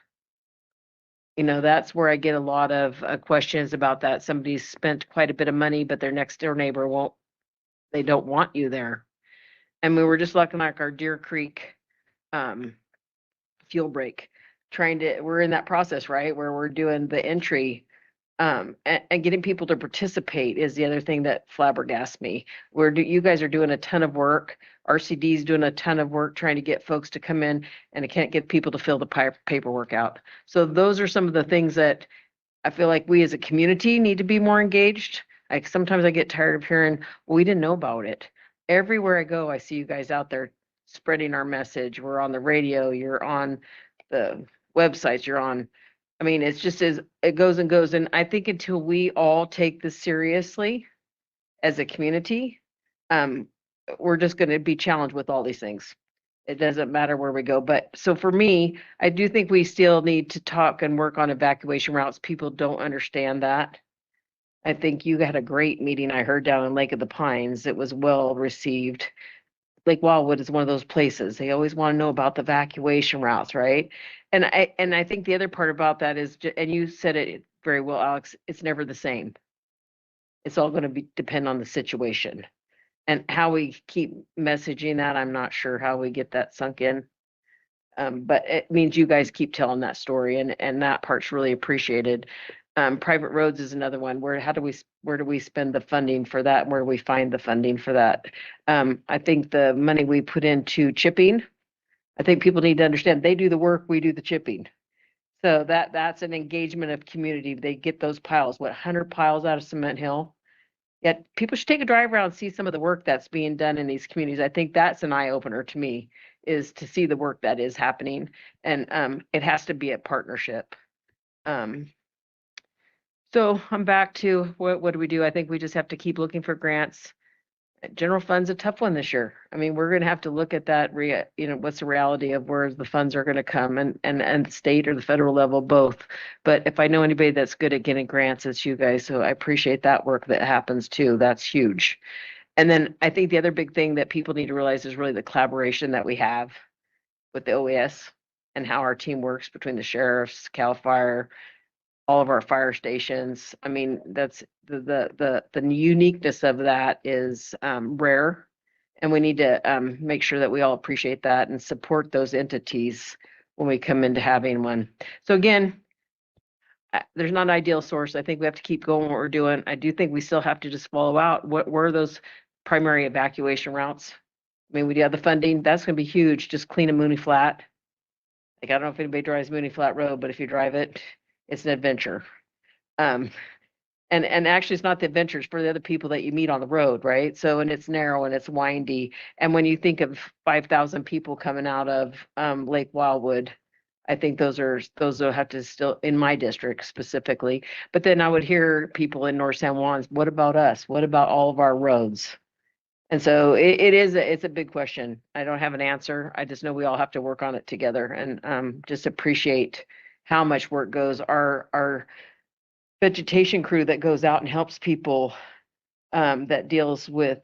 That's where I get a lot of questions about that. Somebody's spent quite a bit of money, but their next door neighbor they don't want you there. And we were just looking like our Deer Creek fuel break, we're in that process, right? Where we're doing the entry and getting people to participate is the other thing that flabbergasts me. You guys are doing a ton of work. RCD's doing a ton of work trying to get folks to come in, and it can't get people to fill the paperwork out. So those are some of the things that I feel like we as a community need to be more engaged. Sometimes I get tired of hearing, well, we didn't know about it. Everywhere I go, I see you guys out there spreading our message. We're on the radio, you're on the websites, you're on I mean, it's just as it goes and goes. And I think until we all take this seriously as a community, we're just going to be challenged with all these things. It doesn't matter where we go. But so for me, I do think we still need to talk and work on evacuation routes. People don't understand that. I think you had a great meeting I heard down in Lake of the Pines. It was well received. Lake Wildwood is one of those places. They always want to know about the evacuation routes, right? And I think the other part about that is, and you said it very well, Alex, it's never the same. It's all going to be depend on the situation. And how we keep messaging that, I'm not sure how we get that sunk in. But it means you guys keep telling that story, and that part's really appreciated. Private roads is another one. Where do we spend the funding for that? Where do we find the funding for that? I think the money we put into chipping, I think people need to understand they do the work, we do the chipping. So that's an engagement of community. They get those piles, 100 piles out of Cement Hill. Yet people should take a drive around and see some of the work that's being done in these communities. I think that's an eye opener to me, is to see the work that is happening, and it has to be a partnership. So I'm back to what do we do? I think we just have to keep looking for grants. General fund's a tough one this year. I mean, we're going to have to look at that, what's the reality of where the funds are going to come, and state or the federal level, both. But if I know anybody that's good at getting grants, it's you guys. So I appreciate that work that happens too. That's huge. And then I think the other big thing that people need to realize is really the collaboration that we have with the OAS and how our team works between the sheriffs, CAL FIRE, all of our fire stations. I mean, that's the uniqueness of that is rare, and we need to make sure that we all appreciate that and support those entities when we come into having one. So again, there's not an ideal source. I think we have to keep going what we're doing. I do think we still have to just follow out what were those primary evacuation routes. I mean, we do have the funding. That's going to be huge. Just clean a Mooney Flat. Like, I don't know if anybody drives Mooney Flat Road, but if you drive it, it's an adventure. And actually it's not the adventures for the other people that you meet on the road, right? So, and it's narrow and it's windy. And when you think of 5,000 people coming out of Lake Wildwood, I think those will have to still, in my district specifically. But then I would hear people in North San Juan, what about us? What about all of our roads? And so it's a big question. I don't have an answer. I just know we all have to work on it together, and just appreciate how much work goes. Our vegetation crew that goes out and helps people, that deals with,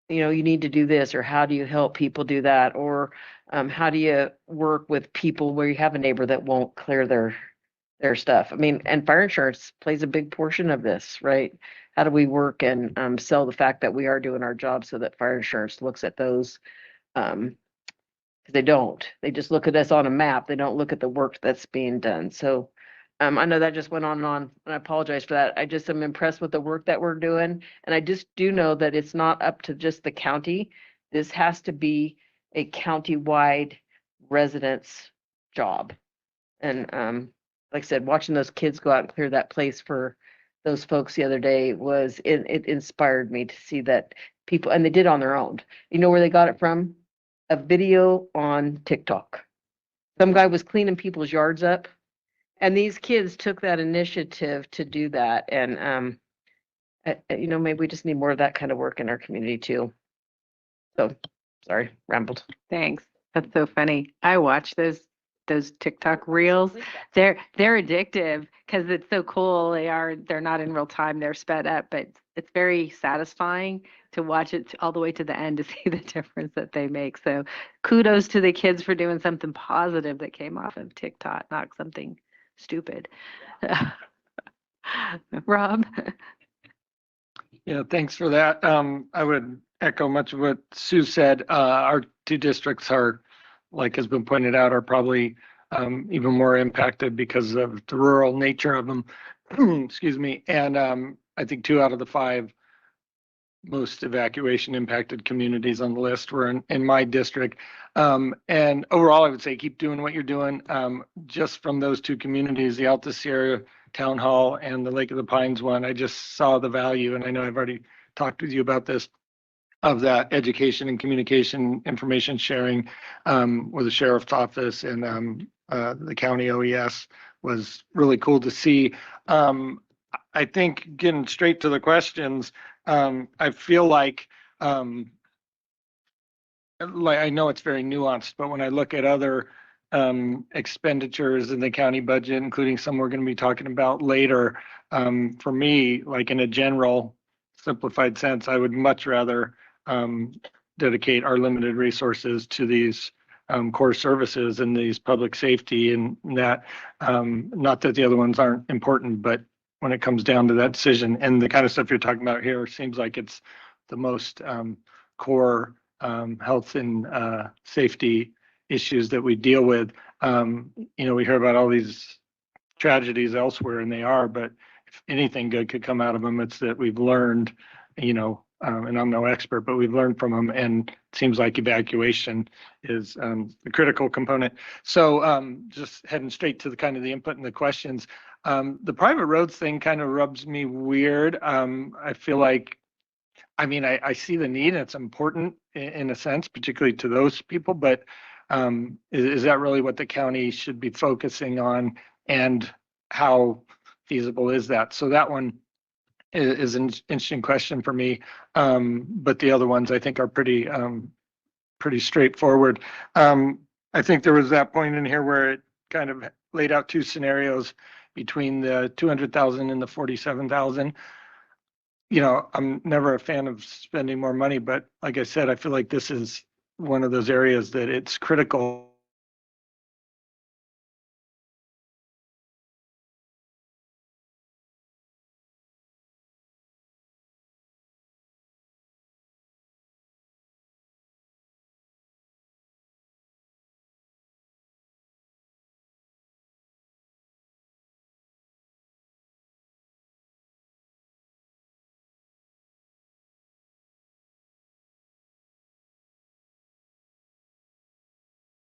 you need to do this, or how do you help people do that, or how do you work with people where you have a neighbor that won't clear their stuff. I mean, and fire insurance plays a big portion of this, right? How do we work and sell the fact that we are doing our job so that fire insurance looks at those? Because they don't. They just look at us on a map. They don't look at the work that's being done. So I know that just went on, and I apologize for that. I just am impressed with the work that we're doing. And I just do know that it's not up to just the county. This has to be a county-wide residents' job. And like I said, watching those kids go out and clear that place for those folks the other day it inspired me to see that people, and they did on their own. You know where they got it from? A video on TikTok. Some guy was cleaning people's yards up, and these kids took that initiative to do that. And maybe we just need more of that kind of work in our community too. So sorry, rambled. Thanks. That's so funny. I watch those TikTok reels. They're addictive because it's so cool. They're not in real time. They're sped up, but it's very satisfying to watch it all the way to the end to see the difference that they make. So kudos to the kids for doing something positive that came off of TikTok, not something stupid. Rob? Yeah, thanks for that. I would echo much of what Sue said. Our two districts are, like has been pointed out, are probably even more impacted because of the rural nature of them. Excuse me. And I think 2 out of the 5 most evacuation impacted communities on the list were in my district. And overall, I would say keep doing what you're doing. Just from those 2 communities, the Alta Sierra Town Hall and the Lake of the Pines one, I just saw the value, and I know I've already talked with you about this, of that education and communication information sharing with the sheriff's office and the county OES was really cool to see. I think getting straight to the questions, I feel like I know it's very nuanced, but when I look at other expenditures in the county budget, including some we're going to be talking about later, for me, like in a general simplified sense, I would much rather dedicate our limited resources to these core services and these public safety, and that, not that the other ones aren't important, but when it comes down to that decision and the kind of stuff you're talking about here, seems like it's the most core health and safety issues that we deal with. We hear about all these tragedies elsewhere, and they are, but if anything good could come out of them, it's that we've learned, and I'm no expert, but we've learned from them, and it seems like evacuation is the critical component. So just heading straight to the kind of the input and the questions. The private roads thing kind of rubs me weird. I feel like, I see the need, and it's important in a sense, particularly to those people, but is that really what the county should be focusing on, and how feasible is that? So that one is an interesting question for me, but the other ones I think are pretty straightforward. I think there was that point in here where it kind of laid out two scenarios between the 200,000 and the 47,000. I'm never a fan of spending more money, but like I said, I feel like this is one of those areas that it's critical.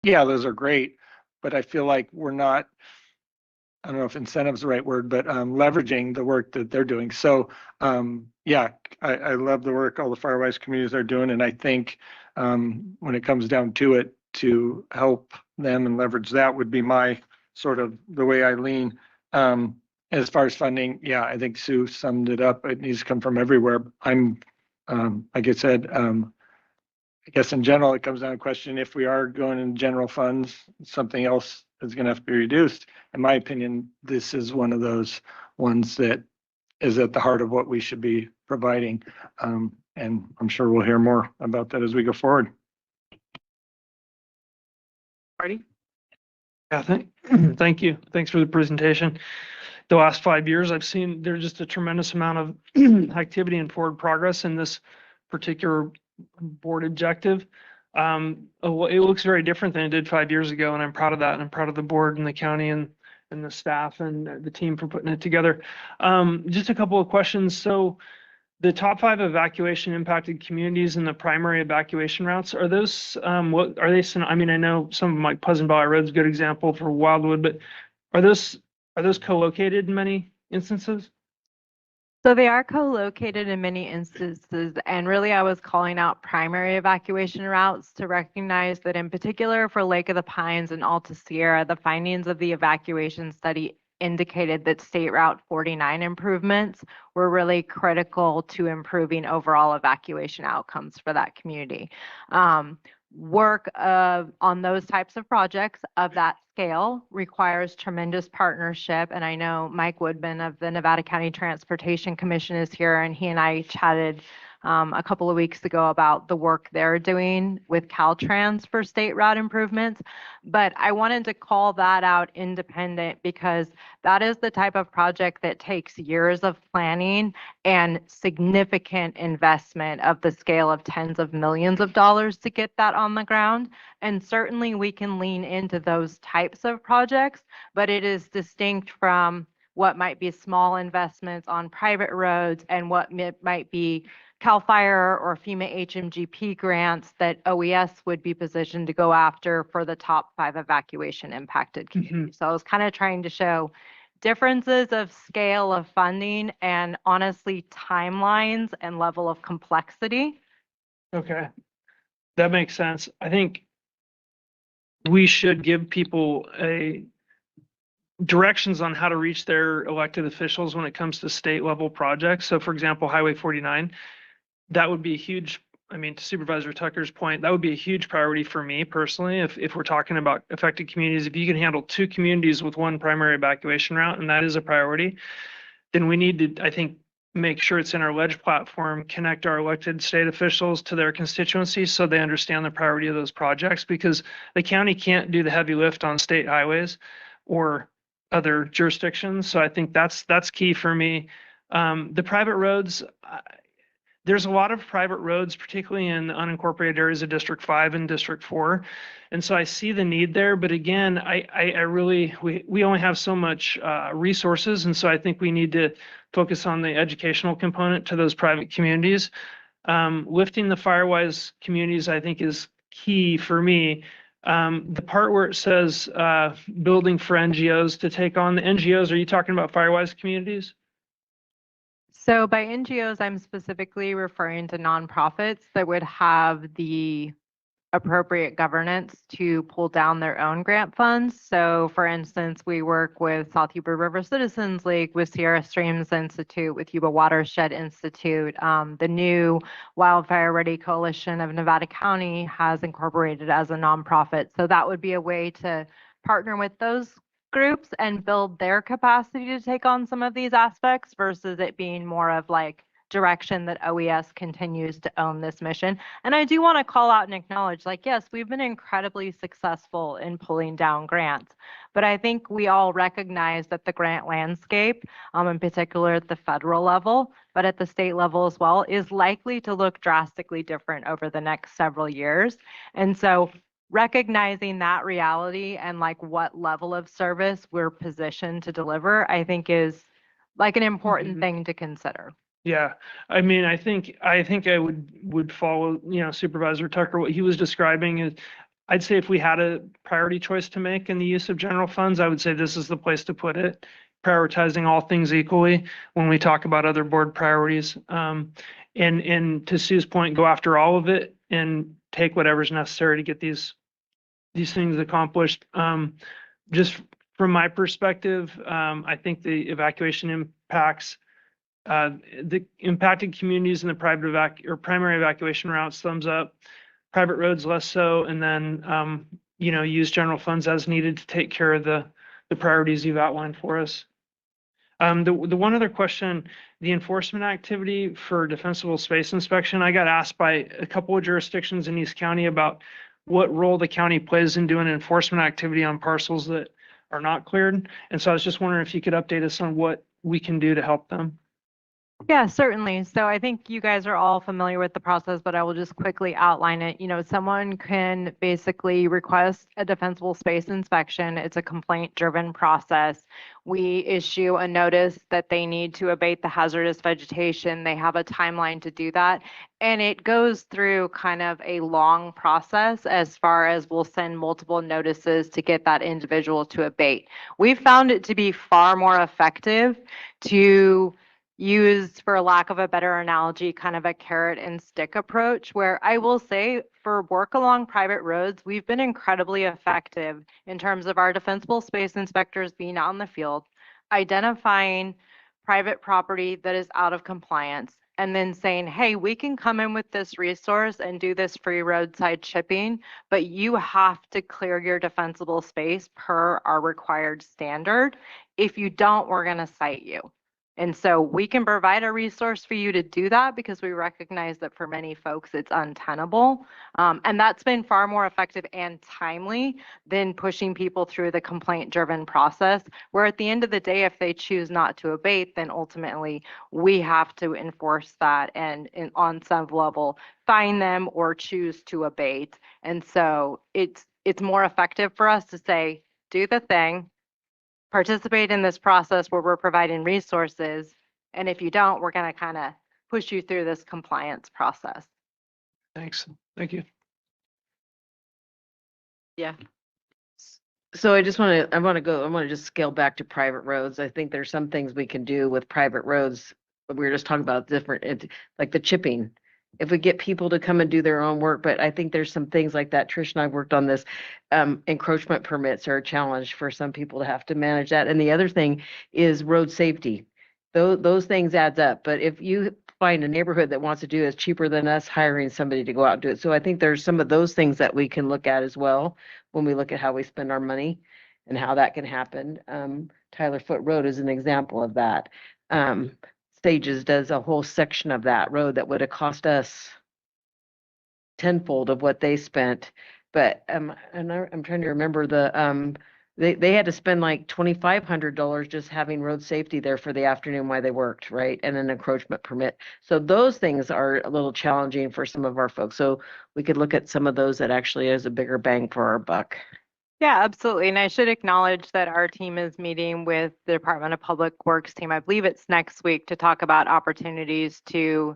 Yeah, those are great, but I feel like we're not, I don't know if incentive's the right word, but leveraging the work that they're doing. So yeah, I love the work all the Firewise communities are doing, and I think when it comes down to it, to help them and leverage that would be my sort of the way I lean. As far as funding, yeah, I think Sue summed it up. It needs to come from everywhere. Like I said, I guess in general, it comes down to the question, if we are going in general funds, something else is going to have to be reduced. In my opinion, this is one of those ones that is at the heart of what we should be providing. And I'm sure we'll hear more about that as we go forward. Marty? Yeah, thank you. Thanks for the presentation. The last 5 years, I've seen there's just a tremendous amount of activity and forward progress in this particular board objective. It looks very different than it did 5 years ago, and I'm proud of that. And I'm proud of the board and the county and the staff and the team for putting it together. Just a couple of questions. So the top 5 evacuation impacted communities and the primary evacuation routes, are those, what are they? I know some of them, like Pleasant Valley Road's a good example for Wildwood, but are those co-located in many instances? So they are co-located in many instances, and really I was calling out primary evacuation routes to recognize that in particular for Lake of the Pines and Alta Sierra, the findings of the evacuation study indicated that State Route 49 improvements were really critical to improving overall evacuation outcomes for that community. Work on those types of projects of that scale requires tremendous partnership. And I know Mike Woodman of the Nevada County Transportation Commission is here, and he and I chatted a couple of weeks ago about the work they're doing with Caltrans for state route improvements. But I wanted to call that out independent because that is the type of project that takes years of planning and significant investment of the scale of tens of millions of dollars to get that on the ground. And certainly we can lean into those types of projects, but it is distinct from what might be small investments on private roads and what might be CAL FIRE or FEMA HMGP grants that OES would be positioned to go after for the top 5 evacuation impacted communities. So I was kind of trying to show differences of scale of funding and honestly timelines and level of complexity. Okay, that makes sense. I think we should give people directions on how to reach their elected officials when it comes to state level projects. So for example, Highway 49, that would be a huge, I mean, to Supervisor Tucker's point, that would be a huge priority for me personally. If we're talking about affected communities, if you can handle 2 communities with 1 primary evacuation route, and that is a priority, then we need to, I think, make sure it's in our ledge platform, connect our elected state officials to their constituencies so they understand the priority of those projects, because the county can't do the heavy lift on state highways or other jurisdictions. So I think that's key for me. The private roads, there's a lot of private roads, particularly in the unincorporated areas of District 5 and District 4. And so I see the need there, but again, we only have so much resources. And so I think we need to focus on the educational component to those private communities. Lifting the Firewise communities, I think, is key for me. The part where it says building for NGOs to take on the NGOs, are you talking about Firewise communities? So by NGOs, I'm specifically referring to nonprofits that would have the appropriate governance to pull down their own grant funds. So for instance, we work with South Yuba River Citizens League, with Sierra Streams Institute, with Yuba Watershed Institute. The new Wildfire Ready Coalition of Nevada County has incorporated as a nonprofit. So that would be a way to partner with those groups and build their capacity to take on some of these aspects versus it being more of like direction that OES continues to own this mission. And I do want to call out and acknowledge, like, yes, we've been incredibly successful in pulling down grants, but I think we all recognize that the grant landscape, in particular at the federal level, but at the state level as well, is likely to look drastically different over the next several years. And so recognizing that reality and like what level of service we're positioned to deliver, I think is like an important thing to consider. Yeah, I mean, I think I would follow, Supervisor Tucker, what he was describing is, I'd say if we had a priority choice to make in the use of general funds, I would say this is the place to put it, prioritizing all things equally when we talk about other board priorities. And to Sue's point, go after all of it and take whatever's necessary to get these things accomplished. Just from my perspective, I think the evacuation impacts the impacted communities in the primary evacuation routes, thumbs up. Private roads, less so. And then, use general funds as needed to take care of the priorities you've outlined for us. The one other question, the enforcement activity for defensible space inspection, I got asked by a couple of jurisdictions in East County about what role the county plays in doing enforcement activity on parcels that are not cleared. And so I was just wondering if you could update us on what we can do to help them. Yeah, certainly. So I think you guys are all familiar with the process, but I will just quickly outline it. Someone can basically request a defensible space inspection. It's a complaint-driven process. We issue a notice that they need to abate the hazardous vegetation. They have a timeline to do that. And it goes through kind of a long process as far as we'll send multiple notices to get that individual to abate. We found it to be far more effective to use, for lack of a better analogy, kind of a carrot and stick approach, where I will say for work along private roads, we've been incredibly effective in terms of our defensible space inspectors being out in the field, identifying private property that is out of compliance, and then saying, hey, we can come in with this resource and do this free roadside chipping, but you have to clear your defensible space per our required standard. If you don't, we're going to cite you. And so we can provide a resource for you to do that because we recognize that for many folks it's untenable. And that's been far more effective and timely than pushing people through the complaint-driven process, where at the end of the day, if they choose not to abate, then ultimately we have to enforce that and on some level fine them or choose to abate. And so it's more effective for us to say, do the thing, participate in this process where we're providing resources. And if you don't, we're going to kind of push you through this compliance process. Thanks. Thank you. Yeah. So I want to just scale back to private roads. I think there's some things we can do with private roads. We were just talking about different, like the chipping. if we get people to come and do their own work, but I think there's some things like that. Trish and I worked on this. Encroachment permits are a challenge for some people to have to manage that. And the other thing is road safety. Those things adds up. But if you find a neighborhood that wants to do it, it's cheaper than us hiring somebody to go out and do it. So I think there's some of those things that we can look at as well when we look at how we spend our money and how that can happen. Tyler Foot Road is an example of that. Stages does a whole section of that road that would have cost us tenfold of what they spent. But and I'm trying to remember they had to spend like $2,500 just having road safety there for the afternoon while they worked, right? And an encroachment permit. So those things are a little challenging for some of our folks. So we could look at some of those that actually is a bigger bang for our buck. Yeah, absolutely. And I should acknowledge that our team is meeting with the Department of Public Works team. I believe it's next week to talk about opportunities to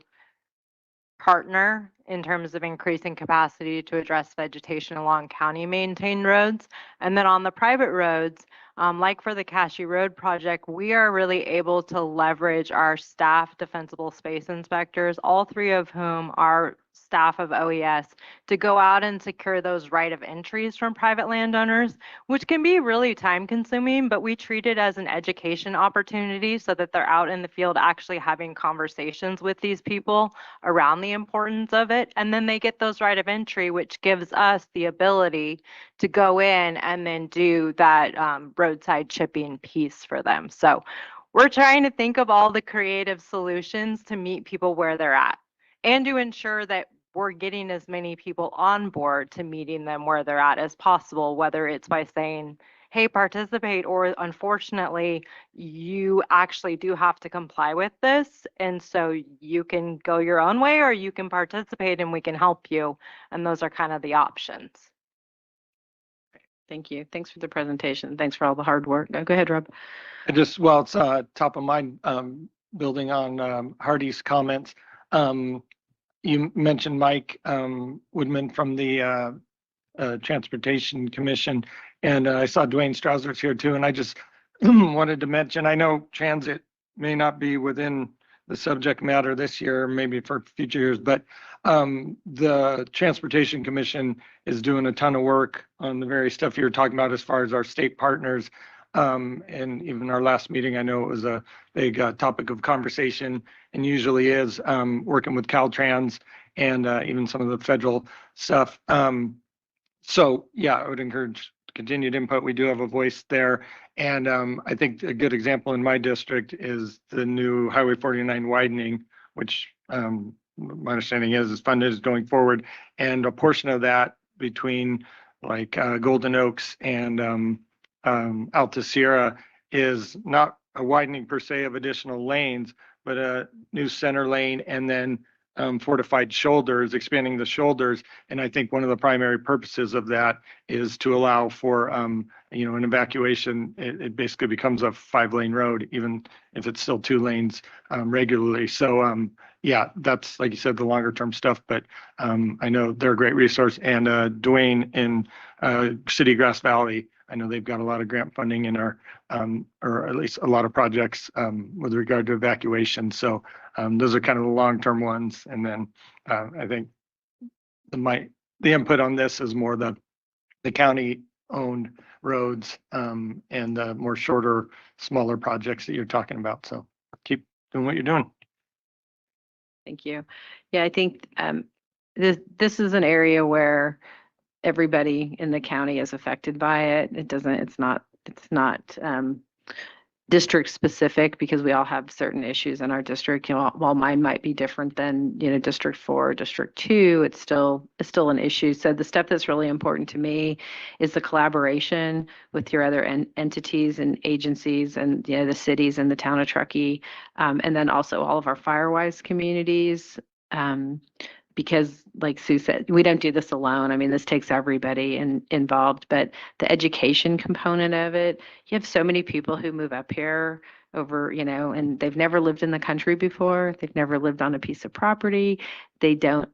partner in terms of increasing capacity to address vegetation along county maintained roads. And then on the private roads, like for the Cashew Road project, we are really able to leverage our staff defensible space inspectors, all three of whom are staff of OES, to go out and secure those right of entries from private landowners, which can be really time consuming, but we treat it as an education opportunity so that they're out in the field actually having conversations with these people around the importance of it. And then they get those right of entry, which gives us the ability to go in and then do that roadside chipping piece for them. So we're trying to think of all the creative solutions to meet people where they're at and to ensure that we're getting as many people on board to meeting them where they're at as possible, whether it's by saying, hey, participate, or unfortunately, you actually do have to comply with this. And so you can go your own way or you can participate and we can help you. And those are kind of the options. Thank you. Thanks for the presentation. Thanks for all the hard work. Go ahead, Rob. I just, well, it's top of mind, building on Hardy's comments. You mentioned Mike Woodman from the Transportation Commission, and I saw Dwayne Strausser's here too, and I just wanted to mention, I know transit may not be within the subject matter this year, maybe for future years, but the Transportation Commission is doing a ton of work on the very stuff you're talking about as far as our state partners. And even our last meeting, I know it was a big topic of conversation and usually is working with Caltrans and even some of the federal stuff. So yeah, I would encourage continued input. We do have a voice there. And I think a good example in my district is the new Highway 49 widening, which my understanding is funded going forward. And a portion of that between like Golden Oaks and Alta Sierra is not a widening per se of additional lanes, but a new center lane and then fortified shoulders, expanding the shoulders. And I think one of the primary purposes of that is to allow for, an evacuation. It basically becomes a 5-lane road, even if it's still 2 lanes regularly. So yeah, that's, like you said, the longer term stuff, but I know they're a great resource. And Dwayne in City Grass Valley, I know they've got a lot of grant funding in our, or at least a lot of projects with regard to evacuation. So those are kind of the long-term ones. And then I think the input on this is more the county-owned roads and the more shorter, smaller projects that you're talking about. So keep doing what you're doing. Thank you. Yeah, I think this is an area where everybody in the county is affected by it. It's not district specific because we all have certain issues in our district. While mine might be different than, District 4, District 2, it's still an issue. So the stuff that's really important to me is the collaboration with your other entities and agencies and, the cities and the town of Truckee, and then also all of our Firewise communities. Because like Sue said, we don't do this alone. I mean, this takes everybody involved, but the education component of it, you have so many people who move up here over, and they've never lived in the country before. They've never lived on a piece of property. They don't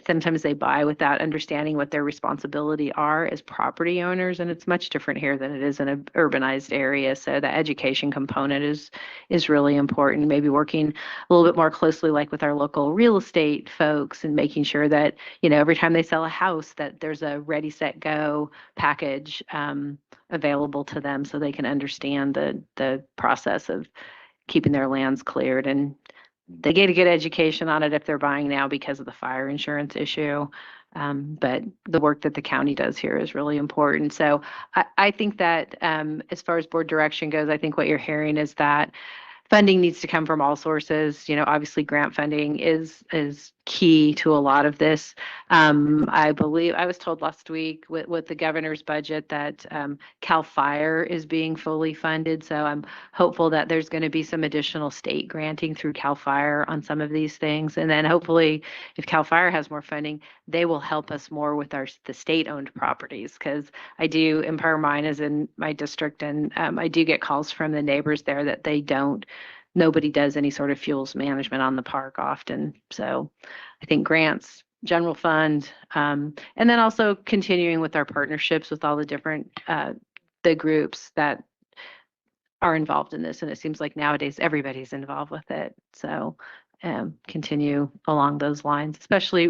sometimes they buy without understanding what their responsibility are as property owners, and it's much different here than it is in an urbanized area. So the education component is really important. Maybe working a little bit more closely, like with our local real estate folks, and making sure that every time they sell a house, that there's a ready, set, go package available to them, so they can understand the process of keeping their lands cleared. And they get a good education on it if they're buying now because of the fire insurance issue. But the work that the county does here is really important. So I think that as far as board direction goes, I think what you're hearing is that funding needs to come from all sources. Obviously grant funding is key to a lot of this. I believe I was told last week with the governor's budget that CAL FIRE is being fully funded. So I'm hopeful that there's going to be some additional state granting through CAL FIRE on some of these things. And then hopefully if CAL FIRE has more funding, they will help us more with the state-owned properties, because I do, Empire Mine is in my district, and I do get calls from the neighbors there that nobody does any sort of fuels management on the park often. So I think grants, general fund, and then also continuing with our partnerships with all the different the groups that are involved in this. And it seems like nowadays everybody's involved with it. So continue along those lines, especially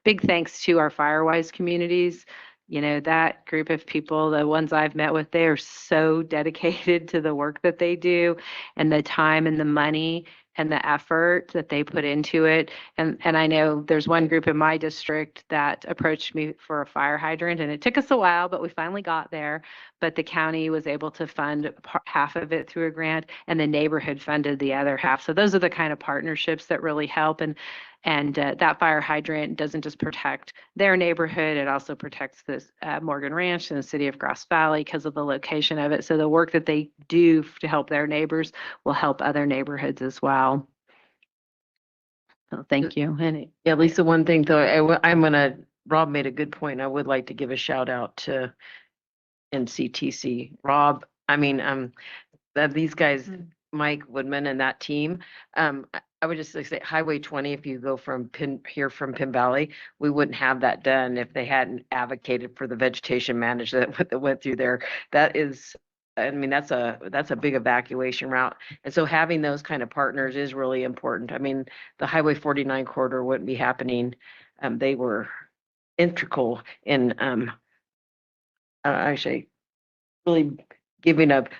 big thanks to our Firewise communities. That group of people, the ones I've met with, they are so dedicated to the work that they do, and the time and the money and the effort that they put into it. And I know there's one group in my district that approached me for a fire hydrant, and it took us a while, but we finally got there. But the county was able to fund half of it through a grant, and the neighborhood funded the other half. So those are the kind of partnerships that really help. And that fire hydrant doesn't just protect their neighborhood, it also protects this Morgan Ranch and the city of Grass Valley because of the location of it. So the work that they do to help their neighbors will help other neighborhoods as well. So thank you. And Yeah, Lisa, one thing though, Rob made a good point. I would like to give a shout out to NCTC. Rob, these guys, Mike Woodman and that team. I would just say Highway 20, if you go from Pin Valley, we wouldn't have that done if they hadn't advocated for the vegetation management that went through there. That's a big evacuation route. And so having those kind of partners is really important. The Highway 49 corridor wouldn't be happening. They were integral in actually really giving up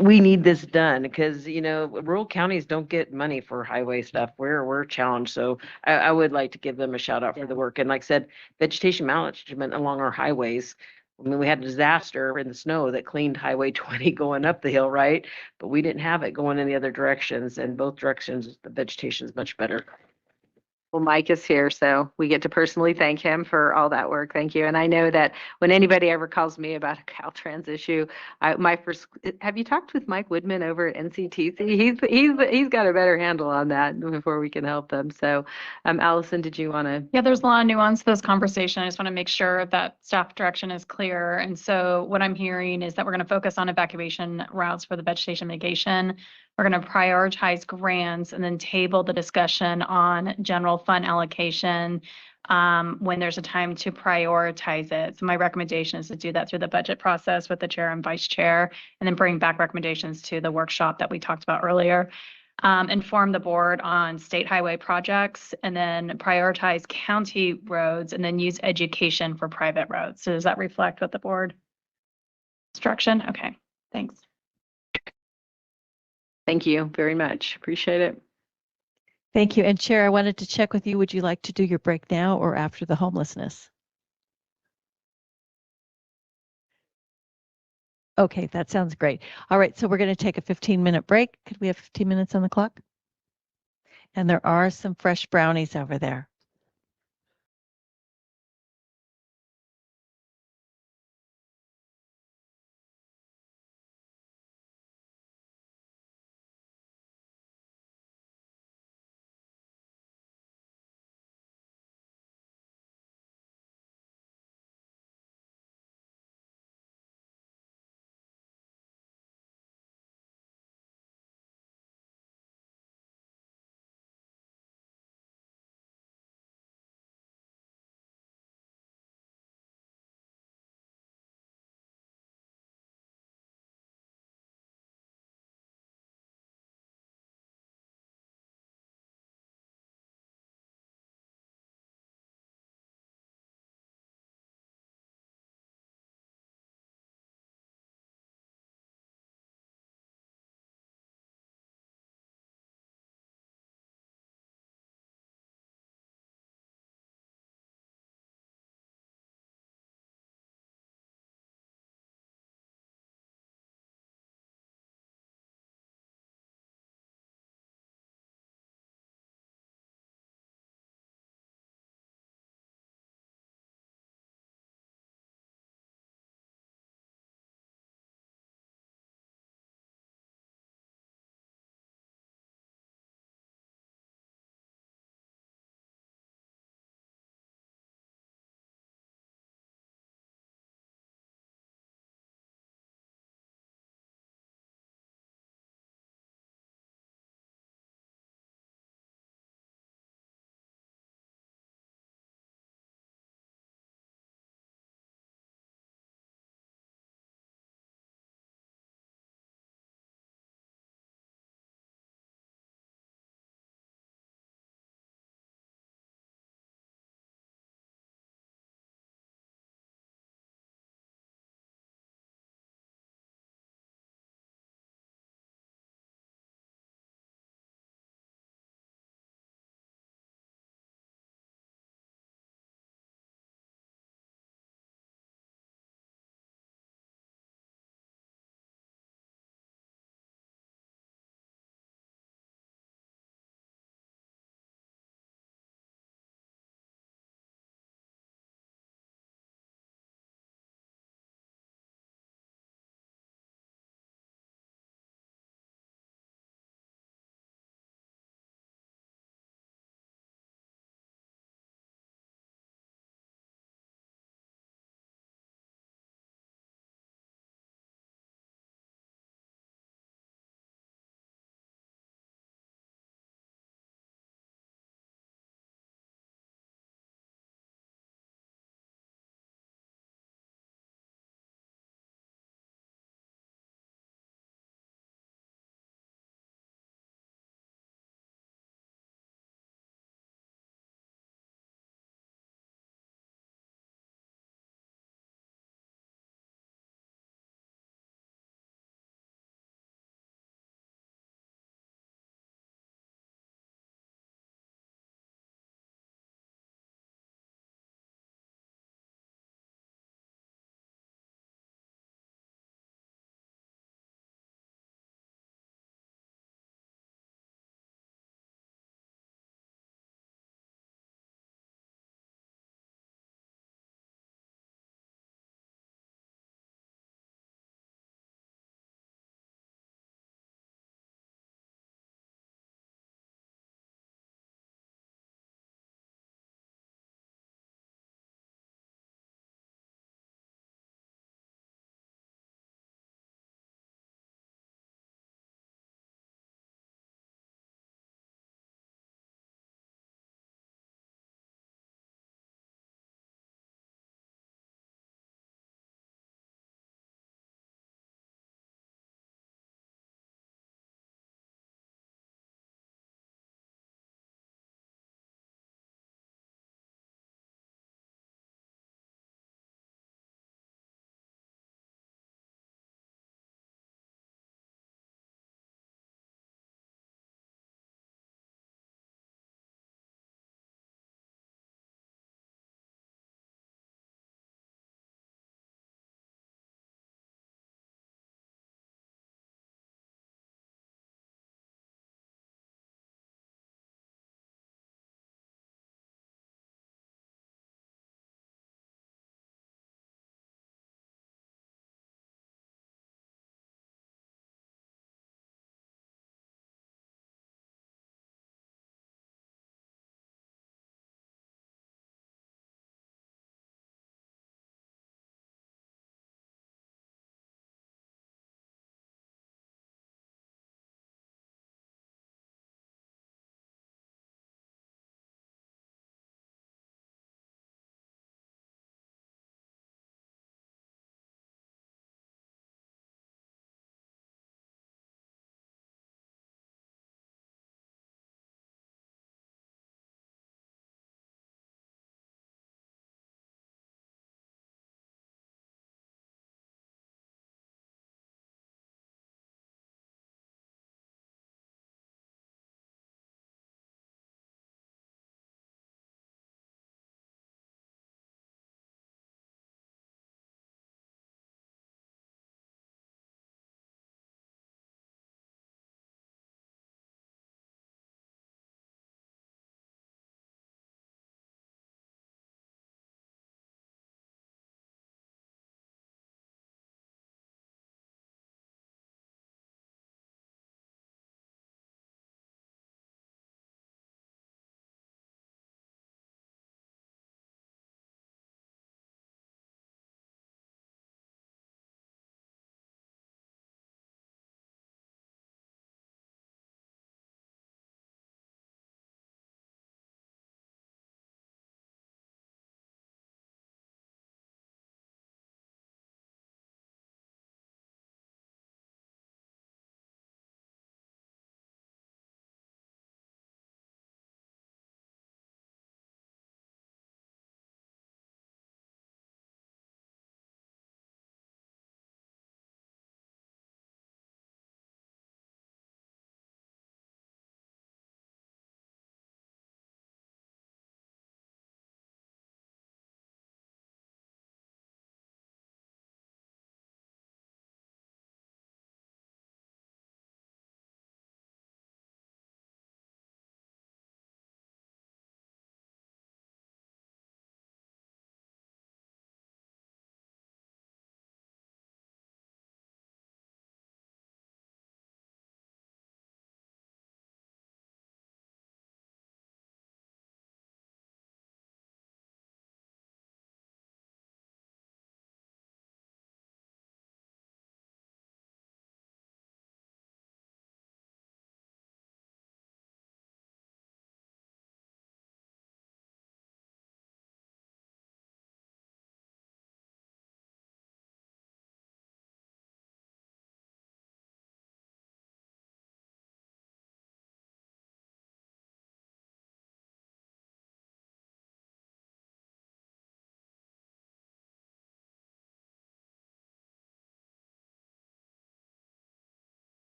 we need this done, because rural counties don't get money for highway stuff. We're challenged. So I would like to give them a shout out for the work. And like I said, vegetation management along our highways. We had a disaster in the snow that cleaned Highway 20 going up the hill, right? But we didn't have it going in the other directions. And both directions, the vegetation is much better. Well, Mike is here, so we get to personally thank him for all that work. Thank you. And I know that when anybody ever calls me about a Caltrans issue, have you talked with Mike Woodman over at NCTC? He's got a better handle on that before we can help them. So, Allison, did you want to? Yeah, there's a lot of nuance to this conversation. I just want to make sure that staff direction is clear. And so what I'm hearing is that we're going to focus on evacuation routes for the vegetation mitigation. We're going to prioritize grants and then table the discussion on general fund allocation when there's a time to prioritize it. So my recommendation is to do that through the budget process with the chair and vice chair, and then bring back recommendations to the workshop that we talked about earlier. Inform the board on state highway projects, and then prioritize county roads, and then use education for private roads. So does that reflect what the board instruction? Okay, thanks. Thank you very much. Appreciate it. Thank you. And Chair, I wanted to check with you. Would you like to do your break now or after the homelessness? Okay, that sounds great. All right, so we're going to take a 15-minute break. Could we have 15 minutes on the clock? And there are some fresh brownies over there.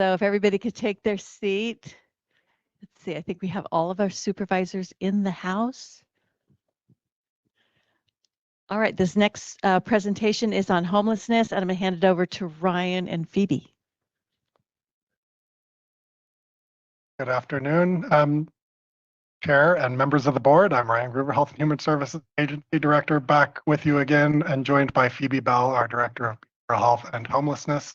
So if everybody could take their seat. Let's see, I think we have all of our supervisors in the house. All right, this next presentation is on homelessness, and I'm going to hand it over to Ryan and Phoebe. Good afternoon, Chair and members of the board. I'm Ryan Gruber, Health and Human Services Agency Director, back with you again and joined by Phoebe Bell, our Director of Behavioral Health and Homelessness.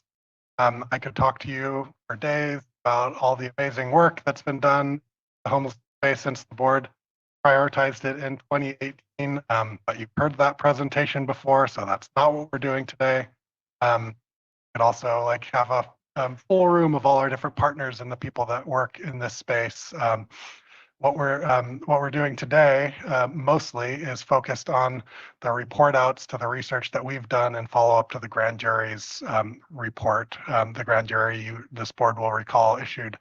I could talk to you for days about all the amazing work that's been done in the homeless space since the board prioritized it in 2018, but you've heard that presentation before, so that's not what we're doing today. Could also like have a full room of all our different partners and the people that work in this space. What we're doing today mostly is focused on the report outs to the research that we've done and follow up to the grand jury's report. The grand jury, this board will recall, issued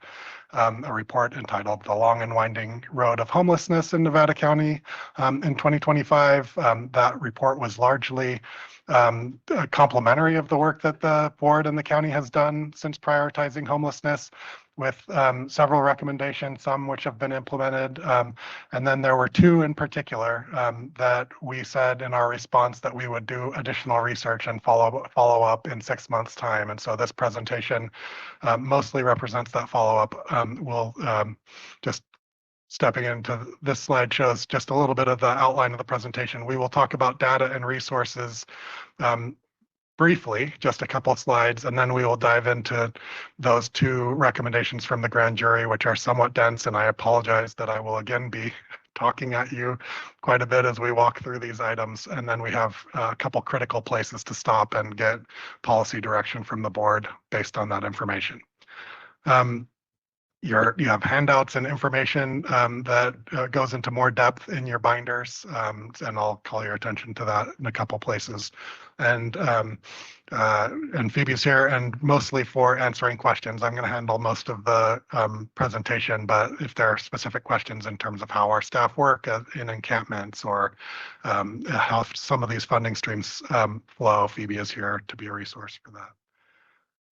a report entitled "The Long and Winding Road of Homelessness in Nevada County" in 2025. That report was largely complementary of the work that the board and the county has done since prioritizing homelessness, with several recommendations, some which have been implemented. And then there were two in particular that we said in our response that we would do additional research and follow up in 6 months' time. And so this presentation mostly represents that follow-up. We'll just stepping into this slide shows just a little bit of the outline of the presentation. We will talk about data and resources briefly, just a couple of slides, and then we will dive into those two recommendations from the grand jury, which are somewhat dense, and I apologize that I will again be talking at you quite a bit as we walk through these items. And then we have a couple critical places to stop and get policy direction from the board based on that information. You have handouts and information that goes into more depth in your binders, and I'll call your attention to that in a couple places. And Phoebe's here, and mostly for answering questions. I'm going to handle most of the presentation, but if there are specific questions in terms of how our staff work in encampments or how some of these funding streams flow, Phoebe is here to be a resource for that.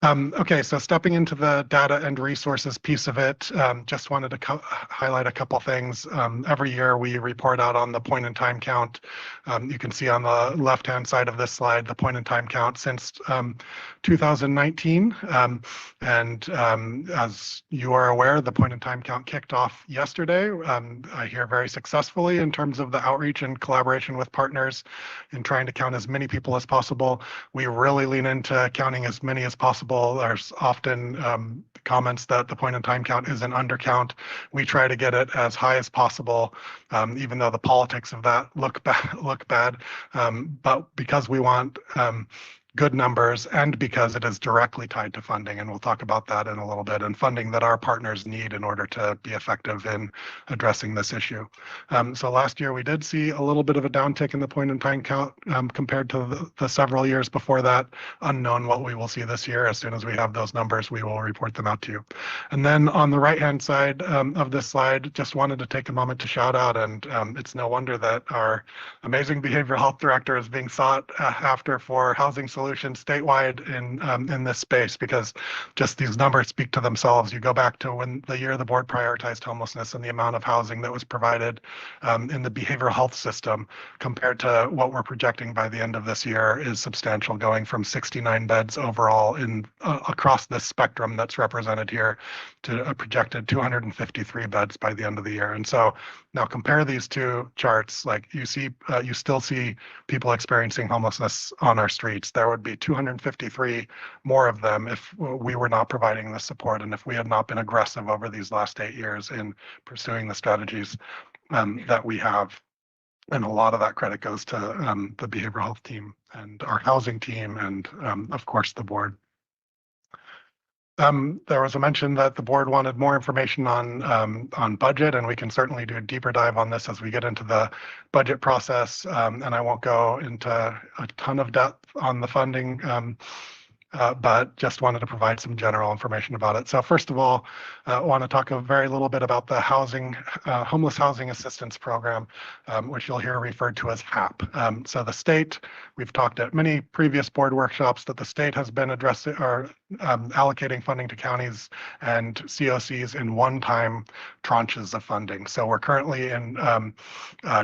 Okay, so stepping into the data and resources piece of it, just wanted to highlight a couple things. Every year we report out on the point in time count. You can see on the left-hand side of this slide the point in time count since 2019. And as you are aware, the point in time count kicked off yesterday. I hear very successfully in terms of the outreach and collaboration with partners in trying to count as many people as possible. We really lean into counting as many as possible. There's often comments that the point in time count is an undercount. We try to get it as high as possible, even though the politics of that look bad. But because we want good numbers and because it is directly tied to funding, and we'll talk about that in a little bit, and funding that our partners need in order to be effective in addressing this issue. So last year we did see a little bit of a downtick in the point in time count compared to the several years before that. Unknown what we will see this year. As soon as we have those numbers, we will report them out to you. And then on the right-hand side of this slide, just wanted to take a moment to shout out, and it's no wonder that our amazing behavioral health director is being sought after for housing solutions statewide in this space, because just these numbers speak to themselves. You go back to when the year the board prioritized homelessness, and the amount of housing that was provided in the behavioral health system compared to what we're projecting by the end of this year is substantial, going from 69 beds overall in across this spectrum that's represented here to a projected 253 beds by the end of the year. And so now compare these two charts. Like you see, you still see people experiencing homelessness on our streets. There would be 253 more of them if we were not providing the support and if we had not been aggressive over these last 8 years in pursuing the strategies that we have. And a lot of that credit goes to the behavioral health team and our housing team and, of course, the board. There was a mention that the board wanted more information on budget, and we can certainly do a deeper dive on this as we get into the budget process. And I won't go into a ton of depth on the funding, but just wanted to provide some general information about it. So first of all, I want to talk a very little bit about the homeless housing assistance program, which you'll hear referred to as HAP. So the state, we've talked at many previous board workshops that the state has been addressing or allocating funding to counties and COCs in one-time tranches of funding. So we're currently in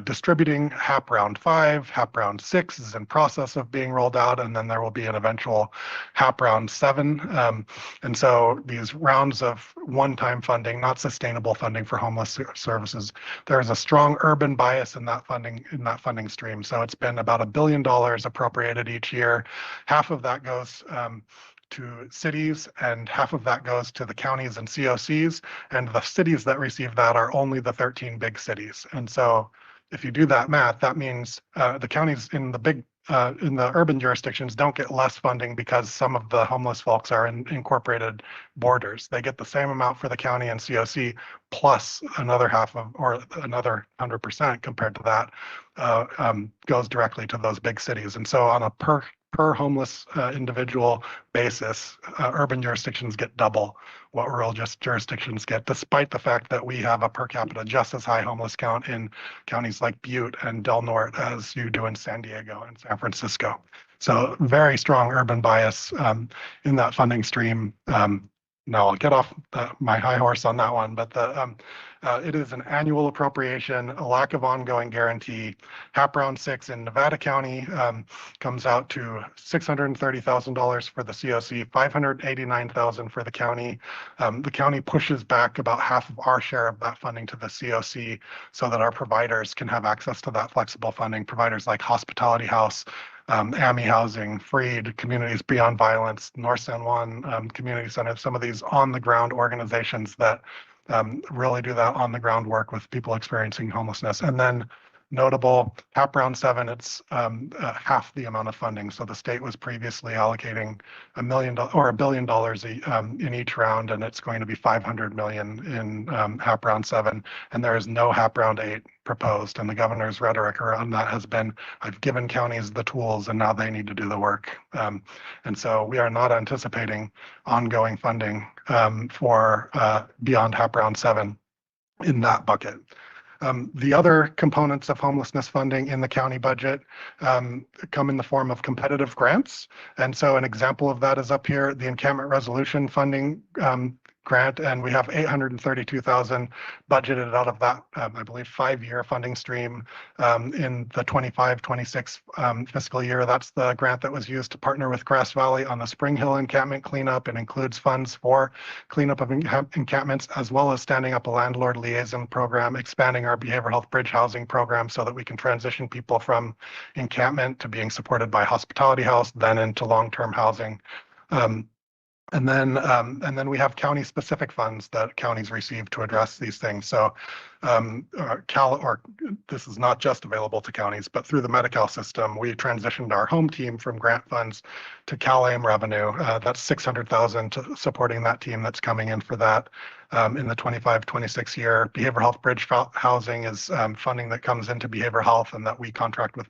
distributing HAP Round 5, HAP Round 6 is in process of being rolled out, and then there will be an eventual HAP Round 7. And so these rounds of one-time funding, not sustainable funding for homeless services, there is a strong urban bias in that funding stream. So it's been about $1 billion appropriated each year. Half of that goes to cities and half of that goes to the counties and COCs, and the cities that receive that are only the 13 big cities. And so if you do that math, that means the counties in the urban jurisdictions don't get less funding because some of the homeless folks are in incorporated borders. They get the same amount for the county and COC plus another half of, or another 100% compared to that goes directly to those big cities. And so on a per homeless individual basis, urban jurisdictions get double what rural jurisdictions get, despite the fact that we have a per capita just as high homeless count in counties like Butte and Del Norte as you do in San Diego and San Francisco. So very strong urban bias in that funding stream. No, I'll get off my high horse on that one, but it is an annual appropriation, a lack of ongoing guarantee. HAP Round 6 in Nevada County comes out to $630,000 for the COC, $589,000 for the county. The county pushes back about half of our share of that funding to the COC so that our providers can have access to that flexible funding. Providers like Hospitality House, AMI Housing, Freed, Communities Beyond Violence, North San Juan Community Center, some of these on-the-ground organizations that really do that on-the-ground work with people experiencing homelessness. And then notable, HAP Round 7, it's half the amount of funding. So the state was previously allocating $1 million or $1 billion in each round, and it's going to be $500 million in HAP Round 7. And there is no HAP Round 8 proposed. And the governor's rhetoric around that has been, I've given counties the tools and now they need to do the work. And so we are not anticipating ongoing funding for beyond HAP Round 7 in that bucket. The other components of homelessness funding in the county budget come in the form of competitive grants. And so an example of that is up here, the encampment resolution funding grant, and we have $832,000 budgeted out of that, I believe, 5-year funding stream in the 25-26 fiscal year. That's the grant that was used to partner with Grass Valley on the Spring Hill encampment cleanup. It includes funds for cleanup of encampments, as well as standing up a landlord liaison program, expanding our behavioral health bridge housing program so that we can transition people from encampment to being supported by Hospitality House, then into long-term housing. And then we have county-specific funds that counties receive to address these things. So this is not just available to counties, but through the Medi-Cal system, we transitioned our home team from grant funds to CalAIM revenue. That's $600,000 to supporting that team that's coming in for that in the 25-26 year. Behavioral health bridge housing is funding that comes into behavioral health and that we contract with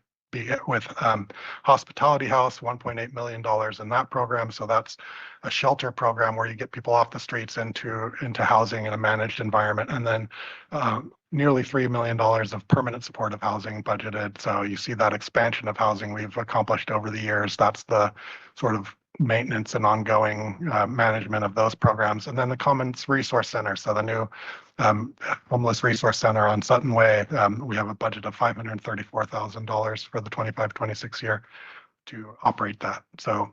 Hospitality House, $1.8 million in that program. So that's a shelter program where you get people off the streets into housing in a managed environment. And then nearly $3 million of permanent supportive housing budgeted. So you see that expansion of housing we've accomplished over the years. That's the sort of maintenance and ongoing management of those programs. And then the Commons Resource Center, so the new Homeless Resource Center on Sutton Way, we have a budget of $534,000 for the 25-26 year to operate that. So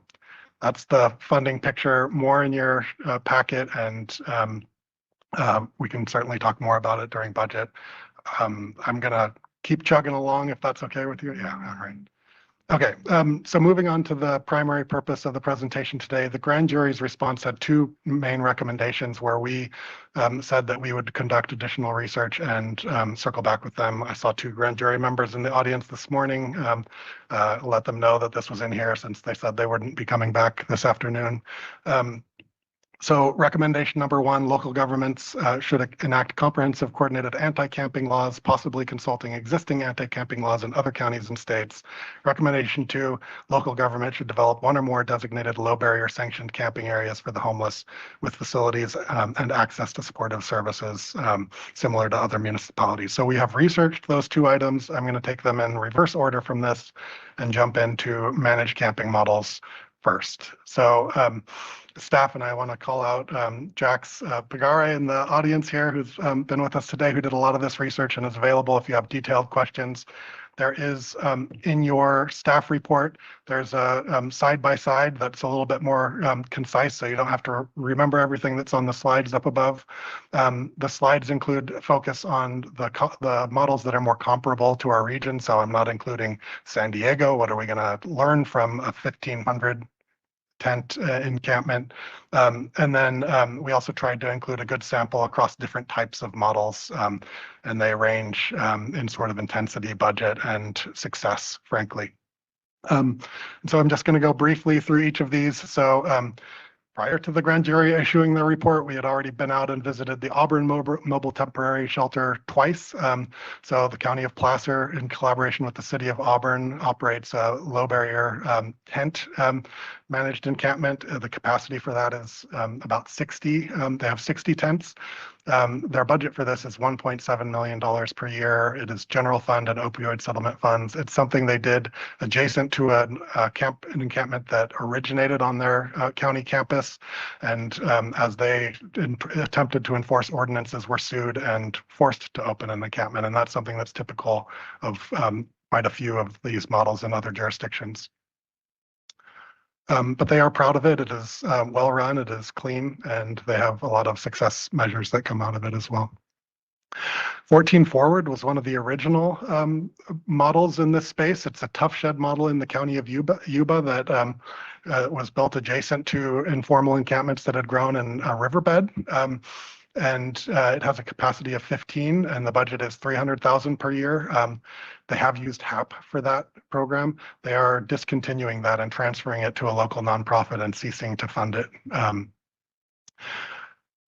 that's the funding picture, more in your packet, and we can certainly talk more about it during budget. I'm gonna keep chugging along if that's okay with you. Yeah, all right. Okay, so moving on to the primary purpose of the presentation today, the grand jury's response had 2 main recommendations where we said that we would conduct additional research and circle back with them. I saw 2 grand jury members in the audience this morning. Let them know that this was in here since they said they wouldn't be coming back this afternoon. So recommendation number 1, local governments should enact comprehensive coordinated anti-camping laws, possibly consulting existing anti-camping laws in other counties and states. Recommendation 2, local government should develop 1 or more designated low barrier sanctioned camping areas for the homeless with facilities and access to supportive services similar to other municipalities. So we have researched those 2 items. I'm going to take them in reverse order from this and jump into managed camping models first. So staff and I want to call out Jax Pagare in the audience here, who's been with us today, who did a lot of this research and is available if you have detailed questions. There is in your staff report, there's a side-by-side that's a little bit more concise, so you don't have to remember everything that's on the slides up above. The slides include focus on the models that are more comparable to our region, so I'm not including San Diego. What are we going to learn from a 1,500 tent encampment? And then we also tried to include a good sample across different types of models, and they range in sort of intensity, budget, and success, frankly. And so I'm just going to go briefly through each of these. So prior to the grand jury issuing their report, we had already been out and visited the Auburn Mobile Temporary Shelter twice. So the County of Placer, in collaboration with the City of Auburn, operates a low barrier tent managed encampment. The capacity for that is about 60. They have 60 tents. Their budget for this is $1.7 million per year. It is general fund and opioid settlement funds. It's something they did adjacent to an encampment that originated on their county campus. And as they attempted to enforce ordinances, were sued and forced to open an encampment. And that's something that's typical of quite a few of these models in other jurisdictions. But they are proud of it. It is well run, it is clean, and they have a lot of success measures that come out of it as well. 14 Forward was one of the original models in this space. It's a tough shed model in the county of Yuba that was built adjacent to informal encampments that had grown in a riverbed. And it has a capacity of 15, and the budget is $300,000 per year. They have used HAP for that program. They are discontinuing that and transferring it to a local nonprofit and ceasing to fund it.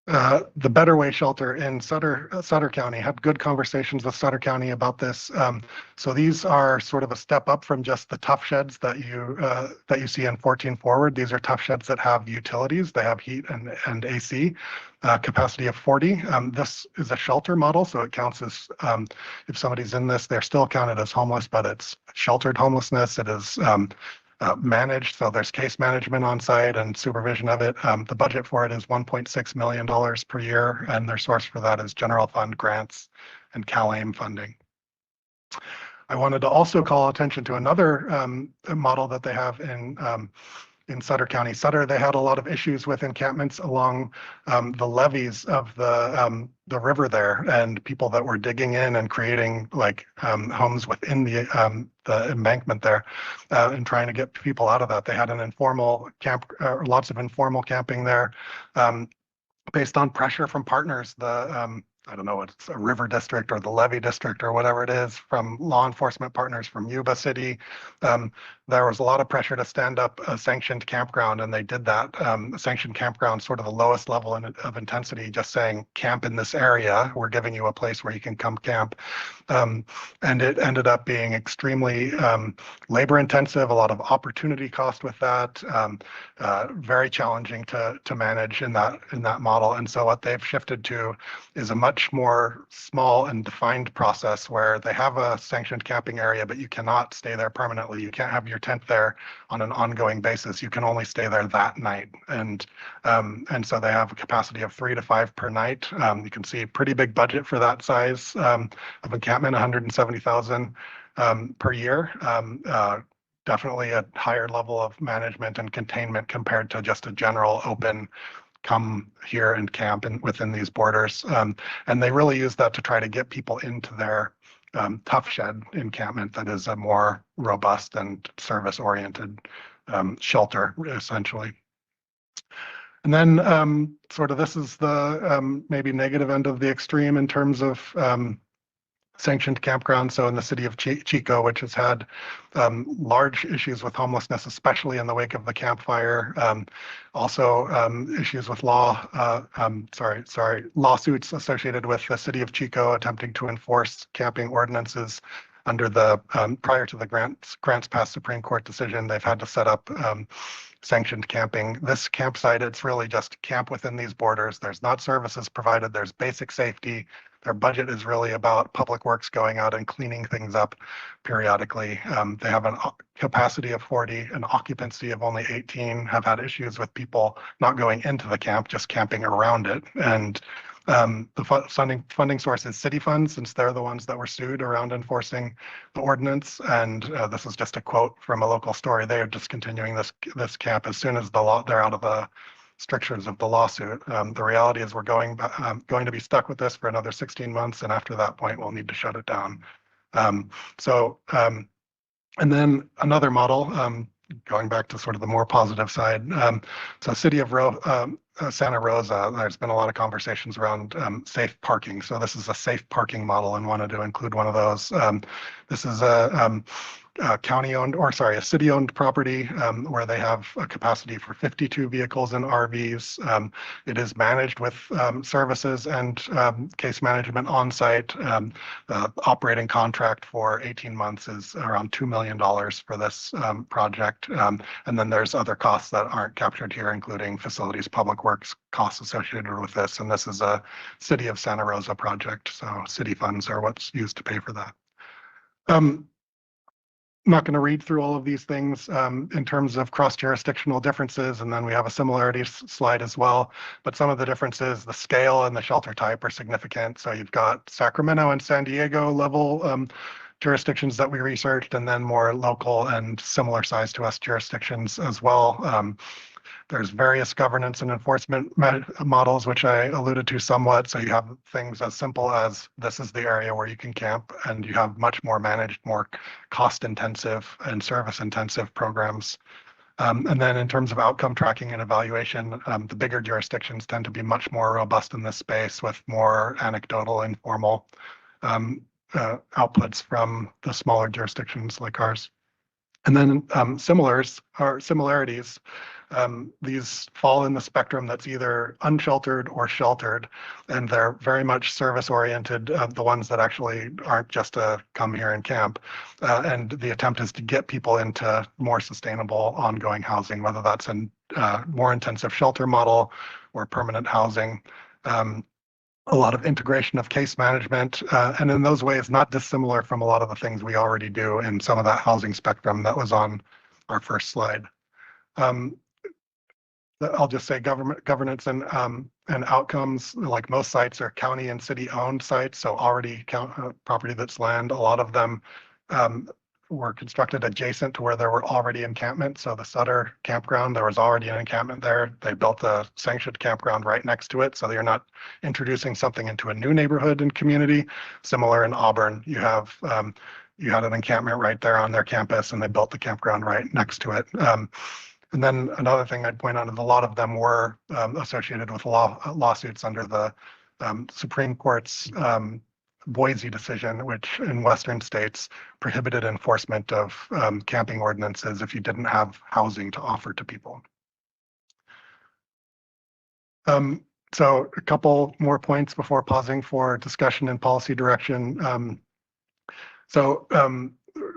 The Better Way Shelter in Sutter County had good conversations with Sutter County about this. So these are sort of a step up from just the tough sheds that you see in 14 Forward. These are tough sheds that have utilities. They have heat and AC. Capacity of 40. This is a shelter model, so it counts as if somebody's in this, they're still counted as homeless, but it's sheltered homelessness. It is managed, so there's case management on site and supervision of it. The budget for it is $1.6 million per year, and their source for that is general fund grants and CalAIM funding. I wanted to also call attention to another model that they have in Sutter County. Sutter, they had a lot of issues with encampments along the levees of the river there, and people that were digging in and creating like homes within the embankment there, and trying to get people out of that. They had an informal camp, lots of informal camping there, based on pressure from partners. I don't know, it's a river district or the levee district or whatever it is, from law enforcement partners from Yuba City. There was a lot of pressure to stand up a sanctioned campground, and they did that. A sanctioned campground, sort of the lowest level of intensity, just saying camp in this area. We're giving you a place where you can come camp. And it ended up being extremely labor intensive, a lot of opportunity cost with that, very challenging to manage in that model. And so what they've shifted to is a much more small and defined process where they have a sanctioned camping area, but you cannot stay there permanently. You can't have your tent there on an ongoing basis. You can only stay there that night. And so they have a capacity of 3 to 5 per night. You can see a pretty big budget for that size of encampment, $170,000 per year. Definitely a higher level of management and containment compared to just a general open come here and camp within these borders. And they really use that to try to get people into their tough shed encampment that is a more robust and service-oriented shelter, essentially. And then sort of this is the maybe negative end of the extreme in terms of sanctioned campgrounds. So in the city of Chico, which has had large issues with homelessness, especially in the wake of the Camp Fire. Also issues with lawsuits associated with the city of Chico attempting to enforce camping ordinances under the prior to the grants past Supreme Court decision. They've had to set up sanctioned camping. This campsite, it's really just camp within these borders. There's not services provided. There's basic safety. their budget is really about public works going out and cleaning things up periodically. They have a capacity of 40, an occupancy of only 18, have had issues with people not going into the camp, just camping around it. And the funding source is city funds, since they're the ones that were sued around enforcing the ordinance. And this is just a quote from a local story. They are discontinuing this camp as soon as they're out of the strictures of the lawsuit. The reality is we're going to be stuck with this for another 16 months, and after that point, we'll need to shut it down. And then another model, going back to sort of the more positive side. So City of Santa Rosa, there's been a lot of conversations around safe parking. So this is a safe parking model and wanted to include one of those. This is a county-owned, or sorry, a city-owned property where they have a capacity for 52 vehicles and RVs. It is managed with services and case management on site. The operating contract for 18 months is around $2 million for this project. And then there's other costs that aren't captured here, including facilities, public works costs associated with this. And this is a City of Santa Rosa project. So city funds are what's used to pay for that. I'm not going to read through all of these things in terms of cross-jurisdictional differences, and then we have a similarity slide as well. But some of the differences, the scale and the shelter type are significant. So you've got Sacramento and San Diego level jurisdictions that we researched, and then more local and similar size to us jurisdictions as well. There's various governance and enforcement models, which I alluded to somewhat. So you have things as simple as this is the area where you can camp, and you have much more managed, more cost-intensive and service-intensive programs. And then in terms of outcome tracking and evaluation, the bigger jurisdictions tend to be much more robust in this space with more anecdotal, informal outputs from the smaller jurisdictions like ours. And then similarities. These fall in the spectrum that's either unsheltered or sheltered, and they're very much service-oriented, the ones that actually aren't just a come here and camp. And the attempt is to get people into more sustainable ongoing housing, whether that's a more intensive shelter model or permanent housing. A lot of integration of case management, and in those ways, not dissimilar from a lot of the things we already do in some of that housing spectrum that was on our first slide. I'll just say governance and outcomes, like most sites are county and city owned sites, so already property that's land. A lot of them were constructed adjacent to where there were already encampments. So the Sutter campground, there was already an encampment there. They built a sanctioned campground right next to it. So you're not introducing something into a new neighborhood and community. Similar in Auburn, you had an encampment right there on their campus, and they built the campground right next to it. And then another thing I'd point out is a lot of them were associated with lawsuits under the Supreme Court's Boise decision, which in Western states prohibited enforcement of camping ordinances if you didn't have housing to offer to people. So a couple more points before pausing for discussion and policy direction.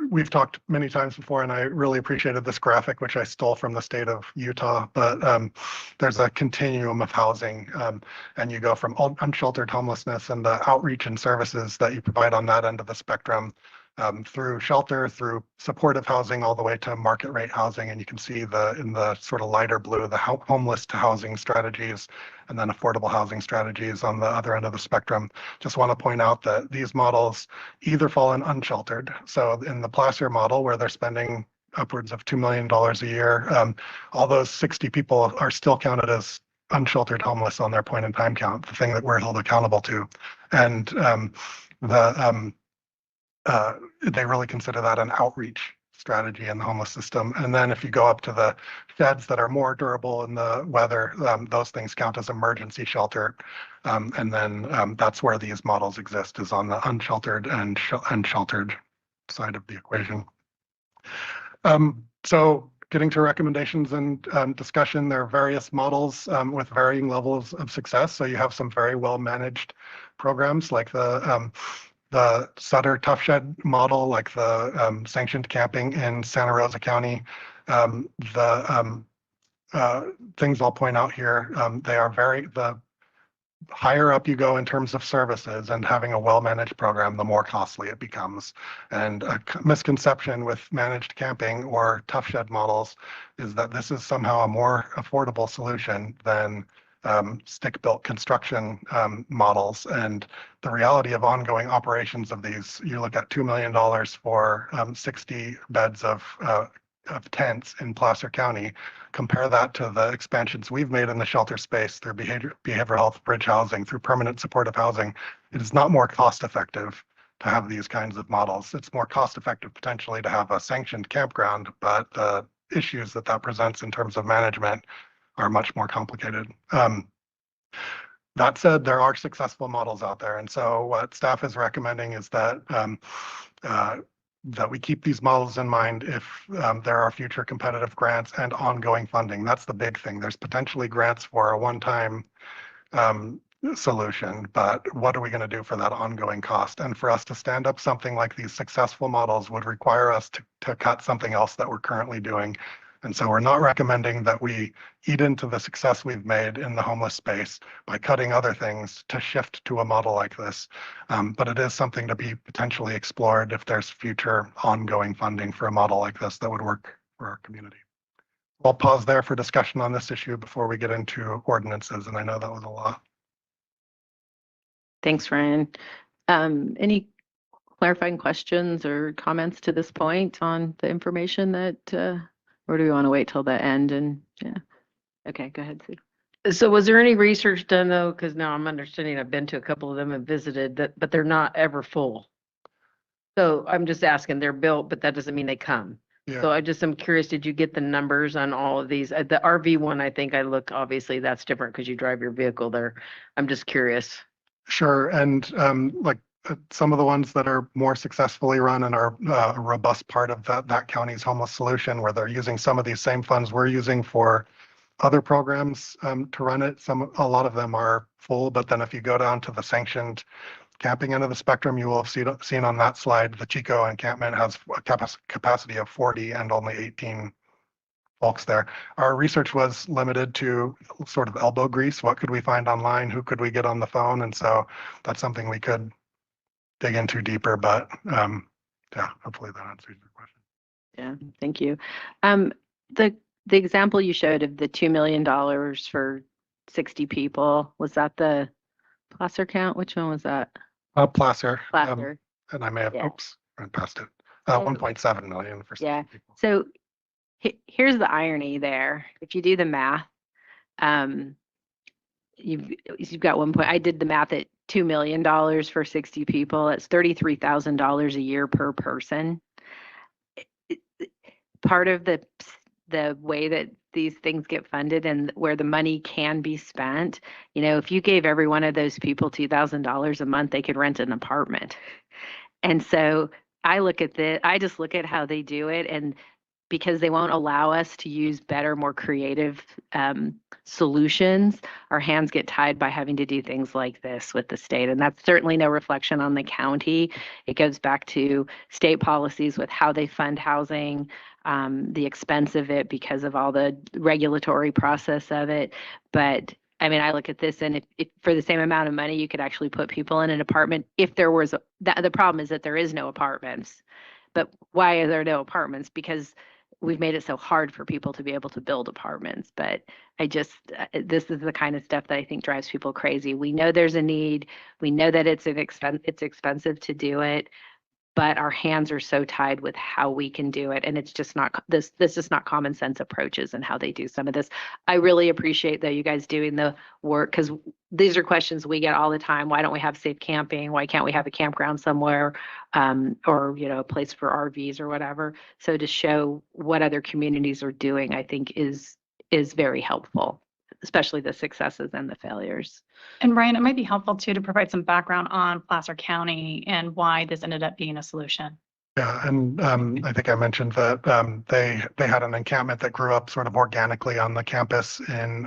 We've talked many times before, and I really appreciated this graphic, which I stole from the state of Utah, but there's a continuum of housing, and you go from unsheltered homelessness and the outreach and services that you provide on that end of the spectrum, through shelter, through supportive housing, all the way to market rate housing. And you can see in the sort of lighter blue, the homeless to housing strategies, and then affordable housing strategies on the other end of the spectrum. Just want to point out that these models either fall in unsheltered. So in the Placer model, where they're spending upwards of $2 million a year, all those 60 people are still counted as unsheltered homeless on their point in time count, the thing that we're held accountable to. And they really consider that an outreach strategy in the homeless system. And then if you go up to the sheds that are more durable in the weather, those things count as emergency shelter. And then that's where these models exist, is on the unsheltered and sheltered side of the equation. So getting to recommendations and discussion, there are various models with varying levels of success. So you have some very well managed programs like the Sutter Tough Shed model, like the sanctioned camping in Santa Rosa County. The things I'll point out here, they are the higher up you go in terms of services and having a well-managed program, the more costly it becomes. And a misconception with managed camping or tough shed models is that this is somehow a more affordable solution than stick-built construction models. And the reality of ongoing operations of these, you look at $2 million for 60 beds of tents in Placer County. Compare that to the expansions we've made in the shelter space through behavioral health bridge housing, through permanent supportive housing. It is not more cost effective to have these kinds of models. It's more cost effective potentially to have a sanctioned campground, but the issues that presents in terms of management are much more complicated. That said, there are successful models out there. And so what staff is recommending is that that we keep these models in mind if there are future competitive grants and ongoing funding. That's the big thing. There's potentially grants for a one-time solution, but what are we going to do for that ongoing cost? And for us to stand up something like these successful models would require us to cut something else that we're currently doing. And so we're not recommending that we eat into the success we've made in the homeless space by cutting other things to shift to a model like this. But it is something to be potentially explored if there's future ongoing funding for a model like this that would work for our community. I'll pause there for discussion on this issue before we get into ordinances. And I know that was a lot. Thanks, Ryan. Any clarifying questions or comments to this point on the information that, or do we want to wait till the end? And yeah, okay, go ahead, Sue. So was there any research done though? Because now I'm understanding I've been to a couple of them and visited that, but they're not ever full. So I'm just asking, they're built, but that doesn't mean they come. Yeah. So I'm curious, did you get the numbers on all of these? The RV one, I think I look, obviously that's different because you drive your vehicle there. I'm just curious. Sure. And like some of the ones that are more successfully run and are a robust part of that county's homeless solution, where they're using some of these same funds we're using for other programs to run it. A lot of them are full, but then if you go down to the sanctioned camping end of the spectrum, you will have seen on that slide, the Chico encampment has a capacity of 40 and only 18 folks there. Our research was limited to sort of elbow grease. What could we find online? Who could we get on the phone? And so that's something we could dig into deeper, but yeah, hopefully that answers your question. Yeah, thank you. The example you showed of the $2 million for 60 people, was that the Placer count? Which one was that? Placer. Placer. And I may have, Yeah. oops, ran past it. 1.7 million for 60 people. So here's the irony there. If you do the math, you've got I did the math at $2 million for 60 people. It's $33,000 a year per person. Part of the way that these things get funded and where the money can be spent, if you gave every one of those people $2,000 a month, they could rent an apartment. And so I just look at how they do it, and because they won't allow us to use better, more creative solutions, our hands get tied by having to do things like this with the state. And that's certainly no reflection on the county. It goes back to state policies with how they fund housing, the expense of it because of all the regulatory process of it. But I mean, I look at this, and if for the same amount of money, you could actually put people in an apartment. If there was, the problem is that there is no apartments. But why are there no apartments? Because we've made it so hard for people to be able to build apartments. But this is the kind of stuff that I think drives people crazy. We know there's a need. We know that it's expensive to do it, but our hands are so tied with how we can do it. And it's just not, this is not common sense approaches and how they do some of this. I really appreciate though you guys doing the work, because these are questions we get all the time. Why don't we have safe camping? Why can't we have a campground somewhere? Or, a place for RVs or whatever. So to show what other communities are doing, I think is very helpful, especially the successes and the failures. And Ryan, it might be helpful too to provide some background on Placer County and why this ended up being a solution. Yeah, and I think I mentioned that they had an encampment that grew up sort of organically on the campus in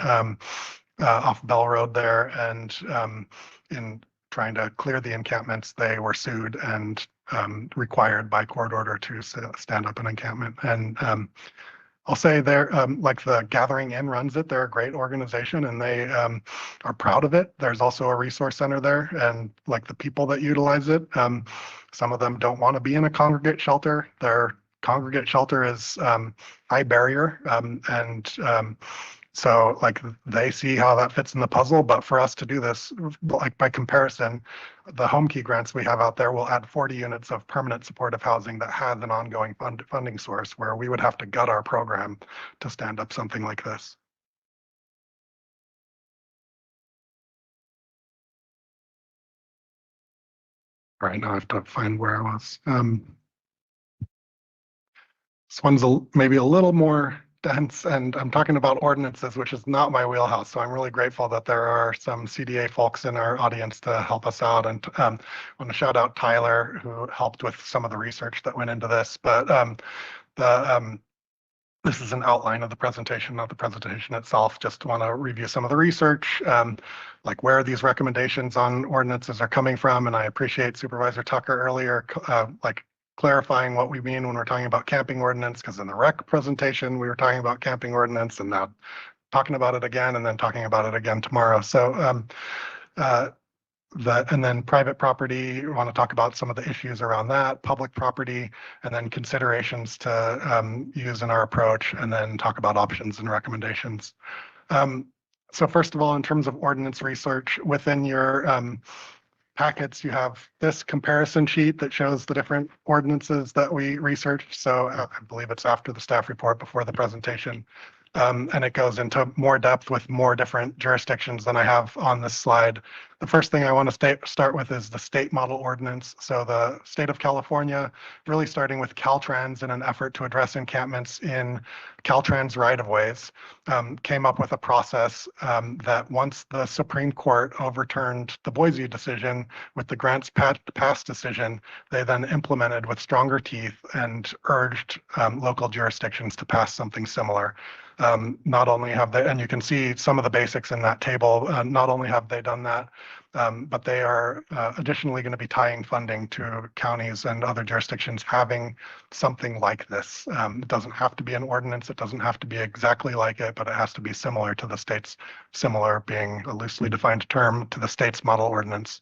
off Bell Road there, and in trying to clear the encampments, they were sued and required by court order to stand up an encampment. And I'll say they're like the Gathering Inn runs it. They're a great organization and they are proud of it. There's also a resource center there, and like the people that utilize it, some of them don't want to be in a congregate shelter. Their congregate shelter is high barrier, so like they see how that fits in the puzzle. But for us to do this, like by comparison, the home key grants we have out there will add 40 units of permanent supportive housing that has an ongoing funding source, where we would have to gut our program to stand up something like this. All right, now I have to find where I was. This one's maybe a little more dense, and I'm talking about ordinances, which is not my wheelhouse. So I'm really grateful that there are some CDA folks in our audience to help us out. And I want to shout out Tyler, who helped with some of the research that went into this. But this is an outline of the presentation, not the presentation itself. Just want to review some of the research, like where these recommendations on ordinances are coming from. And I appreciate Supervisor Tucker earlier, like clarifying what we mean when we're talking about camping ordinance, because in the rec presentation, we were talking about camping ordinance, and now talking about it again, and then talking about it again tomorrow. So and then private property, we want to talk about some of the issues around that, public property, and then considerations to use in our approach, and then talk about options and recommendations. So first of all, in terms of ordinance research, within your packets, you have this comparison sheet that shows the different ordinances that we researched. So I believe it's after the staff report, before the presentation. And it goes into more depth with more different jurisdictions than I have on this slide. The first thing I want to start with is the state model ordinance. So the state of California, really starting with Caltrans in an effort to address encampments in Caltrans right-of-ways, came up with a process that once the Supreme Court overturned the Boise decision with the Grants Pass decision, they then implemented with stronger teeth and urged local jurisdictions to pass something similar. Not only have they, and you can see some of the basics in that table, not only have they done that, but they are additionally going to be tying funding to counties and other jurisdictions having something like this. It doesn't have to be an ordinance. It doesn't have to be exactly like it, but it has to be similar to the state's, similar being a loosely defined term, to the state's model ordinance.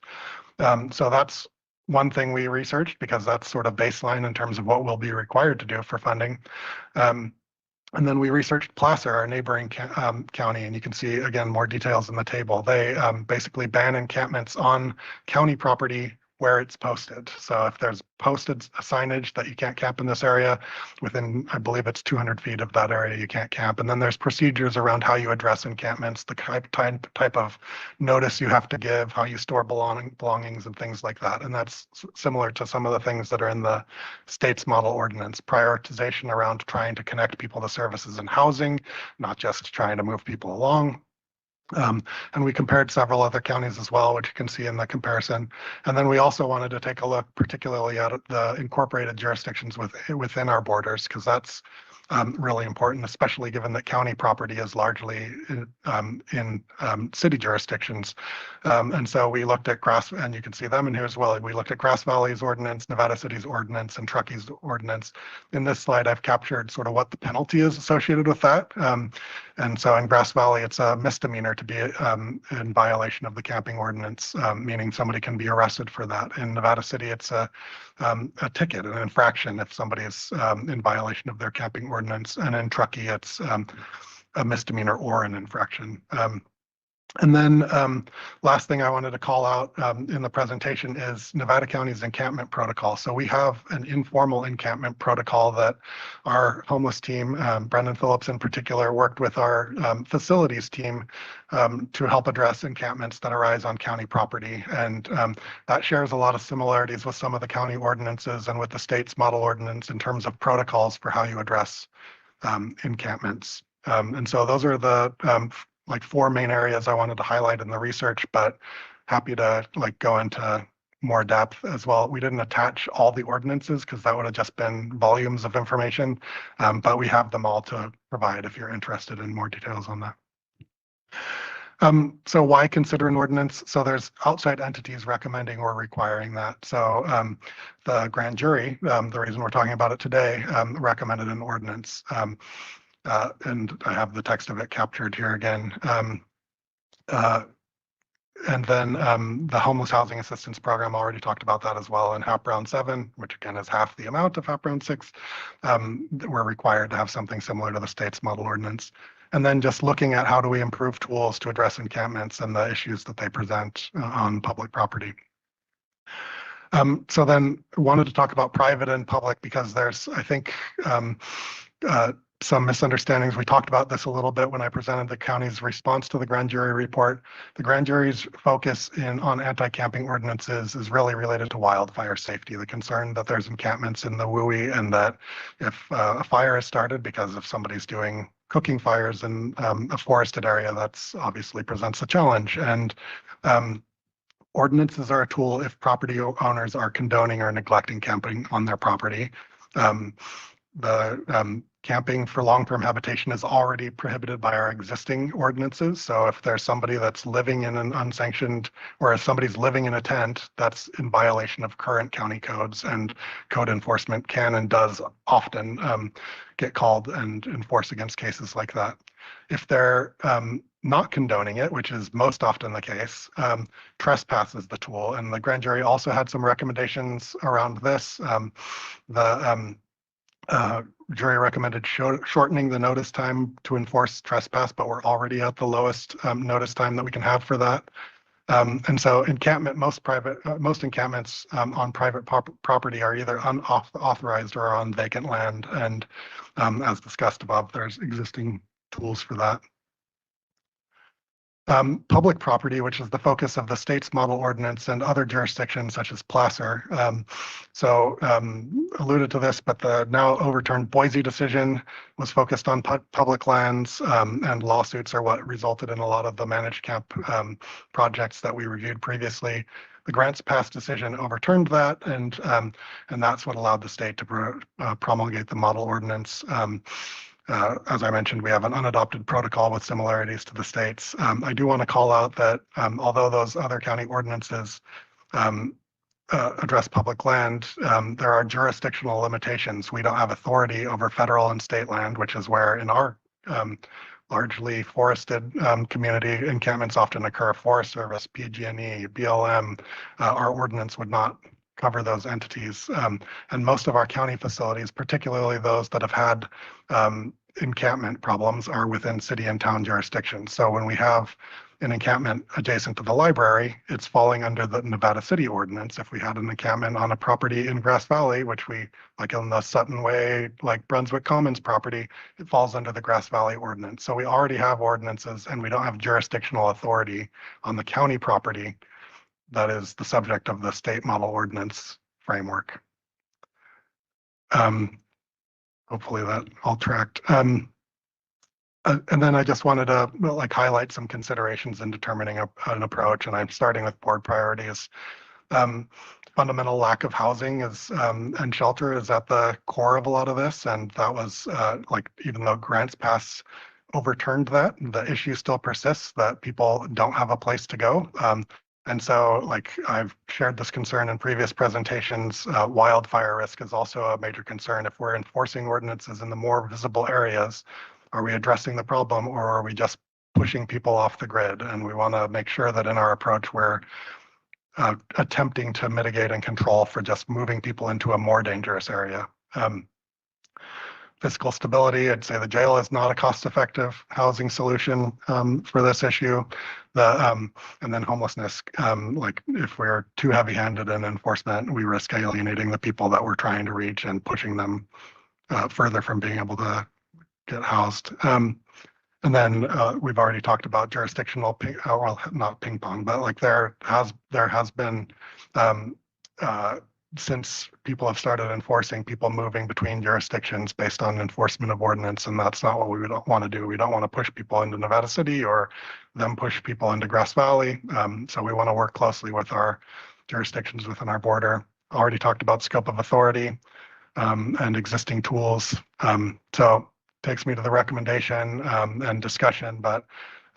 So that's one thing we researched, because that's sort of baseline in terms of what we'll be required to do for funding. And then we researched Placer, our neighboring county, and you can see, again, more details in the table. They basically ban encampments on county property where it's posted. So if there's posted signage that you can't camp in this area, within, I believe it's 200 feet of that area, you can't camp. And then there's procedures around how you address encampments, the type of notice you have to give, how you store belongings and things like that. And that's similar to some of the things that are in the state's model ordinance, prioritization around trying to connect people to services and housing, not just trying to move people along. And we compared several other counties as well, which you can see in the comparison. And then we also wanted to take a look particularly at the incorporated jurisdictions within our borders, because that's really important, especially given that county property is largely in city jurisdictions. And so we looked at and you can see them in here as well. We looked at Grass Valley's ordinance, Nevada City's ordinance, and Truckee's ordinance. In this slide, I've captured sort of what the penalty is associated with that. And so in Grass Valley, it's a misdemeanor to be in violation of the camping ordinance, meaning somebody can be arrested for that. In Nevada City, it's a ticket, an infraction if somebody is in violation of their camping ordinance. And in Truckee, it's a misdemeanor or an infraction. And then last thing I wanted to call out in the presentation is Nevada County's encampment protocol. So we have an informal encampment protocol that our homeless team, Brendan Phillips in particular, worked with our facilities team to help address encampments that arise on county property. And that shares a lot of similarities with some of the county ordinances and with the state's model ordinance in terms of protocols for how you address encampments. And so those are the like 4 main areas I wanted to highlight in the research, but happy to like go into more depth as well. We didn't attach all the ordinances because that would have just been volumes of information, but we have them all to provide if you're interested in more details on that. So why consider an ordinance? So there's outside entities recommending or requiring that. So the grand jury, the reason we're talking about it today, recommended an ordinance. And I have the text of it captured here again. And then the homeless housing assistance program, already talked about that as well. And HAP Round 7, which again is half the amount of HAP Round 6, we're required to have something similar to the state's model ordinance. And then just looking at how do we improve tools to address encampments and the issues that they present on public property. So then I wanted to talk about private and public because there's, I think, some misunderstandings. We talked about this a little bit when I presented the county's response to the grand jury report. The grand jury's focus on anti-camping ordinances is really related to wildfire safety, the concern that there's encampments in the WUI and that if a fire is started because if somebody's doing cooking fires in a forested area, that's obviously presents a challenge. And ordinances are a tool if property owners are condoning or neglecting camping on their property. Camping for long-term habitation is already prohibited by our existing ordinances. So if there's somebody that's living in an unsanctioned, or if somebody's living in a tent, that's in violation of current county codes, and code enforcement can and does often get called and enforce against cases like that. If they're not condoning it, which is most often the case, trespass is the tool. And the grand jury also had some recommendations around this. Jury recommended shortening the notice time to enforce trespass, but we're already at the lowest notice time that we can have for that. And so most encampments on private property are either unauthorized or on vacant land. And as discussed above, there's existing tools for that. Public property, which is the focus of the state's model ordinance and other jurisdictions such as Placer. Alluded to this, but the now overturned Boise decision was focused on public lands, and lawsuits are what resulted in a lot of the managed camp projects that we reviewed previously. The Grants Pass decision overturned that, and that's what allowed the state to promulgate the model ordinance. As I mentioned, we have an unadopted protocol with similarities to the states. I do want to call out that although those other county ordinances address public land, there are jurisdictional limitations. We don't have authority over federal and state land, which is where in our largely forested community encampments often occur. Forest Service, PG&E, BLM, our ordinance would not cover those entities. And most of our county facilities, particularly those that have had encampment problems, are within city and town jurisdictions. So when we have an encampment adjacent to the library, it's falling under the Nevada City ordinance. If we had an encampment on a property in Grass Valley, which we, like in the Sutton Way, like Brunswick Commons property, it falls under the Grass Valley ordinance. So we already have ordinances and we don't have jurisdictional authority on the county property that is the subject of the state model ordinance framework. Hopefully that all tracked. And then I just wanted to highlight some considerations in determining an approach, and I'm starting with board priorities. Fundamental lack of housing and shelter is at the core of a lot of this, and that was even though Grants Pass overturned that, the issue still persists that people don't have a place to go. And so, I've shared this concern in previous presentations, wildfire risk is also a major concern. If we're enforcing ordinances in the more visible areas, are we addressing the problem, or are we just pushing people off the grid? And we want to make sure that in our approach, we're attempting to mitigate and control for just moving people into a more dangerous area. Fiscal stability, I'd say the jail is not a cost-effective housing solution for this issue. And then homelessness, if we're too heavy-handed in enforcement, we risk alienating the people that we're trying to reach and pushing them further from being able to get housed. And then we've already talked about jurisdictional, well, not ping pong, but there has been since people have started enforcing, people moving between jurisdictions based on enforcement of ordinance, and that's not what we don't want to do. We don't want to push people into Nevada City or them push people into Grass Valley. So we want to work closely with our jurisdictions within our border. Already talked about scope of authority and existing tools. So takes me to the recommendation and discussion, but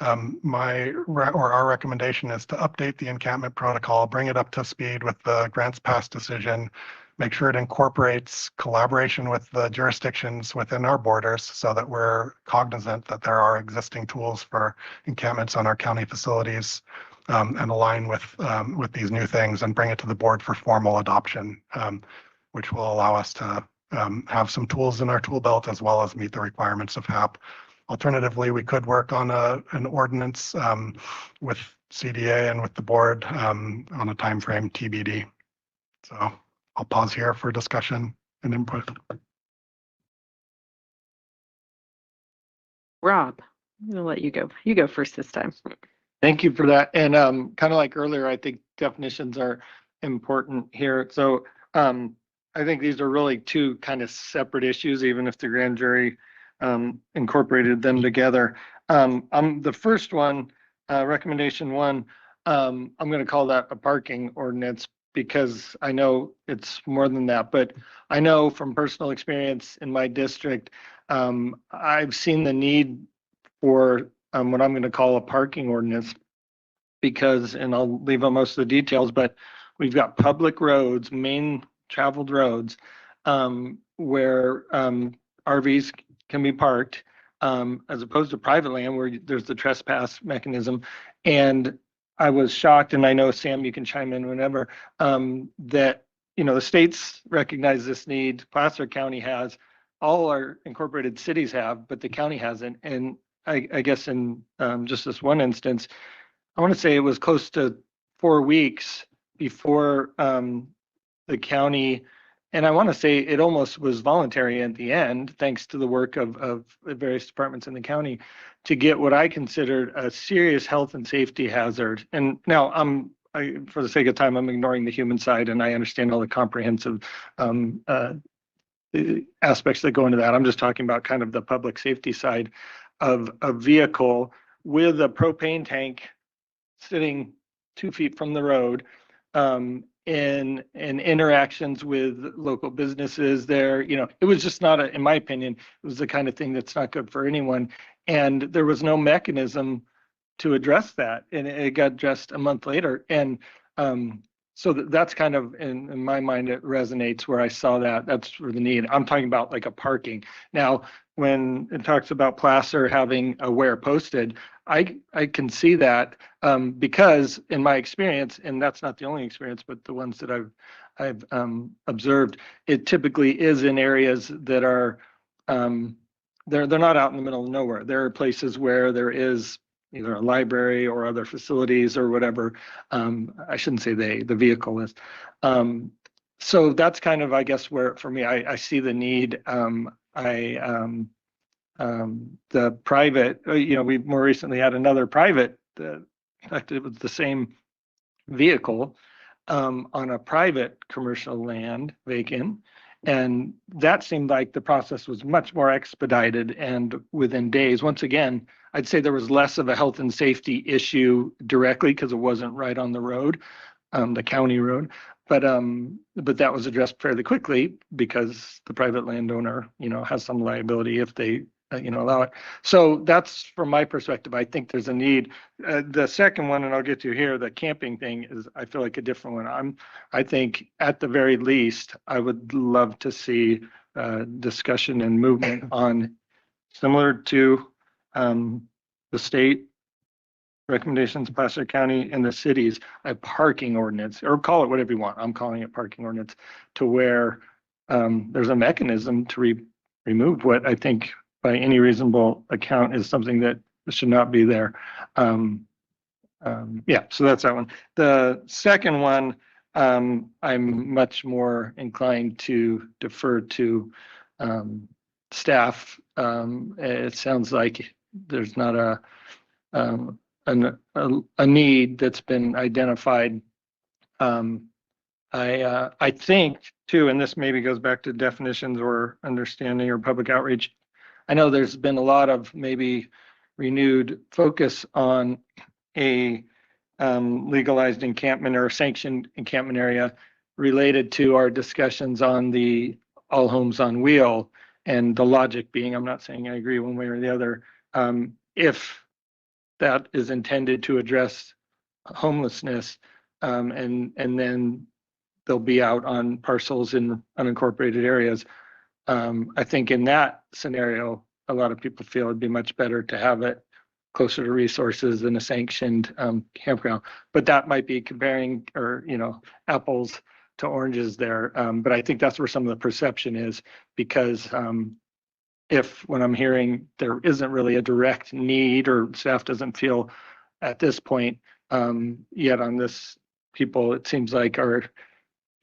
our recommendation is to update the encampment protocol, bring it up to speed with the Grants Pass decision, make sure it incorporates collaboration with the jurisdictions within our borders so that we're cognizant that there are existing tools for encampments on our county facilities, and align with these new things and bring it to the board for formal adoption, which will allow us to have some tools in our tool belt as well as meet the requirements of HAP. Alternatively, we could work on an ordinance with CDA and with the board on a time frame TBD. So I'll pause here for discussion and input. Rob, I'm gonna let you go. You go first this time. Thank you for that. And kind of like earlier, I think definitions are important here. So I think these are really two kind of separate issues, even if the grand jury incorporated them together. The first one, recommendation one, I'm going to call that a parking ordinance because I know it's more than that. But I know from personal experience in my district, I've seen the need for what I'm going to call a parking ordinance because, and I'll leave on most of the details, but we've got public roads, main traveled roads, where RVs can be parked, as opposed to private land where there's the trespass mechanism. And I was shocked, and I know Sam, you can chime in whenever, that the states recognize this need. Placer County has, all our incorporated cities have, but the county hasn't. And I guess in just this one instance, I want to say it was close to 4 weeks before the county, and I want to say it almost was voluntary at the end, thanks to the work of various departments in the county, to get what I considered a serious health and safety hazard. And now for the sake of time, I'm ignoring the human side, and I understand all the comprehensive aspects that go into that. I'm just talking about kind of the public safety side of a vehicle with a propane tank sitting 2 feet from the road, in interactions with local businesses there. It was just not in my opinion, it was the kind of thing that's not good for anyone. And there was no mechanism to address that. And it got addressed a month later. And so that's kind of, in my mind, it resonates where I saw that. That's for the need. I'm talking about like a parking. Now, when it talks about Placer having a where posted, I can see that because in my experience, and that's not the only experience, but the ones that I've observed, it typically is in areas that are they're not out in the middle of nowhere. There are places where there is either a library or other facilities or whatever. I shouldn't say the vehicle is. So that's kind of, I guess, where for me, I see the need. The private, we more recently had another private, in fact, it was the same vehicle on a private commercial land vacant. And that seemed like the process was much more expedited and within days. Once again, I'd say there was less of a health and safety issue directly because it wasn't right on the road, the county road. But that was addressed fairly quickly because the private landowner, has some liability if they, allow it. So that's from my perspective. I think there's a need. The second one, and I'll get to here, the camping thing is, I feel like a different one. I think at the very least, I would love to see discussion and movement on, similar to the state recommendations, Placer County and the cities, a parking ordinance, or call it whatever you want. I'm calling it parking ordinance, to where there's a mechanism to remove what I think by any reasonable account is something that should not be there. Yeah, so that's that one. The second one, I'm much more inclined to defer to staff. It sounds like there's not a need that's been identified. I think too, and this maybe goes back to definitions or understanding or public outreach. I know there's been a lot of maybe renewed focus on a legalized encampment or sanctioned encampment area related to our discussions on the all homes on wheel, and the logic being, I'm not saying I agree one way or the other, if that is intended to address homelessness, and then they'll be out on parcels in unincorporated areas. I think in that scenario, a lot of people feel it'd be much better to have it closer to resources than a sanctioned campground. But that might be comparing, or apples to oranges there. But I think that's where some of the perception is, because if when I'm hearing there isn't really a direct need, or staff doesn't feel at this point yet on this, people, it seems like,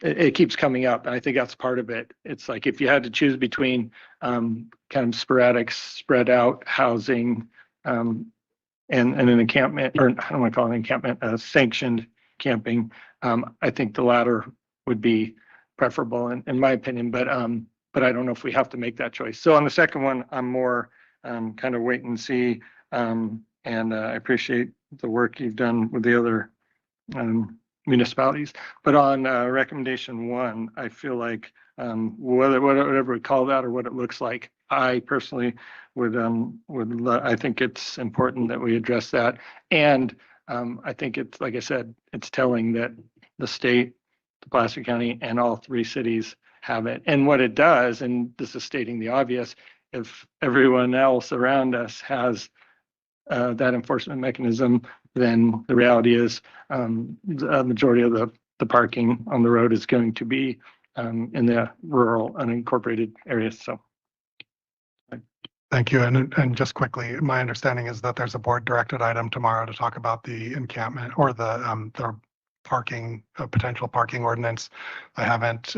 it keeps coming up. And I think that's part of it. It's like if you had to choose between kind of sporadic, spread out housing and an encampment, or I don't want to call it an encampment, sanctioned camping, I think the latter would be preferable in my opinion. But I don't know if we have to make that choice. So on the second one, I'm more kind of wait and see. And I appreciate the work you've done with the other municipalities. But on recommendation one, I feel like whatever we call that or what it looks like, I personally would I think it's important that we address that. And I think it's, like I said, it's telling that the state, the Placer County, and all three cities have it. And what it does, and this is stating the obvious, if everyone else around us has that enforcement mechanism, then the reality is the majority of the parking on the road is going to be in the rural unincorporated areas. So. Thank you. And just quickly, my understanding is that there's a board directed item tomorrow to talk about the encampment or the parking, potential parking ordinance. I haven't,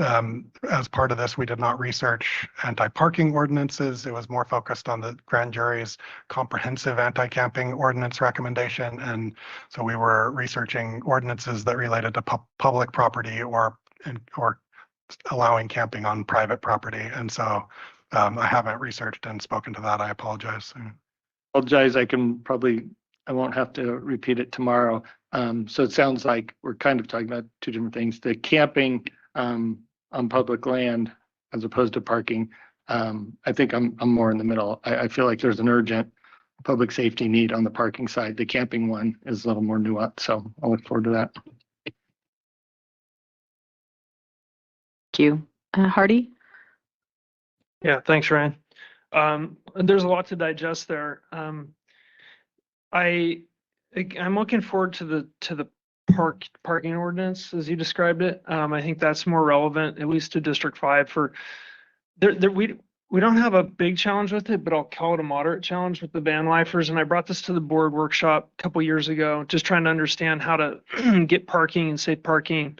as part of this, we did not research anti-parking ordinances. It was more focused on the grand jury's comprehensive anti-camping ordinance recommendation. And so we were researching ordinances that related to public property or allowing camping on private property. And so I haven't researched and spoken to that. I apologize. I won't have to repeat it tomorrow. So it sounds like we're kind of talking about two different things. The camping on public land as opposed to parking. I think I'm more in the middle. I feel like there's an urgent public safety need on the parking side. The camping one is a little more nuanced, so I'll look forward to that. Thank you. Hardy? Yeah, thanks, Ryan. There's a lot to digest there. I'm looking forward to the parking ordinance as you described it. I think that's more relevant, at least to District 5. For we don't have a big challenge with it, but I'll call it a moderate challenge with the van lifers. And I brought this to the board workshop a couple years ago, just trying to understand how to get parking and safe parking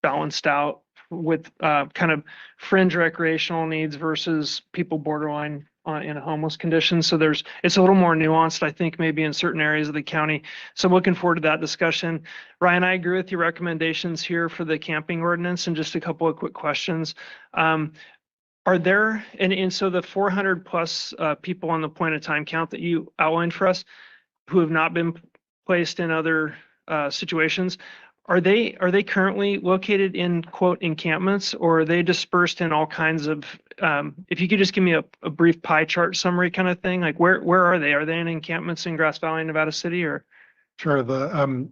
balanced out with kind of fringe recreational needs versus people borderline in a homeless condition. So it's a little more nuanced, I think, maybe in certain areas of the county. So I'm looking forward to that discussion. Ryan, I agree with your recommendations here for the camping ordinance, and just a couple of quick questions. Are there, and so the 400 plus people on the point of time count that you outlined for us who have not been placed in other situations, are they currently located in quote encampments, or are they dispersed in all kinds of, if you could just give me a brief pie chart summary kind of thing, like where are they? Are they in encampments in Grass Valley, Nevada City, or? Sure. The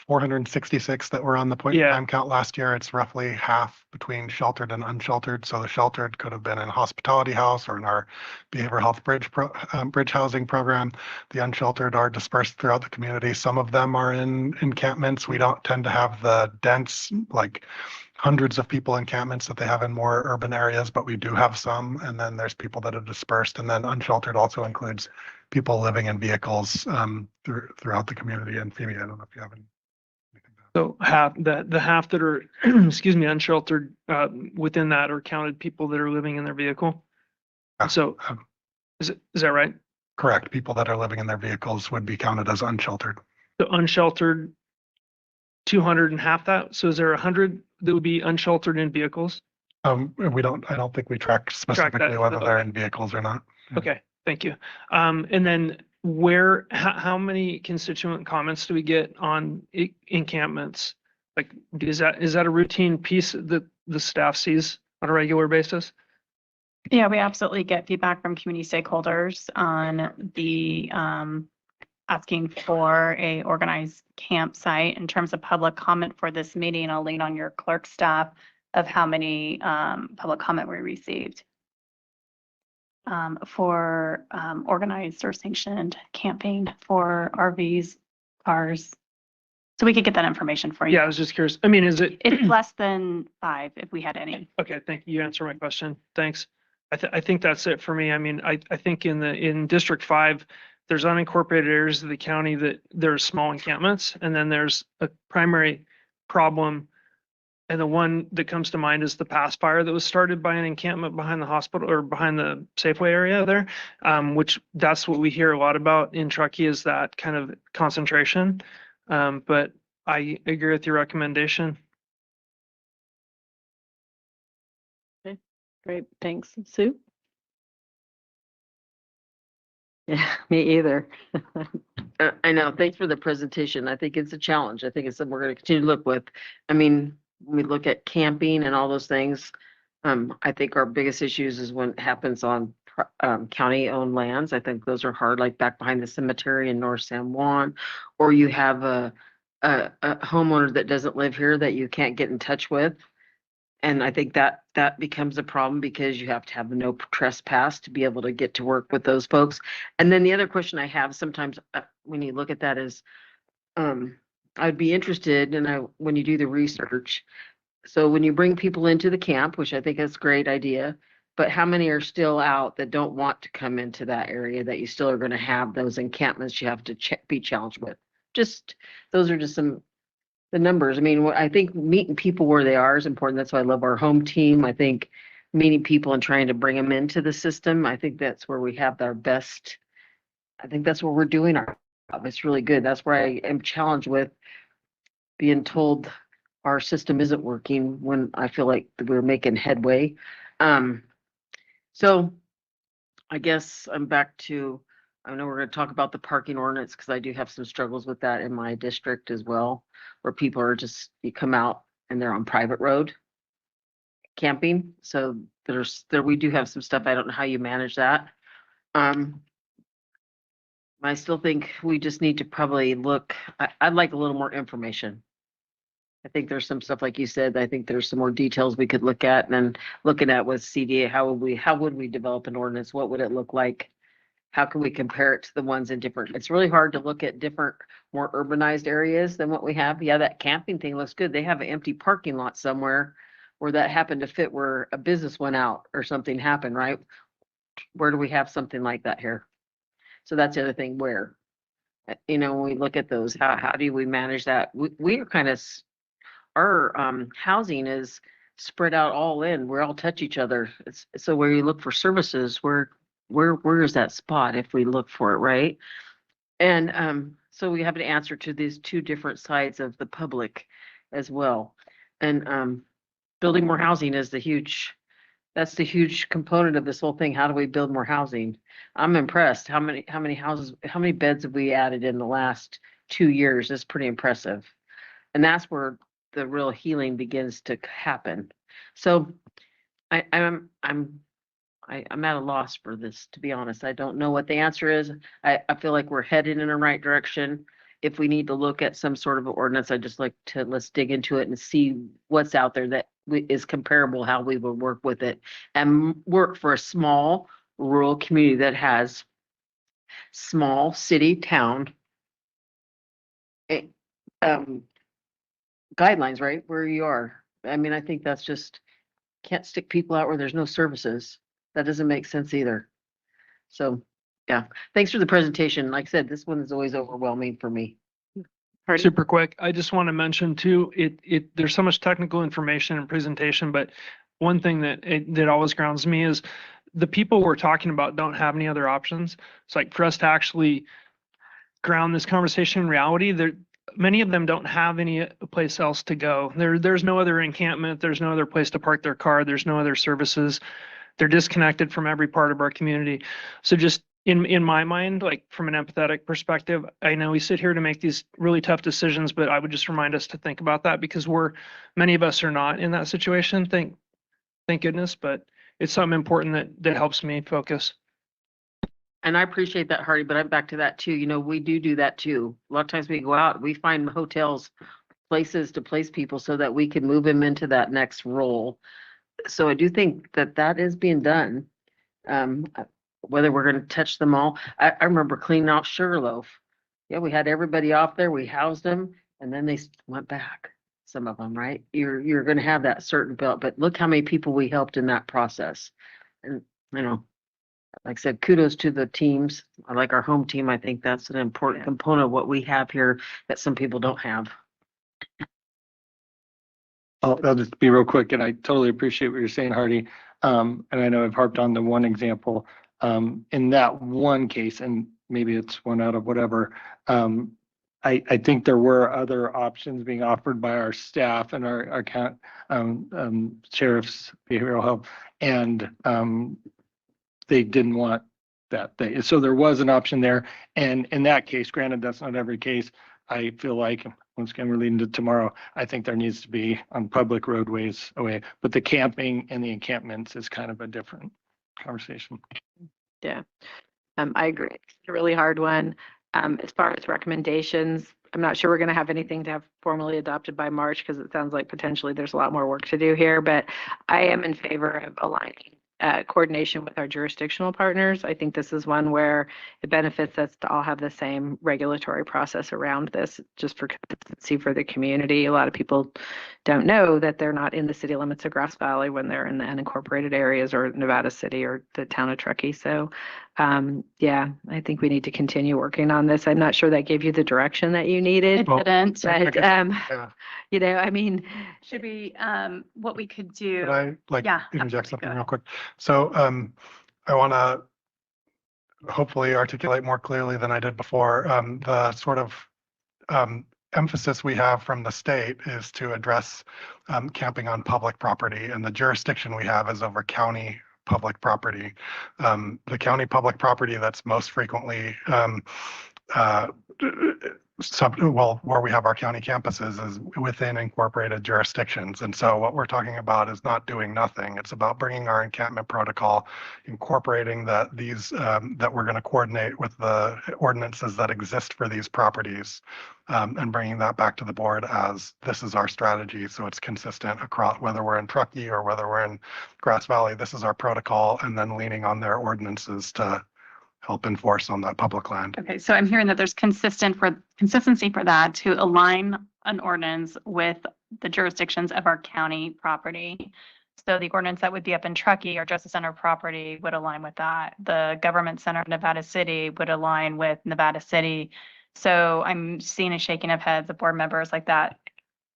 466 that were on the point in time count last year, it's roughly half between sheltered and unsheltered. So the sheltered could have been in a hospitality house or in our behavioral health bridge housing program. The unsheltered are dispersed throughout the community. Some of them are in encampments. We don't tend to have the dense, like hundreds of people encampments that they have in more urban areas, but we do have some. And then there's people that are dispersed. And then unsheltered also includes people living in vehicles throughout the community. And Phoebe, I don't know if you have any. So the half that are, excuse me, unsheltered within that are counted people that are living in their vehicle. So is that right? Correct. People that are living in their vehicles would be counted as unsheltered. So unsheltered, 200 and half that. So is there 100 that would be unsheltered in vehicles? I don't think we track specifically whether they're in vehicles or not. Okay, thank you. And then how many constituent comments do we get on encampments? Like, is that a routine piece that the staff sees on a regular basis? Yeah, we absolutely get feedback from community stakeholders on the asking for a organized campsite. In terms of public comment for this meeting, I'll lean on your clerk staff of how many public comment we received for organized or sanctioned camping for RVs, cars. So we could get that information for you. Yeah, I was just curious. I mean, is it? It's less than 5 if we had any. Okay, thank you. You answered my question. Thanks. I think that's it for me. I mean, I think in District 5, there's unincorporated areas of the county that there's small encampments, and then there's a primary problem. And the one that comes to mind is the past fire that was started by an encampment behind the hospital or behind the Safeway area there, which that's what we hear a lot about in Truckee is that kind of concentration. But I agree with your recommendation. Okay, great. Thanks. Sue? Yeah, me either. I know. Thanks for the presentation. I think it's a challenge. I think it's something we're going to continue to look with. I mean, when we look at camping and all those things, I think our biggest issues is when it happens on county-owned lands. I think those are hard, like back behind the cemetery in North San Juan, or you have a homeowner that doesn't live here that you can't get in touch with. And I think that becomes a problem because you have to have no trespass to be able to get to work with those folks. And then the other question I have sometimes when you look at that is, I'd be interested when you do the research. So when you bring people into the camp, which I think is a great idea, but how many are still out that don't want to come into that area that you still are going to have those encampments you have to be challenged with? Just, those are just the numbers. I mean, I think meeting people where they are is important. That's why I love our home team. I think meeting people and trying to bring them into the system, I think that's where we have our best. I think that's where we're doing our job. It's really good. That's where I am challenged with being told our system isn't working when I feel like we're making headway. So I guess I'm back to, I know we're going to talk about the parking ordinance because I do have some struggles with that in my district as well, where people are just, you come out and they're on private road camping. So we do have some stuff. I don't know how you manage that. I still think we just need to probably look, I'd like a little more information. I think there's some stuff, like you said, I think there's some more details we could look at, and then looking at with CDA, how would we develop an ordinance? What would it look like? How can we compare it to the ones in different, it's really hard to look at different, more urbanized areas than what we have. Yeah, that camping thing looks good. They have an empty parking lot somewhere where that happened to fit where a business went out or something happened, right? Where do we have something like that here? So that's the other thing where, when we look at those, how do we manage that? We are kind of, our housing is spread out all in. We all touch each other. So where you look for services, where is that spot if we look for it, right? And so we have an answer to these two different sides of the public as well. And building more housing is that's the huge component of this whole thing. How do we build more housing? I'm impressed. How many beds have we added in the last 2 years? It's pretty impressive. And that's where the real healing begins to happen. So I'm at a loss for this, to be honest. I don't know what the answer is. I feel like we're headed in the right direction. If we need to look at some sort of ordinance, I'd just like to, let's dig into it and see what's out there that is comparable, how we would work with it and work for a small rural community that has small city town guidelines, right? Where you are. I mean, I think that's just, can't stick people out where there's no services. That doesn't make sense either. So, yeah, thanks for the presentation. Like I said, this one is always overwhelming for me. Super quick. I just want to mention too, there's so much technical information and presentation, but one thing that always grounds me is the people we're talking about don't have any other options. It's like for us to actually ground this conversation in reality, many of them don't have any place else to go. There's no other encampment. There's no other place to park their car. There's no other services. They're disconnected from every part of our community. So just in my mind, like from an empathetic perspective, I know we sit here to make these really tough decisions, but I would just remind us to think about that because many of us are not in that situation. Thank goodness, but it's something important that helps me focus. And I appreciate that, Hardy, but I'm back to that too. You know, we do that too. A lot of times we go out, we find hotels, places to place people so that we can move them into that next role. So I do think that that is being done. Whether we're gonna touch them all, I remember cleaning out Sugarloaf. Yeah, we had everybody off there, we housed them, and then they went back, some of them, right? You're gonna have that certain belt, but look how many people we helped in that process. And, you know, like I said, kudos to the teams. I like our home team. I think that's an important component of what we have here that some people don't have. I'll just be real quick, and I totally appreciate what you're saying, Hardy. And I know I've harped on the one example. In that one case, and maybe it's one out of whatever, I think there were other options being offered by our staff and our sheriff's behavioral health, and they didn't want that thing. So there was an option there. And in that case, granted, that's not every case, I feel like, once again, we're leading to tomorrow, I think there needs to be on public roadways away. But the camping and the encampments is kind of a different conversation. Yeah, I agree. It's a really hard one. As far as recommendations, I'm not sure we're going to have anything to have formally adopted by March because it sounds like potentially there's a lot more work to do here, but I am in favor of aligning coordination with our jurisdictional partners. I think this is one where it benefits us to all have the same regulatory process around this, just for consistency for the community. A lot of people don't know that they're not in the city limits of Grass Valley when they're in the unincorporated areas or Nevada City or the town of Truckee. So yeah, I think we need to continue working on this. I'm not sure that gave you the direction that you needed. It didn't. But, Yeah. you know, I mean, Should be, what we could do. Could I Yeah, interject something real quick? So I want to hopefully articulate more clearly than I did before. The sort of emphasis we have from the state is to address camping on public property, and the jurisdiction we have is over county public property. The county public property that's most frequently where we have our county campuses is within incorporated jurisdictions. And so what we're talking about is not doing nothing. It's about bringing our encampment protocol, incorporating that we're going to coordinate with the ordinances that exist for these properties, and bringing that back to the board as this is our strategy. So it's consistent across whether we're in Truckee or whether we're in Grass Valley. This is our protocol, and then leaning on their ordinances to help enforce on that public land. Okay, so I'm hearing that there's consistency for that to align an ordinance with the jurisdictions of our county property. So the ordinance that would be up in Truckee or Justice Center property would align with that. The government center of Nevada City would align with Nevada City. So I'm seeing a shaking of heads of board members like that.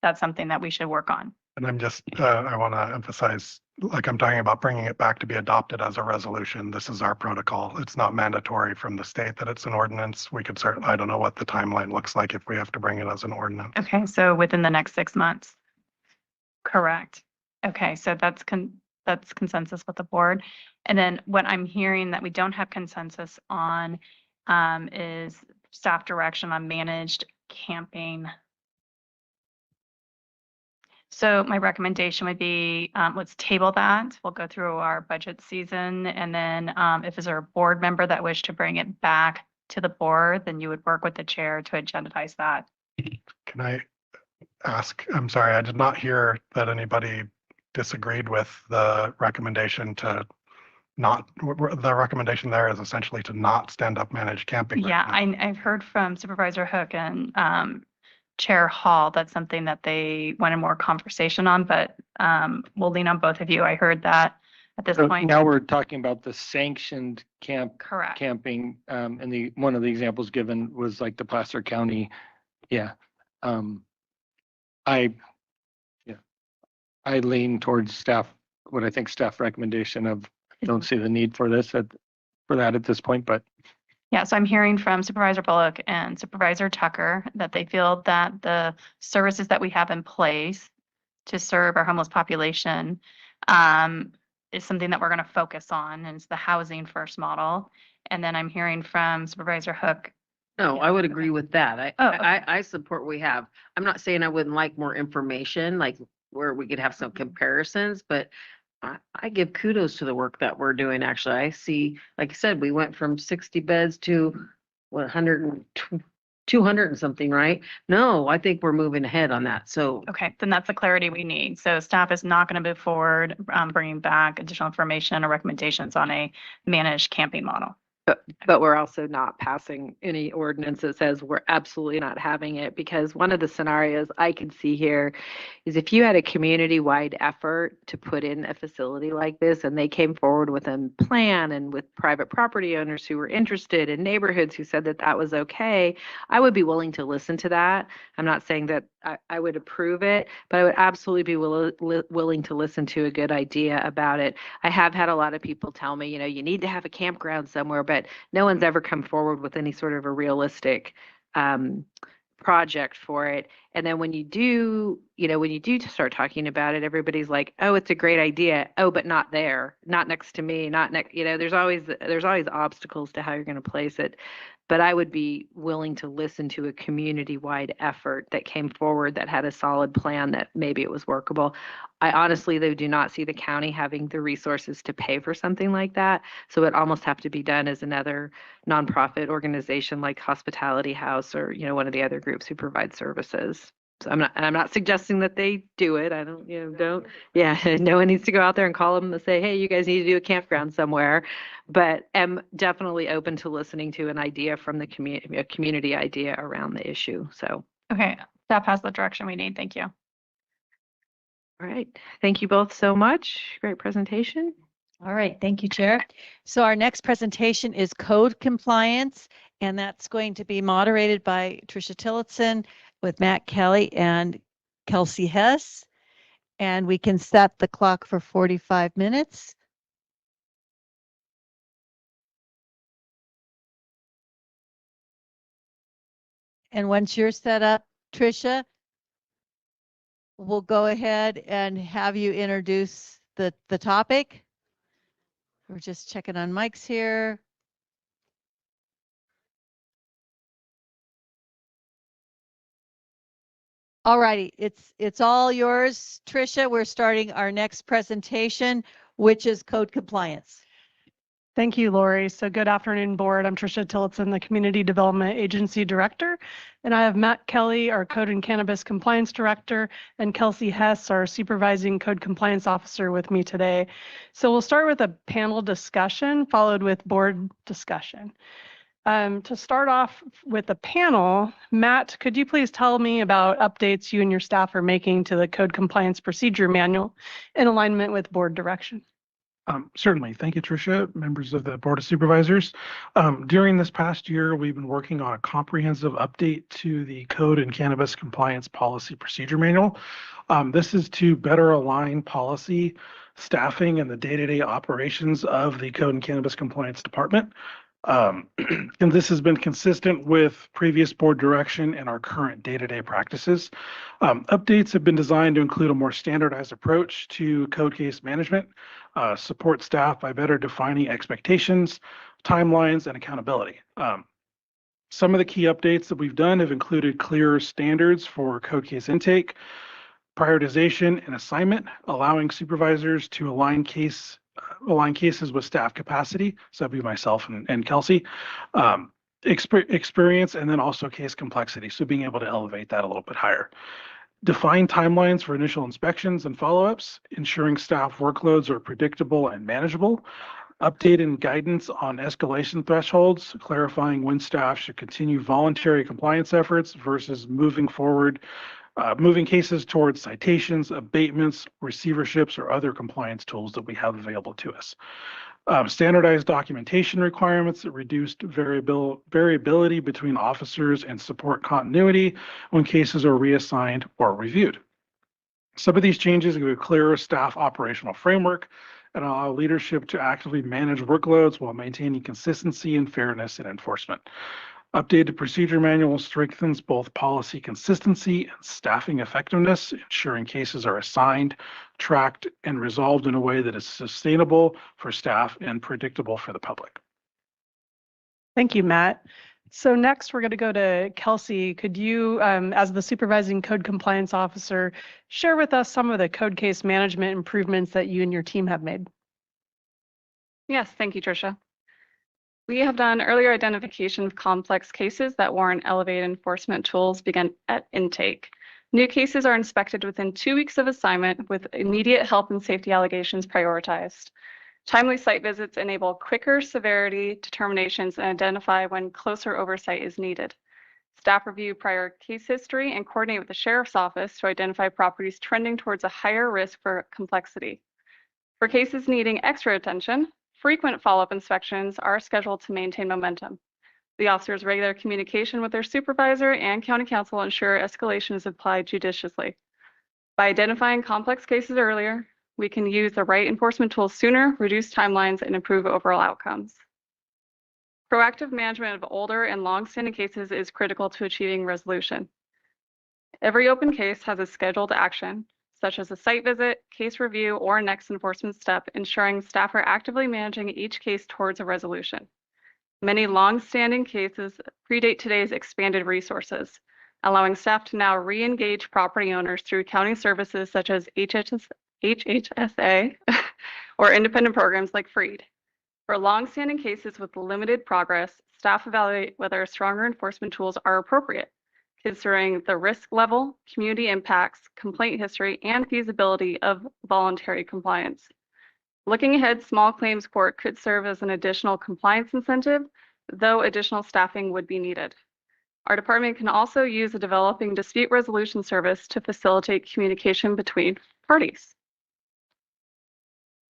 That's something that we should work on. And I'm just, I want to emphasize, like I'm talking about bringing it back to be adopted as a resolution. This is our protocol. It's not mandatory from the state that it's an ordinance. We could certainly, I don't know what the timeline looks like if we have to bring it as an ordinance. Okay, so within the next 6 months. Correct. Okay, so that's consensus with the board. And then what I'm hearing that we don't have consensus on is staff direction on managed camping. So my recommendation would be, let's table that. We'll go through our budget season. And then if there's a board member that wish to bring it back to the board, then you would work with the chair to agendize that. Can I ask, I'm sorry, I did not hear that anybody disagreed with the recommendation to not, the recommendation there is essentially to not stand up managed camping. Yeah, I've heard from Supervisor Hook and Chair Hall, that's something that they wanted more conversation on, but we'll lean on both of you. I heard that at this point. Now we're talking about the sanctioned Correct. camping, and one of the examples given was like the Placer County. Yeah. I lean towards staff, what I think staff recommendation of, don't see the need for this for that at this point, but. Yeah, so I'm hearing from Supervisor Bullock and Supervisor Tucker that they feel that the services that we have in place to serve our homeless population is something that we're going to focus on, and it's the housing first model. And then I'm hearing from Supervisor Hook. No, I would agree with that. I support what we have. I'm not saying I wouldn't like more information, like where we could have some comparisons, but I give kudos to the work that we're doing. Actually, I see, like I said, we went from 60 beds to what, 200 and something, right? No, I think we're moving ahead on that. So Okay, then that's the clarity we need. So staff is not going to move forward, bringing back additional information or recommendations on a managed camping model. But we're also not passing any ordinance that says we're absolutely not having it, because one of the scenarios I can see here is if you had a community-wide effort to put in a facility like this and they came forward with a plan and with private property owners who were interested in neighborhoods who said that that was okay, I would be willing to listen to that. I'm not saying that I would approve it, but I would absolutely be willing to listen to a good idea about it. I have had a lot of people tell me, you need to have a campground somewhere, but no one's ever come forward with any sort of a realistic project for it. And then when you do start talking about it, everybody's like, oh, it's a great idea. Oh, but not there, not next to me, not next, there's always obstacles to how you're going to place it. But I would be willing to listen to a community-wide effort that came forward that had a solid plan that maybe it was workable. I honestly, though, do not see the county having the resources to pay for something like that. So it almost have to be done as another nonprofit organization like Hospitality House or, one of the other groups who provide services. So I'm not suggesting that they do it. I don't, no one needs to go out there and call them and say, hey, you guys need to do a campground somewhere. But am definitely open to listening to an idea from the community, a community idea around the issue. So. Okay, staff has the direction we need. Thank you. All right. Thank you both so much. Great presentation. All right. Thank you, Chair. So our next presentation is code compliance, and that's going to be moderated by Tricia Tillotson with Matt Kelly and Kelsey Hess. And we can set the clock for 45 minutes. And once you're set up, Tricia, we'll go ahead and have you introduce the topic. We're just checking on mics here. All righty, it's all yours, Tricia. We're starting our next presentation, which is code compliance. Thank you, Lori. So good afternoon, board. I'm Tricia Tillotson, the Community Development Agency Director, and I have Matt Kelly, our Code and Cannabis Compliance Director, and Kelsey Hess, our Supervising Code Compliance Officer, with me today. So we'll start with a panel discussion, followed with board discussion. To start off with the panel, Matt, could you please tell me about updates you and your staff are making to the Code Compliance Procedure Manual in alignment with board direction? Certainly. Thank you, Tricia, members of the Board of Supervisors. During this past year, we've been working on a comprehensive update to the Code and Cannabis Compliance Policy Procedure Manual. This is to better align policy, staffing, and the day-to-day operations of the Code and Cannabis Compliance Department. And this has been consistent with previous board direction and our current day-to-day practices. Updates have been designed to include a more standardized approach to code case management, support staff by better defining expectations, timelines, and accountability. Some of the key updates that we've done have included clearer standards for code case intake, prioritization and assignment, allowing supervisors to align cases with staff capacity. So that'd be myself and Kelsey. Experience, and then also case complexity. So being able to elevate that a little bit higher. Define timelines for initial inspections and follow-ups, ensuring staff workloads are predictable and manageable. Update and guidance on escalation thresholds, clarifying when staff should continue voluntary compliance efforts versus moving cases towards citations, abatements, receiverships, or other compliance tools that we have available to us. Standardized documentation requirements that reduced variability between officers and support continuity when cases are reassigned or reviewed. Some of these changes give a clearer staff operational framework and allow leadership to actively manage workloads while maintaining consistency and fairness in enforcement. Updated procedure manual strengthens both policy consistency and staffing effectiveness, ensuring cases are assigned, tracked, and resolved in a way that is sustainable for staff and predictable for the public. Thank you, Matt. So next, we're going to go to Kelsey. Could you, as the supervising code compliance officer, share with us some of the code case management improvements that you and your team have made? Yes, thank you, Tricia. We have done earlier identification of complex cases that warrant elevated enforcement tools begin at intake. New cases are inspected within 2 weeks of assignment with immediate health and safety allegations prioritized. Timely site visits enable quicker severity determinations and identify when closer oversight is needed. Staff review prior case history and coordinate with the sheriff's office to identify properties trending towards a higher risk for complexity. For cases needing extra attention, frequent follow-up inspections are scheduled to maintain momentum. The officer's regular communication with their supervisor and county counsel ensure escalation is applied judiciously. By identifying complex cases earlier, we can use the right enforcement tools sooner, reduce timelines, and improve overall outcomes. Proactive management of older and long-standing cases is critical to achieving resolution. Every open case has a scheduled action, such as a site visit, case review, or next enforcement step, ensuring staff are actively managing each case towards a resolution. Many long-standing cases predate today's expanded resources, allowing staff to now re-engage property owners through county services such as HHSA or independent programs like FREED. For long-standing cases with limited progress, staff evaluate whether stronger enforcement tools are appropriate, considering the risk level, community impacts, complaint history, and feasibility of voluntary compliance. Looking ahead, small claims court could serve as an additional compliance incentive, though additional staffing would be needed. Our department can also use a developing dispute resolution service to facilitate communication between parties.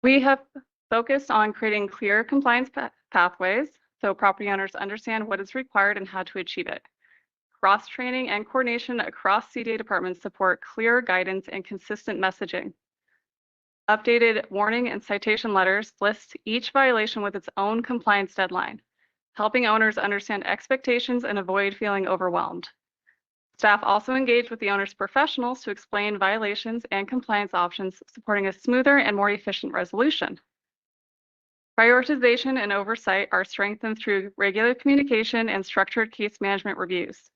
We have focused on creating clear compliance pathways so property owners understand what is required and how to achieve it. Cross-training and coordination across CDA departments support clear guidance and consistent messaging. Updated warning and citation letters list each violation with its own compliance deadline, helping owners understand expectations and avoid feeling overwhelmed. Staff also engage with the owner's professionals to explain violations and compliance options, supporting a smoother and more efficient resolution. Prioritization and oversight are strengthened through regular communication and structured case management reviews.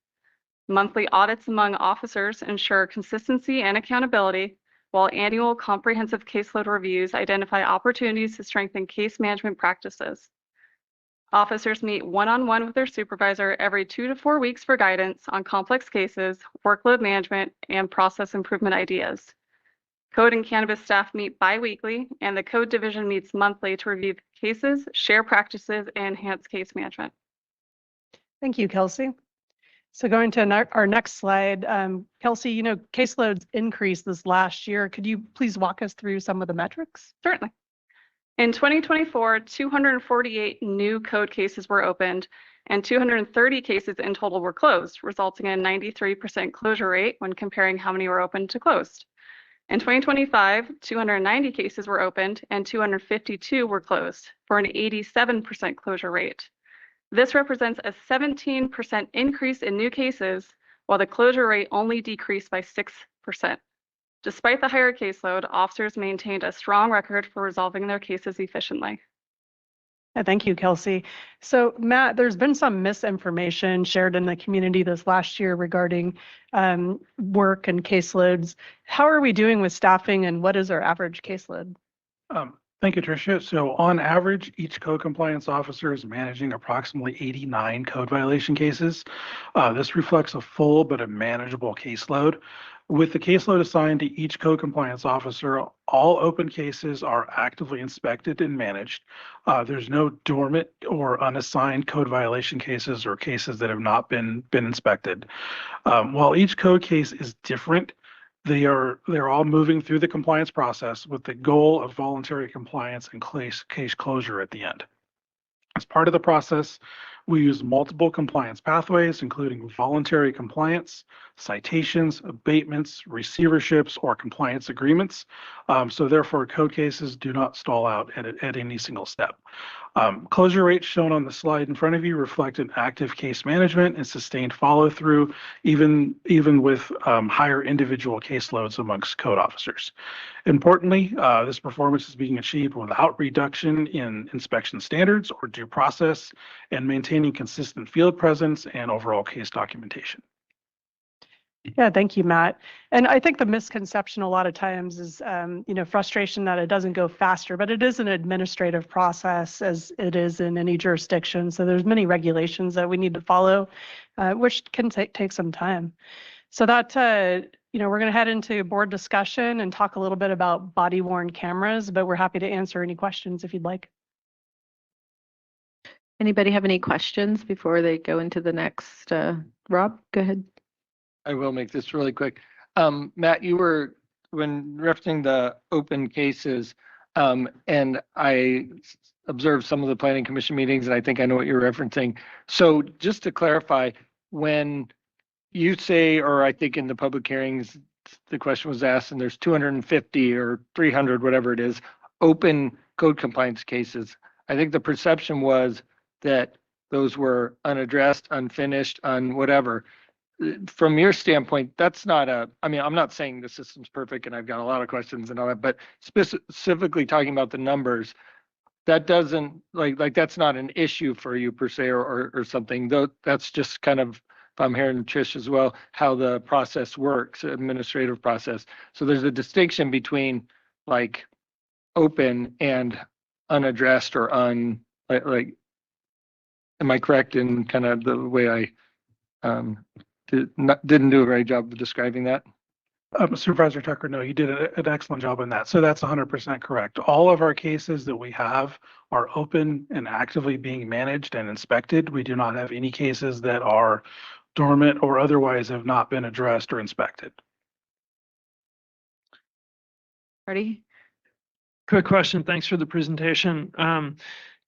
Monthly audits among officers ensure consistency and accountability, while annual comprehensive caseload reviews identify opportunities to strengthen case management practices. Officers meet one-on-one with their supervisor every 2 to 4 weeks for guidance on complex cases, workload management, and process improvement ideas. Code and cannabis staff meet bi-weekly, and the code division meets monthly to review cases, share practices, and enhance case management. Thank you, Kelsey. So going to our next slide, Kelsey, you know, caseloads increased this last year. Could you please walk us through some of the metrics? Certainly. In 2024, 248 new code cases were opened and 230 cases in total were closed, resulting in a 93% closure rate when comparing how many were opened to closed. In 2025, 290 cases were opened and 252 were closed, for an 87% closure rate. This represents a 17% increase in new cases, while the closure rate only decreased by 6%. Despite the higher caseload, officers maintained a strong record for resolving their cases efficiently. Thank you, Kelsey. So Matt, there's been some misinformation shared in the community this last year regarding work and caseloads. How are we doing with staffing and what is our average caseload? Thank you, Tricia. So on average, each code compliance officer is managing approximately 89 code violation cases. This reflects a full but a manageable caseload. With the caseload assigned to each code compliance officer, all open cases are actively inspected and managed. There's no dormant or unassigned code violation cases or cases that have not been inspected. While each code case is different, they're all moving through the compliance process with the goal of voluntary compliance and case closure at the end. As part of the process, we use multiple compliance pathways, including voluntary compliance, citations, abatements, receiverships, or compliance agreements. So therefore, code cases do not stall out at any single step. Closure rates shown on the slide in front of you reflect an active case management and sustained follow through, even with higher individual caseloads amongst code officers. Importantly, this performance is being achieved without reduction in inspection standards or due process, and maintaining consistent field presence and overall case documentation. Yeah, thank you, Matt. And I think the misconception a lot of times is, frustration that it doesn't go faster, but it is an administrative process as it is in any jurisdiction. So there's many regulations that we need to follow, which can take some time. So that, we're going to head into board discussion and talk a little bit about body worn cameras, but we're happy to answer any questions if you'd like. Anybody have any questions before they go into the next? Rob, go ahead. I will make this really quick. Matt, you were, when referencing the open cases, and I observed some of the planning commission meetings, and I think I know what you're referencing. So just to clarify, when you say, or I think in the public hearings, the question was asked, and there's 250 or 300, whatever it is, open code compliance cases, I think the perception was that those were unaddressed, unfinished, whatever. From your standpoint, that's not I'm not saying the system's perfect and I've got a lot of questions and all that, but specifically talking about the numbers, that doesn't that's not an issue for you per se or something, though. That's just kind of, if I'm hearing Trish as well, how the process works, administrative process. So there's a distinction between open and unaddressed or am I correct in kind of the way I didn't do a great job of describing that? Supervisor Tucker, no, you did an excellent job on that. So that's 100% correct. All of our cases that we have are open and actively being managed and inspected. We do not have any cases that are dormant or otherwise have not been addressed or inspected. Marty? Quick question. Thanks for the presentation.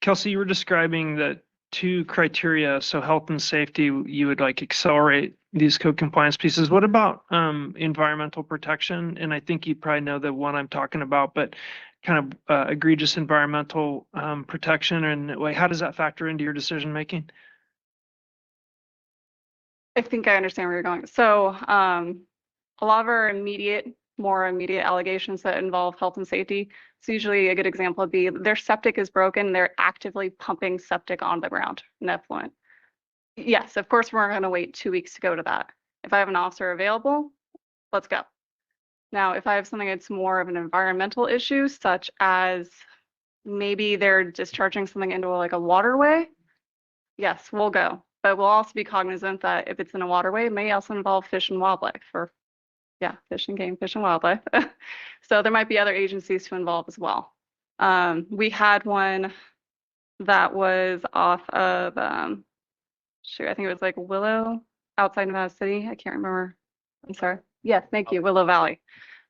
Kelsey, you were describing that 2 criteria, so health and safety, you would accelerate these code compliance pieces. What about environmental protection? And I think you probably know the one I'm talking about, but kind of egregious environmental protection, and how does that factor into your decision making? I think I understand where you're going. So a lot of our more immediate allegations that involve health and safety. So usually a good example would be their septic is broken. They're actively pumping septic on the ground in effluent. Yes, of course, we're going to wait 2 weeks to go to that. If I have an officer available, let's go. Now, if I have something that's more of an environmental issue, such as maybe they're discharging something into a waterway, yes, we'll go. But we'll also be cognizant that if it's in a waterway, it may also involve fish and wildlife, fish and game, fish and wildlife. So there might be other agencies to involve as well. We had one that was off of, I think it was Willow, outside Nevada City. I can't remember. I'm sorry. Yes, thank you, Willow Valley,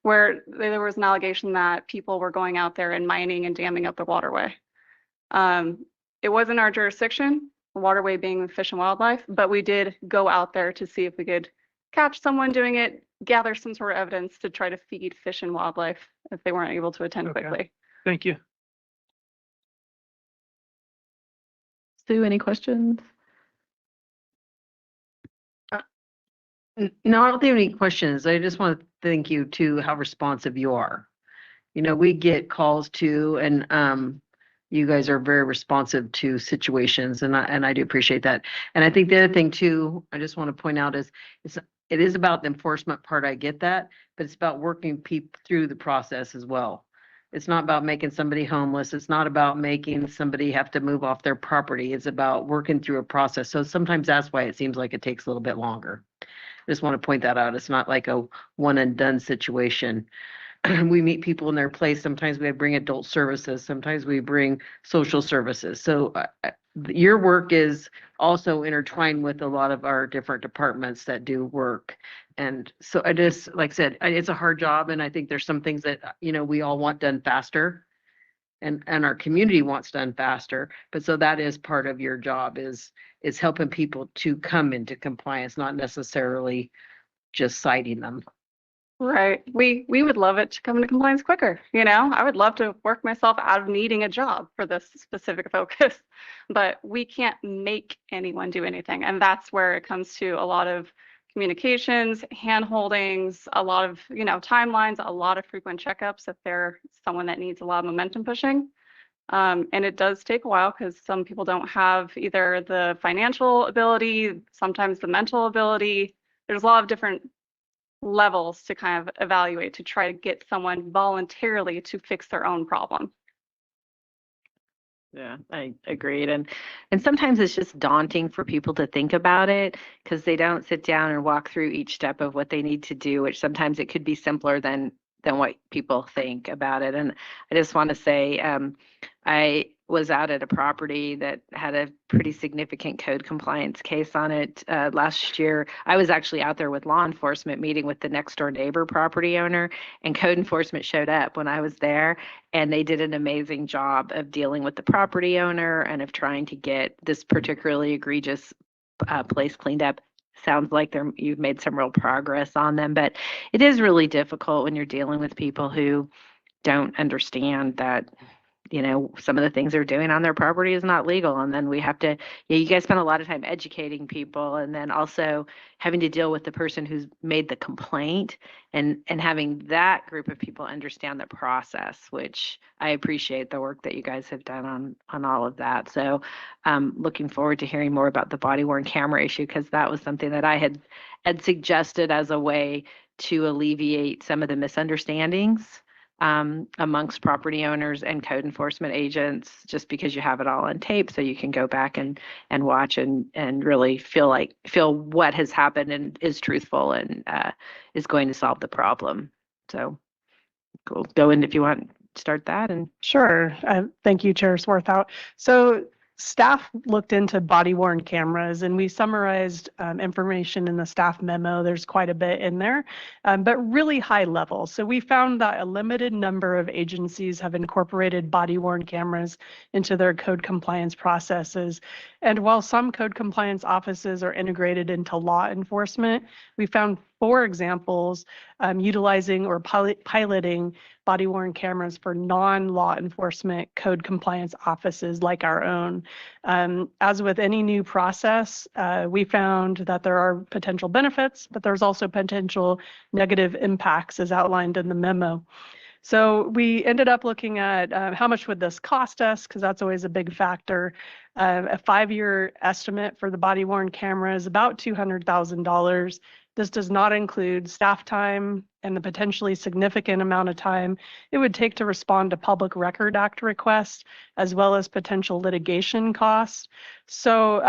where there was an allegation that people were going out there and mining and damming up the waterway. It wasn't our jurisdiction, the waterway being fish and wildlife, but we did go out there to see if we could catch someone doing it, gather some sort of evidence to try to feed fish and wildlife if they weren't able to attend quickly. Thank you. Sue, any questions? No, I don't have any questions. I just want to thank you to how responsive you are. We get calls too, and you guys are very responsive to situations, and I do appreciate that. And I think the other thing too, I just want to point out is it is about the enforcement part. I get that, but it's about working people through the process as well. It's not about making somebody homeless. It's not about making somebody have to move off their property. It's about working through a process. So sometimes that's why it seems like it takes a little bit longer. I just want to point that out. It's not like a one and done situation. We meet people in their place. Sometimes we bring adult services. Sometimes we bring social services. So your work is also intertwined with a lot of our different departments that do work. And so I just, like I said, it's a hard job. And I think there's some things that, we all want done faster and our community wants done faster. But so that is part of your job is helping people to come into compliance, not necessarily just citing them. Right. We would love it to come into compliance quicker. You know, I would love to work myself out of needing a job for this specific focus, but we can't make anyone do anything. And that's where it comes to a lot of communications, hand holdings, a lot of, you know, timelines, a lot of frequent checkups if they're someone that needs a lot of momentum pushing. And it does take a while because some people don't have either the financial ability, sometimes the mental ability. There's a lot of different levels to kind of evaluate to try to get someone voluntarily to fix their own problem. Yeah, I agreed. And sometimes it's just daunting for people to think about it because they don't sit down and walk through each step of what they need to do, which sometimes it could be simpler than what people think about it. And I just want to say, I was out at a property that had a pretty significant code compliance case on it last year. I was actually out there with law enforcement meeting with the next door neighbor property owner, and code enforcement showed up when I was there, and they did an amazing job of dealing with the property owner and of trying to get this particularly egregious place cleaned up. Sounds like you've made some real progress on them, but it is really difficult when you're dealing with people who don't understand that, you know, some of the things they're doing on their property is not legal. And then we have to, you guys spend a lot of time educating people and then also having to deal with the person who's made the complaint and having that group of people understand the process, which I appreciate the work that you guys have done on all of that. So looking forward to hearing more about the body worn camera issue, because that was something that I had suggested as a way to alleviate some of the misunderstandings amongst property owners and code enforcement agents, just because you have it all on tape, so you can go back and watch and really feel what has happened and is truthful and is going to solve the problem. So cool. Go in if you want to start that. And Sure. Thank you, Chair Swarthout. So staff looked into body worn cameras and we summarized information in the staff memo. There's quite a bit in there, but really high level. So we found that a limited number of agencies have incorporated body worn cameras into their code compliance processes. And while some code compliance offices are integrated into law enforcement, we found 4 examples utilizing or piloting body worn cameras for non-law enforcement code compliance offices like our own. As with any new process, we found that there are potential benefits, but there's also potential negative impacts as outlined in the memo. So we ended up looking at how much would this cost us, because that's always a big factor. A 5-year estimate for the body worn camera is about $200,000. This does not include staff time and the potentially significant amount of time it would take to respond to Public Record Act requests, as well as potential litigation costs. So,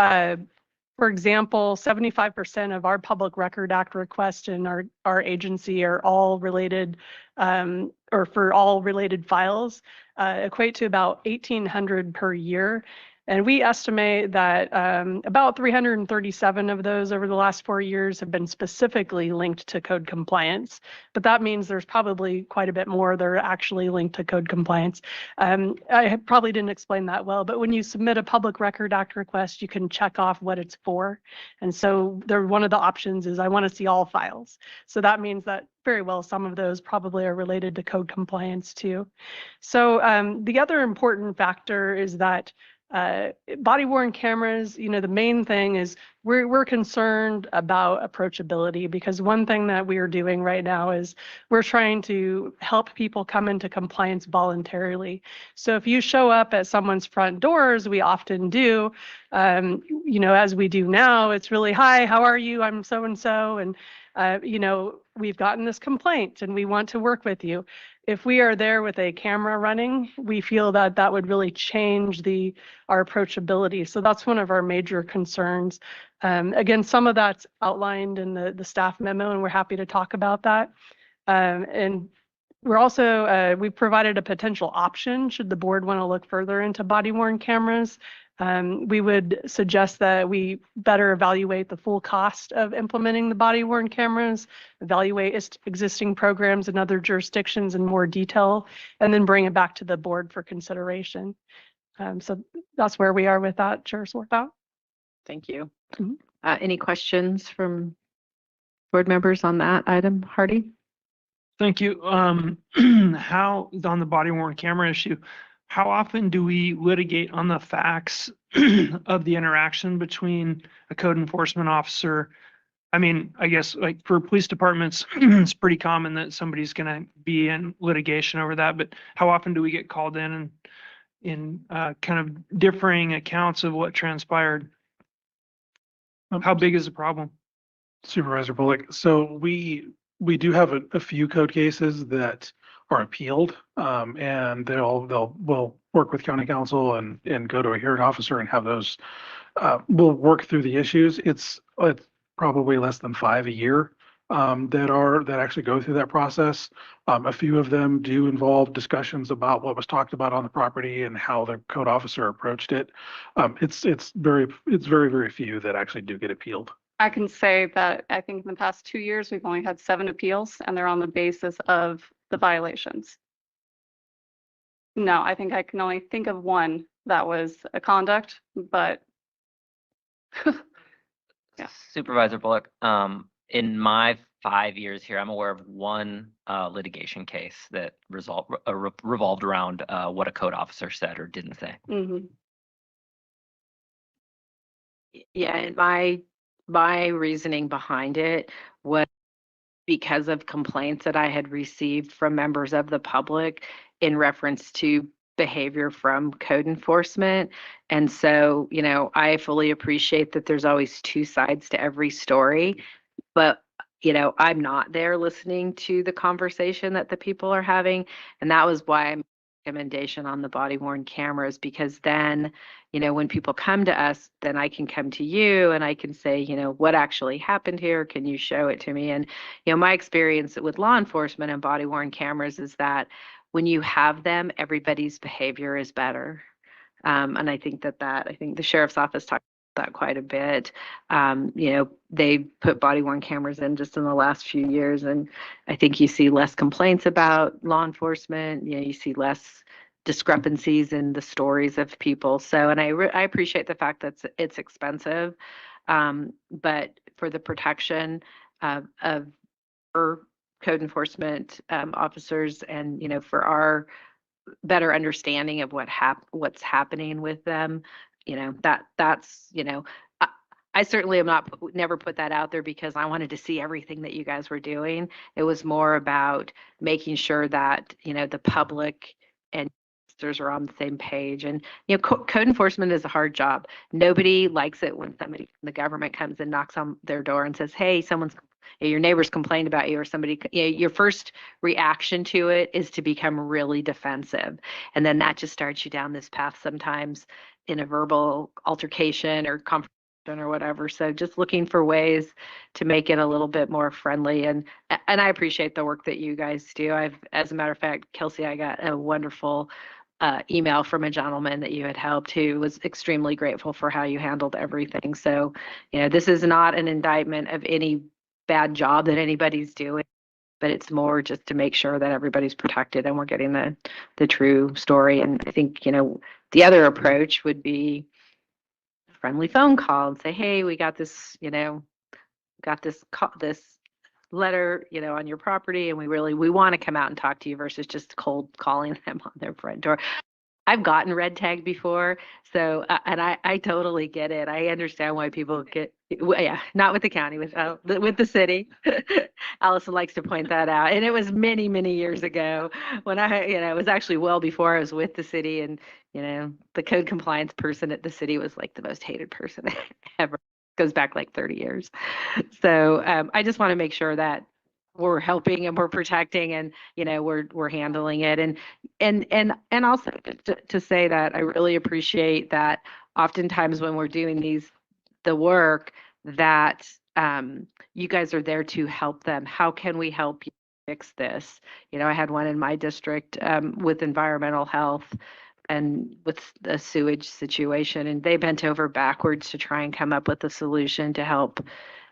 for example, 75% of our Public Record Act requests in our agency are all related, or for all related files, equate to about $1,800 per year. And we estimate that about 337 of those over the last 4 years have been specifically linked to code compliance. But that means there's probably quite a bit more that are actually linked to code compliance. I probably didn't explain that well, but when you submit a Public Record Act request, you can check off what it's for. And so one of the options is I want to see all files. So that means that very well some of those probably are related to code compliance too. So the other important factor is that body worn cameras, you know, the main thing is we're concerned about approachability, because one thing that we are doing right now is we're trying to help people come into compliance voluntarily. So if you show up at someone's front doors, we often do, you know, as we do now, it's really, hi, how are you? I'm so-and-so. And, you know, we've gotten this complaint and we want to work with you. If we are there with a camera running, we feel that that would really change our approachability. So that's one of our major concerns. Again, some of that's outlined in the staff memo, and we're happy to talk about that. And we're also, we've provided a potential option should the board want to look further into body worn cameras. We would suggest that we better evaluate the full cost of implementing the body worn cameras, evaluate existing programs in other jurisdictions in more detail, and then bring it back to the board for consideration. So that's where we are with that, Chair Swarthout. thank you. Any questions from board members on that item, Hardy? Thank you. How, on the body worn camera issue, how often do we litigate on the facts of the interaction between a code enforcement officer? I mean, I guess like for police departments, it's pretty common that somebody's gonna be in litigation over that, but how often do we get called in and in kind of differing accounts of what transpired? How big is the problem? Supervisor Bullock. So we do have a few code cases that are appealed, and we'll work with county council and go to a hearing officer and have those. We'll work through the issues. It's probably less than 5 a year that actually go through that process. A few of them do involve discussions about what was talked about on the property and how the code officer approached it. It's very few that actually do get appealed. I can say that I think in the past 2 years, we've only had 7 appeals, and they're on the basis of the violations. No, I think I can only think of one that was a conduct, but yeah. Supervisor Bullock, in my 5 years here, I'm aware of one litigation case that revolved around what a code officer said or didn't say. Mhm. Yeah, and my reasoning behind it was because of complaints that I had received from members of the public in reference to behavior from code enforcement. And so, I fully appreciate that there's always two sides to every story, but I'm not there listening to the conversation that the people are having. And that was why I'm recommendation on the body worn cameras, because then, when people come to us, then I can come to you and I can say, what actually happened here? Can you show it to me? And, my experience with law enforcement and body worn cameras is that when you have them, everybody's behavior is better. And I think I think the sheriff's office talked about that quite a bit. They put body worn cameras in just in the last few years, and I think you see less complaints about law enforcement. You see less discrepancies in the stories of people. So, and I appreciate the fact that it's expensive, but for the protection of our code enforcement officers, and for our better understanding of what's happening with them, that's I certainly am never put that out there because I wanted to see everything that you guys were doing. It was more about making sure that the public and officers are on the same page. And code enforcement is a hard job. Nobody likes it when somebody from the government comes and knocks on their door and says, "Hey, your neighbors complained about you," or somebody. Your first reaction to it is to become really defensive, and then that just starts you down this path sometimes in a verbal altercation or confrontation or whatever. So just looking for ways to make it a little bit more friendly, and I appreciate the work that you guys do. As a matter of fact, Kelsey, I got a wonderful email from a gentleman that you had helped who was extremely grateful for how you handled everything. So, this is not an indictment of any bad job that anybody's doing, but it's more just to make sure that everybody's protected and we're getting the true story. And I think, the other approach would be a friendly phone call and say, "Hey, we got this, got this letter, on your property, and we want to come out and talk to you," versus just cold calling them on their front door. I've gotten red tagged before, so and I totally get it. I understand why people get, yeah, not with the county, with the city. Allison likes to point that out, and it was many years ago when it was actually well before I was with the city, and the code compliance person at the city was like the most hated person ever. Goes back like 30 years. So I just want to make sure that we're helping and we're protecting, and we're handling it, and also to say that I really appreciate that oftentimes when we're doing the work that you guys are there to help them. How can we help you fix this? I had one in my district with environmental health and with the sewage situation, and they bent over backwards to try and come up with a solution to help.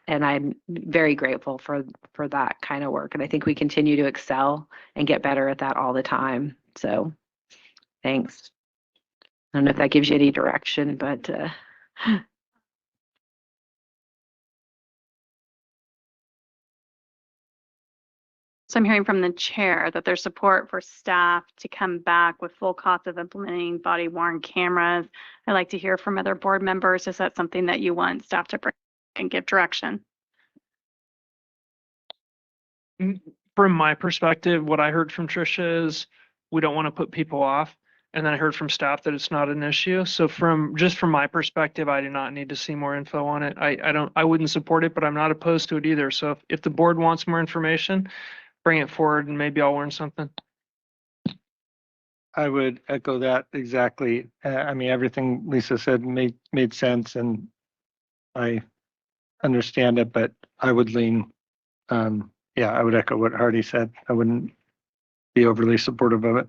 And I'm very grateful for that kind of work. And I think we continue to excel and get better at that all the time. So thanks. I don't know if that gives you any direction, but So I'm hearing from the chair that there's support for staff to come back with full cost of implementing body worn cameras. I'd like to hear from other board members. Is that something that you want staff to bring and give direction? From my perspective, what I heard from Tricia is we don't want to put people off. And then I heard from staff that it's not an issue. So from my perspective, I do not need to see more info on it. I wouldn't support it, but I'm not opposed to it either. So if the board wants more information, bring it forward and maybe I'll learn something. I would echo that exactly. I mean, everything Lisa said made sense, and I understand it, but I would lean, yeah, I would echo what Hardy said. I wouldn't be overly supportive of it.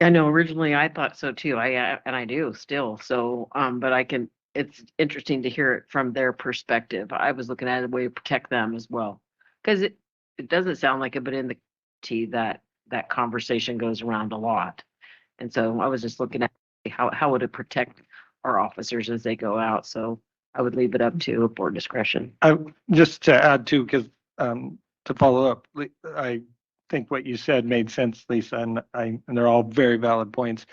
I know originally I thought so too. And I do still. So, but it's interesting to hear it from their perspective. I was looking at a way to protect them as well. Because it doesn't sound like it, but in the T that conversation goes around a lot. And so I was just looking at how would it protect our officers as they go out. So I would leave it up to board discretion. Just to add too, because to follow up, I think what you said made sense, Lisa, and they're all very valid points.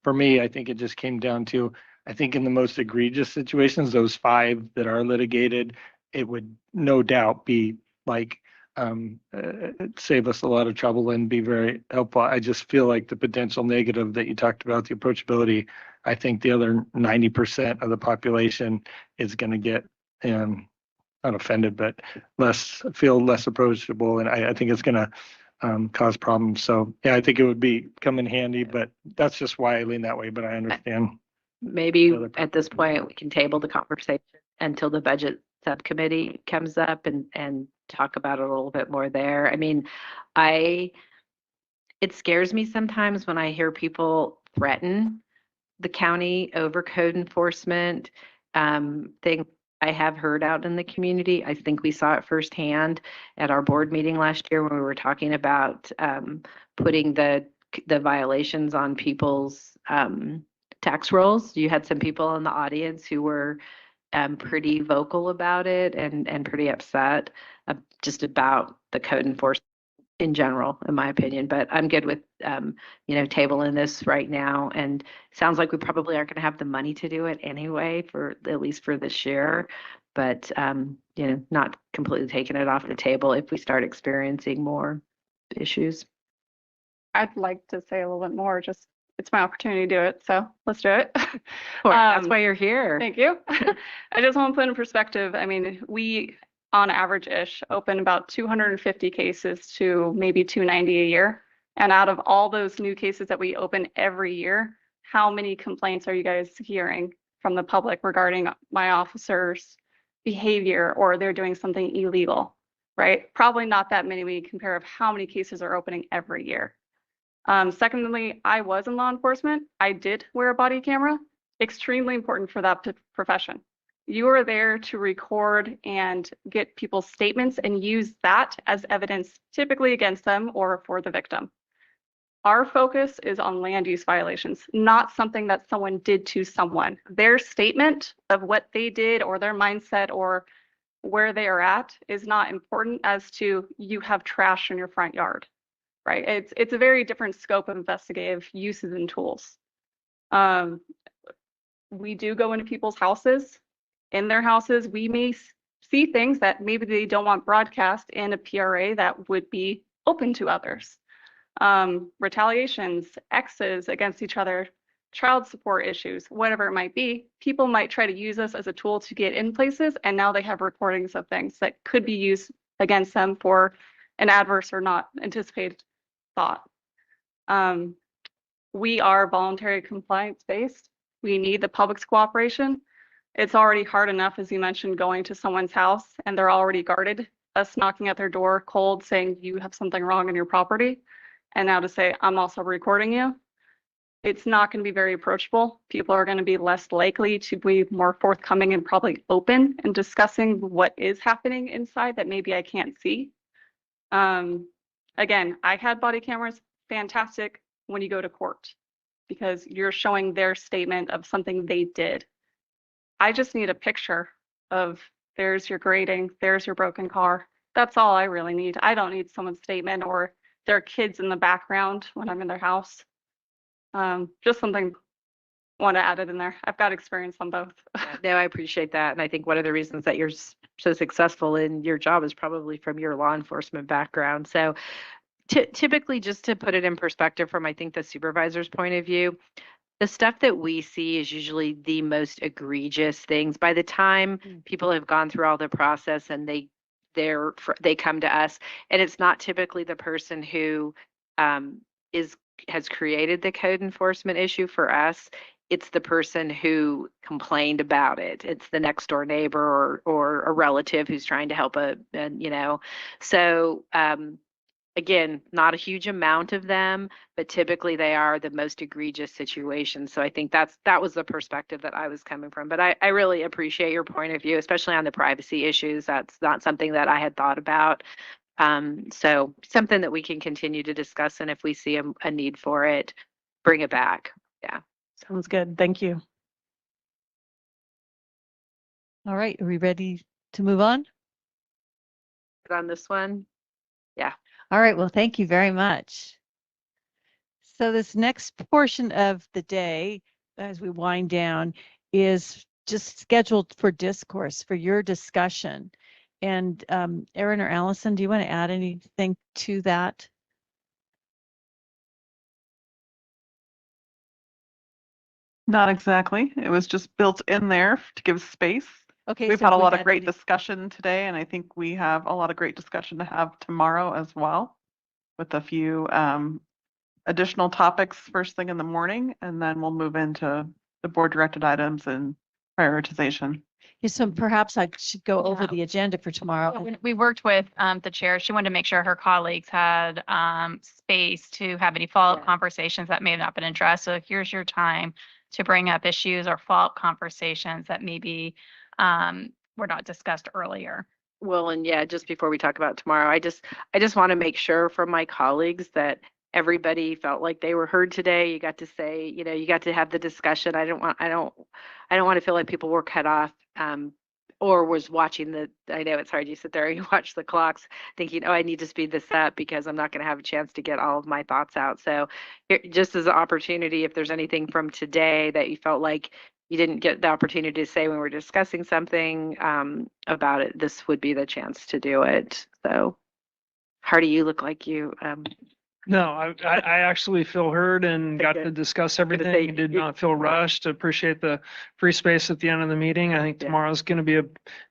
For me, I think it just came down to, I think in the most egregious situations, those 5 that are litigated, it would no doubt be like save us a lot of trouble and be very helpful. I just feel like the potential negative that you talked about, the approachability, I think the other 90% of the population is going to get not offended, but feel less approachable, and I think it's going to cause problems. So yeah, I think it would come in handy, but that's just why I lean that way. But I understand. Maybe at this point we can table the conversation until the budget subcommittee comes up and talk about it a little bit more there. I mean, it scares me sometimes when I hear people threaten the county over code enforcement. Thing I have heard out in the community. I think we saw it firsthand at our board meeting last year when we were talking about putting the violations on people's tax rolls. You had some people in the audience who were pretty vocal about it and pretty upset just about the code enforcement in general, in my opinion. But I'm good with tabling this right now, and sounds like we probably aren't going to have the money to do it anyway, for at least for this year. But not completely taking it off the table if we start experiencing more issues. I'd like to say a little bit more, just it's my opportunity to do it, so let's do it. That's why you're here. Thank you. I just want to put in perspective, I mean, we on average-ish open about 250 cases to maybe 290 a year. And out of all those new cases that we open every year, how many complaints are you guys hearing from the public regarding my officers' behavior or they're doing something illegal, right? Probably not that many when you compare of how many cases are opening every year. Secondly, I was in law enforcement. I did wear a body camera. Extremely important for that profession. You are there to record and get people's statements and use that as evidence, typically against them or for the victim. Our focus is on land use violations, not something that someone did to someone. Their statement of what they did or their mindset or where they are at is not important as to you have trash in your front yard, right? It's a very different scope of investigative uses and tools. We do go into people's houses. In their houses, we may see things that maybe they don't want broadcast in a PRA that would be open to others. Retaliations, X's against each other, child support issues, whatever it might be. People might try to use us as a tool to get in places, and now they have recordings of things that could be used against them for an adverse or not anticipated thought. We are voluntary compliance based. We need the public's cooperation. It's already hard enough, as you mentioned, going to someone's house and they're already guarded, us knocking at their door cold saying you have something wrong in your property. And now to say, I'm also recording you, it's not going to be very approachable. People are going to be less likely to be more forthcoming and probably open and discussing what is happening inside that maybe I can't see. Again, I had body cameras, fantastic when you go to court because you're showing their statement of something they did. I just need a picture of there's your grading, there's your broken car. That's all I really need. I don't need someone's statement or their kids in the background when I'm in their house. Just something, want to add it in there. I've got experience on both. No, I appreciate that. And I think one of the reasons that you're so successful in your job is probably from your law enforcement background. So typically, just to put it in perspective from, I think, the supervisor's point of view, the stuff that we see is usually the most egregious things. By the time people have gone through all the process and they come to us, and it's not typically the person who has created the code enforcement issue for us. It's the person who complained about it. It's the next door neighbor or a relative who's trying to help so again, not a huge amount of them, but typically they are the most egregious situations. So I think that was the perspective that I was coming from. But I really appreciate your point of view, especially on the privacy issues. That's not something that I had thought about. So something that we can continue to discuss, and if we see a need for it, bring it back. Yeah. Sounds good. Thank you. All right, are we ready to move on? On this one? Yeah. All right, well, thank you very much. So this next portion of the day, as we wind down, is just scheduled for discourse, for your discussion. And Erin or Allison, do you want to add anything to that? Not exactly. It was just built in there to give space. Okay, We've so had a would lot of that great be- discussion today, and I think we have a lot of great discussion to have tomorrow as well, with a few additional topics first thing in the morning, and then we'll move into the board directed items and prioritization. Yeah, so perhaps I should go over the agenda for tomorrow. When we worked with the chair, she wanted to make sure her colleagues had space to have any follow-up conversations that may have not been addressed. So here's your time to bring up issues or follow-up conversations that maybe were not discussed earlier. Well, and yeah, just before we talk about tomorrow, I just want to make sure from my colleagues that everybody felt like they were heard today. You got to say, you got to have the discussion. I don't want to feel like people were cut off or was watching I know it's hard. You sit there and you watch the clocks thinking, oh, I need to speed this up because I'm not going to have a chance to get all of my thoughts out. So just as an opportunity, if there's anything from today that you felt like you didn't get the opportunity to say when we're discussing something about it, this would be the chance to do it. So Hardy, you look like you No, I actually feel heard and got to Good. discuss everything and did not feel rushed. Appreciate the free space at the end of the meeting. I think tomorrow's going to be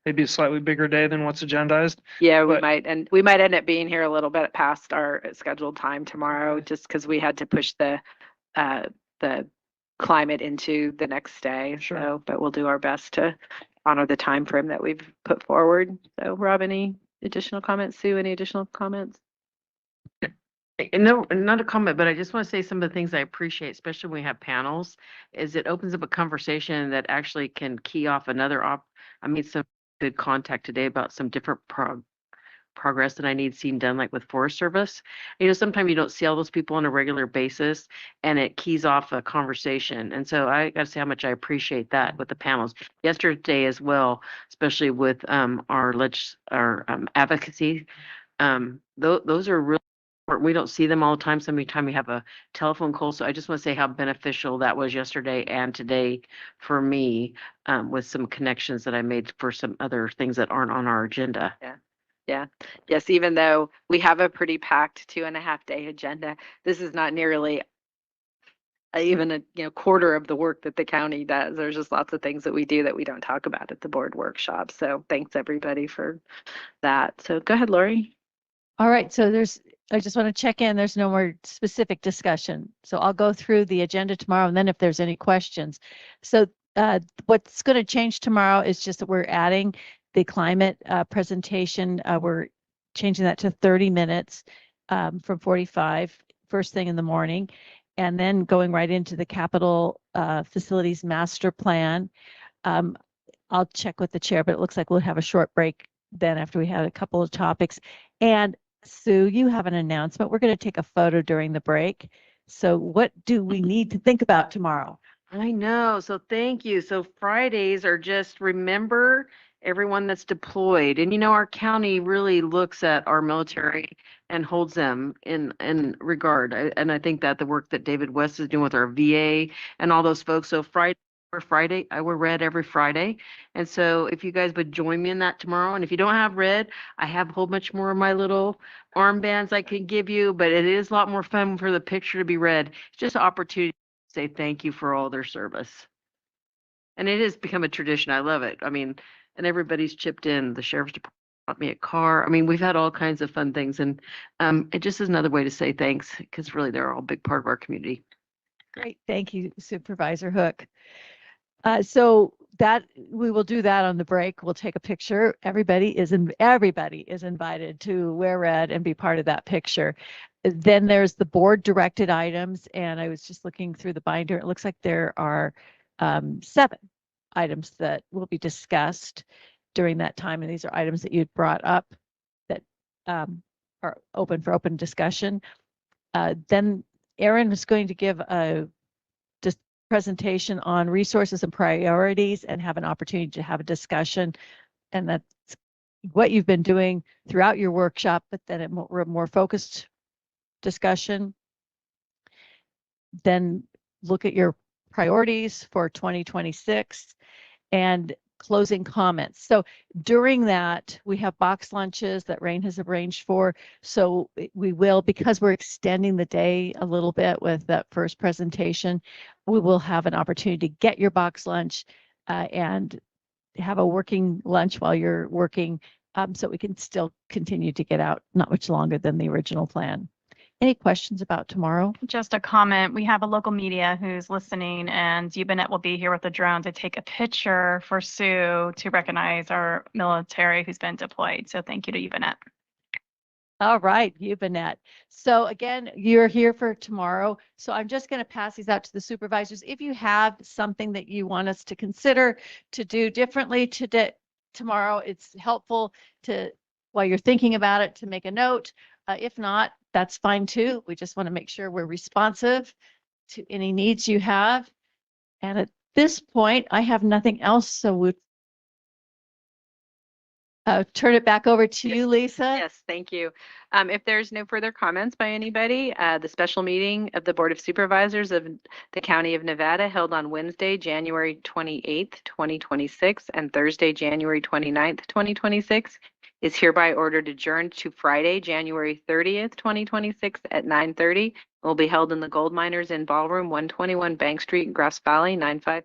maybe a slightly bigger day than what's agendized. Yeah, we But- might, and we might end up being here a little bit past our scheduled time tomorrow, just because we had to push the climate into the next day. Sure. So, but we'll do our best to honor the time frame that we've put forward. So, Rob, any additional comments? Sue, any additional comments? No, not a comment, but I just want to say some of the things I appreciate, especially when we have panels, is it opens up a conversation that actually can key off another I made some good contact today about some different progress that I need seen done, like with Forest Service. Sometimes you don't see all those people on a regular basis and it keys off a conversation. And so I got to say how much I appreciate that with the panels. Yesterday as well, especially with our advocacy, those are really, we don't see them all the time. Sometimes we have a telephone call. So I just want to say how beneficial that was yesterday and today for me with some connections that I made for some other things that aren't on our agenda. Yeah. Yes, even though we have a pretty packed 2.5-day agenda, this is not nearly even a quarter of the work that the county does. There's just lots of things that we do that we don't talk about at the board workshop. So thanks everybody for that. So go ahead, Lori. All right, so I just want to check in. There's no more specific discussion. So I'll go through the agenda tomorrow and then if there's any questions. So what's going to change tomorrow is just that we're adding the climate presentation. We're changing that to 30 minutes from 45 first thing in the morning, and then going right into the capital facilities master plan. I'll check with the chair, but it looks like we'll have a short break then after we had a couple of topics. And Sue, you have an announcement. We're going to take a photo during the break. So what do we need to think about tomorrow? I know. So thank you. So Fridays are just remember everyone that's deployed. And our county really looks at our military and holds them in regard. And I think that the work that David West is doing with our VA and all those folks. So we're red every Friday. And so if you guys would join me in that tomorrow, and if you don't have red, I have a whole bunch more of my little armbands I can give you, but it is a lot more fun for the picture to be red. It's just an opportunity to say thank you for all their service. And it has become a tradition. I love it. I mean, and everybody's chipped in. The sheriff's department bought me a car. I mean, we've had all kinds of fun things, and it just is another way to say thanks, because really they're all a big part of our community. Great. Thank you, Supervisor Hook. So that we will do that on the break. We'll take a picture. Everybody is invited to wear red and be part of that picture. Then there's the board directed items, and I was just looking through the binder. It looks like there are 7 items that will be discussed during that time, and these are items that you'd brought up that are open for open discussion. Then Aaron is going to give a presentation on resources and priorities and have an opportunity to have a discussion, and that's what you've been doing throughout your workshop, but then a more focused discussion. Then look at your priorities for 2026 and closing comments. So during that, we have box lunches that Rain has arranged for. So we will, because we're extending the day a little bit with that first presentation, we will have an opportunity to get your box lunch and have a working lunch while you're working, so we can still continue to get out not much longer than the original plan. Any questions about tomorrow? Just a comment. We have a local media who's listening, and Ubinet will be here with a drone to take a picture for Sue to recognize our military who's been deployed. So thank you to Ubinet. All right, Ubinet. So again, you're here for tomorrow. So I'm just going to pass these out to the supervisors. If you have something that you want us to consider to do differently tomorrow, it's helpful to, while you're thinking about it, to make a note. If not, that's fine too. We just want to make sure we're responsive to any needs you have. And at this point, I have nothing else. So we'll turn it back over to you, Lisa. Yes, thank you. If there's no further comments by anybody, the special meeting of the Board of Supervisors of the County of Nevada held on Wednesday, January 28th, 2026 and Thursday, January 29th, 2026 is hereby ordered adjourned to Friday, January 30th, 2026 at 9:30. It will be held in the Gold Miners Inn Ballroom, 121 Bank Street, Grass Valley, 95